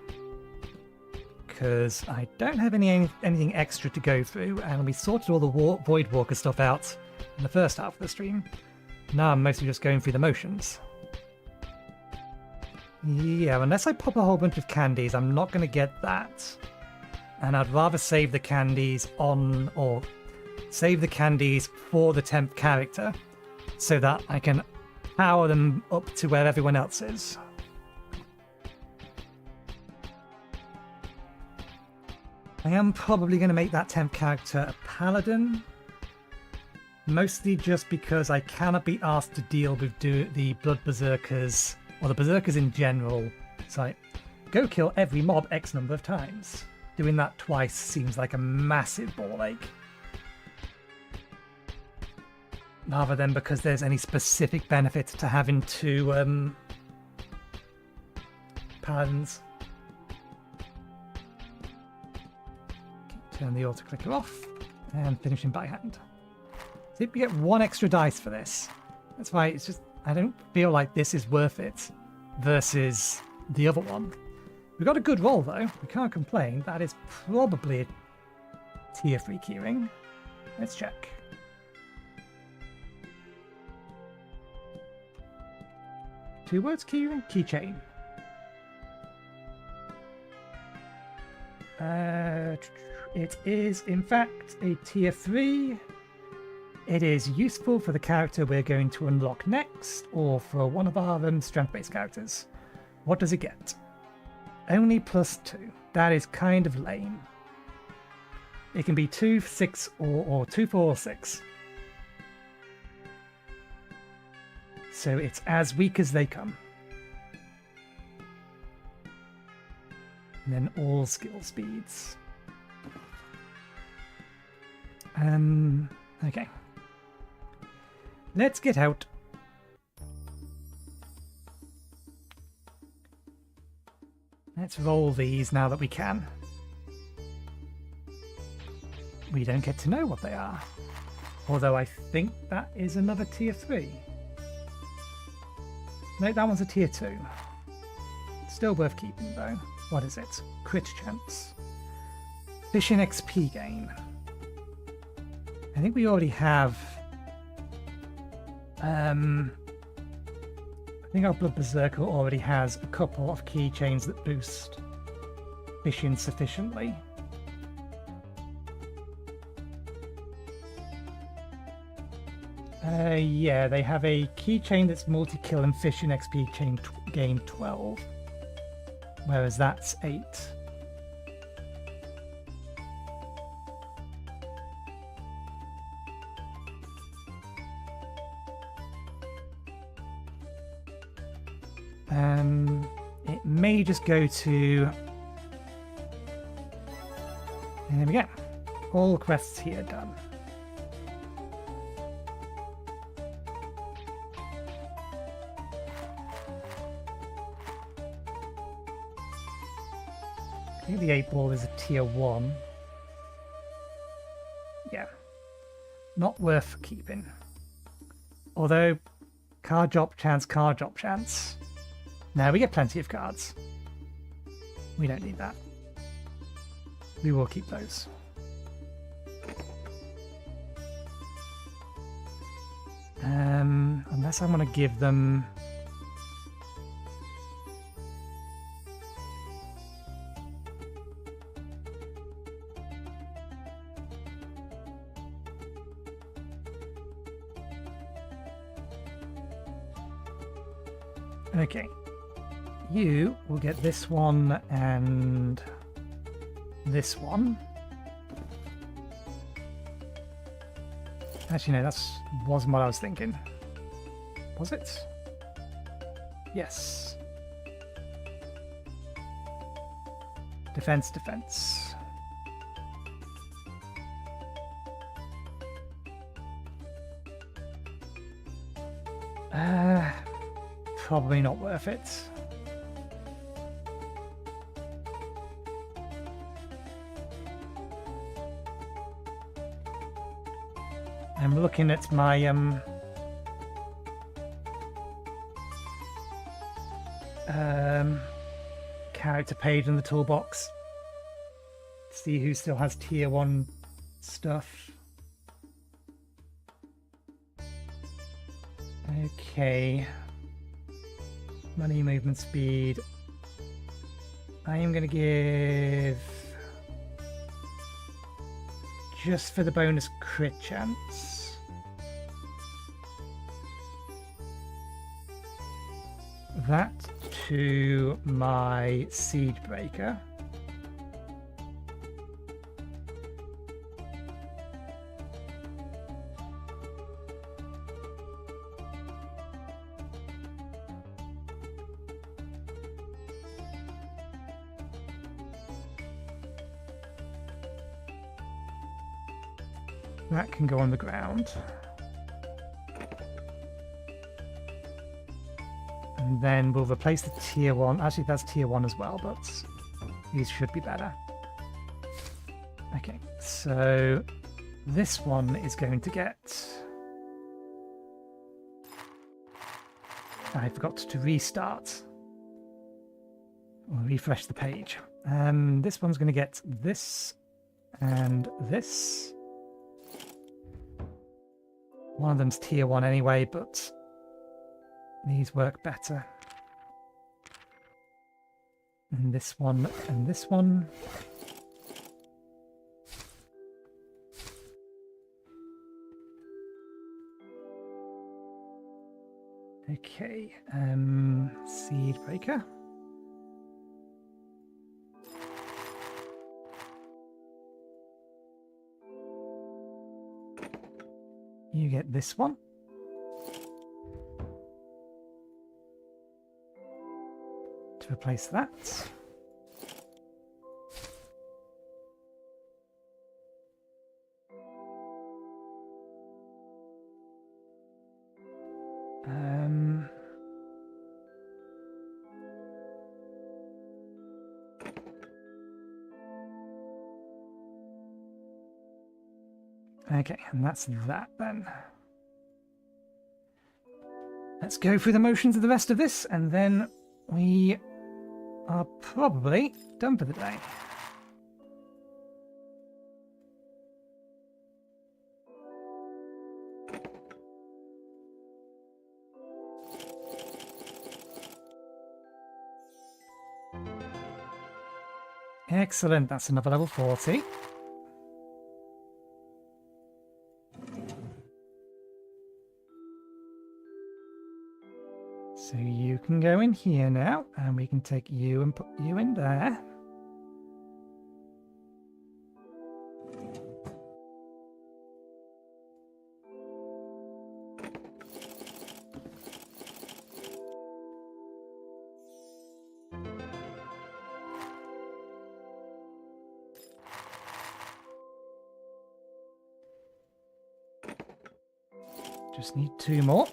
S1: Because I don't have anything extra to go through, and we sorted all the Voidwalker stuff out in the first half of the stream. Now I'm mostly just going through the motions. Yeah, unless I pop a whole bunch of candies, I'm not going to get that. And I'd rather save the candies on, or save the candies for the 10th character, so that I can power them up to where everyone else is. I am probably going to make that 10th character a paladin. Mostly just because I cannot be asked to deal with the blood berserkers, or the berserkers in general. It's like, go kill every mob X number of times. Doing that twice seems like a massive ball ache. Rather than because there's any specific benefit to having two paladins. Turn the auto-clicker off, and finish him by hand. See, we get one extra dice for this. That's why it's just, I don't feel like this is worth it versus the other one. We got a good roll though, we can't complain. That is probably a tier 3 keyring. Let's check. Two words keyring? Keychain. It is, in fact, a tier 3. It is useful for the character we're going to unlock next, or for one of our strength-based characters. What does it get? Only +2. That is kind of lame. It can be 2, 6, or 2, 4, or 6. So it's as weak as they come. And then all skill speeds. Okay. Let's get out. Let's roll these now that we can. We don't get to know what they are. Although I think that is another tier 3. No, that one's a tier 2. Still worth keeping though. What is it? Crit chance. Fishing XP gain. I think we already have... I think our Blood Berserker already has a couple of keychains that boost fishing sufficiently. Yeah, they have a keychain that's multi-kill and fishing XP gain 12, whereas that's 8. It may just go to... And there we go. All quests here done. I think the 8-ball is a tier 1. Yeah. Not worth keeping. Although, card drop chance, card drop chance. Now we get plenty of cards. We don't need that. We will keep those. Unless I want to give them... Okay. You will get this one and this one. Actually, no, that wasn't what I was thinking. Was it? Yes. Defense, defense. Probably not worth it. I'm looking at my character page in the toolbox. See who still has tier 1 stuff. Okay. Money, movement speed. I am going to give... just for the bonus crit chance. That to my Seed Breaker. That can go on the ground. And then we'll replace the tier 1. Actually, that's tier 1 as well, but these should be better. Okay, so this one is going to get... I forgot to restart. Or refresh the page. This one's going to get this and this. One of them's tier 1 anyway, but these work better. And this one and this one. Okay, Seed Breaker. You get this one. To replace that. Okay, and that's that then. Let's go through the motions of the rest of this, and then we are probably done for the day. Excellent, that's another level 40. So you can go in here now, and we can take you and put you in there. Just need 2 more.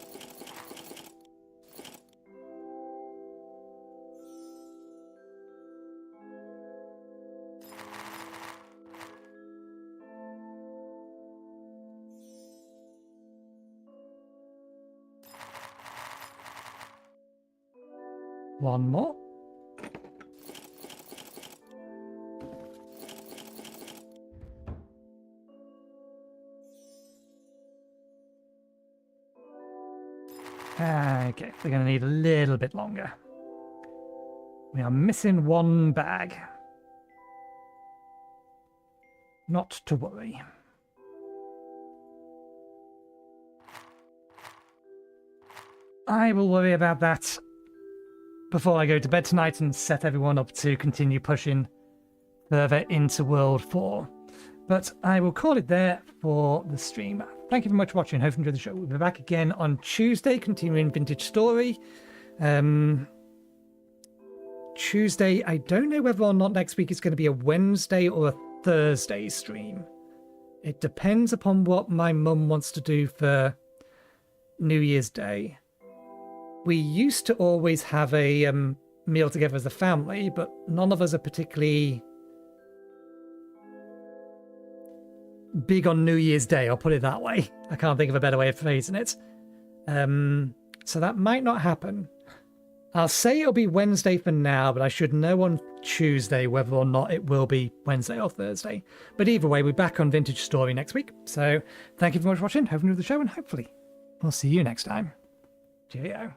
S1: One more. Okay, we're going to need a little bit longer. We are missing 1 bag. Not to worry. I will worry about that before I go to bed tonight and set everyone up to continue pushing further into World 4. But I will call it there for the stream. Thank you very much for watching. Hope you enjoyed the show. We'll be back again on Tuesday, continuing Vintage Story. Tuesday, I don't know whether or not next week is going to be a Wednesday or a Thursday stream. It depends upon what my mum wants to do for New Year's Day. We used to always have a meal together as a family, but none of us are particularly big on New Year's Day, I'll put it that way. I can't think of a better way of phrasing it. So that might not happen. I'll say it'll be Wednesday for now, but I should know on Tuesday whether or not it will be Wednesday or Thursday. But either way, we're back on Vintage Story next week. So thank you very much for watching. Hope you enjoyed the show, and hopefully we'll see you next time. Cheerio.